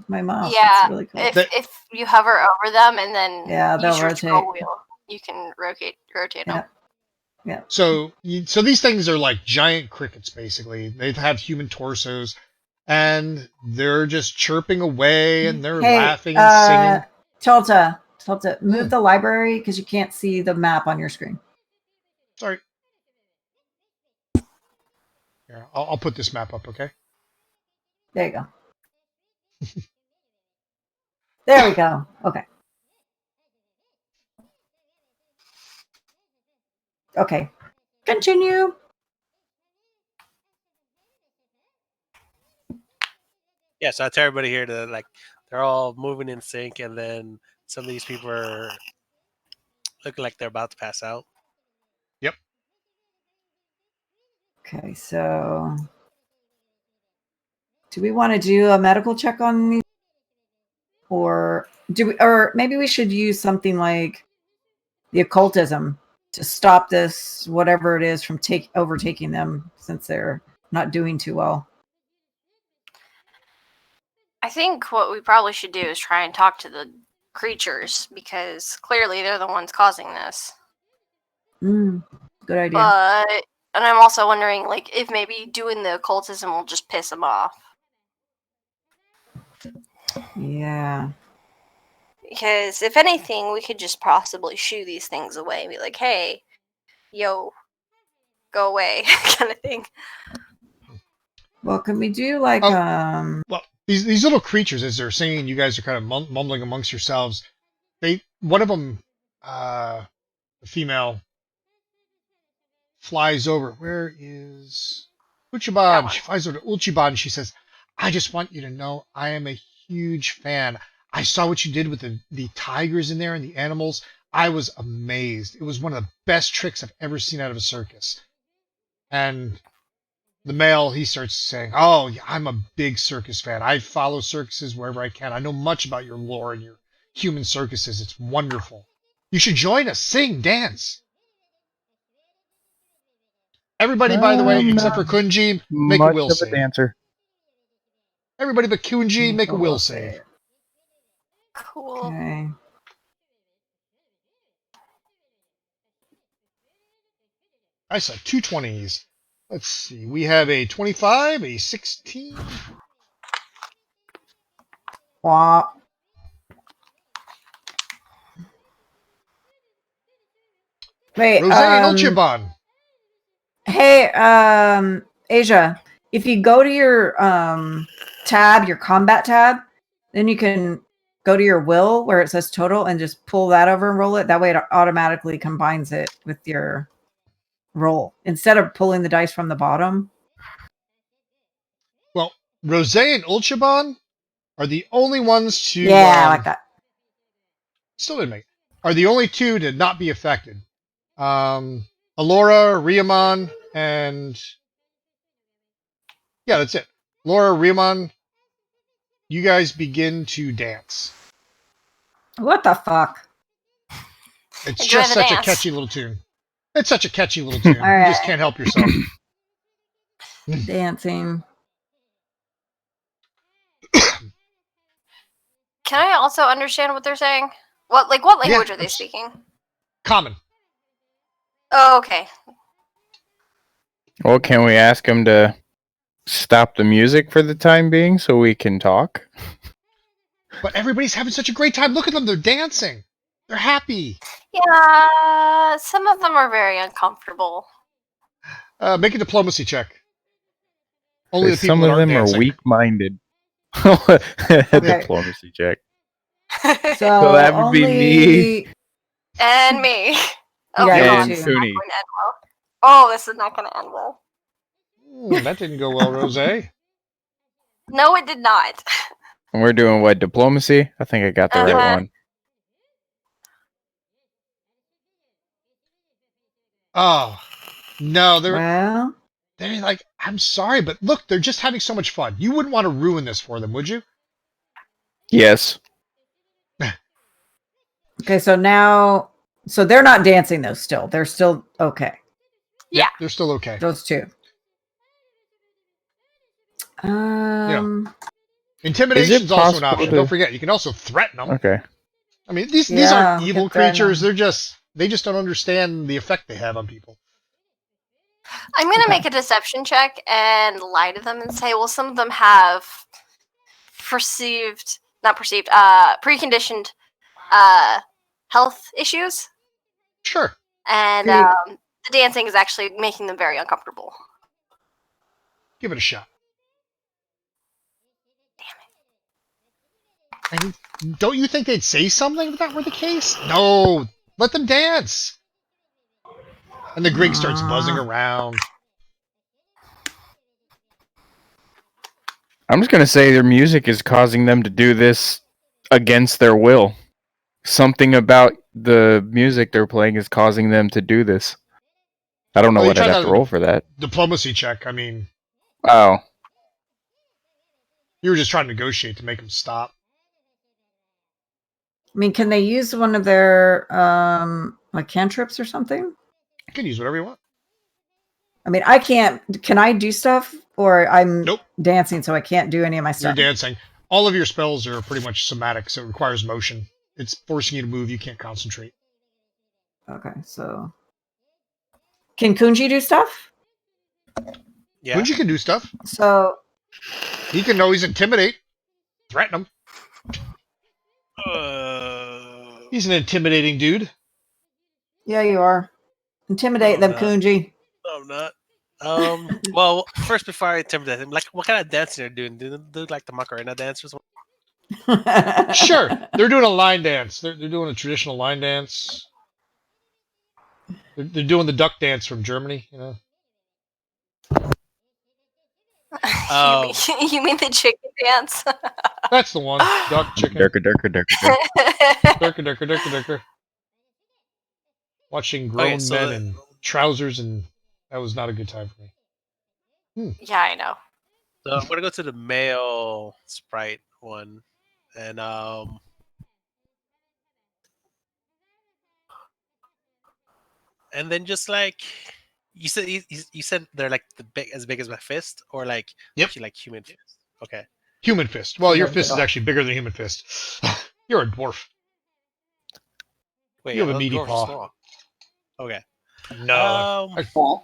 S4: mouse.
S3: Yeah,
S4: really cool.
S3: if you hover over them and then
S4: they'll
S3: your
S4: rotate.
S3: scroll wheel, you can rotate them.
S4: Yeah.
S1: So these things are like giant crickets, basically. They have human torsos, and they're just chirping away, and they're laughing and singing.
S4: Tilta, move the library because you can't see the map on your screen.
S1: Sorry. Here, I'll put this map up, okay?
S4: There you go. There we go. Okay. Okay. Continue.
S6: Yeah, so I tell everybody here to they're all moving in sync, and then some of these people are looking like they're about to pass out.
S1: Yep.
S4: Okay, so do we want to do a medical check on these? Or maybe we should use something like the occultism to stop this, whatever it is, from overtaking them, since they're not doing too well.
S3: I think what we probably should do is try and talk to the creatures, because clearly they're the ones causing this.
S4: Good idea.
S3: And I'm also wondering, if maybe doing the occultism will just piss them off.
S4: Yeah.
S3: Because if anything, we could just possibly shoo these things away and be like, hey, yo, go away, kind of thing.
S4: Well, can we do like
S1: Well, these little creatures, as they're singing, you guys are kind of mumbling amongst yourselves. One of them, the female, flies over. Where is
S3: That
S1: Uchiban?
S3: one.
S1: She flies over to Uchiban and she says, I just want you to know I am a huge fan. I saw what you did with the tigers in there and the animals. I was amazed. It was one of the best tricks I've ever seen out of a circus. And the male, he starts saying, oh, yeah, I'm a big circus fan. I follow circuses wherever I can. I know much about your lore and your human circuses. It's wonderful. You should join us. Sing, dance. Everybody, by the way,
S2: I'm
S1: except
S2: not
S1: for Kunji, make a
S2: much
S1: will
S2: of a
S1: save.
S2: dancer.
S1: Everybody but Kunji, make a will save.
S3: Cool.
S4: Okay.
S1: I saw two 20s. Let's see. We have a 25, a 16.
S4: Wah. Wait,
S1: Rose and Ulchiban.
S4: hey, Asia, if you go to your tab, your combat tab, then you can go to your will where it says total and just pull that over and roll it. That way it automatically combines it with your roll instead of pulling the dice from the bottom.
S1: Well, Rose and Ulchiban are the only ones to...
S4: Yeah, I like that.
S1: Still didn't make it. Are the only two to not be affected. Alora, Riamon, and... Yeah, that's it. Laura, Riamon, you guys begin to dance.
S4: What the fuck?
S1: It's
S3: Enjoy
S1: just
S3: the
S1: such a
S3: dance.
S1: catchy little tune. It's such a catchy little tune.
S4: All
S1: You
S4: right.
S1: just can't help yourself.
S4: Dancing.
S3: Can I also understand what they're saying? What language are they
S1: it's-
S3: speaking?
S1: Common.
S3: Oh, okay.
S2: Well, can we ask him to stop the music for the time being so we can talk?
S1: But everybody's having such a great time. Look at them. They're dancing. They're happy.
S3: Yeah, some of them are very uncomfortable.
S1: Make a diplomacy check. Only the people
S2: Some
S1: that
S2: of
S1: aren't
S2: them
S1: dancing.
S2: are weak-minded.
S4: Okay.
S2: Diplomacy check.
S4: So
S2: that would be me.
S3: And me. Oh,
S4: Yeah,
S3: God,
S2: you
S3: this is
S2: too.
S3: not going to end well. Oh, this is not going to end well.
S1: That didn't go well, Rose.
S3: No, it did not.
S2: We're doing what? Diplomacy? I think I got the right
S3: Uh-huh.
S2: one.
S1: Oh, no.
S4: Well,
S1: They're like, I'm sorry, but look, they're just having so much fun. You wouldn't want to ruin this for them, would you?
S2: Yes.
S4: okay, so now, so they're not dancing though. Still, they're still okay.
S3: Yeah.
S1: They're still okay.
S4: Those two.
S1: Intimidation's also an
S2: possible
S1: option.
S2: to-
S1: Don't forget, you can also threaten them.
S2: Okay.
S1: I mean, these
S4: Yeah,
S1: aren't
S4: we
S1: evil
S4: can threaten
S1: creatures.
S4: them.
S1: They just don't understand the effect they have on people.
S3: I'm going to
S4: Okay.
S3: make a deception check and lie to them and say, well, some of them have preconditioned health issues.
S1: Sure.
S3: And
S4: Hey.
S3: the dancing is actually making them very uncomfortable.
S1: Give it a shot. And don't you think they'd say something if that were the case? No. Let them dance. And the Grig starts buzzing around.
S2: I'm just gonna say their music is causing them to do this against their will. Something about the music they're playing is causing them to do this. I don't know
S1: Well, you
S2: what I'd
S1: tried
S2: have to
S1: that-
S2: roll for that.
S1: Diplomacy check. I mean,
S2: Oh.
S1: you were just trying to negotiate to make them stop.
S4: I mean, can they use one of their like cantrips or something?
S1: You can use whatever you want.
S4: I mean, I can't. Can I do stuff, or I'm
S1: Nope.
S4: dancing, so I can't do any of my
S1: You're
S4: stuff?
S1: dancing. All of your spells are pretty much somatic, so it requires motion. It's forcing you to move. You can't concentrate.
S4: Okay, so can Kunji do stuff?
S6: Yeah.
S1: Kunji can do stuff.
S4: So
S1: He can always intimidate, threaten them. He's an intimidating dude.
S4: yeah, you are intimidate them,
S6: no.
S4: Kunji.
S6: No, I'm not. Well, first before I intimidate him, like, what kind of dancing they're doing? Do they do like the Macarena dance or something?
S1: Sure, they're doing a line dance. They're doing a traditional line dance. They're doing the duck dance from Germany. You know.
S3: You mean the chicken dance?
S1: That's the one. Duck, chicken.
S2: Durka, durka, durka, durka.
S1: Durka, durka, durka, durka. Watching grown
S6: so
S1: men in trousers, and that was not a good time for me.
S3: Yeah, I know.
S6: So I'm gonna go to the male sprite one, and then just like you said, you said they're like as big as my fist, or like
S1: Yep.
S6: actually like human fist. Okay.
S1: Human fist. Well, your
S4: Yeah,
S1: fist is
S4: yeah.
S1: actually bigger than human fist. You're a dwarf.
S6: Wait,
S1: You have a
S6: those
S1: meaty
S6: dwarves are
S1: paw.
S6: small. Okay.
S1: No,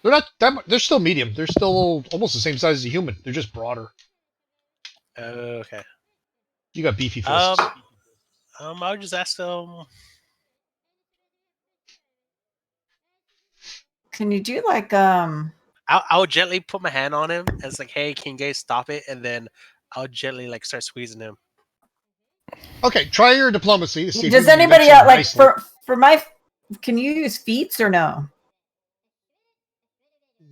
S1: they're not that. They're still medium. They're still almost the same size as a human. They're just broader.
S6: Okay.
S1: You got beefy fists.
S6: I would just ask them.
S4: Can you do like
S6: I would gently put my hand on him and it's like, hey, can you guys stop it? And then I would gently like start squeezing him.
S1: Okay, try your diplomacy to see. If
S4: does
S1: you can
S4: anybody
S1: convince him
S4: like
S1: nicely.
S4: for my can you use feats or no?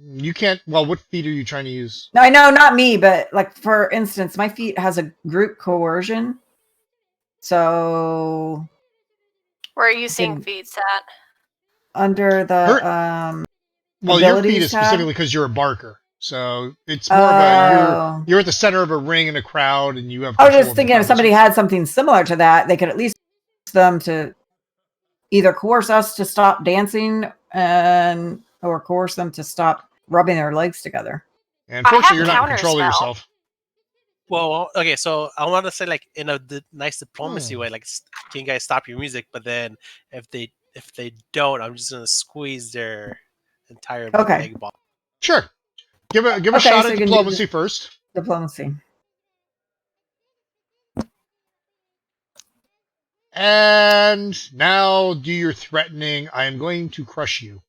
S1: You can't. Well, what feat are you trying to use?
S4: No, I know not me, but like for instance, my feat has a group coercion. So
S3: Where are you seeing
S4: Can-
S3: feeds at?
S4: under the
S1: Well, your feat
S4: abilities
S1: is
S4: tab?
S1: specifically because you're a barker, so it's more of a you're at the center of a ring in a crowd, and you have.
S4: I was
S1: control
S4: just
S1: of the
S4: thinking if somebody
S1: conversation.
S4: had something similar to that, they could at least use them to either coerce us to stop dancing and or coerce them to stop rubbing their legs together.
S1: And
S3: I
S1: fortunately,
S3: have
S1: you're not in control of
S3: counterspell.
S1: yourself.
S6: Well, okay, so I want to say like in a nice diplomacy
S1: Hmm.
S6: way, like, can you guys stop your music? But then if they don't, I'm just gonna squeeze their entire like,
S4: Okay.
S6: leg ball.
S1: Sure. Give a
S4: Okay,
S1: shot
S4: so
S1: at
S4: you can do
S1: diplomacy first.
S4: Diplomacy.
S1: And now do your threatening. I am going to crush you.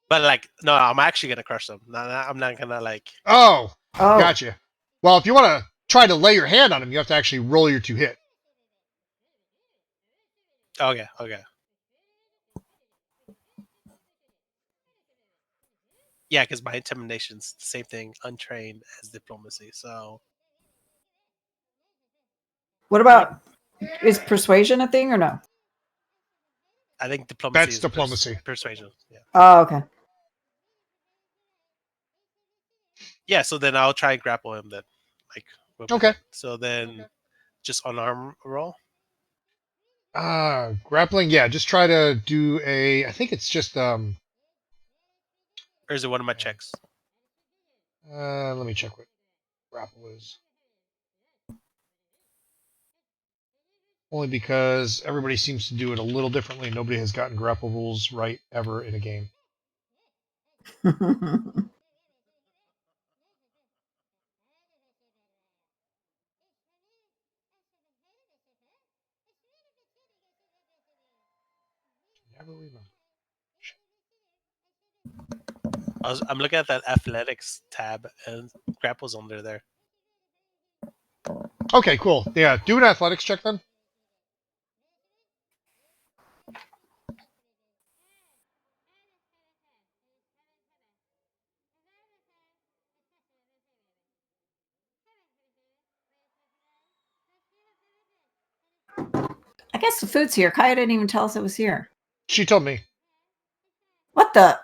S6: But like, no, I'm actually gonna crush them. I'm not gonna like.
S1: Oh,
S4: Oh,
S1: gotcha. Well, if you want to try to lay your hand on him, you have to actually roll your 2 hit.
S6: Okay. Yeah, because my intimidation's the same thing, untrained as diplomacy. So
S4: what about is persuasion a thing or no?
S6: I think diplomacy
S1: That's
S6: is
S1: diplomacy.
S6: persuasion. Yeah.
S4: Oh, okay.
S6: Yeah. So then I'll try and grapple him. Then, like. With my
S1: Okay.
S6: hand. So then, just unarm roll.
S1: Grappling. Yeah, just try to do a. I think it's just
S6: Or is it one of my checks?
S1: Let me check what grapple is. Only because everybody seems to do it a little differently. Nobody has gotten grapple rules right ever in a game. Never remember.
S6: I'm looking at that athletics tab, and grapple's under there.
S1: Okay, cool. Yeah, do an athletics check then.
S4: I guess the food's here. Kaya didn't even tell us it was here.
S1: She told me.
S4: What the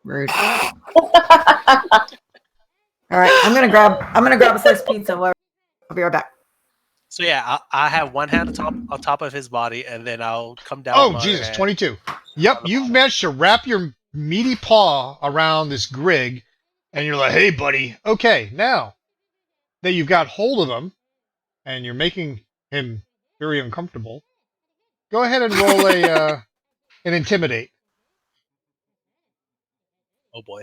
S4: rude. All right, I'm gonna grab a slice of pizza. I'll be right back.
S6: So yeah, I have one hand on top of his body, and then I'll come down.
S1: Oh,
S6: with my other
S1: Jesus,
S6: hand.
S1: 22. Yep, you've managed to wrap your meaty paw around this Grig, and you're like, hey, buddy. Okay, now that you've got hold of him, and you're making him very uncomfortable, go ahead and roll an intimidate.
S6: Oh boy.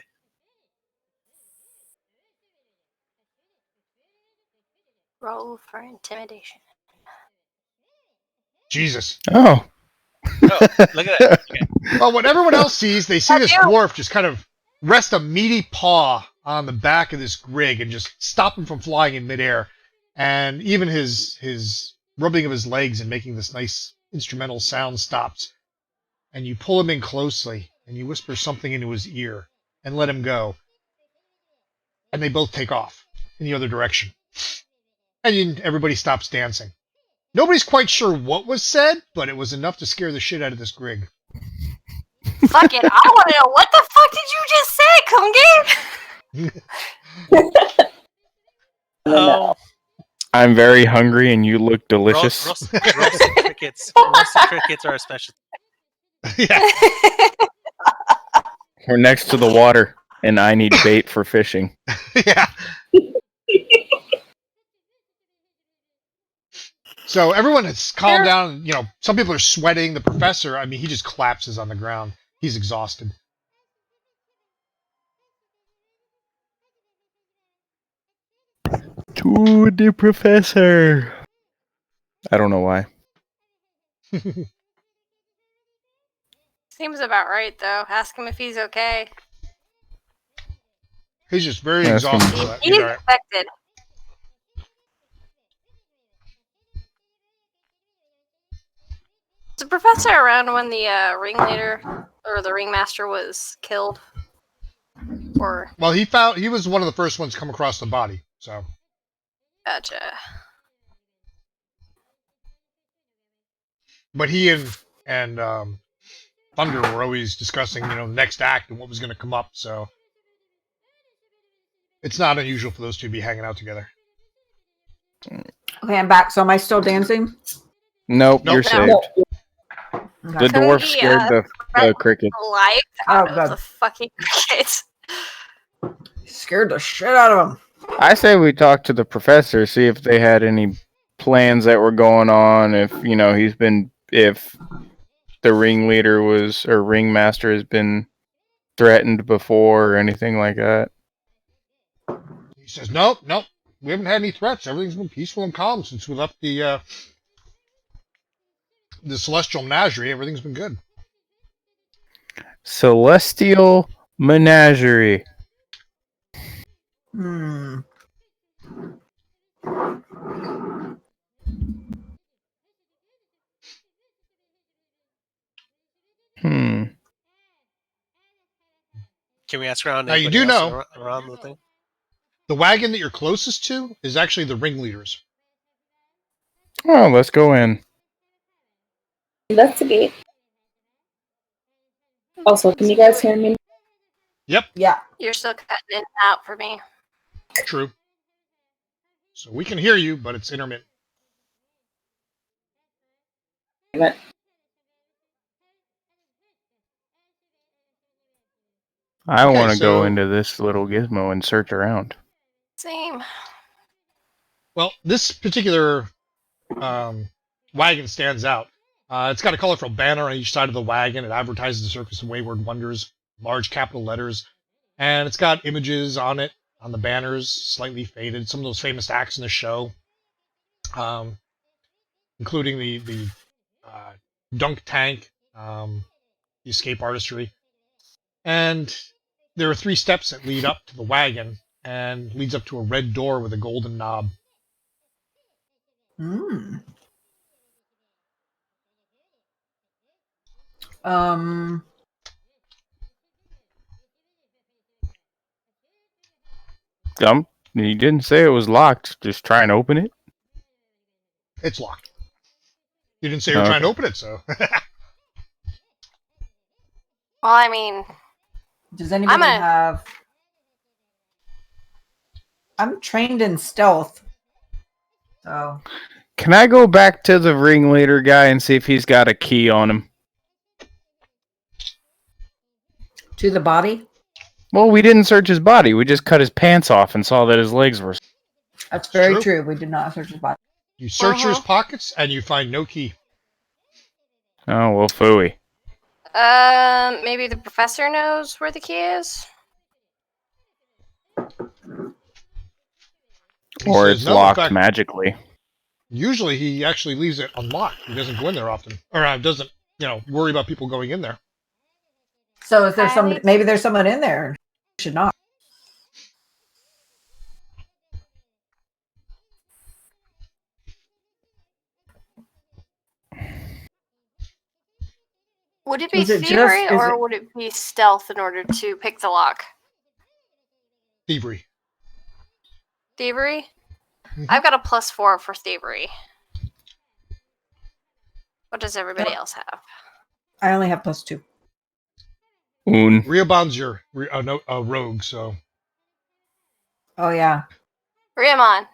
S3: Roll for intimidation.
S1: Jesus.
S2: Oh.
S6: Oh, look at that. Okay.
S1: Well, what everyone else sees, they see this dwarf just kind of rest a meaty paw on the back of this Grig and just stop him from flying in midair. And even his rubbing of his legs and making this nice instrumental sound stops. And you pull him in closely and you whisper something into his ear and let him go. And they both take off in the other direction. And everybody stops dancing. Nobody's quite sure what was said, but it was enough to scare the shit out of this Grig.
S3: Fuck it, I want to know what the fuck did you just say, Kungi?
S6: Oh,
S2: I'm very hungry and you look delicious.
S6: roasted crickets. Roasted crickets are a special.
S1: Yeah.
S2: We're next to the water and I need bait for fishing.
S1: Yeah. So everyone has calmed down. You know, some people are sweating. The professor, I mean, he just collapses on the ground. He's exhausted.
S2: To the professor. I don't know why.
S3: Seems about right, though. Ask him if he's okay.
S1: He's just very
S2: Ask him.
S1: exhausted. but
S3: He's
S1: he's all right.
S3: infected. Was the professor around when the ringleader or the ringmaster was killed? Or
S1: Well, he was one of the first ones to come across the body. So
S3: gotcha.
S1: but he and Thunder were always discussing, you know, the next act and what was going to come up. So it's not unusual for those two to be hanging out together.
S4: Okay, I'm back. So am I still dancing?
S2: Nope,
S1: Nope.
S2: you're saved.
S4: Okay.
S2: The dwarf
S3: Kungi,
S2: scared the cricket.
S3: Life out
S4: Oh,
S3: of
S4: good.
S3: the fucking crickets.
S4: Scared the shit out of him.
S2: I say we talk to the professor, see if they had any plans that were going on, if, you know, if the ringleader or ringmaster has been threatened before or anything like that.
S1: He says, nope, we haven't had any threats. Everything's been peaceful and calm since we left the Celestial Menagerie. Everything's been good.
S2: Celestial Menagerie.
S4: Hmm.
S6: Can we ask around?
S1: Now, you
S6: anybody
S1: do
S6: else
S1: know-
S6: around the thing.
S1: The wagon that you're closest to is actually the ringleader's.
S2: Oh, let's go in.
S5: Investigate. Also, can you guys hear me?
S4: Yeah.
S3: You're still cutting in and out for me.
S1: True. So we can hear you, but it's intermittent.
S2: I
S1: Okay,
S2: want to go
S1: so-
S2: into this little gizmo and search around.
S3: Same.
S1: Well, this particular wagon stands out. It's got a colorful banner on each side of the wagon. It advertises the Circus of Wayward Wonders, large capital letters. And it's got images on it, on the banners, slightly faded. Some of those famous acts in the show, including the dunk tank, the escape artistry. And there are 3 steps that lead up to the wagon and leads up to a red door with a golden knob.
S4: Hmm.
S2: You didn't say it was locked. Just try and open it.
S1: It's locked. You didn't say you were trying to open it, so.
S3: Well, I mean,
S4: Does anybody have? I'm trained in stealth. So
S2: Can I go back to the ringleader guy and see if he's got a key on him?
S4: to the body.
S2: Well, we didn't search his body. We just cut his pants off and saw that his legs were...
S4: That's very
S1: True.
S4: true. We did not search his body.
S1: You search his pockets and you find no key.
S2: Oh, well, phooey.
S3: Maybe the professor knows where the key is.
S1: He
S2: Or
S1: says
S2: it's
S1: no. In
S2: locked
S1: fact,
S2: magically.
S1: usually he actually leaves it unlocked. He doesn't go in there often. Or doesn't, worry about people going in there.
S4: So is there
S3: Highly-
S4: some? Maybe there's someone in there. should not.
S3: Would it be
S4: Is it
S3: thievery
S4: just- is
S3: or
S4: it-
S3: would it be stealth in order to pick the lock?
S1: Thievery.
S3: Thievery?
S1: Mhm.
S3: I've got a +4 for thievery. What does everybody
S4: Yep.
S3: else have?
S4: I only have +2.
S1: Riobon's your rogue, so
S4: Oh yeah.
S3: Riamon,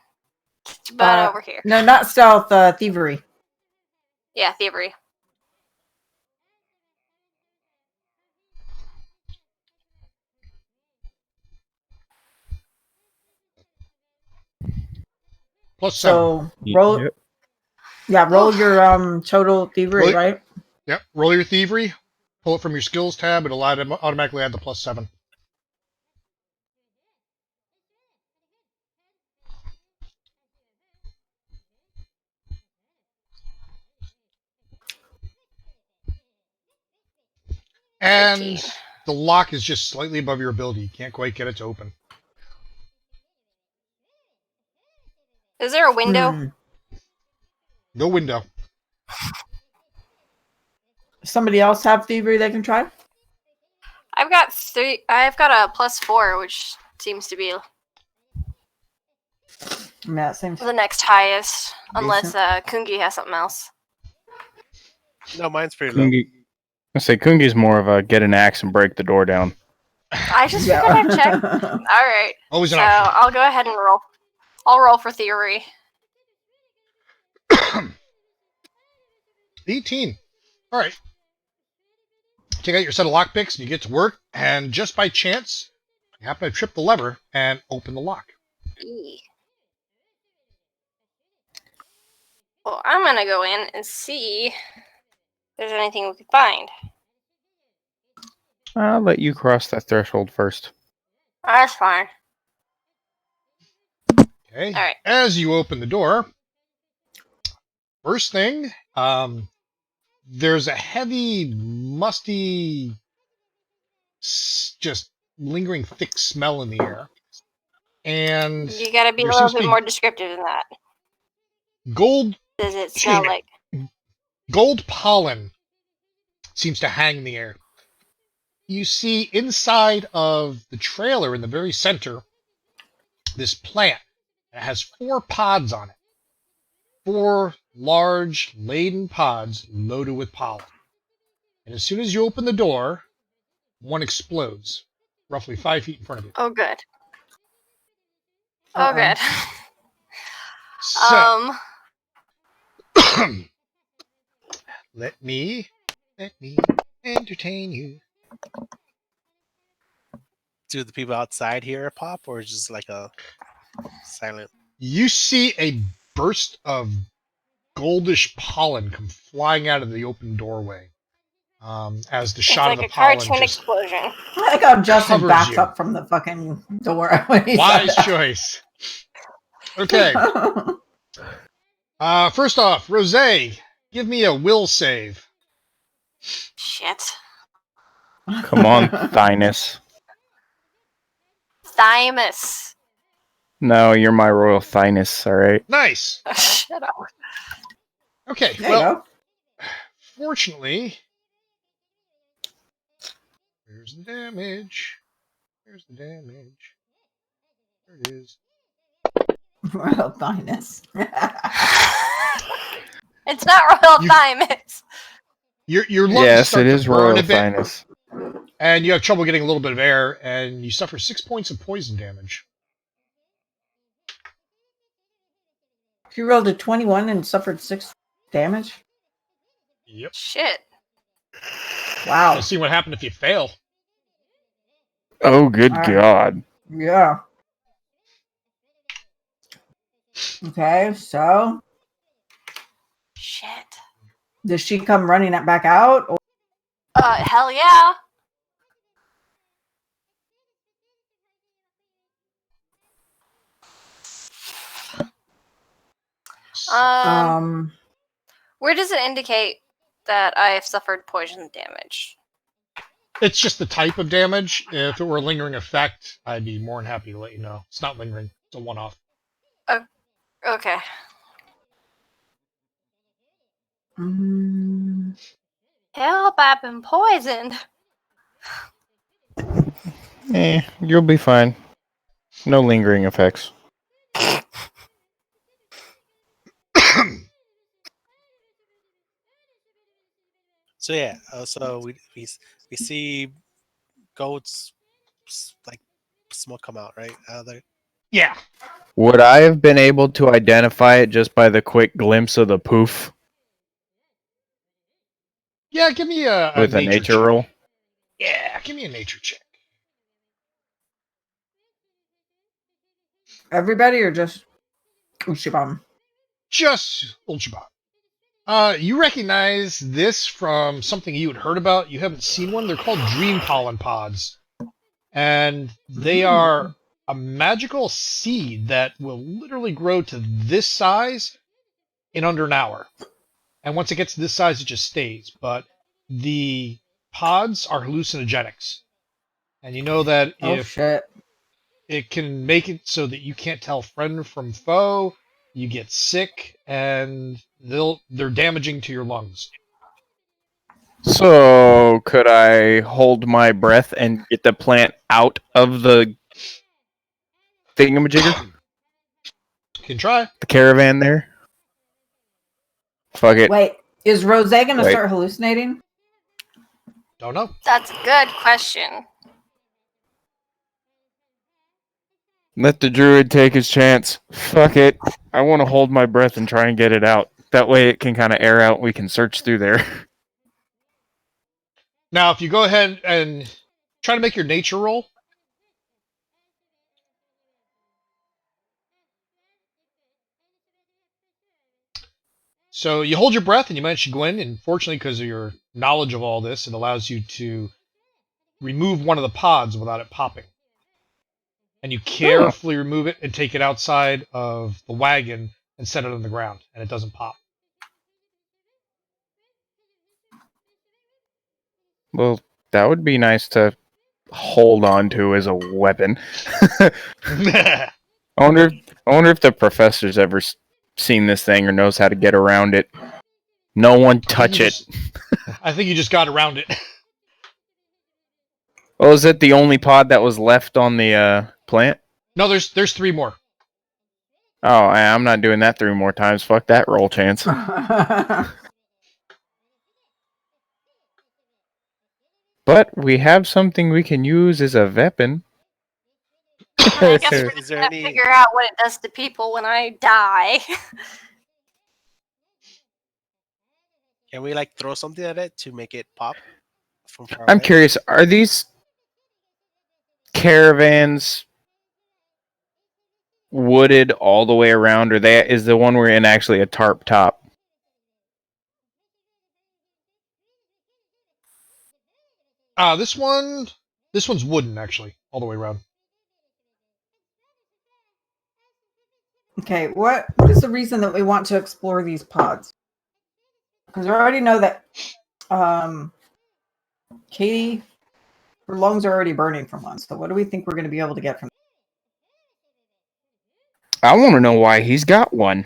S3: get your butt over here.
S4: No, not stealth. Thievery.
S3: Yeah, thievery.
S1: +7.
S4: So roll.
S2: Yep.
S4: Yeah, roll your total thievery,
S1: Roll-
S4: right?
S1: Yep. Roll your thievery. Pull it from your skills tab. It'll automatically add the +7. And
S3: 13.
S1: the lock is just slightly above your ability. You can't quite get it to open.
S3: Is there a window?
S4: Hmm.
S1: No window.
S4: Somebody else have thievery they can try?
S3: I've got a +4, which seems to be
S4: I mean, that seems
S3: the next highest, unless
S4: Decent.
S3: Kungi has something else.
S6: No, mine's pretty low.
S2: Kungi, I say Kungi's more of a get an axe and break the door down.
S3: I just figured I'd check. All right,
S1: Always an
S3: so
S1: option.
S3: I'll go ahead and roll. I'll roll for theory.
S1: 18. All right. Take out your set of lockpicks and you get to work. And just by chance, you happen to trip the lever and open the lock.
S3: E. Well, I'm gonna go in and see if there's anything we can find.
S2: I'll let you cross that threshold first.
S3: That's fine.
S1: Okay.
S3: All right.
S1: As you open the door, first thing, there's a heavy, musty, just lingering thick smell in the air. And
S3: You gotta be a
S1: there
S3: little
S1: seems to
S3: bit
S1: be
S3: more descriptive than that.
S1: gold
S3: Does it smell
S1: Shit.
S3: like?
S1: gold pollen seems to hang in the air. You see inside of the trailer in the very center this plant that has 4 pods on it. 4 large laden pods loaded with pollen. And as soon as you open the door, one explodes, roughly 5 feet in front of you.
S3: Oh, good.
S4: Uh-oh.
S3: Oh, good.
S1: So, let me entertain you.
S6: Do the people outside hear a pop, or is just like a silent?
S1: You see a burst of goldish pollen come flying out of the open doorway. As the
S3: It's
S1: shot
S3: like
S1: of
S3: a
S1: the pollen
S3: cartoon
S1: just
S3: explosion.
S4: I like how Justin
S1: Covers
S4: backs
S1: you.
S4: up from the fucking door when he
S1: wise
S4: said
S1: choice. Okay.
S4: that.
S1: First off, Rose, give me a will save.
S3: Shit.
S2: Come on, Thynus.
S3: Thymus.
S2: No, you're my royal Thynus, alright?
S1: Nice.
S3: Shut up.
S1: Okay,
S4: There
S1: well,
S4: you go.
S1: fortunately, here's the damage. Here's the damage. There it is.
S4: Royal Thynus.
S3: It's not Royal
S1: You-
S3: Thymus.
S1: Your lungs
S2: Yes,
S1: start
S2: it
S1: to
S2: is
S1: burn
S2: royal
S1: a bit,
S2: Thynus.
S1: and you have trouble getting a little bit of air, and you suffer 6 points of poison damage.
S4: She rolled a 21 and suffered 6 damage.
S1: Yep.
S3: Shit.
S4: Wow.
S1: Let's see what happened if you fail.
S2: Oh, good
S4: Alright.
S2: God.
S4: Yeah. Okay, so
S3: Shit.
S4: does she come running it back out? Or
S3: Hell yeah.
S4: um
S3: Where does it indicate that I have suffered poison damage?
S1: It's just the type of damage. If it were a lingering effect, I'd be more than happy to let you know. It's not lingering. It's a one-off.
S3: Okay. Help! I've been poisoned.
S2: You'll be fine. No lingering effects.
S6: So yeah, so we see goats like smoke come out right out of there.
S1: Yeah.
S2: Would I have been able to identify it just by the quick glimpse of the poof
S1: Yeah, give me a
S2: with a
S1: nature
S2: nature
S1: check.
S2: roll?
S1: Yeah, give me a nature check.
S4: Everybody or just Ushiban?
S1: Just Ulchabot. You recognize this from something you had heard about. You haven't seen one. They're called dream pollen pods. And they are a magical seed that will literally grow to this size in under an hour. And once it gets to this size, it just stays. But the pods are hallucinogenics. And you know that
S4: Oh
S1: if
S4: shit.
S1: it can make it so that you can't tell friend from foe, you get sick, and they're damaging to your lungs.
S2: So, could I hold my breath and get the plant out of the thingamajigger?
S1: You can try.
S2: The caravan there? Fuck it.
S4: Wait, is Rose gonna
S2: Wait.
S4: start hallucinating?
S1: Don't know.
S3: That's a good question.
S2: Let the druid take his chance. Fuck it. I want to hold my breath and try and get it out. That way it can kind of air out. We can search through there.
S1: Now, if you go ahead and try to make your nature roll. So you hold your breath and you manage to go in, and fortunately, because of your knowledge of all this, it allows you to remove one of the pods without it popping. And you carefully remove it and take it outside of the wagon and set it on the ground, and it doesn't pop.
S2: Well, that would be nice to hold on to as a weapon. I wonder if the professor's ever seen this thing or knows how to get around it. No one touch it.
S1: I think you just got around it.
S2: Oh, is it the only pod that was left on the plant?
S1: No, there's 3 more.
S2: Oh, I'm not doing that 3 more times. Fuck that roll chance. But we have something we can use as a weapon.
S3: I guess we're
S6: Is
S3: just
S6: there
S3: gonna
S6: any-
S3: figure out what it does to people when I die.
S6: Can we like throw something at it to make it pop from far
S2: I'm
S6: away?
S2: curious, are these caravans wooded all the way around, or is the one we're in actually a tarp top?
S1: This one's wooden actually, all the way around.
S4: Okay, what is the reason that we want to explore these pods? Because we already know that Katie, her lungs are already burning from one. So what do we think we're going to be able to get from
S2: I want to know why he's got one.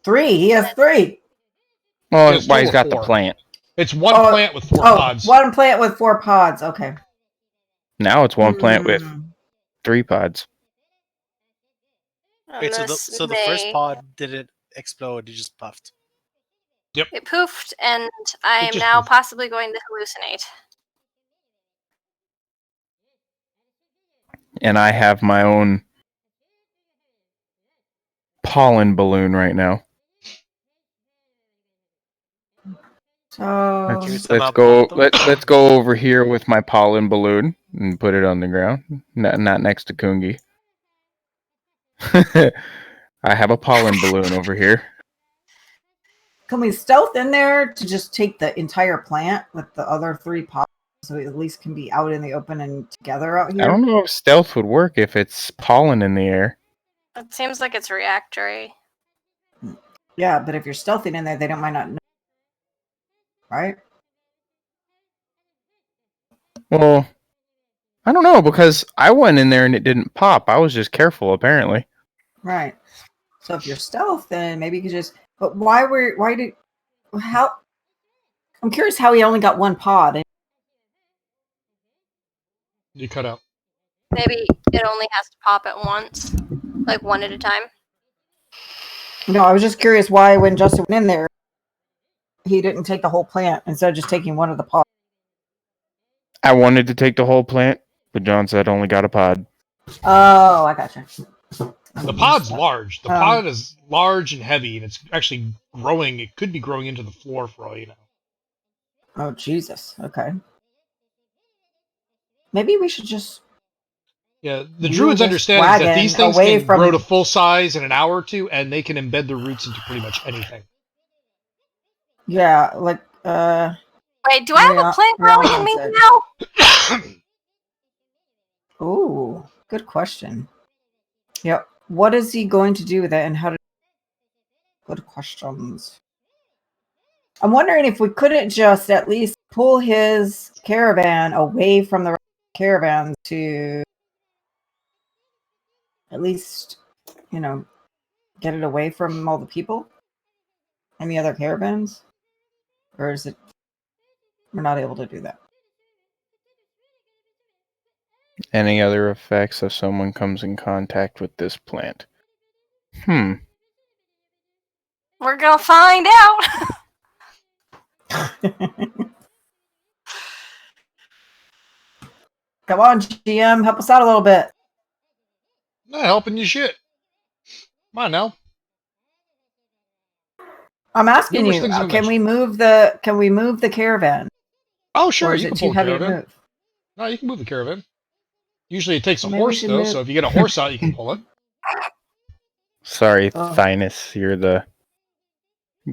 S4: 3? He has 3.
S2: Well,
S1: It's
S2: why he's
S1: total
S2: got
S1: of
S2: the
S1: 4.
S2: plant.
S1: It's one plant with 4 pods.
S4: One plant with 4 pods. Okay.
S2: Now it's one plant with 3 pods.
S6: Wait, so
S3: Unless
S6: the first
S3: they-
S6: pod didn't explode; it just puffed.
S3: It poofed, and I am
S1: just
S3: now
S1: poofed.
S3: possibly going to hallucinate.
S2: And I have my own pollen balloon right now.
S4: So
S2: Let's go over here with my pollen balloon and put it on the ground. Not next to Kungi. I have a pollen balloon over here.
S4: can we stealth in there to just take the entire plant with the other 3 pods, so we at least can be out in the open and together out here?
S2: I don't know if stealth would work if it's pollen in the air.
S3: It seems like it's reactory.
S4: Yeah, but if you're stealthing in there, they might not know, right?
S2: Well, I don't know, because I went in there and it didn't pop. I was just careful, apparently.
S4: Right. So if you're stealth, then maybe you could just. But how? I'm curious how he only got one pod.
S1: You cut out.
S3: Maybe it only has to pop at once, like one at a time.
S4: No, I was just curious why when Justin went in there, he didn't take the whole plant instead of just taking one of the pods.
S2: I wanted to take the whole plant, but John said only got a pod.
S4: Oh, I gotcha.
S1: The pod's large. The
S4: Um,
S1: pod is large and heavy, and it's actually growing. It could be growing into the floor for all you know.
S4: Oh, Jesus. Okay. Maybe we should just.
S1: Yeah, the
S4: Move
S1: druids
S4: this
S1: understand is that
S4: wagon
S1: these things
S4: away
S1: can
S4: from-
S1: grow to full size in an hour or two, and they can embed their roots into pretty much anything.
S4: Yeah, like.
S3: Wait, do I have
S4: Yeah,
S3: a plant growing in me
S4: Rihanna
S3: now?
S4: Ooh, good question. Yep. What is he going to do with it, and how to? Good questions. I'm wondering if we couldn't just at least pull his caravan away from the caravan to at least, get it away from all the people. Any other caravans? Or is it we're not able to do that?
S2: Any other effects if someone comes in contact with this plant?
S3: We're gonna find out.
S4: Come on, GM, help us out a little bit.
S1: Not helping you shit. Come on now.
S4: I'm asking
S1: Numerous
S4: you,
S1: things have been
S4: can we move the caravan?
S1: Oh,
S4: Or
S1: sure,
S4: is
S1: you
S4: it
S1: can
S4: too
S1: pull the
S4: heavy to
S1: caravan.
S4: move?
S1: No, you can move the caravan. Usually it takes a
S4: Maybe we
S1: horse,
S4: should
S1: though,
S4: move-
S1: so if you get a horse out, you can pull it.
S2: Sorry,
S4: Oh.
S2: Thinus, you're the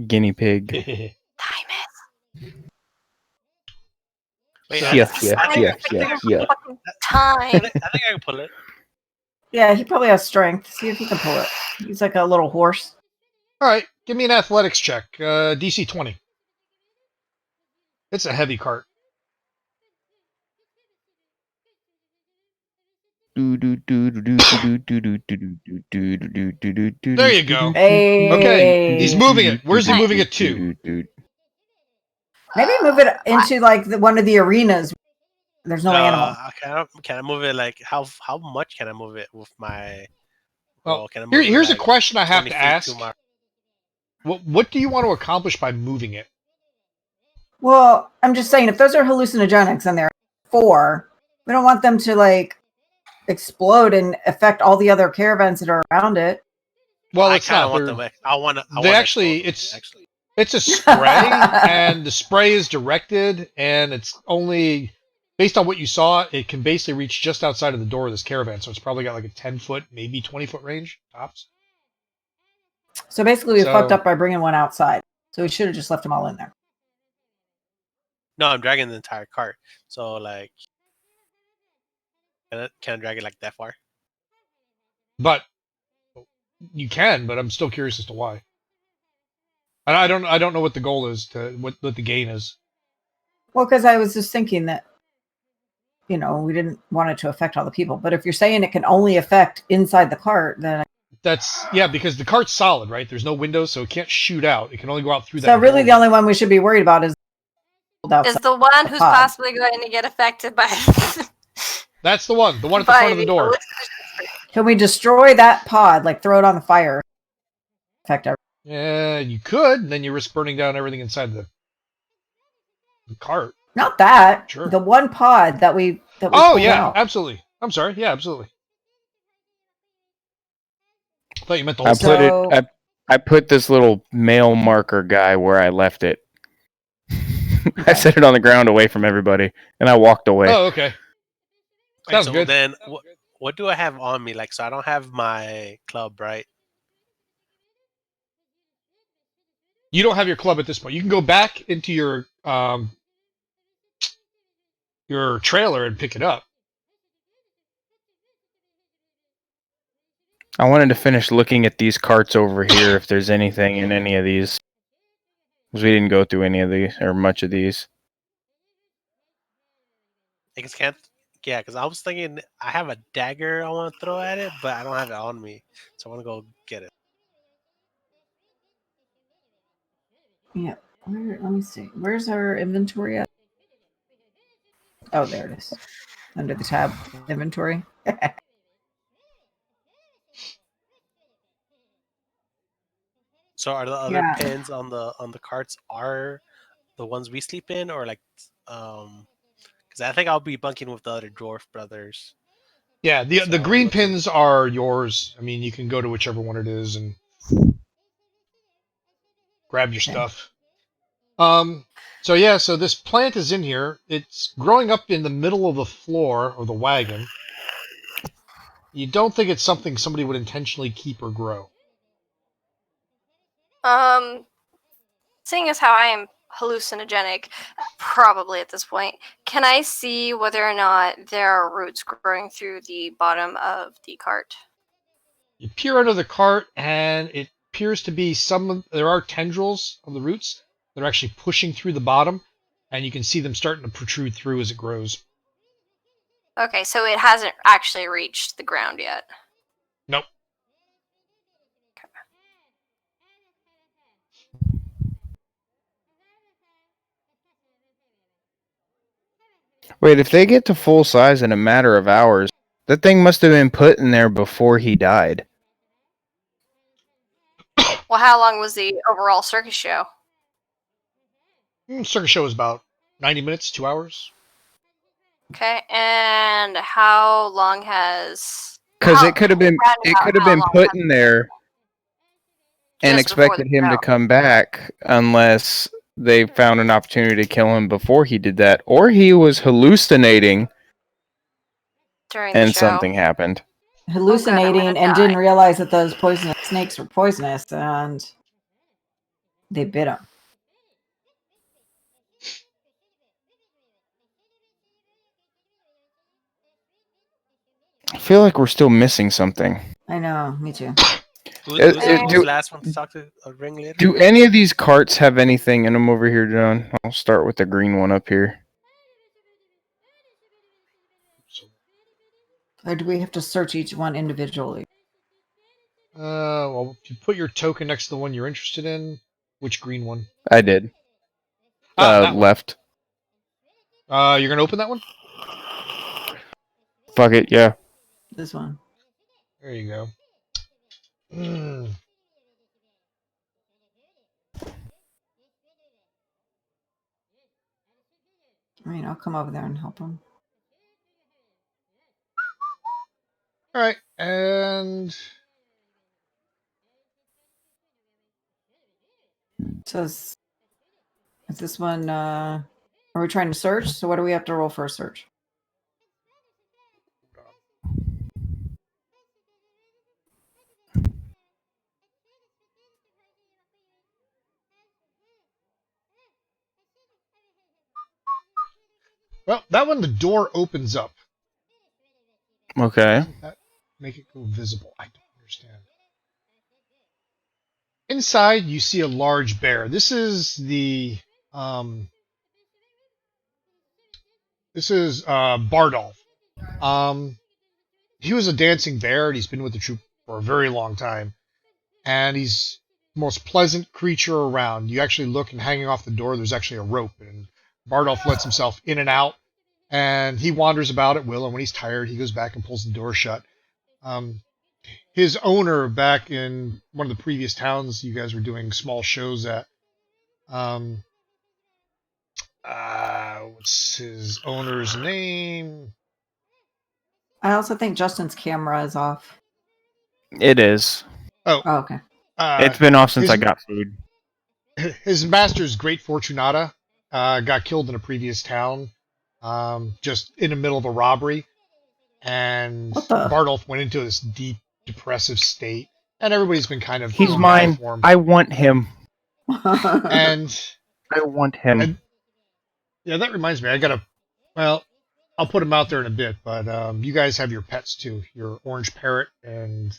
S2: guinea pig.
S6: Wait,
S1: So-
S6: I
S2: Yeah,
S6: think-
S2: yeah,
S6: I think-
S2: yeah,
S6: I think-
S2: yeah, yeah.
S3: Fucking time.
S6: I think I can pull it.
S4: Yeah, he probably has strength. See if he can pull it. He's like a little horse.
S1: All right, give me an athletics check. DC 20. It's a heavy cart. There you go.
S4: Hey.
S1: Okay, he's moving it. Where's he moving it to?
S4: Maybe move it into like one of the arenas. There's no animal.
S6: Can I move it like how much can I move it with my?
S1: Well,
S6: can I move
S1: here's
S6: it,
S1: a question I have
S6: 20
S1: to
S6: feet
S1: ask.
S6: my-
S1: What do you want to accomplish by moving it?
S4: Well, I'm just saying, if those are hallucinogenics and they're 4, we don't want them to like explode and affect all the other caravans that are around it.
S1: Well,
S6: I
S1: it's
S6: kind of
S1: not.
S6: want
S1: They're-
S6: them. I want to.
S1: they actually- It's a spray, and the spray is directed, and it's only based on what you saw. It can basically reach just outside of the door of this caravan, so it's probably got like a 10-foot, maybe 20-foot range tops.
S4: So basically, we
S1: So-
S4: fucked up by bringing one outside. So we should have just left them all in there.
S6: No, I'm dragging the entire cart. So like, can I drag it like that far?
S1: But you can, but I'm still curious as to why. I don't know what the goal is what the gain is.
S4: Well, because I was just thinking that, we didn't want it to affect all the people. But if you're saying it can only affect inside the cart, then
S1: That's because the cart's solid, right? There's no windows, so it can't shoot out. It can only go out through that.
S4: so really the
S1: door.
S4: only one we should be worried about is outside.
S3: Is the one who's
S4: pod.
S3: possibly going to get affected by
S1: That's the one at the
S3: by
S1: front of the door.
S4: Can we destroy that pod? Like throw it on the fire? Affect everything.
S1: Yeah, you could. And then you risk burning down everything inside the cart.
S4: Not that.
S1: Sure.
S4: The one pod that we
S1: Oh
S4: pulled
S1: yeah,
S4: out.
S1: absolutely. I'm sorry. Yeah, absolutely. I thought you meant the
S2: I
S1: whole
S2: put
S4: So-
S2: it. I put this little mail marker guy where I left it. I set it on the ground away from everybody, and I walked away.
S1: Oh, okay.
S6: Wait,
S1: Sounds
S6: so
S1: good.
S6: then, what do I have on me? Like, so I don't have my club, right?
S1: You don't have your club at this point. You can go back into your trailer and pick it up.
S2: I wanted to finish looking at these carts over here if there's anything in any of these. Because we didn't go through any of these, or much of these.
S6: It can't. Yeah, because I was thinking I have a dagger I want to throw at it, but I don't have it on me, so I want to go get it.
S4: Yeah. Let me see. Where's our inventory at? Oh, there it is. Under the tab inventory.
S6: So are the other
S4: Yeah.
S6: pins on the carts are the ones we sleep in, or like because I think I'll be bunking with the other dwarf brothers.
S1: Yeah, the
S6: So
S1: the
S6: I want to
S1: green
S6: go to.
S1: pins are yours. I mean, you can go to whichever one it is and grab your
S4: Okay.
S1: stuff. So yeah, so this plant is in here. It's growing up in the middle of the floor of the wagon. You don't think it's something somebody would intentionally keep or grow.
S3: Seeing as how I am hallucinogenic, probably at this point, can I see whether or not there are roots growing through the bottom of the cart?
S1: You peer under the cart, and it appears to be there are tendrils of the roots that are actually pushing through the bottom, and you can see them starting to protrude through as it grows.
S3: Okay, so it hasn't actually reached the ground yet.
S1: Nope.
S2: Wait, if they get to full size in a matter of hours, that thing must have been put in there before he died.
S3: Well, how long was the overall circus show?
S1: Circus show is about 90 minutes, 2 hours.
S3: Okay, and how long has?
S2: Because
S3: how-
S2: it could have been
S3: roundabout how long
S2: put
S3: has
S2: in
S3: it
S2: there
S3: been
S2: and
S3: just before the
S2: expected him to
S3: show?
S2: come back unless they found an opportunity to kill him before he did that, or he was hallucinating
S3: During the
S2: and
S3: show.
S2: something happened.
S4: Hallucinating and didn't realize that those poisonous snakes were poisonous, and they bit him.
S2: I feel like we're still missing something.
S4: I know, me too.
S6: Who's the last one to talk to a ringleader?
S2: Do any of these carts have anything in them over here, John? I'll start with the green one up here.
S4: Or do we have to search each one individually?
S1: Well, if you put your token next to the one you're interested in, which green one?
S2: I did.
S1: That
S2: Left.
S1: one. You're gonna open that one?
S2: Fuck it, yeah.
S4: This one.
S1: There you go.
S4: I mean, I'll come over there and help him.
S1: All right, and
S4: So is this one? Are we trying to search? So what do we have to roll for a search?
S1: well, that one the door opens up.
S2: Okay.
S1: Doesn't that make it go visible? I don't understand. Inside, you see a large bear. This is Bardolph. He was a dancing bear, and he's been with the troop for a very long time. And he's the most pleasant creature around. You actually look, and hanging off the door, there's actually a rope, and Bardolph lets himself in and out, and he wanders about at will, and when he's tired, he goes back and pulls the door shut. His owner back in one of the previous towns you guys were doing small shows at, what's his owner's name?
S4: I also think Justin's camera is off.
S2: It is.
S4: Oh, okay.
S2: It's been off since I got food.
S1: His master's Great Fortunata got killed in a previous town, just in the middle of a robbery, and
S4: What the?
S1: Bardolph went into this deep depressive state, and everybody's been kind of
S2: He's
S1: feeling
S2: mine.
S1: bad for him.
S2: I want him.
S1: And
S2: I want him.
S1: yeah, that reminds me. I'll put him out there in a bit, but you guys have your pets too. Your orange parrot and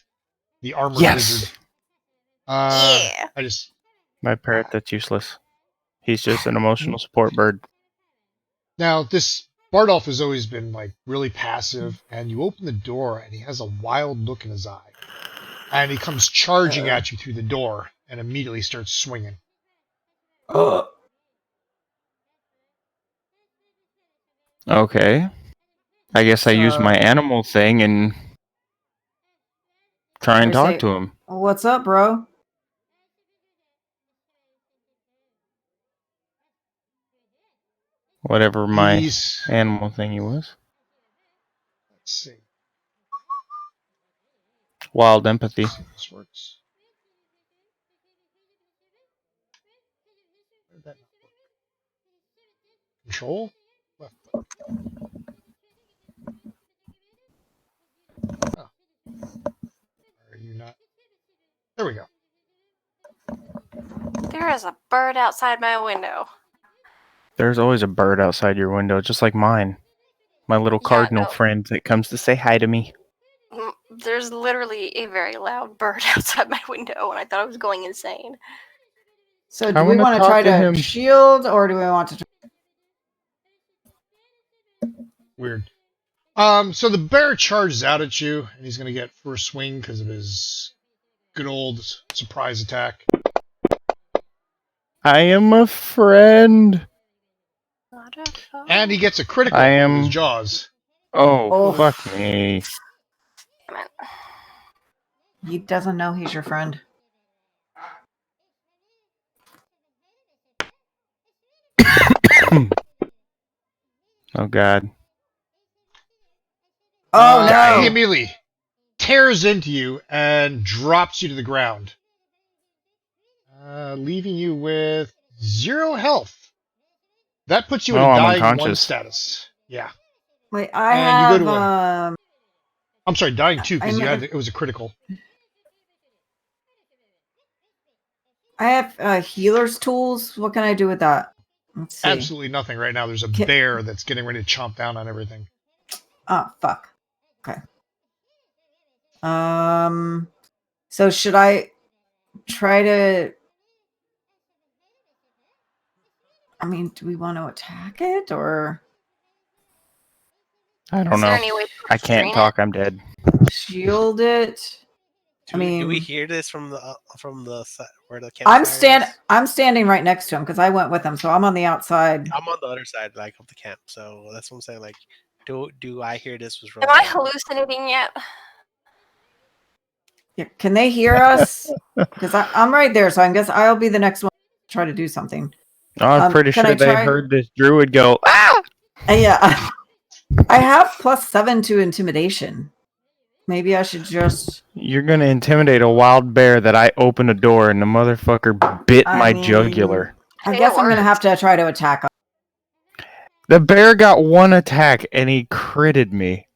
S1: the armored lizard.
S3: Yeah.
S2: My parrot that's useless. He's just an emotional support bird.
S1: Now, this Bardolph has always been like really passive, and you open the door, and he has a wild look in his eye, and he comes charging at you through the door, and immediately starts swinging.
S2: Okay. I guess I use my animal thing and try and
S4: I
S2: talk
S4: say,
S2: to him.
S4: What's up, bro?
S2: Whatever my
S1: He's,
S2: animal thingy was.
S1: let's see.
S2: Wild empathy.
S1: Let's see if this works. Where'd that not work? Control? Left button. Oh. Are you not? There we go.
S3: There is a bird outside my window.
S2: There's always a bird outside your window, just like mine. My little
S3: Yeah,
S2: cardinal
S3: no.
S2: friend that comes to say hi to me.
S3: There's literally a very loud bird outside my window, and I thought I was going insane.
S4: So
S2: I
S4: do we
S2: wanna
S4: want to
S2: talk
S4: try
S2: to
S4: to
S2: him.
S4: shield, or do we want to?
S1: Weird. So the bear charges out at you, and he's going to get first swing because of his good old surprise attack.
S2: I am a friend.
S1: And he gets a critical
S2: I
S1: with
S2: am-
S1: his jaws.
S2: Oh,
S4: Oh.
S2: fuck me.
S3: Damn it.
S4: He doesn't know he's your friend.
S2: Oh, God.
S4: Oh no!
S1: He immediately tears into you and drops you to the ground, leaving you with 0 health. That puts you in
S2: Oh,
S1: a
S2: I'm
S1: dying 1
S2: unconscious.
S1: status. Yeah.
S4: Wait, I
S1: And you go
S4: have
S1: to I'm sorry, dying 2 because
S4: I'm-
S1: it was a critical.
S4: I have healer's tools. What can I do with that? Let's see.
S1: Absolutely nothing right now. There's a
S4: Can-
S1: bear that's getting ready to chomp down on everything.
S4: Oh fuck. Okay. So should I try to? I mean, do we want to attack it or
S2: I don't
S3: Is there
S2: know.
S3: any way to
S2: I can't
S3: restrain
S2: talk. I'm dead.
S4: shield it?
S6: Do,
S4: I mean,
S6: do we hear this from the side where the
S4: I'm
S6: campfire is?
S4: I'm standing right next to him because I went with him, so I'm on the outside.
S6: I'm on the other side, like of the camp, so that's what I'm saying. Like, do I hear this was
S3: Am
S6: wrong?
S3: I hallucinating yet?
S4: Yeah, can they hear us? Because I'm right there, so I guess I'll be the next one to try to do something.
S2: I'm pretty
S4: can
S2: sure
S4: I
S2: they
S4: try-
S2: heard this druid go, ah!
S4: Yeah, I have +7 to intimidation. Maybe I should just.
S2: You're going to intimidate a wild bear that I opened a door and the motherfucker bit
S4: I
S2: my
S4: mean,
S2: jugular.
S4: I
S3: Hey,
S4: guess
S3: it
S4: I'm gonna
S3: works.
S4: have to try to attack him.
S2: The bear got 1 attack and he critted me.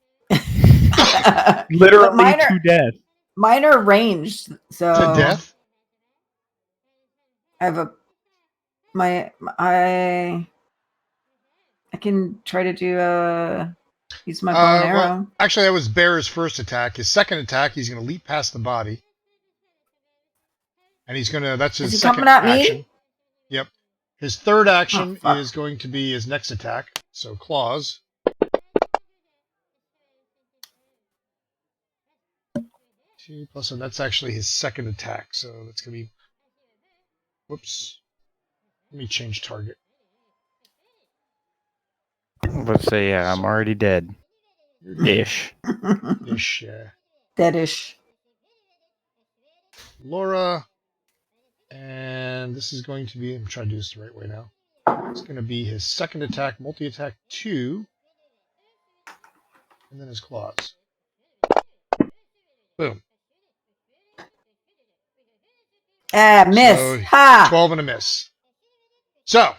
S2: Literally
S4: mine are-
S2: to death.
S4: Mine are ranged, so
S1: To death?
S4: I have I can try to do use my bow and
S1: Well,
S4: arrow.
S1: actually, that was Bear's first attack. His second attack, he's going to leap past the body. And he's going to, that's his
S4: Is he
S1: second
S4: coming at me?
S1: action. Yep. His third action
S4: fuck.
S1: is going to be his next attack. So, claws. 2 plus 1, that's actually his second attack. So, that's going to be, whoops. Let me change target.
S2: Let's say, yeah, I'm already dead. Ish.
S1: Ish, yeah.
S4: Deadish.
S1: Laura, and this is going to be, I'm trying to do this the right way now. It's going to be his second attack, multi-attack 2, and then his claws. Boom.
S4: Miss.
S1: So,
S4: Ha!
S1: 12 and a miss. So,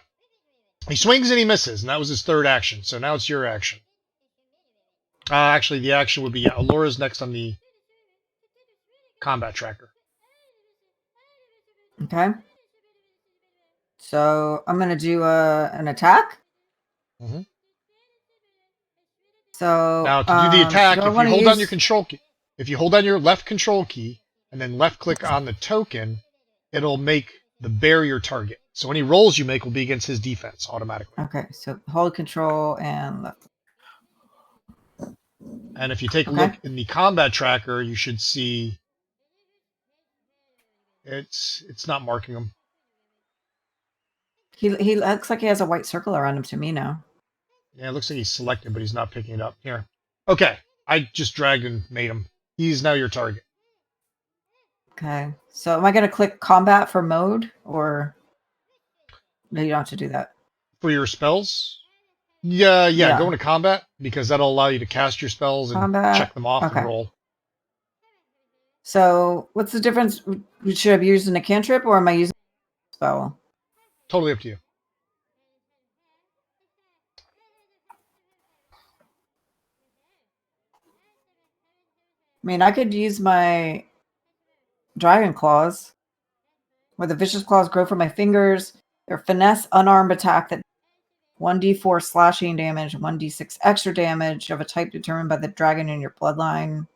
S1: he swings and he misses, and that was his third action. So now it's your action. Actually, the action would be, yeah, Laura's next on the combat tracker.
S4: Okay. So I'm gonna do an attack.
S1: Mhm.
S4: So
S1: Now, to do the attack,
S4: do I
S1: if you
S4: wanna
S1: hold down
S4: use-
S1: your control key, if you hold down your left control key and then left click on the token, it'll make the bear your target. So any rolls you make will be against his defense automatically.
S4: Okay, so hold control and left.
S1: And if you take a
S4: Okay.
S1: look in the combat tracker, you should see it's not marking him.
S4: He looks like he has a white circle around him to me now.
S1: Yeah, it looks like he's selected, but he's not picking it up. Here. Okay. I just dragged and made him. He's now your target.
S4: Okay, so am I going to click combat for mode, or no? You don't have to do that.
S1: For your spells? Yeah,
S4: Yeah.
S1: go into combat because that'll allow you to cast your spells and
S4: Combat.
S1: check them off
S4: Okay.
S1: and roll.
S4: So what's the difference? Should I be using a cantrip or am I using a spell?
S1: Totally up to you.
S4: I mean, I could use my dragon claws, where the vicious claws grow from my fingers. They're finesse unarmed attack that 1d4 slashing damage, 1d6 extra damage of a type determined by the dragon in your bloodline.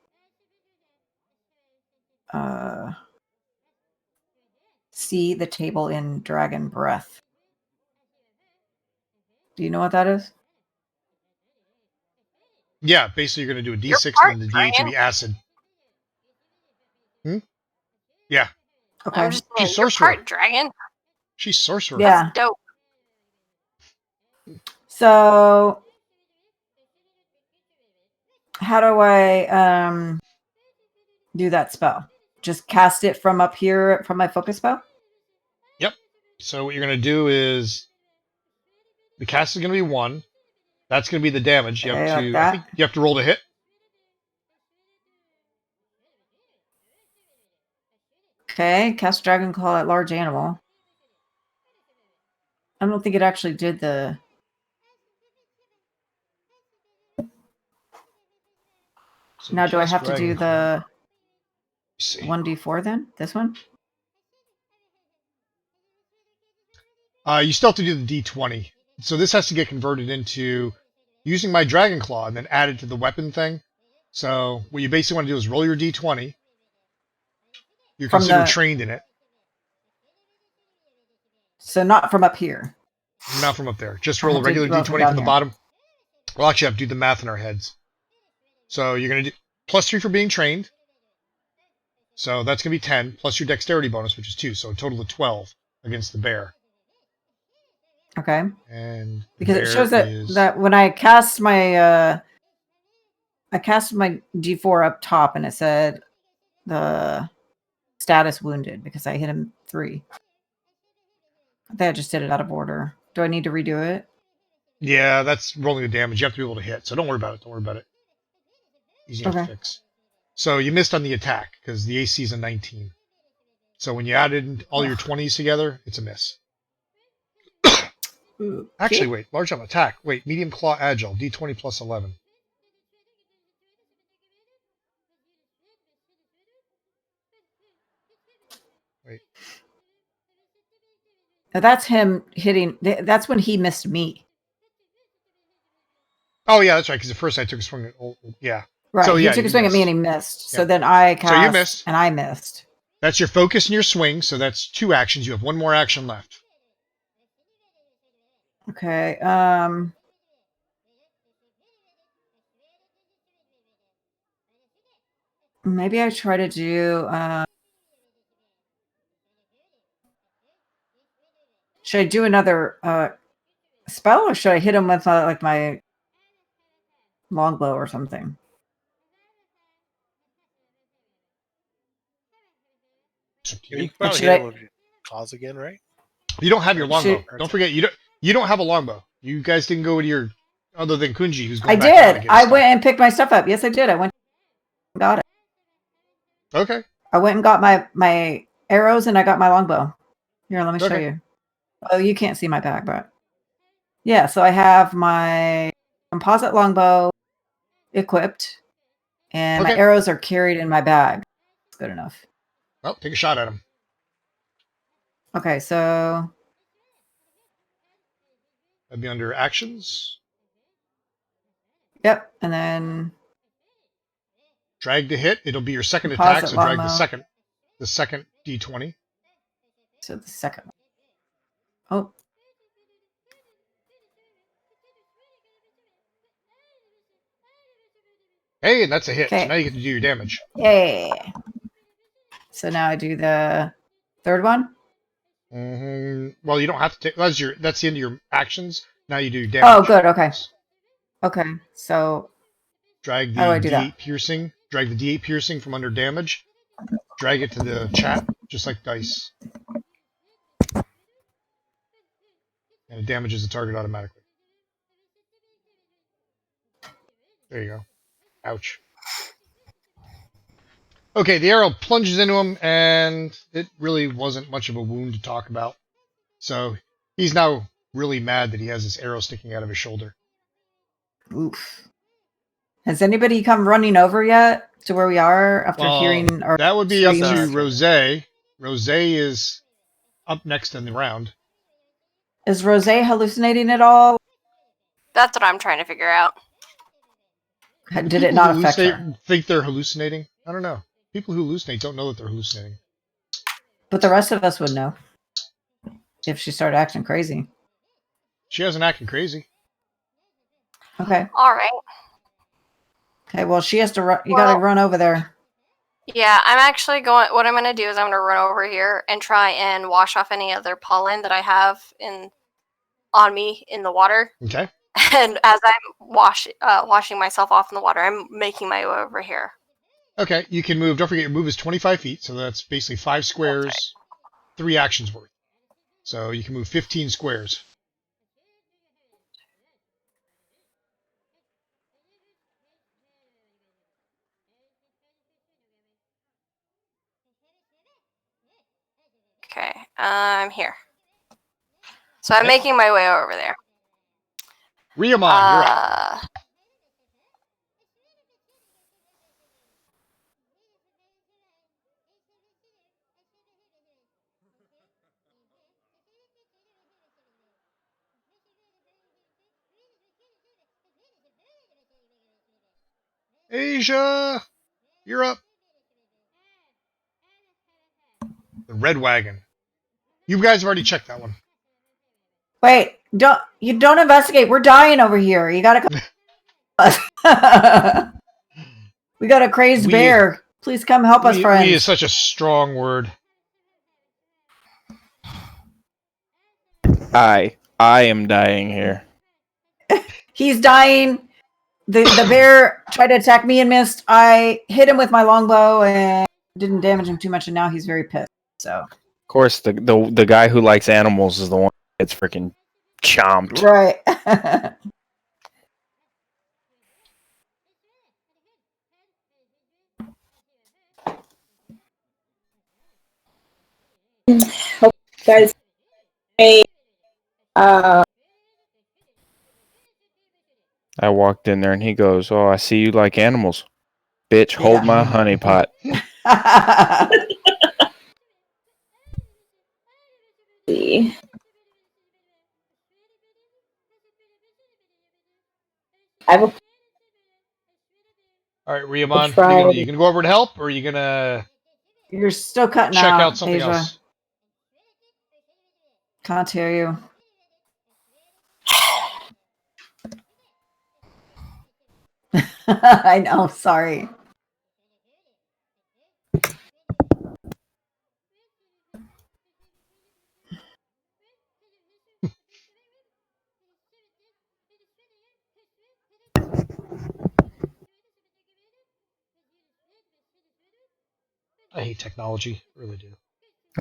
S4: See the table in Dragon Breath. Do you know what that is?
S1: Yeah, basically you're going to do a
S3: You're
S1: d6
S3: part
S1: and then the d8 to
S3: dragon.
S1: be acid. Yeah,
S4: Okay.
S3: I'm just saying,
S1: She's
S3: you're
S1: sorcerer.
S3: part dragon.
S1: she's sorcerer.
S4: Yeah.
S3: That's dope.
S4: So how do I do that spell? Just cast it from up here from my focus spell?
S1: Yep. So what you're going to do is the cast is going to be 1. That's going to be the damage. You have
S4: Okay,
S1: to.
S4: like
S1: I
S4: that.
S1: think you have to roll to hit.
S4: Okay, cast Dragon Claw at large animal. I don't think it actually did the...
S1: So
S4: Now, do I
S1: cast
S4: have to
S1: Dragon
S4: do
S1: Claw.
S4: the
S1: Let's see.
S4: 1d4 then? This one?
S1: You still have to do the d20. So this has to get converted into using my Dragon Claw and then added to the weapon thing. So what you basically want to do is roll your d20. You're
S4: From
S1: considered
S4: the-
S1: trained in it,
S4: So not from up here.
S1: not from up there. Just
S4: I
S1: roll a
S4: have to
S1: regular
S4: roll
S1: d20
S4: from down
S1: from the
S4: here.
S1: bottom. We'll actually have to do the math in our heads. So you're going to do +3 for being trained. So that's going to be 10, plus your dexterity bonus, which is 2. So a total of 12 against the bear.
S4: Okay.
S1: And the
S4: Because it
S1: bear
S4: shows that,
S1: is-
S4: that when I cast my d4 up top and it said the status wounded because I hit him 3. I think I just did it out of order. Do I need to redo it?
S1: Yeah, that's rolling the damage. You have to be able to hit. So don't worry about it. Don't worry about it. Easy enough to
S4: Okay.
S1: fix. So you missed on the attack because the AC is a 19. So when you added all your 20s together, it's a miss. Actually, wait. Large jump attack. Wait. Medium claw agile. D20 plus 11. Wait.
S4: Now that's him hitting. That's when he missed me.
S1: Oh, yeah, that's right. Because at first I took a swing at... yeah.
S4: Right.
S1: So,
S4: he
S1: yeah,
S4: took
S1: you
S4: a swing at me
S1: missed.
S4: and he missed.
S1: Yeah.
S4: So then I cast
S1: So you missed.
S4: and I missed.
S1: That's your focus and your swing. So that's 2 actions. You have 1 more action left.
S4: Okay. Maybe I try to do. Should I do another spell, or should I hit him with like my longbow or something?
S1: It's up to
S6: You
S1: you.
S6: can probably
S4: should
S6: hit
S4: I-
S6: him with your claws again, right?
S1: You don't have your longbow.
S6: Should-
S1: Don't forget, you don't have a longbow. You guys didn't go with your... Other than Kunji, who's going
S4: I
S1: back down
S4: did.
S1: to get
S4: I
S1: stuff.
S4: went and picked my stuff up. Yes, I did. I went and got it.
S1: Okay.
S4: I went and got my arrows and I got my longbow. Here, let me show
S1: Okay.
S4: you. Oh, you can't see my bag, but yeah. So I have my composite longbow equipped, and my
S1: Okay.
S4: arrows are carried in my bag. That's good enough.
S1: Well, take a shot at him.
S4: Okay, so
S1: That'd be under actions.
S4: yep, and then
S1: Drag to hit. It'll be your second
S4: Composite
S1: attack, so drag
S4: longbow.
S1: the second d20.
S4: so the second one. Oh,
S1: Hey, and that's a hit. So
S4: Okay.
S1: now you get to do your damage.
S4: yeah. So now I do the third one.
S1: Well, you don't have to take. That's the end of your actions. Now you do
S4: Oh,
S1: damage.
S4: good. Okay. Okay. So
S1: Drag
S4: how do
S1: the
S4: I do that?
S1: D8 piercing. Drag the D8 piercing from under damage. Drag it to the chat, just like dice, and it damages the target automatically. There you go. Ouch. Okay, the arrow plunges into him, and it really wasn't much of a wound to talk about. So he's now really mad that he has this arrow sticking out of his shoulder.
S4: Oof. Has anybody come running over yet to where we are after
S1: Well,
S4: hearing our
S1: that would be up to
S4: screams?
S1: Rose. Rose is up next in the round.
S4: Is Rose hallucinating at all?
S3: That's what I'm trying to figure out.
S4: Did it not affect her?
S1: Think they're hallucinating? I don't know. People who hallucinate don't know that they're hallucinating.
S4: But the rest of us would know if she started acting crazy.
S1: She hasn't acted crazy.
S4: Okay.
S3: All right.
S4: Okay. Well, she has to run. You
S3: Well-
S4: got to run over there.
S3: Yeah, I'm actually going. What I'm going to do is I'm going to run over here and try and wash off any other pollen that I have on me in the water.
S1: Okay.
S3: And as I'm washing myself off in the water, I'm making my way over here.
S1: Okay, you can move. Don't forget, your move is 25 feet, so that's basically 5 squares, 3 actions worth. So you can move 15 squares.
S3: Okay, I'm here. So I'm
S1: Okay.
S3: making my way over there.
S1: Riamon, you're up. Asia, you're up. The red wagon. You guys have already checked that one.
S4: Wait, don't investigate. We're dying over here. You gotta come. We got a crazed bear. Please come help us, friends.
S1: We is such a strong word.
S2: I am dying here.
S4: He's dying. The bear tried to attack me and missed. I hit him with my longbow and didn't damage him too much, and now he's very pissed. So,
S2: Of course, the guy who likes animals is the one that gets freaking chomped.
S4: right.
S5: Hope you guys hey,
S2: I walked in there and he goes, "Oh, I see you like animals. Bitch, hold
S4: Yeah.
S2: my honey pot."
S5: see. I have a
S1: All right, Riamon,
S5: try.
S1: you gonna go over to help, or are you gonna
S4: You're still cutting
S1: check
S4: out,
S1: out something
S4: Asia.
S1: else?
S4: Can't hear you. I know. Sorry.
S1: I hate technology, I really do.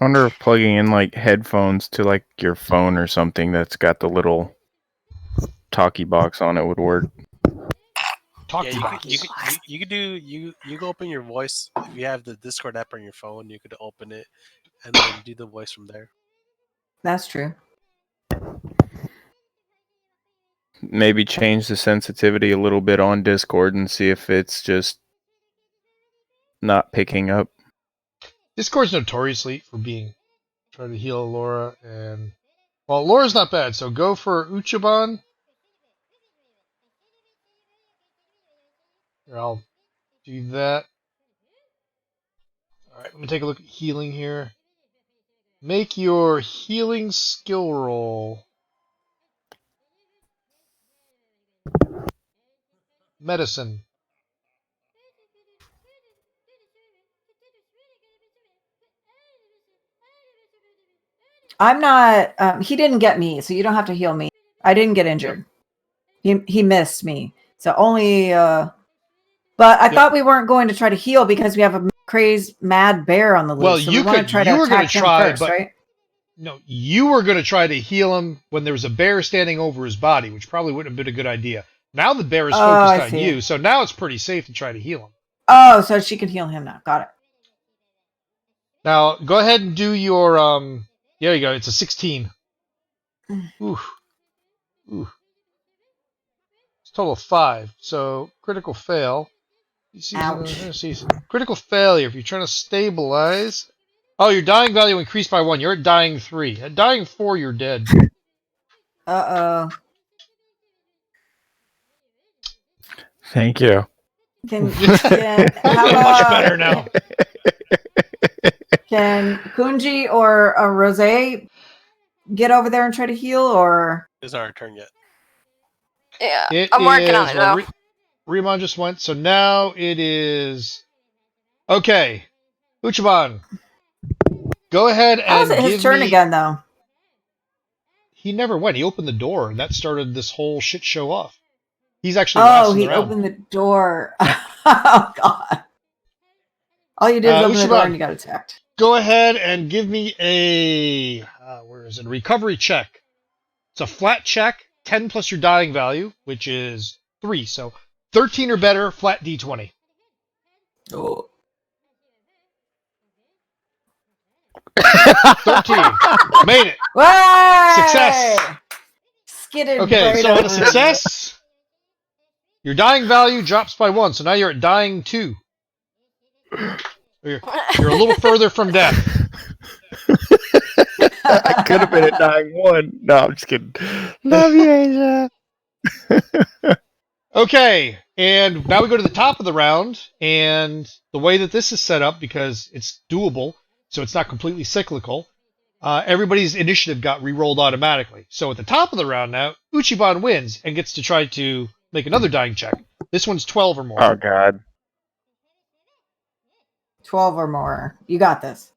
S2: I wonder if plugging in like headphones to like your phone or something that's got the little talkie box on it would work.
S1: Talk
S6: Yeah,
S1: to
S6: you could do you can open your voice if you have the Discord app on your phone. You could open it and then do the voice from there.
S4: That's true.
S2: Maybe change the sensitivity a little bit on Discord and see if it's just not picking up.
S1: Discord's notoriously for being trying to heal Laura, and well, Laura's not bad, so go for Uchaban. Here, I'll do that. Alright, let me take a look at healing here. Make your healing skill roll. Medicine.
S4: I'm not. He didn't get me, so you don't have to heal me. I didn't get injured. He missed me, so only. But I thought we weren't going to try to heal because we have a crazed mad bear on the loose.
S1: Well,
S4: so
S1: you
S4: we want to
S1: could.
S4: try
S1: You
S4: to
S1: were going
S4: attack
S1: to
S4: him
S1: try,
S4: first,
S1: but
S4: right?
S1: no, you were going to try to heal him when there was a bear standing over his body, which probably wouldn't have been a good idea. Now the bear is focused
S4: I
S1: on
S4: see.
S1: you, so now it's pretty safe to try to heal him.
S4: Oh, so she can heal him now. Got it.
S1: Now go ahead and do your There you go. It's a 16. Ooh, ooh. It's a total of 5. So critical fail.
S4: Ouch.
S1: Critical failure. If you're trying to stabilize. Oh, your dying value increased by 1. You're at dying 3. At dying 4, you're dead.
S4: Uh-oh.
S2: Thank you.
S4: Can
S1: I
S4: how
S1: feel much
S4: about
S1: better now.
S4: can Kunji or Rose get over there and try to heal, or
S6: It's not our turn yet.
S3: Yeah,
S1: It
S3: I'm working on
S1: is.
S3: it
S1: Well,
S3: though.
S1: Riemon just went, so now it is. Okay, Uchiban, go ahead
S4: how is
S1: and
S4: it his
S1: give
S4: turn
S1: me.
S4: again though?
S1: He never went. He opened the door, and that started this whole shit show off. He's actually last
S4: Oh,
S1: in the
S4: he
S1: round.
S4: opened the door. Oh God! All you did is open the door and
S1: Uchiban,
S4: you got attacked.
S1: go ahead and give me a. Where is it? Recovery check. It's a flat check, 10 plus your dying value, which is 3. So 13 or better, flat d20.
S4: Oh.
S1: 13. Made it.
S4: Way!
S1: Success.
S4: Skidded
S1: Okay,
S4: right
S1: so on a
S4: over.
S1: success, your dying value drops by 1. So now you're at dying 2. You're a little further from death.
S2: I could have been at dying 1. No, I'm just kidding. Love you, Asia.
S1: Okay, and now we go to the top of the round, and the way that this is set up, because it's doable, so it's not completely cyclical, everybody's initiative got re-rolled automatically. So at the top of the round now, Uchiban wins and gets to try to make another dying check. This one's 12 or more.
S2: Oh, God.
S4: 12 or more. You got this.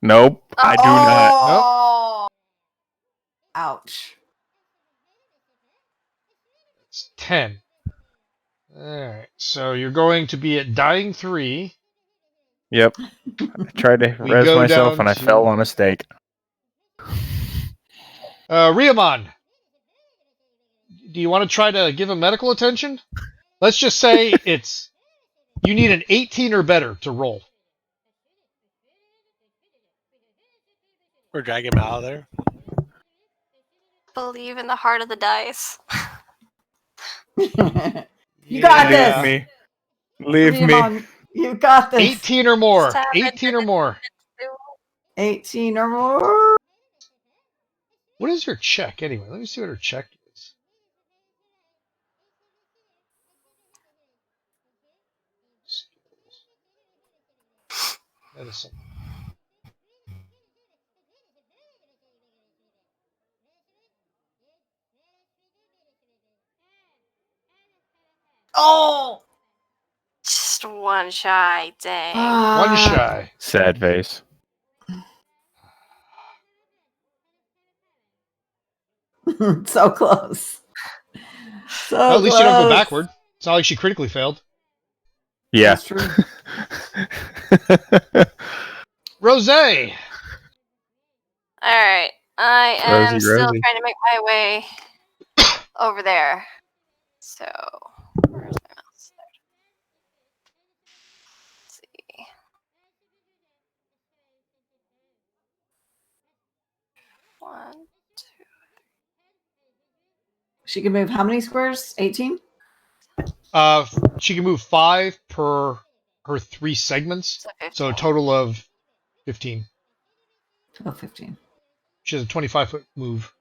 S2: Nope, I do not.
S3: Oh,
S4: Ouch.
S1: It's 10. Alright, so you're going to be at dying 3.
S2: Yep. I tried to
S1: We
S2: res
S1: go
S2: myself
S1: down
S2: and I
S1: to-
S2: fell on a stake.
S1: Riamon, do you want to try to give him medical attention? Let's just say you need an 18 or better to roll.
S6: We're dragging him out of there.
S3: believe in the heart of the dice.
S4: You got
S1: Yeah.
S4: this.
S2: Leave me. Leave me.
S4: Riemon, you got this.
S1: 18 or more.
S3: Seven.
S1: 18 or more.
S4: 18 or more.
S1: What is your check anyway? Let me see what her check is. Medicine.
S3: Oh, just one shy. Dang.
S1: One shy.
S2: Sad face.
S4: So close. So
S1: Well, at least you don't go
S4: close.
S1: backward. It's not like she critically failed.
S2: Yeah.
S4: That's true.
S1: Rose!
S3: All right, I am
S2: Rosie,
S3: still
S2: Rosie.
S3: trying to make my way over there. So, where's my mouse? There. Let's see. One, two,
S4: She can move how many squares? 18?
S1: She can move 5 per her 3 segments,
S3: so
S1: so a
S3: 15.
S1: total of 15.
S4: Oh, 15.
S1: She has a 25-foot move.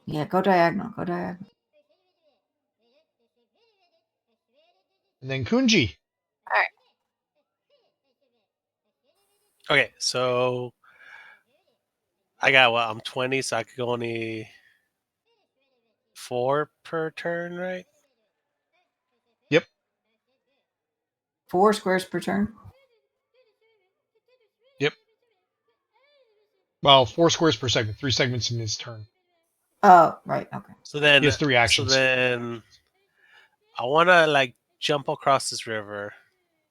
S4: Yeah, go diagonal. Go diagonal.
S1: And then Kunji.
S6: Okay, so I got I'm 20, so I could go only 4 per turn, right?
S4: 4 squares per turn.
S1: Well, 4 squares per segment. 3 segments in his turn.
S4: Oh, right. Okay.
S6: So then
S1: He has 3 actions.
S6: So then I want to like jump across this river.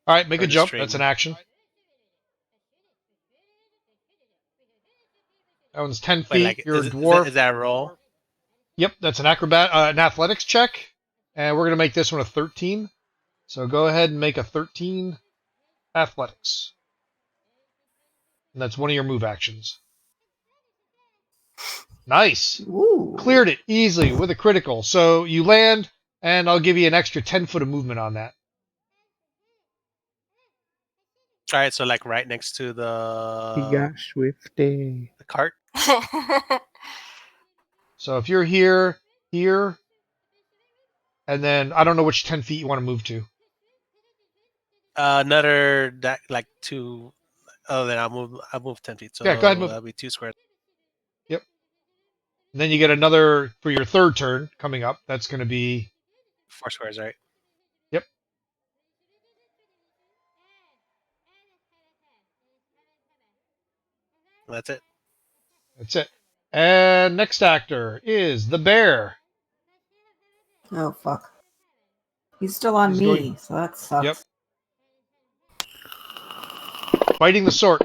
S1: All right, make
S6: or
S1: a
S6: the
S1: jump.
S6: stream.
S1: That's an action. That one's 10 feet.
S6: Wait, like
S1: You're a
S6: is
S1: dwarf.
S6: that a roll?
S1: Yep, that's an an athletics check. And we're going to make this one a 13. So go ahead and make a 13 athletics. And that's one of your move actions. Nice.
S4: Ooh.
S1: Cleared it easily with a critical. So you land, and I'll give you an extra 10 foot of movement on that.
S6: All right, so like right next to the
S2: Swifty.
S6: the cart.
S1: So if you're here, and then I don't know which 10 feet you want to move to.
S6: Another that like 2. Oh, then I'll move 10 feet. So
S1: Yeah, go ahead, move.
S6: that'll be 2 squares.
S1: Yep. And then you get another for your third turn coming up. That's going to be
S6: 4 squares, right?
S1: Yep.
S6: That's it.
S1: That's it. And next actor is the bear.
S4: Oh, fuck. He's still on
S1: He's
S4: me,
S1: going-
S4: so that sucks.
S1: Yep. Fighting the Sork.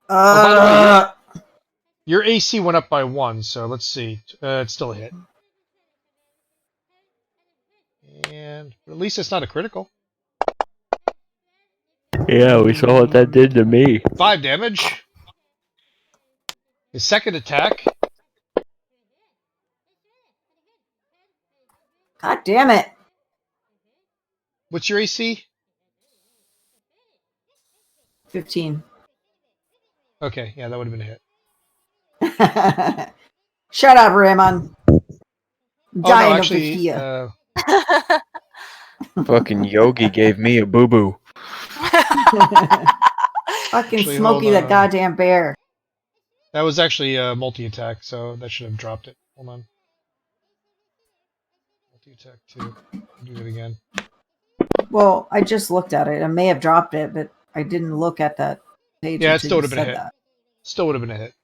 S1: by the way, your AC went up by 1, so let's see. It's still a hit. And at least it's not a critical.
S2: Yeah, we saw what that did to me.
S1: 5 damage. His second attack.
S4: God damn it.
S1: What's your AC?
S4: 15.
S1: Okay, yeah, that would have been a hit.
S4: Shut up, Raymond. Dying
S1: actually,
S4: over here.
S2: Fucking Yogi gave me a boo boo.
S4: Fucking
S1: Actually,
S4: Smokey,
S1: hold
S4: that
S1: on.
S4: goddamn bear.
S1: That was actually a multi-attack, so that should have dropped it. Hold on. Multi-attack 2. Do it again.
S4: Well, I just looked at it. I may have dropped it, but I didn't look at that page
S1: Yeah, it
S4: until
S1: still
S4: you
S1: would have been a
S4: said
S1: hit.
S4: that.
S1: Still would have been a hit.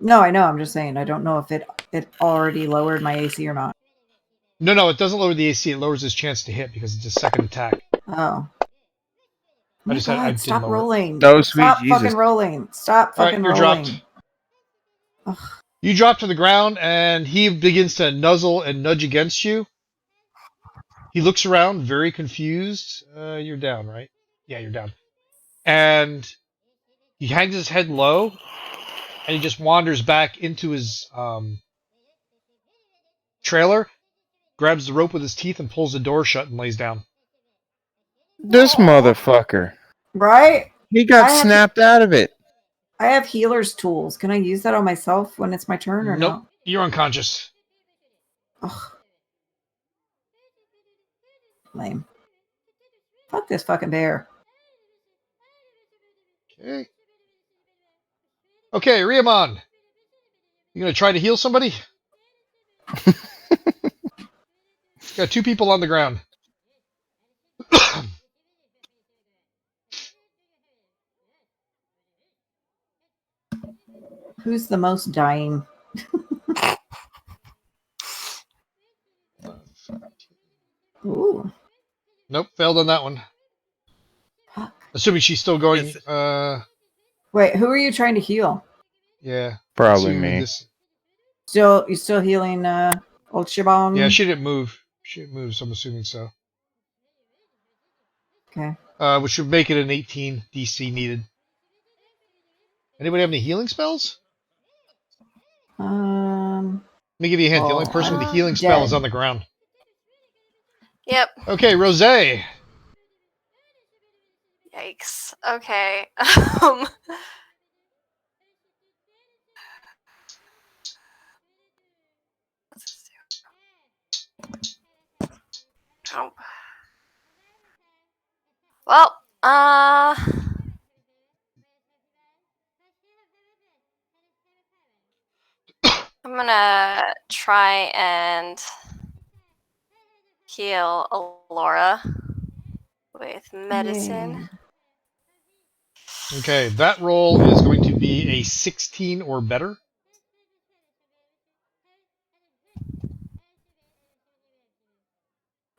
S4: No, I know. I'm just saying. I don't know if it already lowered my AC or not.
S1: No, it doesn't lower the AC. It lowers his chance to hit because it's a second attack.
S4: Oh.
S1: I just had- I didn't
S4: Stop
S1: lower it.
S4: rolling.
S2: No, sweet
S4: Stop
S2: Jesus.
S4: fucking rolling. Stop
S1: All right,
S4: fucking
S1: you're
S4: rolling.
S1: dropped.
S4: Ugh.
S1: You drop to the ground, and he begins to nuzzle and nudge against you. He looks around, very confused. You're down, right? Yeah, you're down. And he hangs his head low, and he just wanders back into his trailer, grabs the rope with his teeth, and pulls the door shut and lays down.
S2: This motherfucker.
S4: Right?
S2: He got snapped out of it.
S4: I have healer's tools. Can I use that on myself when it's my turn or
S1: Nope, you're unconscious.
S4: no? Ugh. Lame. Fuck this fucking bear.
S1: Okay, Riamon. You gonna try to heal somebody? Got 2 people on the ground.
S4: Who's the most dying? Ooh.
S1: Nope, failed on that one.
S4: Fuck.
S1: Assuming she's still going.
S4: Wait, who are you trying to heal?
S1: Yeah.
S2: Probably
S1: assuming
S2: me.
S4: You still healing old Shabon?
S1: Yeah, she didn't move. She didn't move, so I'm assuming so.
S4: Okay.
S1: Which would make it an 18 DC needed. Anybody have any healing spells? Let me give you a hint. The only person with a healing spell is on the ground.
S3: Yep.
S1: Okay, Rose.
S3: Yikes. Okay. Nope. Well, I'm gonna try and heal Alora with medicine.
S1: Okay, that roll is going to be a 16 or better.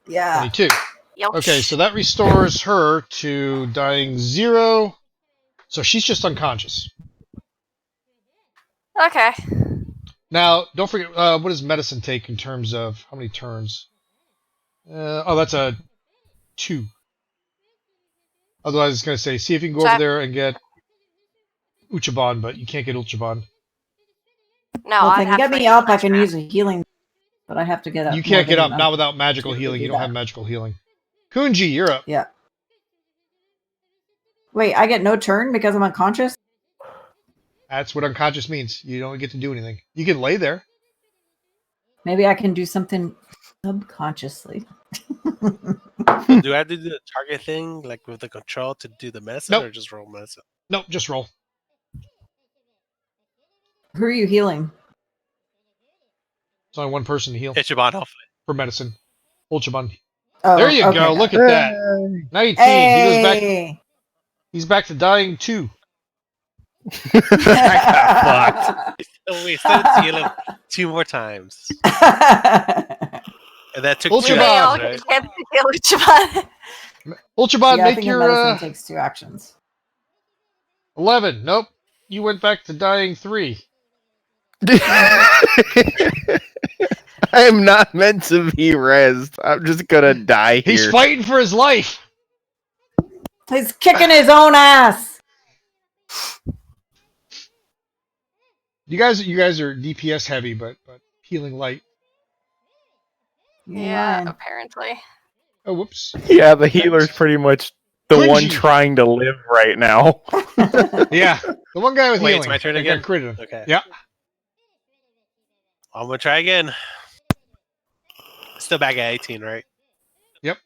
S4: Yeah.
S1: 22.
S3: Youch.
S1: Okay, so that restores her to dying 0. So she's just unconscious.
S3: Okay.
S1: Now, don't forget, what does medicine take in terms of how many turns? Oh, that's a 2. Otherwise, it's going to say, see if you can go over there and get Uchaban, but you can't get Uchaban.
S3: No,
S4: Well, if
S3: I'd
S4: they can
S3: have
S4: get
S3: to
S4: me
S3: wait
S4: up, I
S3: much
S4: can
S3: more.
S4: use a healing, but I have to get up.
S1: You can't
S4: more
S1: get up,
S4: than
S1: not without magical
S4: to
S1: healing.
S4: do
S1: You don't
S4: that.
S1: have magical healing. Kunji, you're up.
S4: Yeah. Wait, I get no turn because I'm unconscious?
S1: That's what unconscious means. You don't get to do anything. You can lay there.
S4: Maybe I can do something subconsciously.
S6: So do I have to do the target thing, like with the control, to do the medicine,
S1: Nope.
S6: or just roll medicine?
S1: Nope, just roll.
S4: Who are you healing?
S1: It's only one person to heal
S6: Ichiban, hopefully.
S1: for medicine. Uchaban.
S4: Oh,
S1: There you
S4: okay,
S1: go.
S4: got
S1: Look
S4: it.
S1: at that. 19. He goes back.
S4: Hey!
S1: He's back to dying 2.
S2: I got fucked.
S6: Oh, we still have to heal him 2 more times. And that took 2
S1: Ultraman!
S6: actions,
S3: Okay,
S6: right?
S3: can't heal Uchiban.
S1: Uchaban,
S4: Yeah, I
S1: make
S4: think
S1: your
S4: medicine takes 2 actions.
S1: 11. Nope. You went back to dying 3.
S2: I am not meant to be rezzed. I'm just gonna die
S1: He's
S2: here.
S1: fighting for his life.
S4: He's kicking his own ass!
S1: You guys are DPS heavy, but healing light.
S3: Yeah,
S4: Mine.
S3: apparently.
S1: Oh, whoops.
S2: Yeah, the healer's pretty much the one
S1: Kunji.
S2: trying to live right now.
S1: Yeah, the one guy with
S6: Wait,
S1: healing.
S6: it's my turn
S1: that got
S6: again?
S1: critted.
S6: Okay.
S1: Yeah.
S6: I'm gonna try again. Still back at 18, right?
S1: Yep.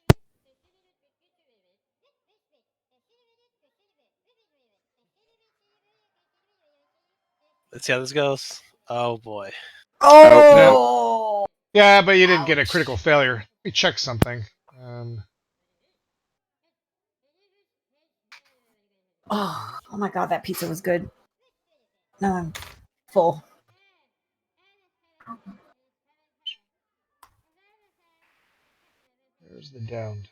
S6: Let's see how this goes. Oh boy.
S4: Oh!
S1: Yeah, but you didn't get a
S3: Ouch.
S1: critical failure. Let me check something.
S4: Oh my god, that pizza was good. Now I'm full.
S1: There's the down.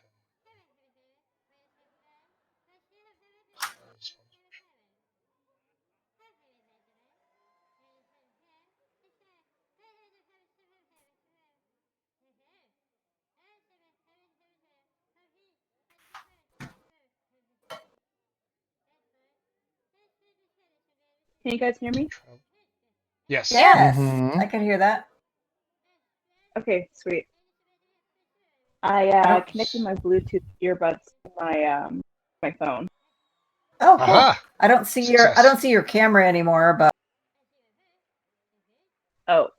S5: Can you guys hear me?
S1: Yes.
S4: Yes,
S2: Mhm.
S4: I can hear that.
S5: Okay, sweet. I
S4: don't-
S5: connected my Bluetooth earbuds to my phone.
S4: Oh, cool.
S1: Aha.
S4: I don't see
S1: Success.
S4: your camera anymore, but
S5: Oh,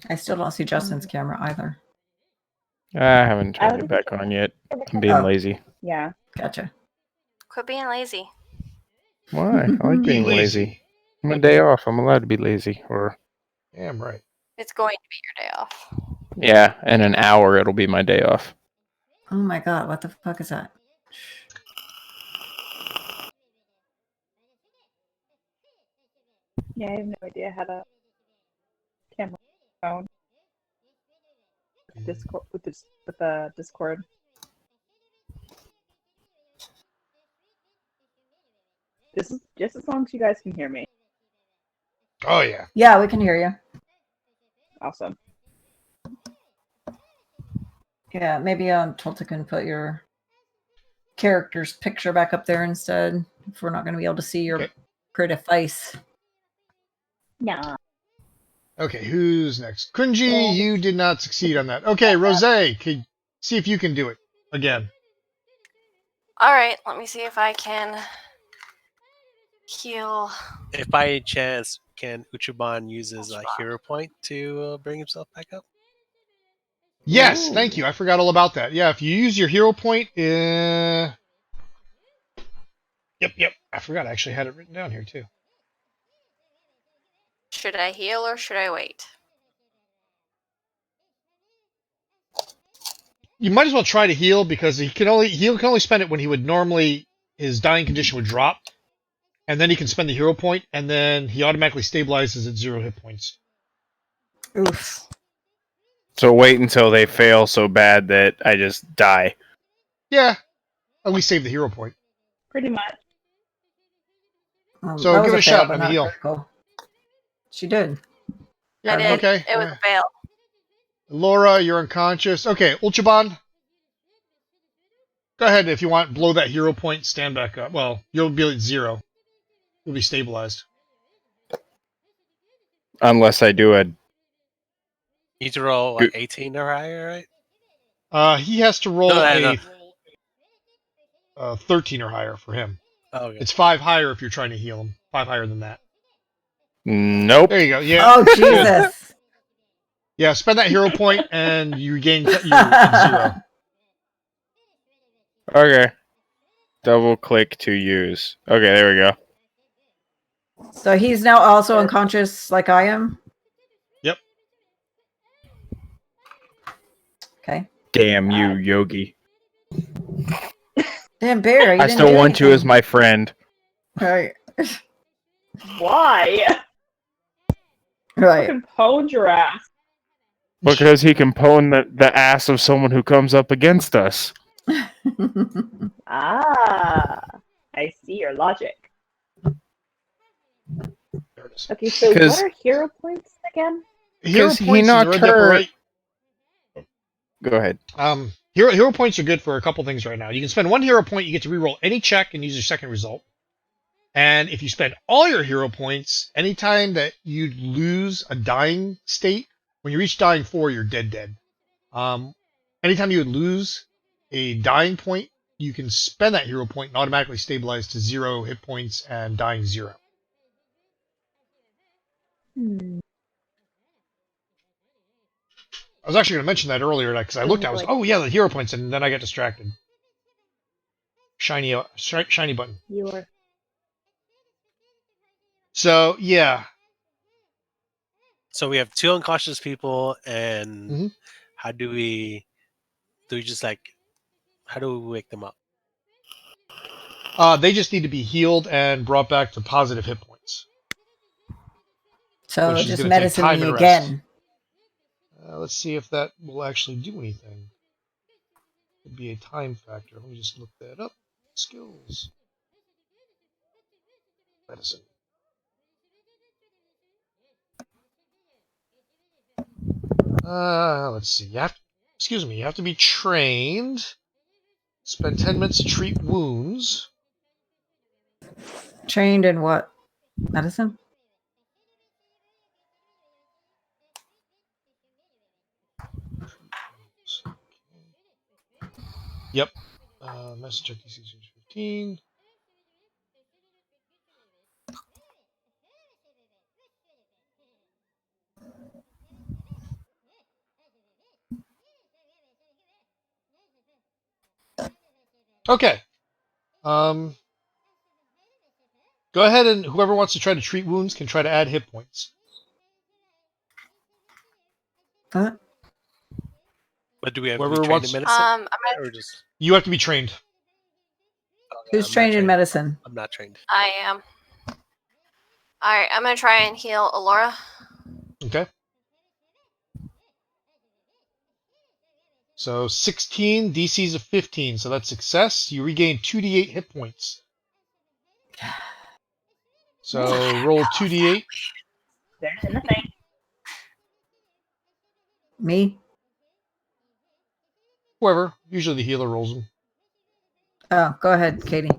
S4: I still don't see Justin's camera either.
S2: I haven't
S5: I
S2: turned
S5: was
S2: it back on yet. I'm being
S4: Oh.
S2: lazy.
S5: yeah.
S4: Gotcha.
S3: Quit being lazy.
S2: Why? I like
S1: Be
S2: being lazy. My day off. I'm allowed to be lazy. Or
S1: Damn right.
S3: It's going to be your day off.
S2: yeah, in an hour it'll be my day off.
S4: Oh my god, what the fuck is that?
S5: Yeah, I have no idea how to camera phone. Discord with the Discord. This is just as long as you guys can hear me.
S1: Oh yeah.
S4: Yeah, we can hear you.
S5: Awesome.
S4: Yeah, maybe Tolta can put your character's picture back up there instead. If we're not going to be able to see your
S1: Okay.
S4: pretty face.
S5: Yeah.
S1: Okay, who's next? Kunji, you did not succeed on that. Okay, Rose, see if you can do it again.
S3: Alright, let me see if I can heal.
S6: If by any chance can Uchiban use his hero point to bring himself back up?
S1: Yes,
S4: Ooh.
S1: thank you. I forgot all about that. Yeah, if you use your hero point, Yep. I forgot. I actually had it written down here too.
S3: Should I heal or should I wait?
S1: You might as well try to heal because he can only spend it when he would normally his dying condition would drop, and then he can spend the hero point, and then he automatically stabilizes at 0 hit points.
S4: Oof.
S2: So wait until they fail so bad that I just die.
S1: Yeah, at least save the hero point.
S5: Pretty much.
S1: So
S4: that
S1: give
S4: was
S1: it a
S4: fail,
S1: shot
S4: but
S1: on the
S4: not a
S1: heal.
S4: critical. She did.
S3: I did.
S1: Okay.
S3: It was a fail.
S1: Laura, you're unconscious. Okay, Ultraban. Go ahead if you want. Blow that hero point. Stand back up. Well, you'll be at 0. You'll be stabilized.
S2: Unless I do a...
S6: You need to roll like 18 or higher, right?
S1: He has to roll
S6: No.
S1: a 13 or higher for him.
S6: Oh, okay.
S1: It's 5 higher if you're trying to heal him. 5 higher than that.
S2: Nope.
S1: There you go. Yeah.
S4: Oh Jesus!
S1: Yeah. Spend that hero point and you regain your 0.
S2: Okay. Double click to use. Okay, there we go.
S4: So he's now also unconscious, like I am.
S1: Yep.
S4: Okay.
S2: Damn you, Yogi.
S4: Damn Bear,
S2: I still want you as my friend.
S4: Right.
S5: Why?
S4: Right.
S5: Fucking pwned your ass.
S2: Because he can pwn the ass of someone who comes up against us.
S5: Ah, I see your logic.
S1: There it is.
S5: Okay, so what
S2: Because-
S5: are hero points again?
S1: Hero
S2: 'Cause he
S1: points in the
S2: knocked
S1: red upper
S2: her-
S1: right.
S2: Go ahead.
S1: Hero points are good for a couple things right now. You can spend 1 hero point, you get to reroll any check and use your second result. And if you spend all your hero points, anytime that you lose a dying state, when you reach dying 4, you're dead. Anytime you would lose a dying point, you can spend that hero point and automatically stabilize to 0 hit points and dying 0. I was actually going to mention that earlier because I looked, I was, oh yeah, the hero points, and then I got distracted. Shiny button.
S5: You are.
S1: So yeah,
S6: So we have 2 unconscious people, and
S1: Mhm.
S6: how do we just like, how do we wake them up?
S1: they just need to be healed and brought back to positive hit points.
S4: So
S1: Which is
S4: just
S1: gonna take
S4: medicine
S1: time
S4: me
S1: and rest.
S4: again.
S1: Let's see if that will actually do anything. Could be a time factor. Let me just look that up. Skills. Medicine. Let's see. You have to be trained. Spend 10 minutes to treat wounds.
S4: Trained in what? Medicine?
S1: Yep. Message check DC 15. Okay. Go ahead and whoever wants to try to treat wounds can try to add hit points.
S4: What?
S6: But do we have to
S1: Whoever
S6: be trained in
S1: wants-
S6: medicine?
S3: I'm
S6: Or just
S1: You have to be trained.
S6: okay,
S4: Who's
S6: I'm not
S4: trained in medicine?
S6: I'm not trained.
S3: I am. Alright, I'm gonna try and heal Alora.
S1: Okay. So 16, DC's of 15, so that's success. You regain 2d8 hit points. So roll 2d8.
S5: There's in the thing.
S4: Me?
S1: Whoever. Usually the healer rolls them.
S4: Oh, go ahead, Katie.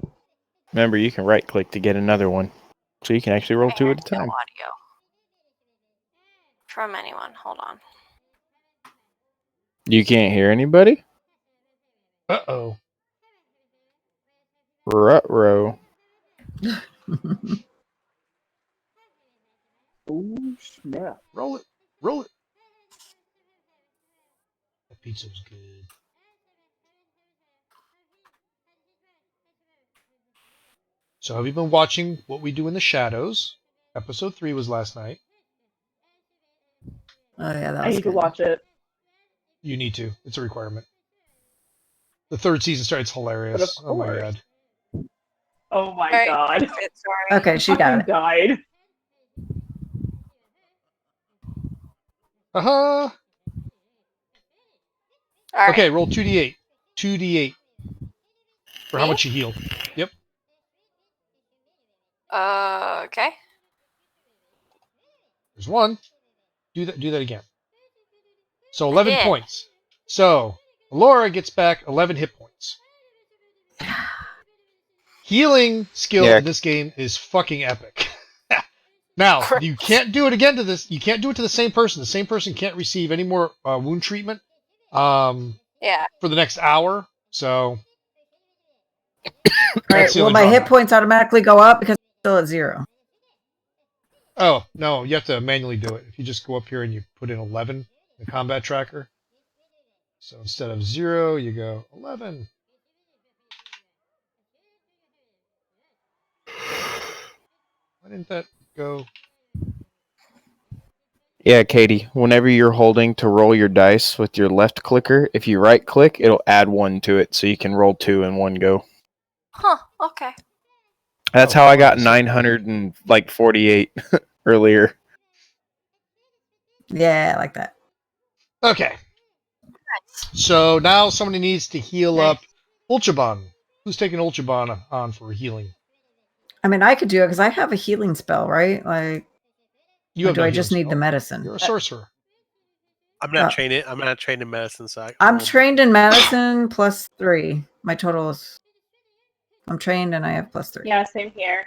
S2: Remember, you can right click to get another one. So you can actually roll 2 at a
S3: No
S2: time.
S3: audio from anyone. Hold on.
S2: You can't hear anybody?
S1: Uh-oh.
S2: Ruh-roh.
S5: Ooh, snap.
S1: Roll it. Roll it. That pizza was good. So have you been watching What We Do in the Shadows? Episode 3 was last night.
S4: Oh yeah, that
S5: I
S4: was
S5: need to
S4: good.
S5: watch it.
S1: You need to. It's a requirement. The 3rd season starts hilarious.
S5: But of
S1: Oh my
S5: course.
S1: god.
S5: Oh my
S3: Alright.
S5: god.
S3: Sorry.
S4: Okay, she got it.
S5: Died.
S1: Haha.
S3: All right.
S1: Okay, roll 2d8. 2d8. For how
S3: Me?
S1: much you healed. Yep.
S3: Okay.
S1: There's 1. Do that again. So 11
S3: did.
S1: points. So Laura gets back 11 hit points. Healing skill
S2: Yeah.
S1: in this game is fucking epic. Now, you can't do it again to this. You can't do it to the same person. The same person can't receive any more wound treatment
S3: Yeah.
S1: for the next hour. So
S4: All
S1: that's
S4: right.
S1: the
S4: Will
S1: only
S4: my hit
S1: drawback.
S4: points automatically go up because I'm still at 0?
S1: Oh, no, you have to manually do it. If you just go up here and you put in 11 in the combat tracker. So instead of 0, you go 11. Why didn't that go?
S2: Yeah, Katie, whenever you're holding to roll your dice with your left clicker, if you right click, it'll add 1 to it so you can roll 2 in one go.
S3: Huh. Okay.
S2: That's
S1: Oh,
S2: how I got
S1: obviously.
S2: 948 earlier.
S4: Yeah, I like that.
S1: Okay. So now somebody needs to heal
S3: Nice.
S1: up Ultraban. Who's taking Ultraban on for healing?
S4: I mean, I could do it because I have a healing spell, right? Like,
S1: You
S4: or
S1: have
S4: do
S1: no
S4: I just
S1: healing
S4: need the
S1: spell.
S4: medicine?
S1: You're a sorcerer.
S6: I'm not
S4: Oh.
S6: trained. I'm not trained in medicine, so
S4: I'm trained in medicine +3. My total is. I'm trained and I have +3.
S5: Yeah, same here.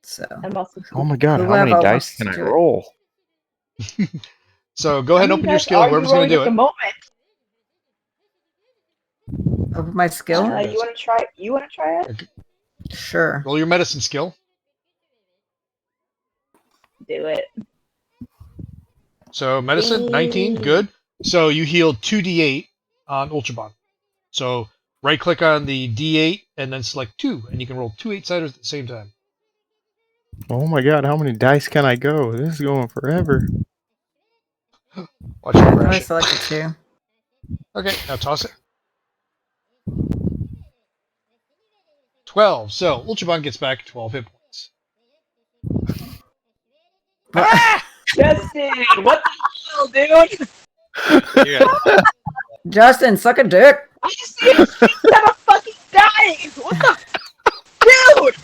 S4: So
S5: I'm also.
S2: Oh my god, how many
S4: Whoever
S2: dice
S4: wants
S2: can
S4: to
S2: I
S4: do it.
S2: roll?
S1: So go
S5: How
S1: ahead and
S5: many
S1: open your
S5: dice
S1: skill.
S5: are you
S1: Whoever's going to
S5: rolling
S1: do
S5: at the
S1: it.
S5: moment?
S4: Open my skill?
S1: Sure.
S5: You want to try? You want to try it?
S1: Okay.
S4: Sure.
S1: Roll your medicine skill.
S5: Do it.
S1: So medicine, 19. Good. So you healed 2d8 on Ultraban. So right click on the d8 and then select 2. And you can roll 2 8-siders at the same time.
S2: Oh my god, how many dice can I go? This is going forever.
S1: Watch it
S4: I know I
S1: crash it.
S4: selected 2.
S1: Okay, now toss it. 12. So Ultraban gets back 12 hit points. Ah!
S5: Justin, what the hell, dude?
S6: Yeah.
S4: Justin, suck a dick.
S5: I just see his face have a fucking dying. What the? Dude,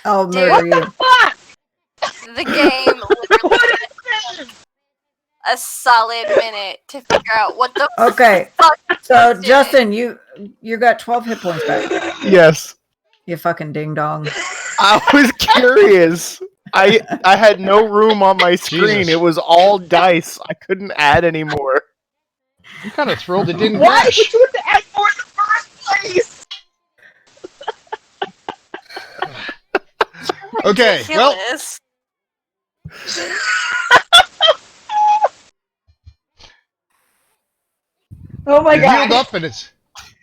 S4: I'll
S3: Dude.
S4: murder you.
S5: fuck!
S3: The game literally
S5: What
S3: took
S5: is this?
S3: a solid minute to figure out what the
S4: Okay.
S3: fuck.
S4: So
S3: Did it.
S4: Justin, you got 12 hit points back.
S2: Yes.
S4: You fucking ding dong.
S2: I was curious. I had no room on my screen.
S1: Jesus.
S2: It was all dice. I couldn't add any more.
S1: I'm kind of thrilled it didn't
S5: Why
S1: crash.
S5: would you have to add more in the first place?
S1: Okay, well,
S3: Ridiculous.
S5: Oh my
S1: you're healed
S5: god.
S1: up, and it's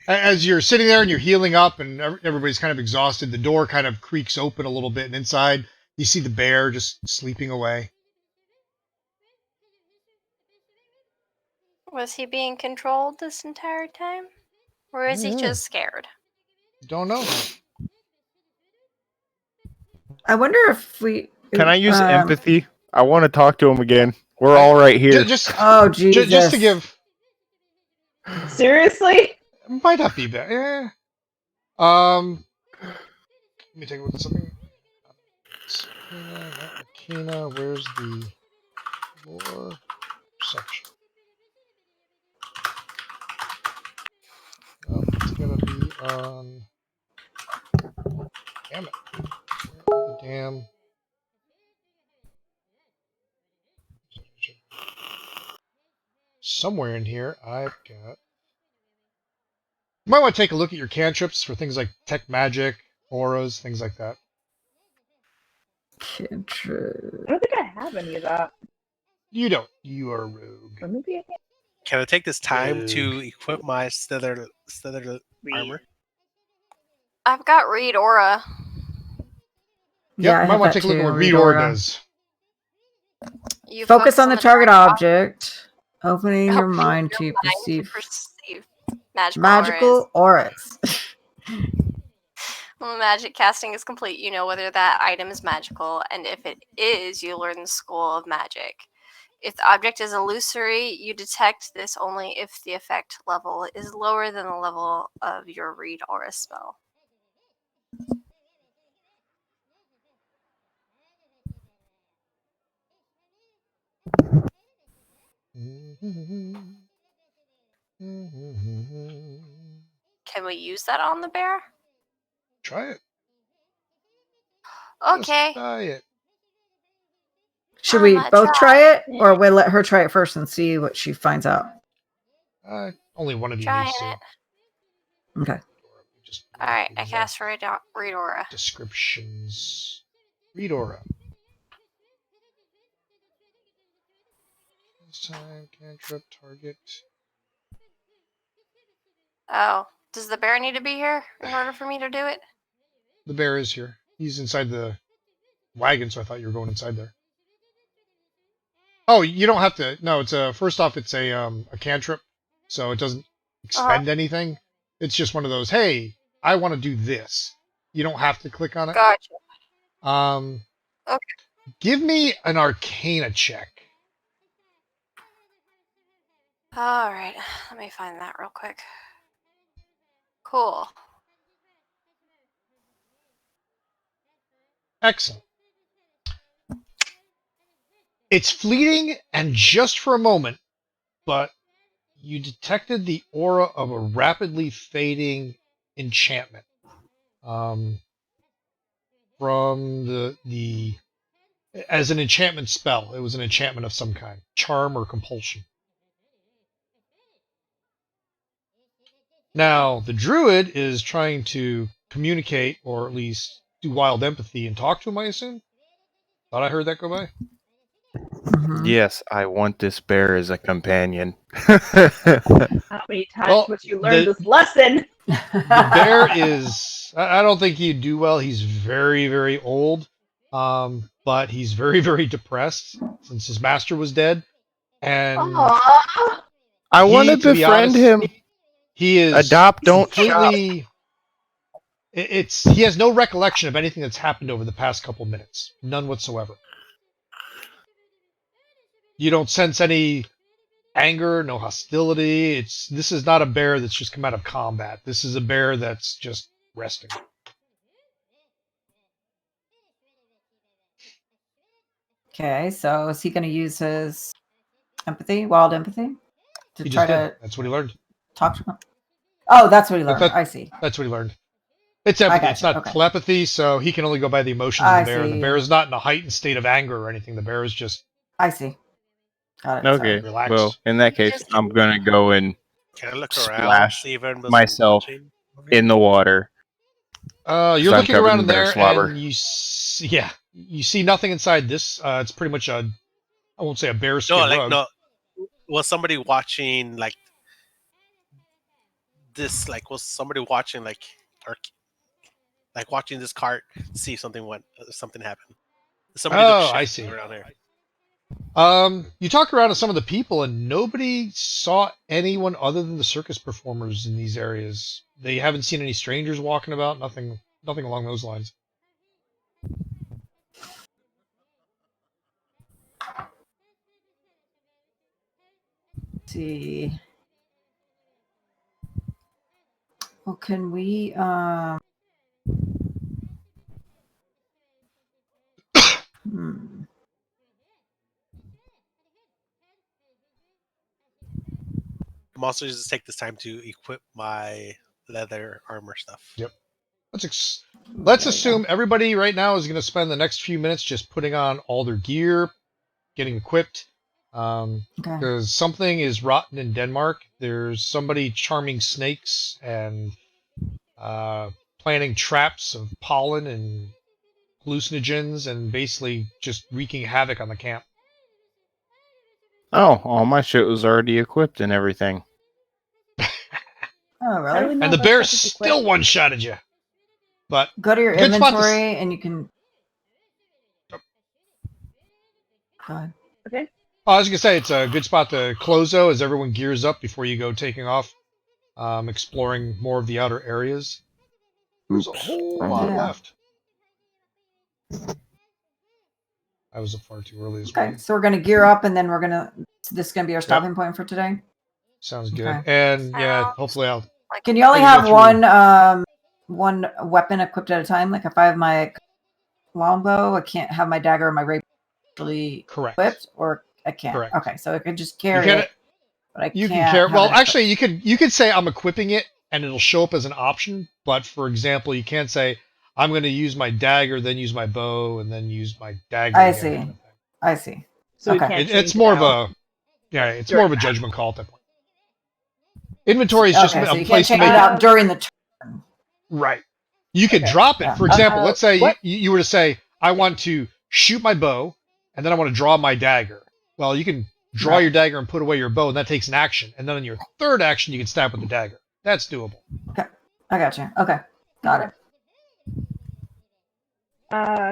S1: as you're sitting there and you're healing up, and everybody's kind of exhausted. The door kind of creaks open a little bit, and inside you see the bear just sleeping away.
S3: Was he being controlled this entire time? Or is he
S1: Yeah.
S3: just scared?
S1: Don't know.
S4: I wonder if we
S2: Can I use empathy? I want to talk to him again. We're all right here.
S1: Just,
S4: Oh Jesus.
S1: just to give,
S5: Seriously?
S1: might not be bad. Let me take a look at something. Makina, where's the lore section? Oh, it's gonna be on. Damn it! Where are the damn. Somewhere in here, I've got. You might want to take a look at your cantrips for things like tech magic, auras, things like that.
S4: Cantrip.
S5: I don't think I have any of that.
S1: You don't. You are a rogue.
S5: Or maybe I can
S6: Can I take this time to
S1: Rogue.
S6: equip my slither
S5: read.
S6: armor?
S3: I've got read aura.
S4: Yeah,
S1: Yep,
S4: I
S1: you might
S4: have
S1: want
S4: that
S1: to take a look
S4: too.
S1: at what
S4: Read
S1: Read Aura
S4: aura.
S1: does.
S3: You
S4: Focus on the target object, opening your
S3: Opening
S4: mind
S3: your
S4: to
S3: mind to
S4: perceive
S3: perceive magical auras.
S4: magical auras.
S3: When magic casting is complete, you know whether that item is magical, and if it is, you learn the school of magic. If the object is illusory, you detect this only if the effect level is lower than the level of your read aura spell. Can we use that on the bear?
S1: Try it.
S3: Okay.
S1: Just try it.
S4: Should we
S3: I'ma
S4: both try it,
S5: Yeah.
S4: or we'll let her try it first and see what she finds out?
S1: Only one of you
S3: Trying
S1: needs to.
S3: it.
S4: Okay.
S1: Just
S3: Alright, I cast read aura.
S1: descriptions. Read Aura. This time, cantrip, target.
S3: Oh, does the bear need to be here in order for me to do it?
S1: The bear is here. He's inside the wagon, so I thought you were going inside there. Oh, you don't have to. No, it's a. First off, it's a cantrip, so it doesn't expend anything. It's just one of those. Hey, I want to do this. You don't have to click on it.
S3: Gotcha.
S1: Okay. Give me an Arcana check.
S3: Alright, let me find that real quick. Cool.
S1: Excellent. It's fleeting and just for a moment, but you detected the aura of a rapidly fading enchantment. From the as an enchantment spell. It was an enchantment of some kind, charm or compulsion. Now, the druid is trying to communicate, or at least do wild empathy and talk to him, I assume? Thought I heard that go by?
S4: Mhm.
S2: Yes, I want this bear as a companion.
S5: How many times
S1: Well,
S5: must you learn
S1: the-
S5: this lesson?
S1: The bear is... I don't think he'd do well. He's very, very old. But he's very, very depressed since his master was dead. And
S5: Aww.
S2: I want to
S1: to be
S2: befriend
S1: honest,
S2: him.
S1: he is
S2: Adopt, don't shop.
S1: completely... He has no recollection of anything that's happened over the past couple minutes. None whatsoever. You don't sense any anger, no hostility. This is not a bear that's just come out of combat. This is a bear that's just resting.
S4: Okay, so is he going to use his empathy, wild empathy, to
S1: He
S4: try
S1: just did.
S4: to
S1: That's what he learned.
S4: talk to him? Oh, that's what he learned.
S1: That-
S4: I see.
S1: That's what he learned. It's empathy.
S4: gotcha,
S1: It's not
S4: okay.
S1: telepathy, so he can only go by the emotions of
S4: I
S1: the bear. The
S4: see.
S1: bear is not in a heightened state of anger or anything. The bear is just
S4: I see. Got it.
S2: Okay,
S1: relaxed.
S2: well, in that case,
S3: Just-
S2: I'm gonna go and
S6: Can I look around?
S2: Splash
S6: See if anyone's
S2: myself
S6: watching?
S2: in the water.
S1: You're
S2: I'm
S1: looking
S2: covered
S1: around
S2: in
S1: in
S2: bear
S1: there,
S2: slobber.
S1: and you see nothing inside this. It's pretty much I won't say a bear skin
S6: No, like
S1: rug.
S6: no. Was somebody watching like this? Like was somebody watching or like watching this cart? See if something happened. Somebody looked
S1: I
S6: shifty
S1: see.
S6: around here.
S1: You talk around to some of the people, and nobody saw anyone other than the circus performers in these areas. They haven't seen any strangers walking about. Nothing along those lines.
S4: Let's see. Well, can we
S6: I'm also just take this time to equip my leather armor stuff.
S1: Yep. Let's
S4: There we
S1: assume everybody right now is going to spend the next few minutes just putting on all their gear, getting equipped.
S4: Okay.
S1: Because something is rotten in Denmark. There's somebody charming snakes and planting traps of pollen and hallucinogens and basically just wreaking havoc on the camp.
S2: Oh, all my shit was already equipped and everything.
S4: Oh,
S5: How do we
S4: really?
S5: know
S1: And the
S5: if our
S1: bear
S5: stuff is
S1: still
S5: equipped?
S1: one-shotted you. But
S4: Go to your
S1: good spot to
S4: inventory and you can. Go ahead.
S5: Okay.
S1: I was gonna say it's a good spot to close though, as everyone gears up before you go taking off, exploring more of the outer areas. There's a
S2: Oops.
S1: whole
S2: wrong
S1: lot
S2: button.
S4: Yeah.
S1: left. I was up far too early this
S4: Okay,
S1: morning.
S4: so we're gonna gear up, and then we're gonna. This is gonna be our stopping point for today.
S1: Sounds good.
S4: Okay.
S1: And yeah,
S3: Sounds
S1: hopefully I'll.
S3: like
S4: Can you only
S1: Maybe go
S4: have
S1: through-
S4: one weapon equipped at a time? Like if I have my longbow, I can't have my dagger or my rapier actually
S1: Correct.
S4: equipped, or I can't.
S1: Correct.
S4: Okay, so I can just
S1: You
S4: carry
S1: can.
S4: it, but I
S1: You
S4: can't.
S1: can carry.
S4: have
S1: Well,
S4: it equipped.
S1: actually, you could say I'm equipping it, and it'll show up as an option. But for example, you can't say I'm going to use my dagger, then use my bow, and then use my dagger.
S4: I
S1: again,
S4: see.
S1: kind of thing.
S4: I see.
S5: So we
S4: Okay.
S5: can't
S1: It's
S5: change
S1: more
S5: it
S1: of
S5: out.
S1: a. Yeah, it's
S5: During
S1: more of a judgment call at that point. Inventory is just
S4: Okay, so
S1: a
S4: you
S1: place
S4: can't
S1: to
S4: change
S1: make
S4: it out during the turn.
S1: right. You could
S5: Okay.
S1: drop it.
S4: Yeah.
S1: For example, let's say
S5: what?
S1: you were to say, I want to shoot my bow, and then I want to draw my dagger. Well, you can draw
S4: Right.
S1: your dagger and put away your bow, and that takes an action. And then on your third action, you can stab with the dagger. That's doable.
S4: I got you. Okay, got it.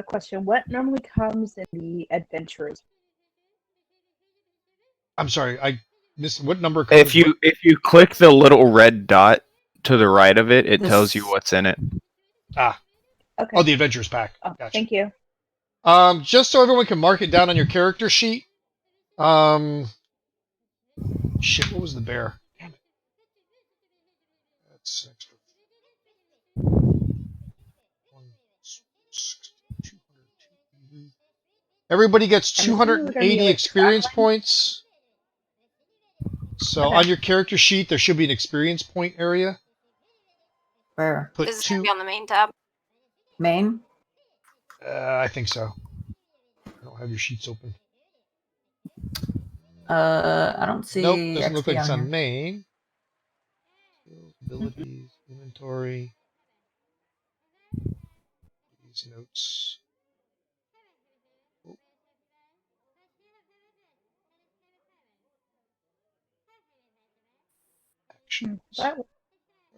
S5: Question: what normally comes in the adventurers?
S1: I'm sorry, I missed what number.
S2: If you click the little red dot to the right of it, it
S4: This-
S2: tells you what's in it.
S5: Okay.
S1: Oh, the Adventures Pack.
S5: Oh,
S1: Gotcha.
S5: thank you.
S1: Just so everyone can mark it down on your character sheet. Shit, what was the bear? Damn it. That's extra. 160, 280. Everybody gets
S5: I'm assuming we're gonna be,
S1: 280
S5: like,
S1: experience
S5: traveling?
S1: points. So
S5: Okay.
S1: on your character sheet, there should be an experience point area.
S4: Where?
S1: Put
S3: Is this gonna
S1: two.
S3: be on the main tab?
S4: Main?
S1: I think so. I don't have your sheets open.
S4: I don't see.
S1: Nope, doesn't look
S4: XP
S1: like it's
S4: on
S1: on
S4: here.
S1: main. Skills, abilities, inventory. These notes. Oh. Actions.
S5: That
S1: Where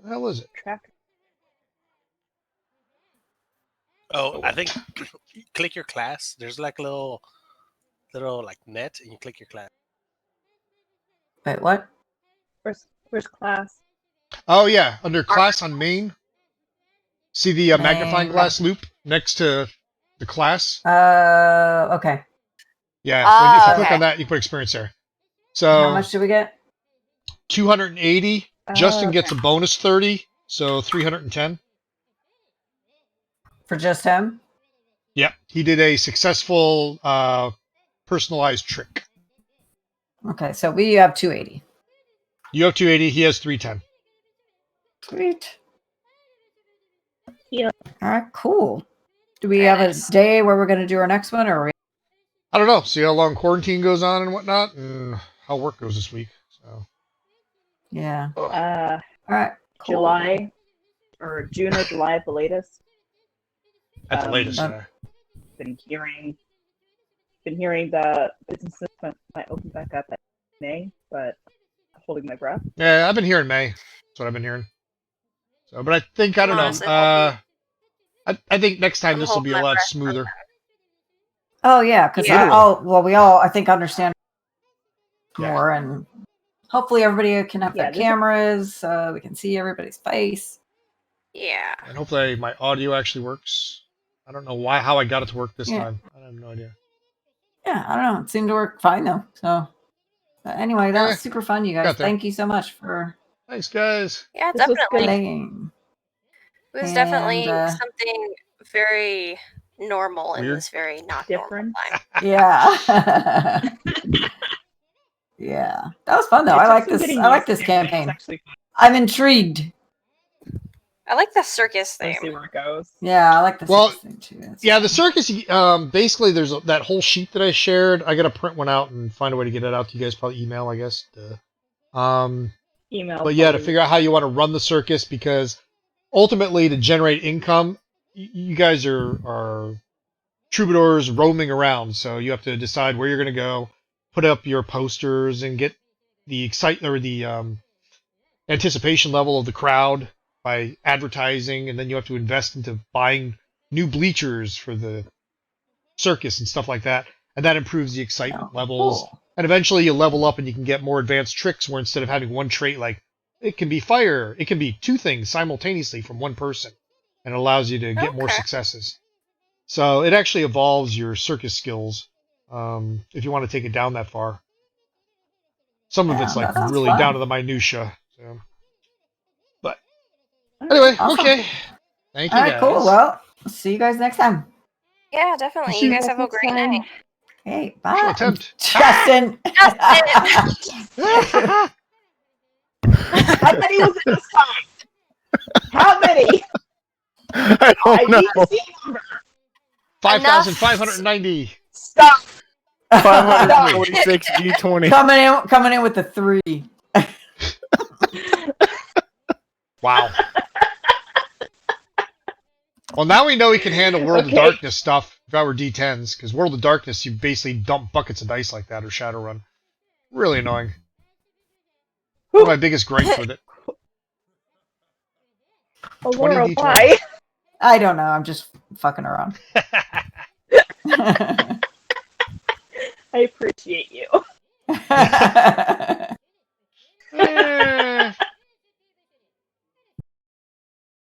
S1: the hell is it?
S5: track.
S6: Oh, I think you click your class. There's like a little like net, and you click your class.
S4: Wait, what?
S5: Where's class?
S1: Oh yeah, under class on main. See the magnifying
S4: Main.
S1: glass loop next to the class?
S4: Okay.
S1: Yeah, when if you click
S3: okay.
S1: on that, you put experience there.
S4: How
S1: So
S4: much do we get?
S1: 280. Justin
S5: Okay.
S1: gets a bonus 30, so 310.
S4: For just him?
S1: Yep, he did a successful personalized trick.
S4: Okay, so we have 280.
S1: You have 280, he has 310.
S4: Sweet.
S5: Yeah.
S4: All right, cool. Do we
S3: Very
S4: have
S3: nice.
S4: a day where we're going to do our next one, or are we?
S1: I don't know. See how long quarantine goes on and whatnot, and how work goes this week. So
S4: Yeah.
S1: ugh.
S4: All right. Cool.
S5: July or June or July at the latest.
S1: At the latest.
S4: um,
S1: Yeah.
S5: Been hearing that businesses might open back up at May, but holding my breath.
S1: Yeah, I've been hearing May. That's what I've been hearing. So, but I think I don't
S3: Honestly,
S1: know. I think next time
S3: I'm
S1: this will be a
S3: holding my
S1: lot
S3: breath.
S1: smoother.
S4: Oh yeah, because
S3: Yeah.
S4: we all I think understand
S1: Yeah.
S4: more, and hopefully everybody can have
S5: Yeah,
S4: their
S5: this-
S4: cameras, so we can see everybody's face.
S3: Yeah.
S1: And hopefully my audio actually works. I don't know how I got it to work this
S4: Yeah.
S1: time. I have no idea.
S4: Yeah, I don't know. It seemed to work fine though. So anyway, that
S1: Yeah,
S4: was super fun, you guys.
S1: got there.
S4: Thank you so much for
S1: Thanks, guys.
S3: Yeah,
S5: This was
S3: definitely.
S4: playing.
S3: It was
S4: And,
S3: definitely something very normal in
S1: Weird.
S3: this very not
S5: Different.
S3: normal time.
S4: Yeah. Yeah. That was fun though. I like this. I like this campaign.
S5: Actually,
S4: I'm intrigued.
S3: I like the circus
S5: let's see
S3: thing.
S5: where it goes.
S4: Yeah, I like this
S1: Well,
S4: thing too. That's
S1: Yeah,
S4: fun.
S1: the circus. Basically, there's that whole sheet that I shared. I got to print one out and find a way to get it out to you guys. Probably email, I guess.
S5: Email.
S1: But yeah, to
S5: probably.
S1: figure out how you want to run the circus, because ultimately to generate income, you guys are troubadours roaming around. So you have to decide where you're going to go, put up your posters, and get the anticipation level of the crowd by advertising, and then you have to invest into buying new bleachers for the circus and stuff like that, and that improves the excitement levels.
S4: Cool.
S1: And eventually you level up and you can get more advanced tricks where instead of having one trait, like it can be fire, it can be two things simultaneously from one person, and it allows you to get more
S3: Okay.
S1: successes. So it actually evolves your circus skills if you want to take it down that far. Some of
S4: Yeah,
S1: it's like
S4: that sounds
S1: really
S4: fun.
S1: down to the minutia. So. But anyway,
S4: Awesome.
S1: okay. Thank you,
S4: All right,
S1: guys.
S4: cool. Well, see you guys next time.
S3: Yeah, definitely.
S1: See
S3: You
S1: you
S3: guys have a great night.
S4: Hey,
S1: Special
S4: bye.
S1: attempt.
S4: Justin.
S5: How many was it this time? How many?
S2: I
S5: I
S2: don't
S5: need
S2: know.
S5: to see a number.
S1: 5,590.
S5: Stop.
S2: 546 D20.
S4: coming in with the 3.
S1: Wow. Well, now we know we can handle World of
S5: Okay.
S1: Darkness stuff if I were D10s, because World of Darkness, you basically dump buckets of dice like that, or Shadowrun. Really annoying. One of my biggest gripes with it.
S5: Oh,
S1: 20
S5: Laura,
S1: D20.
S5: why?
S4: I don't know. I'm just fucking around.
S5: I appreciate you.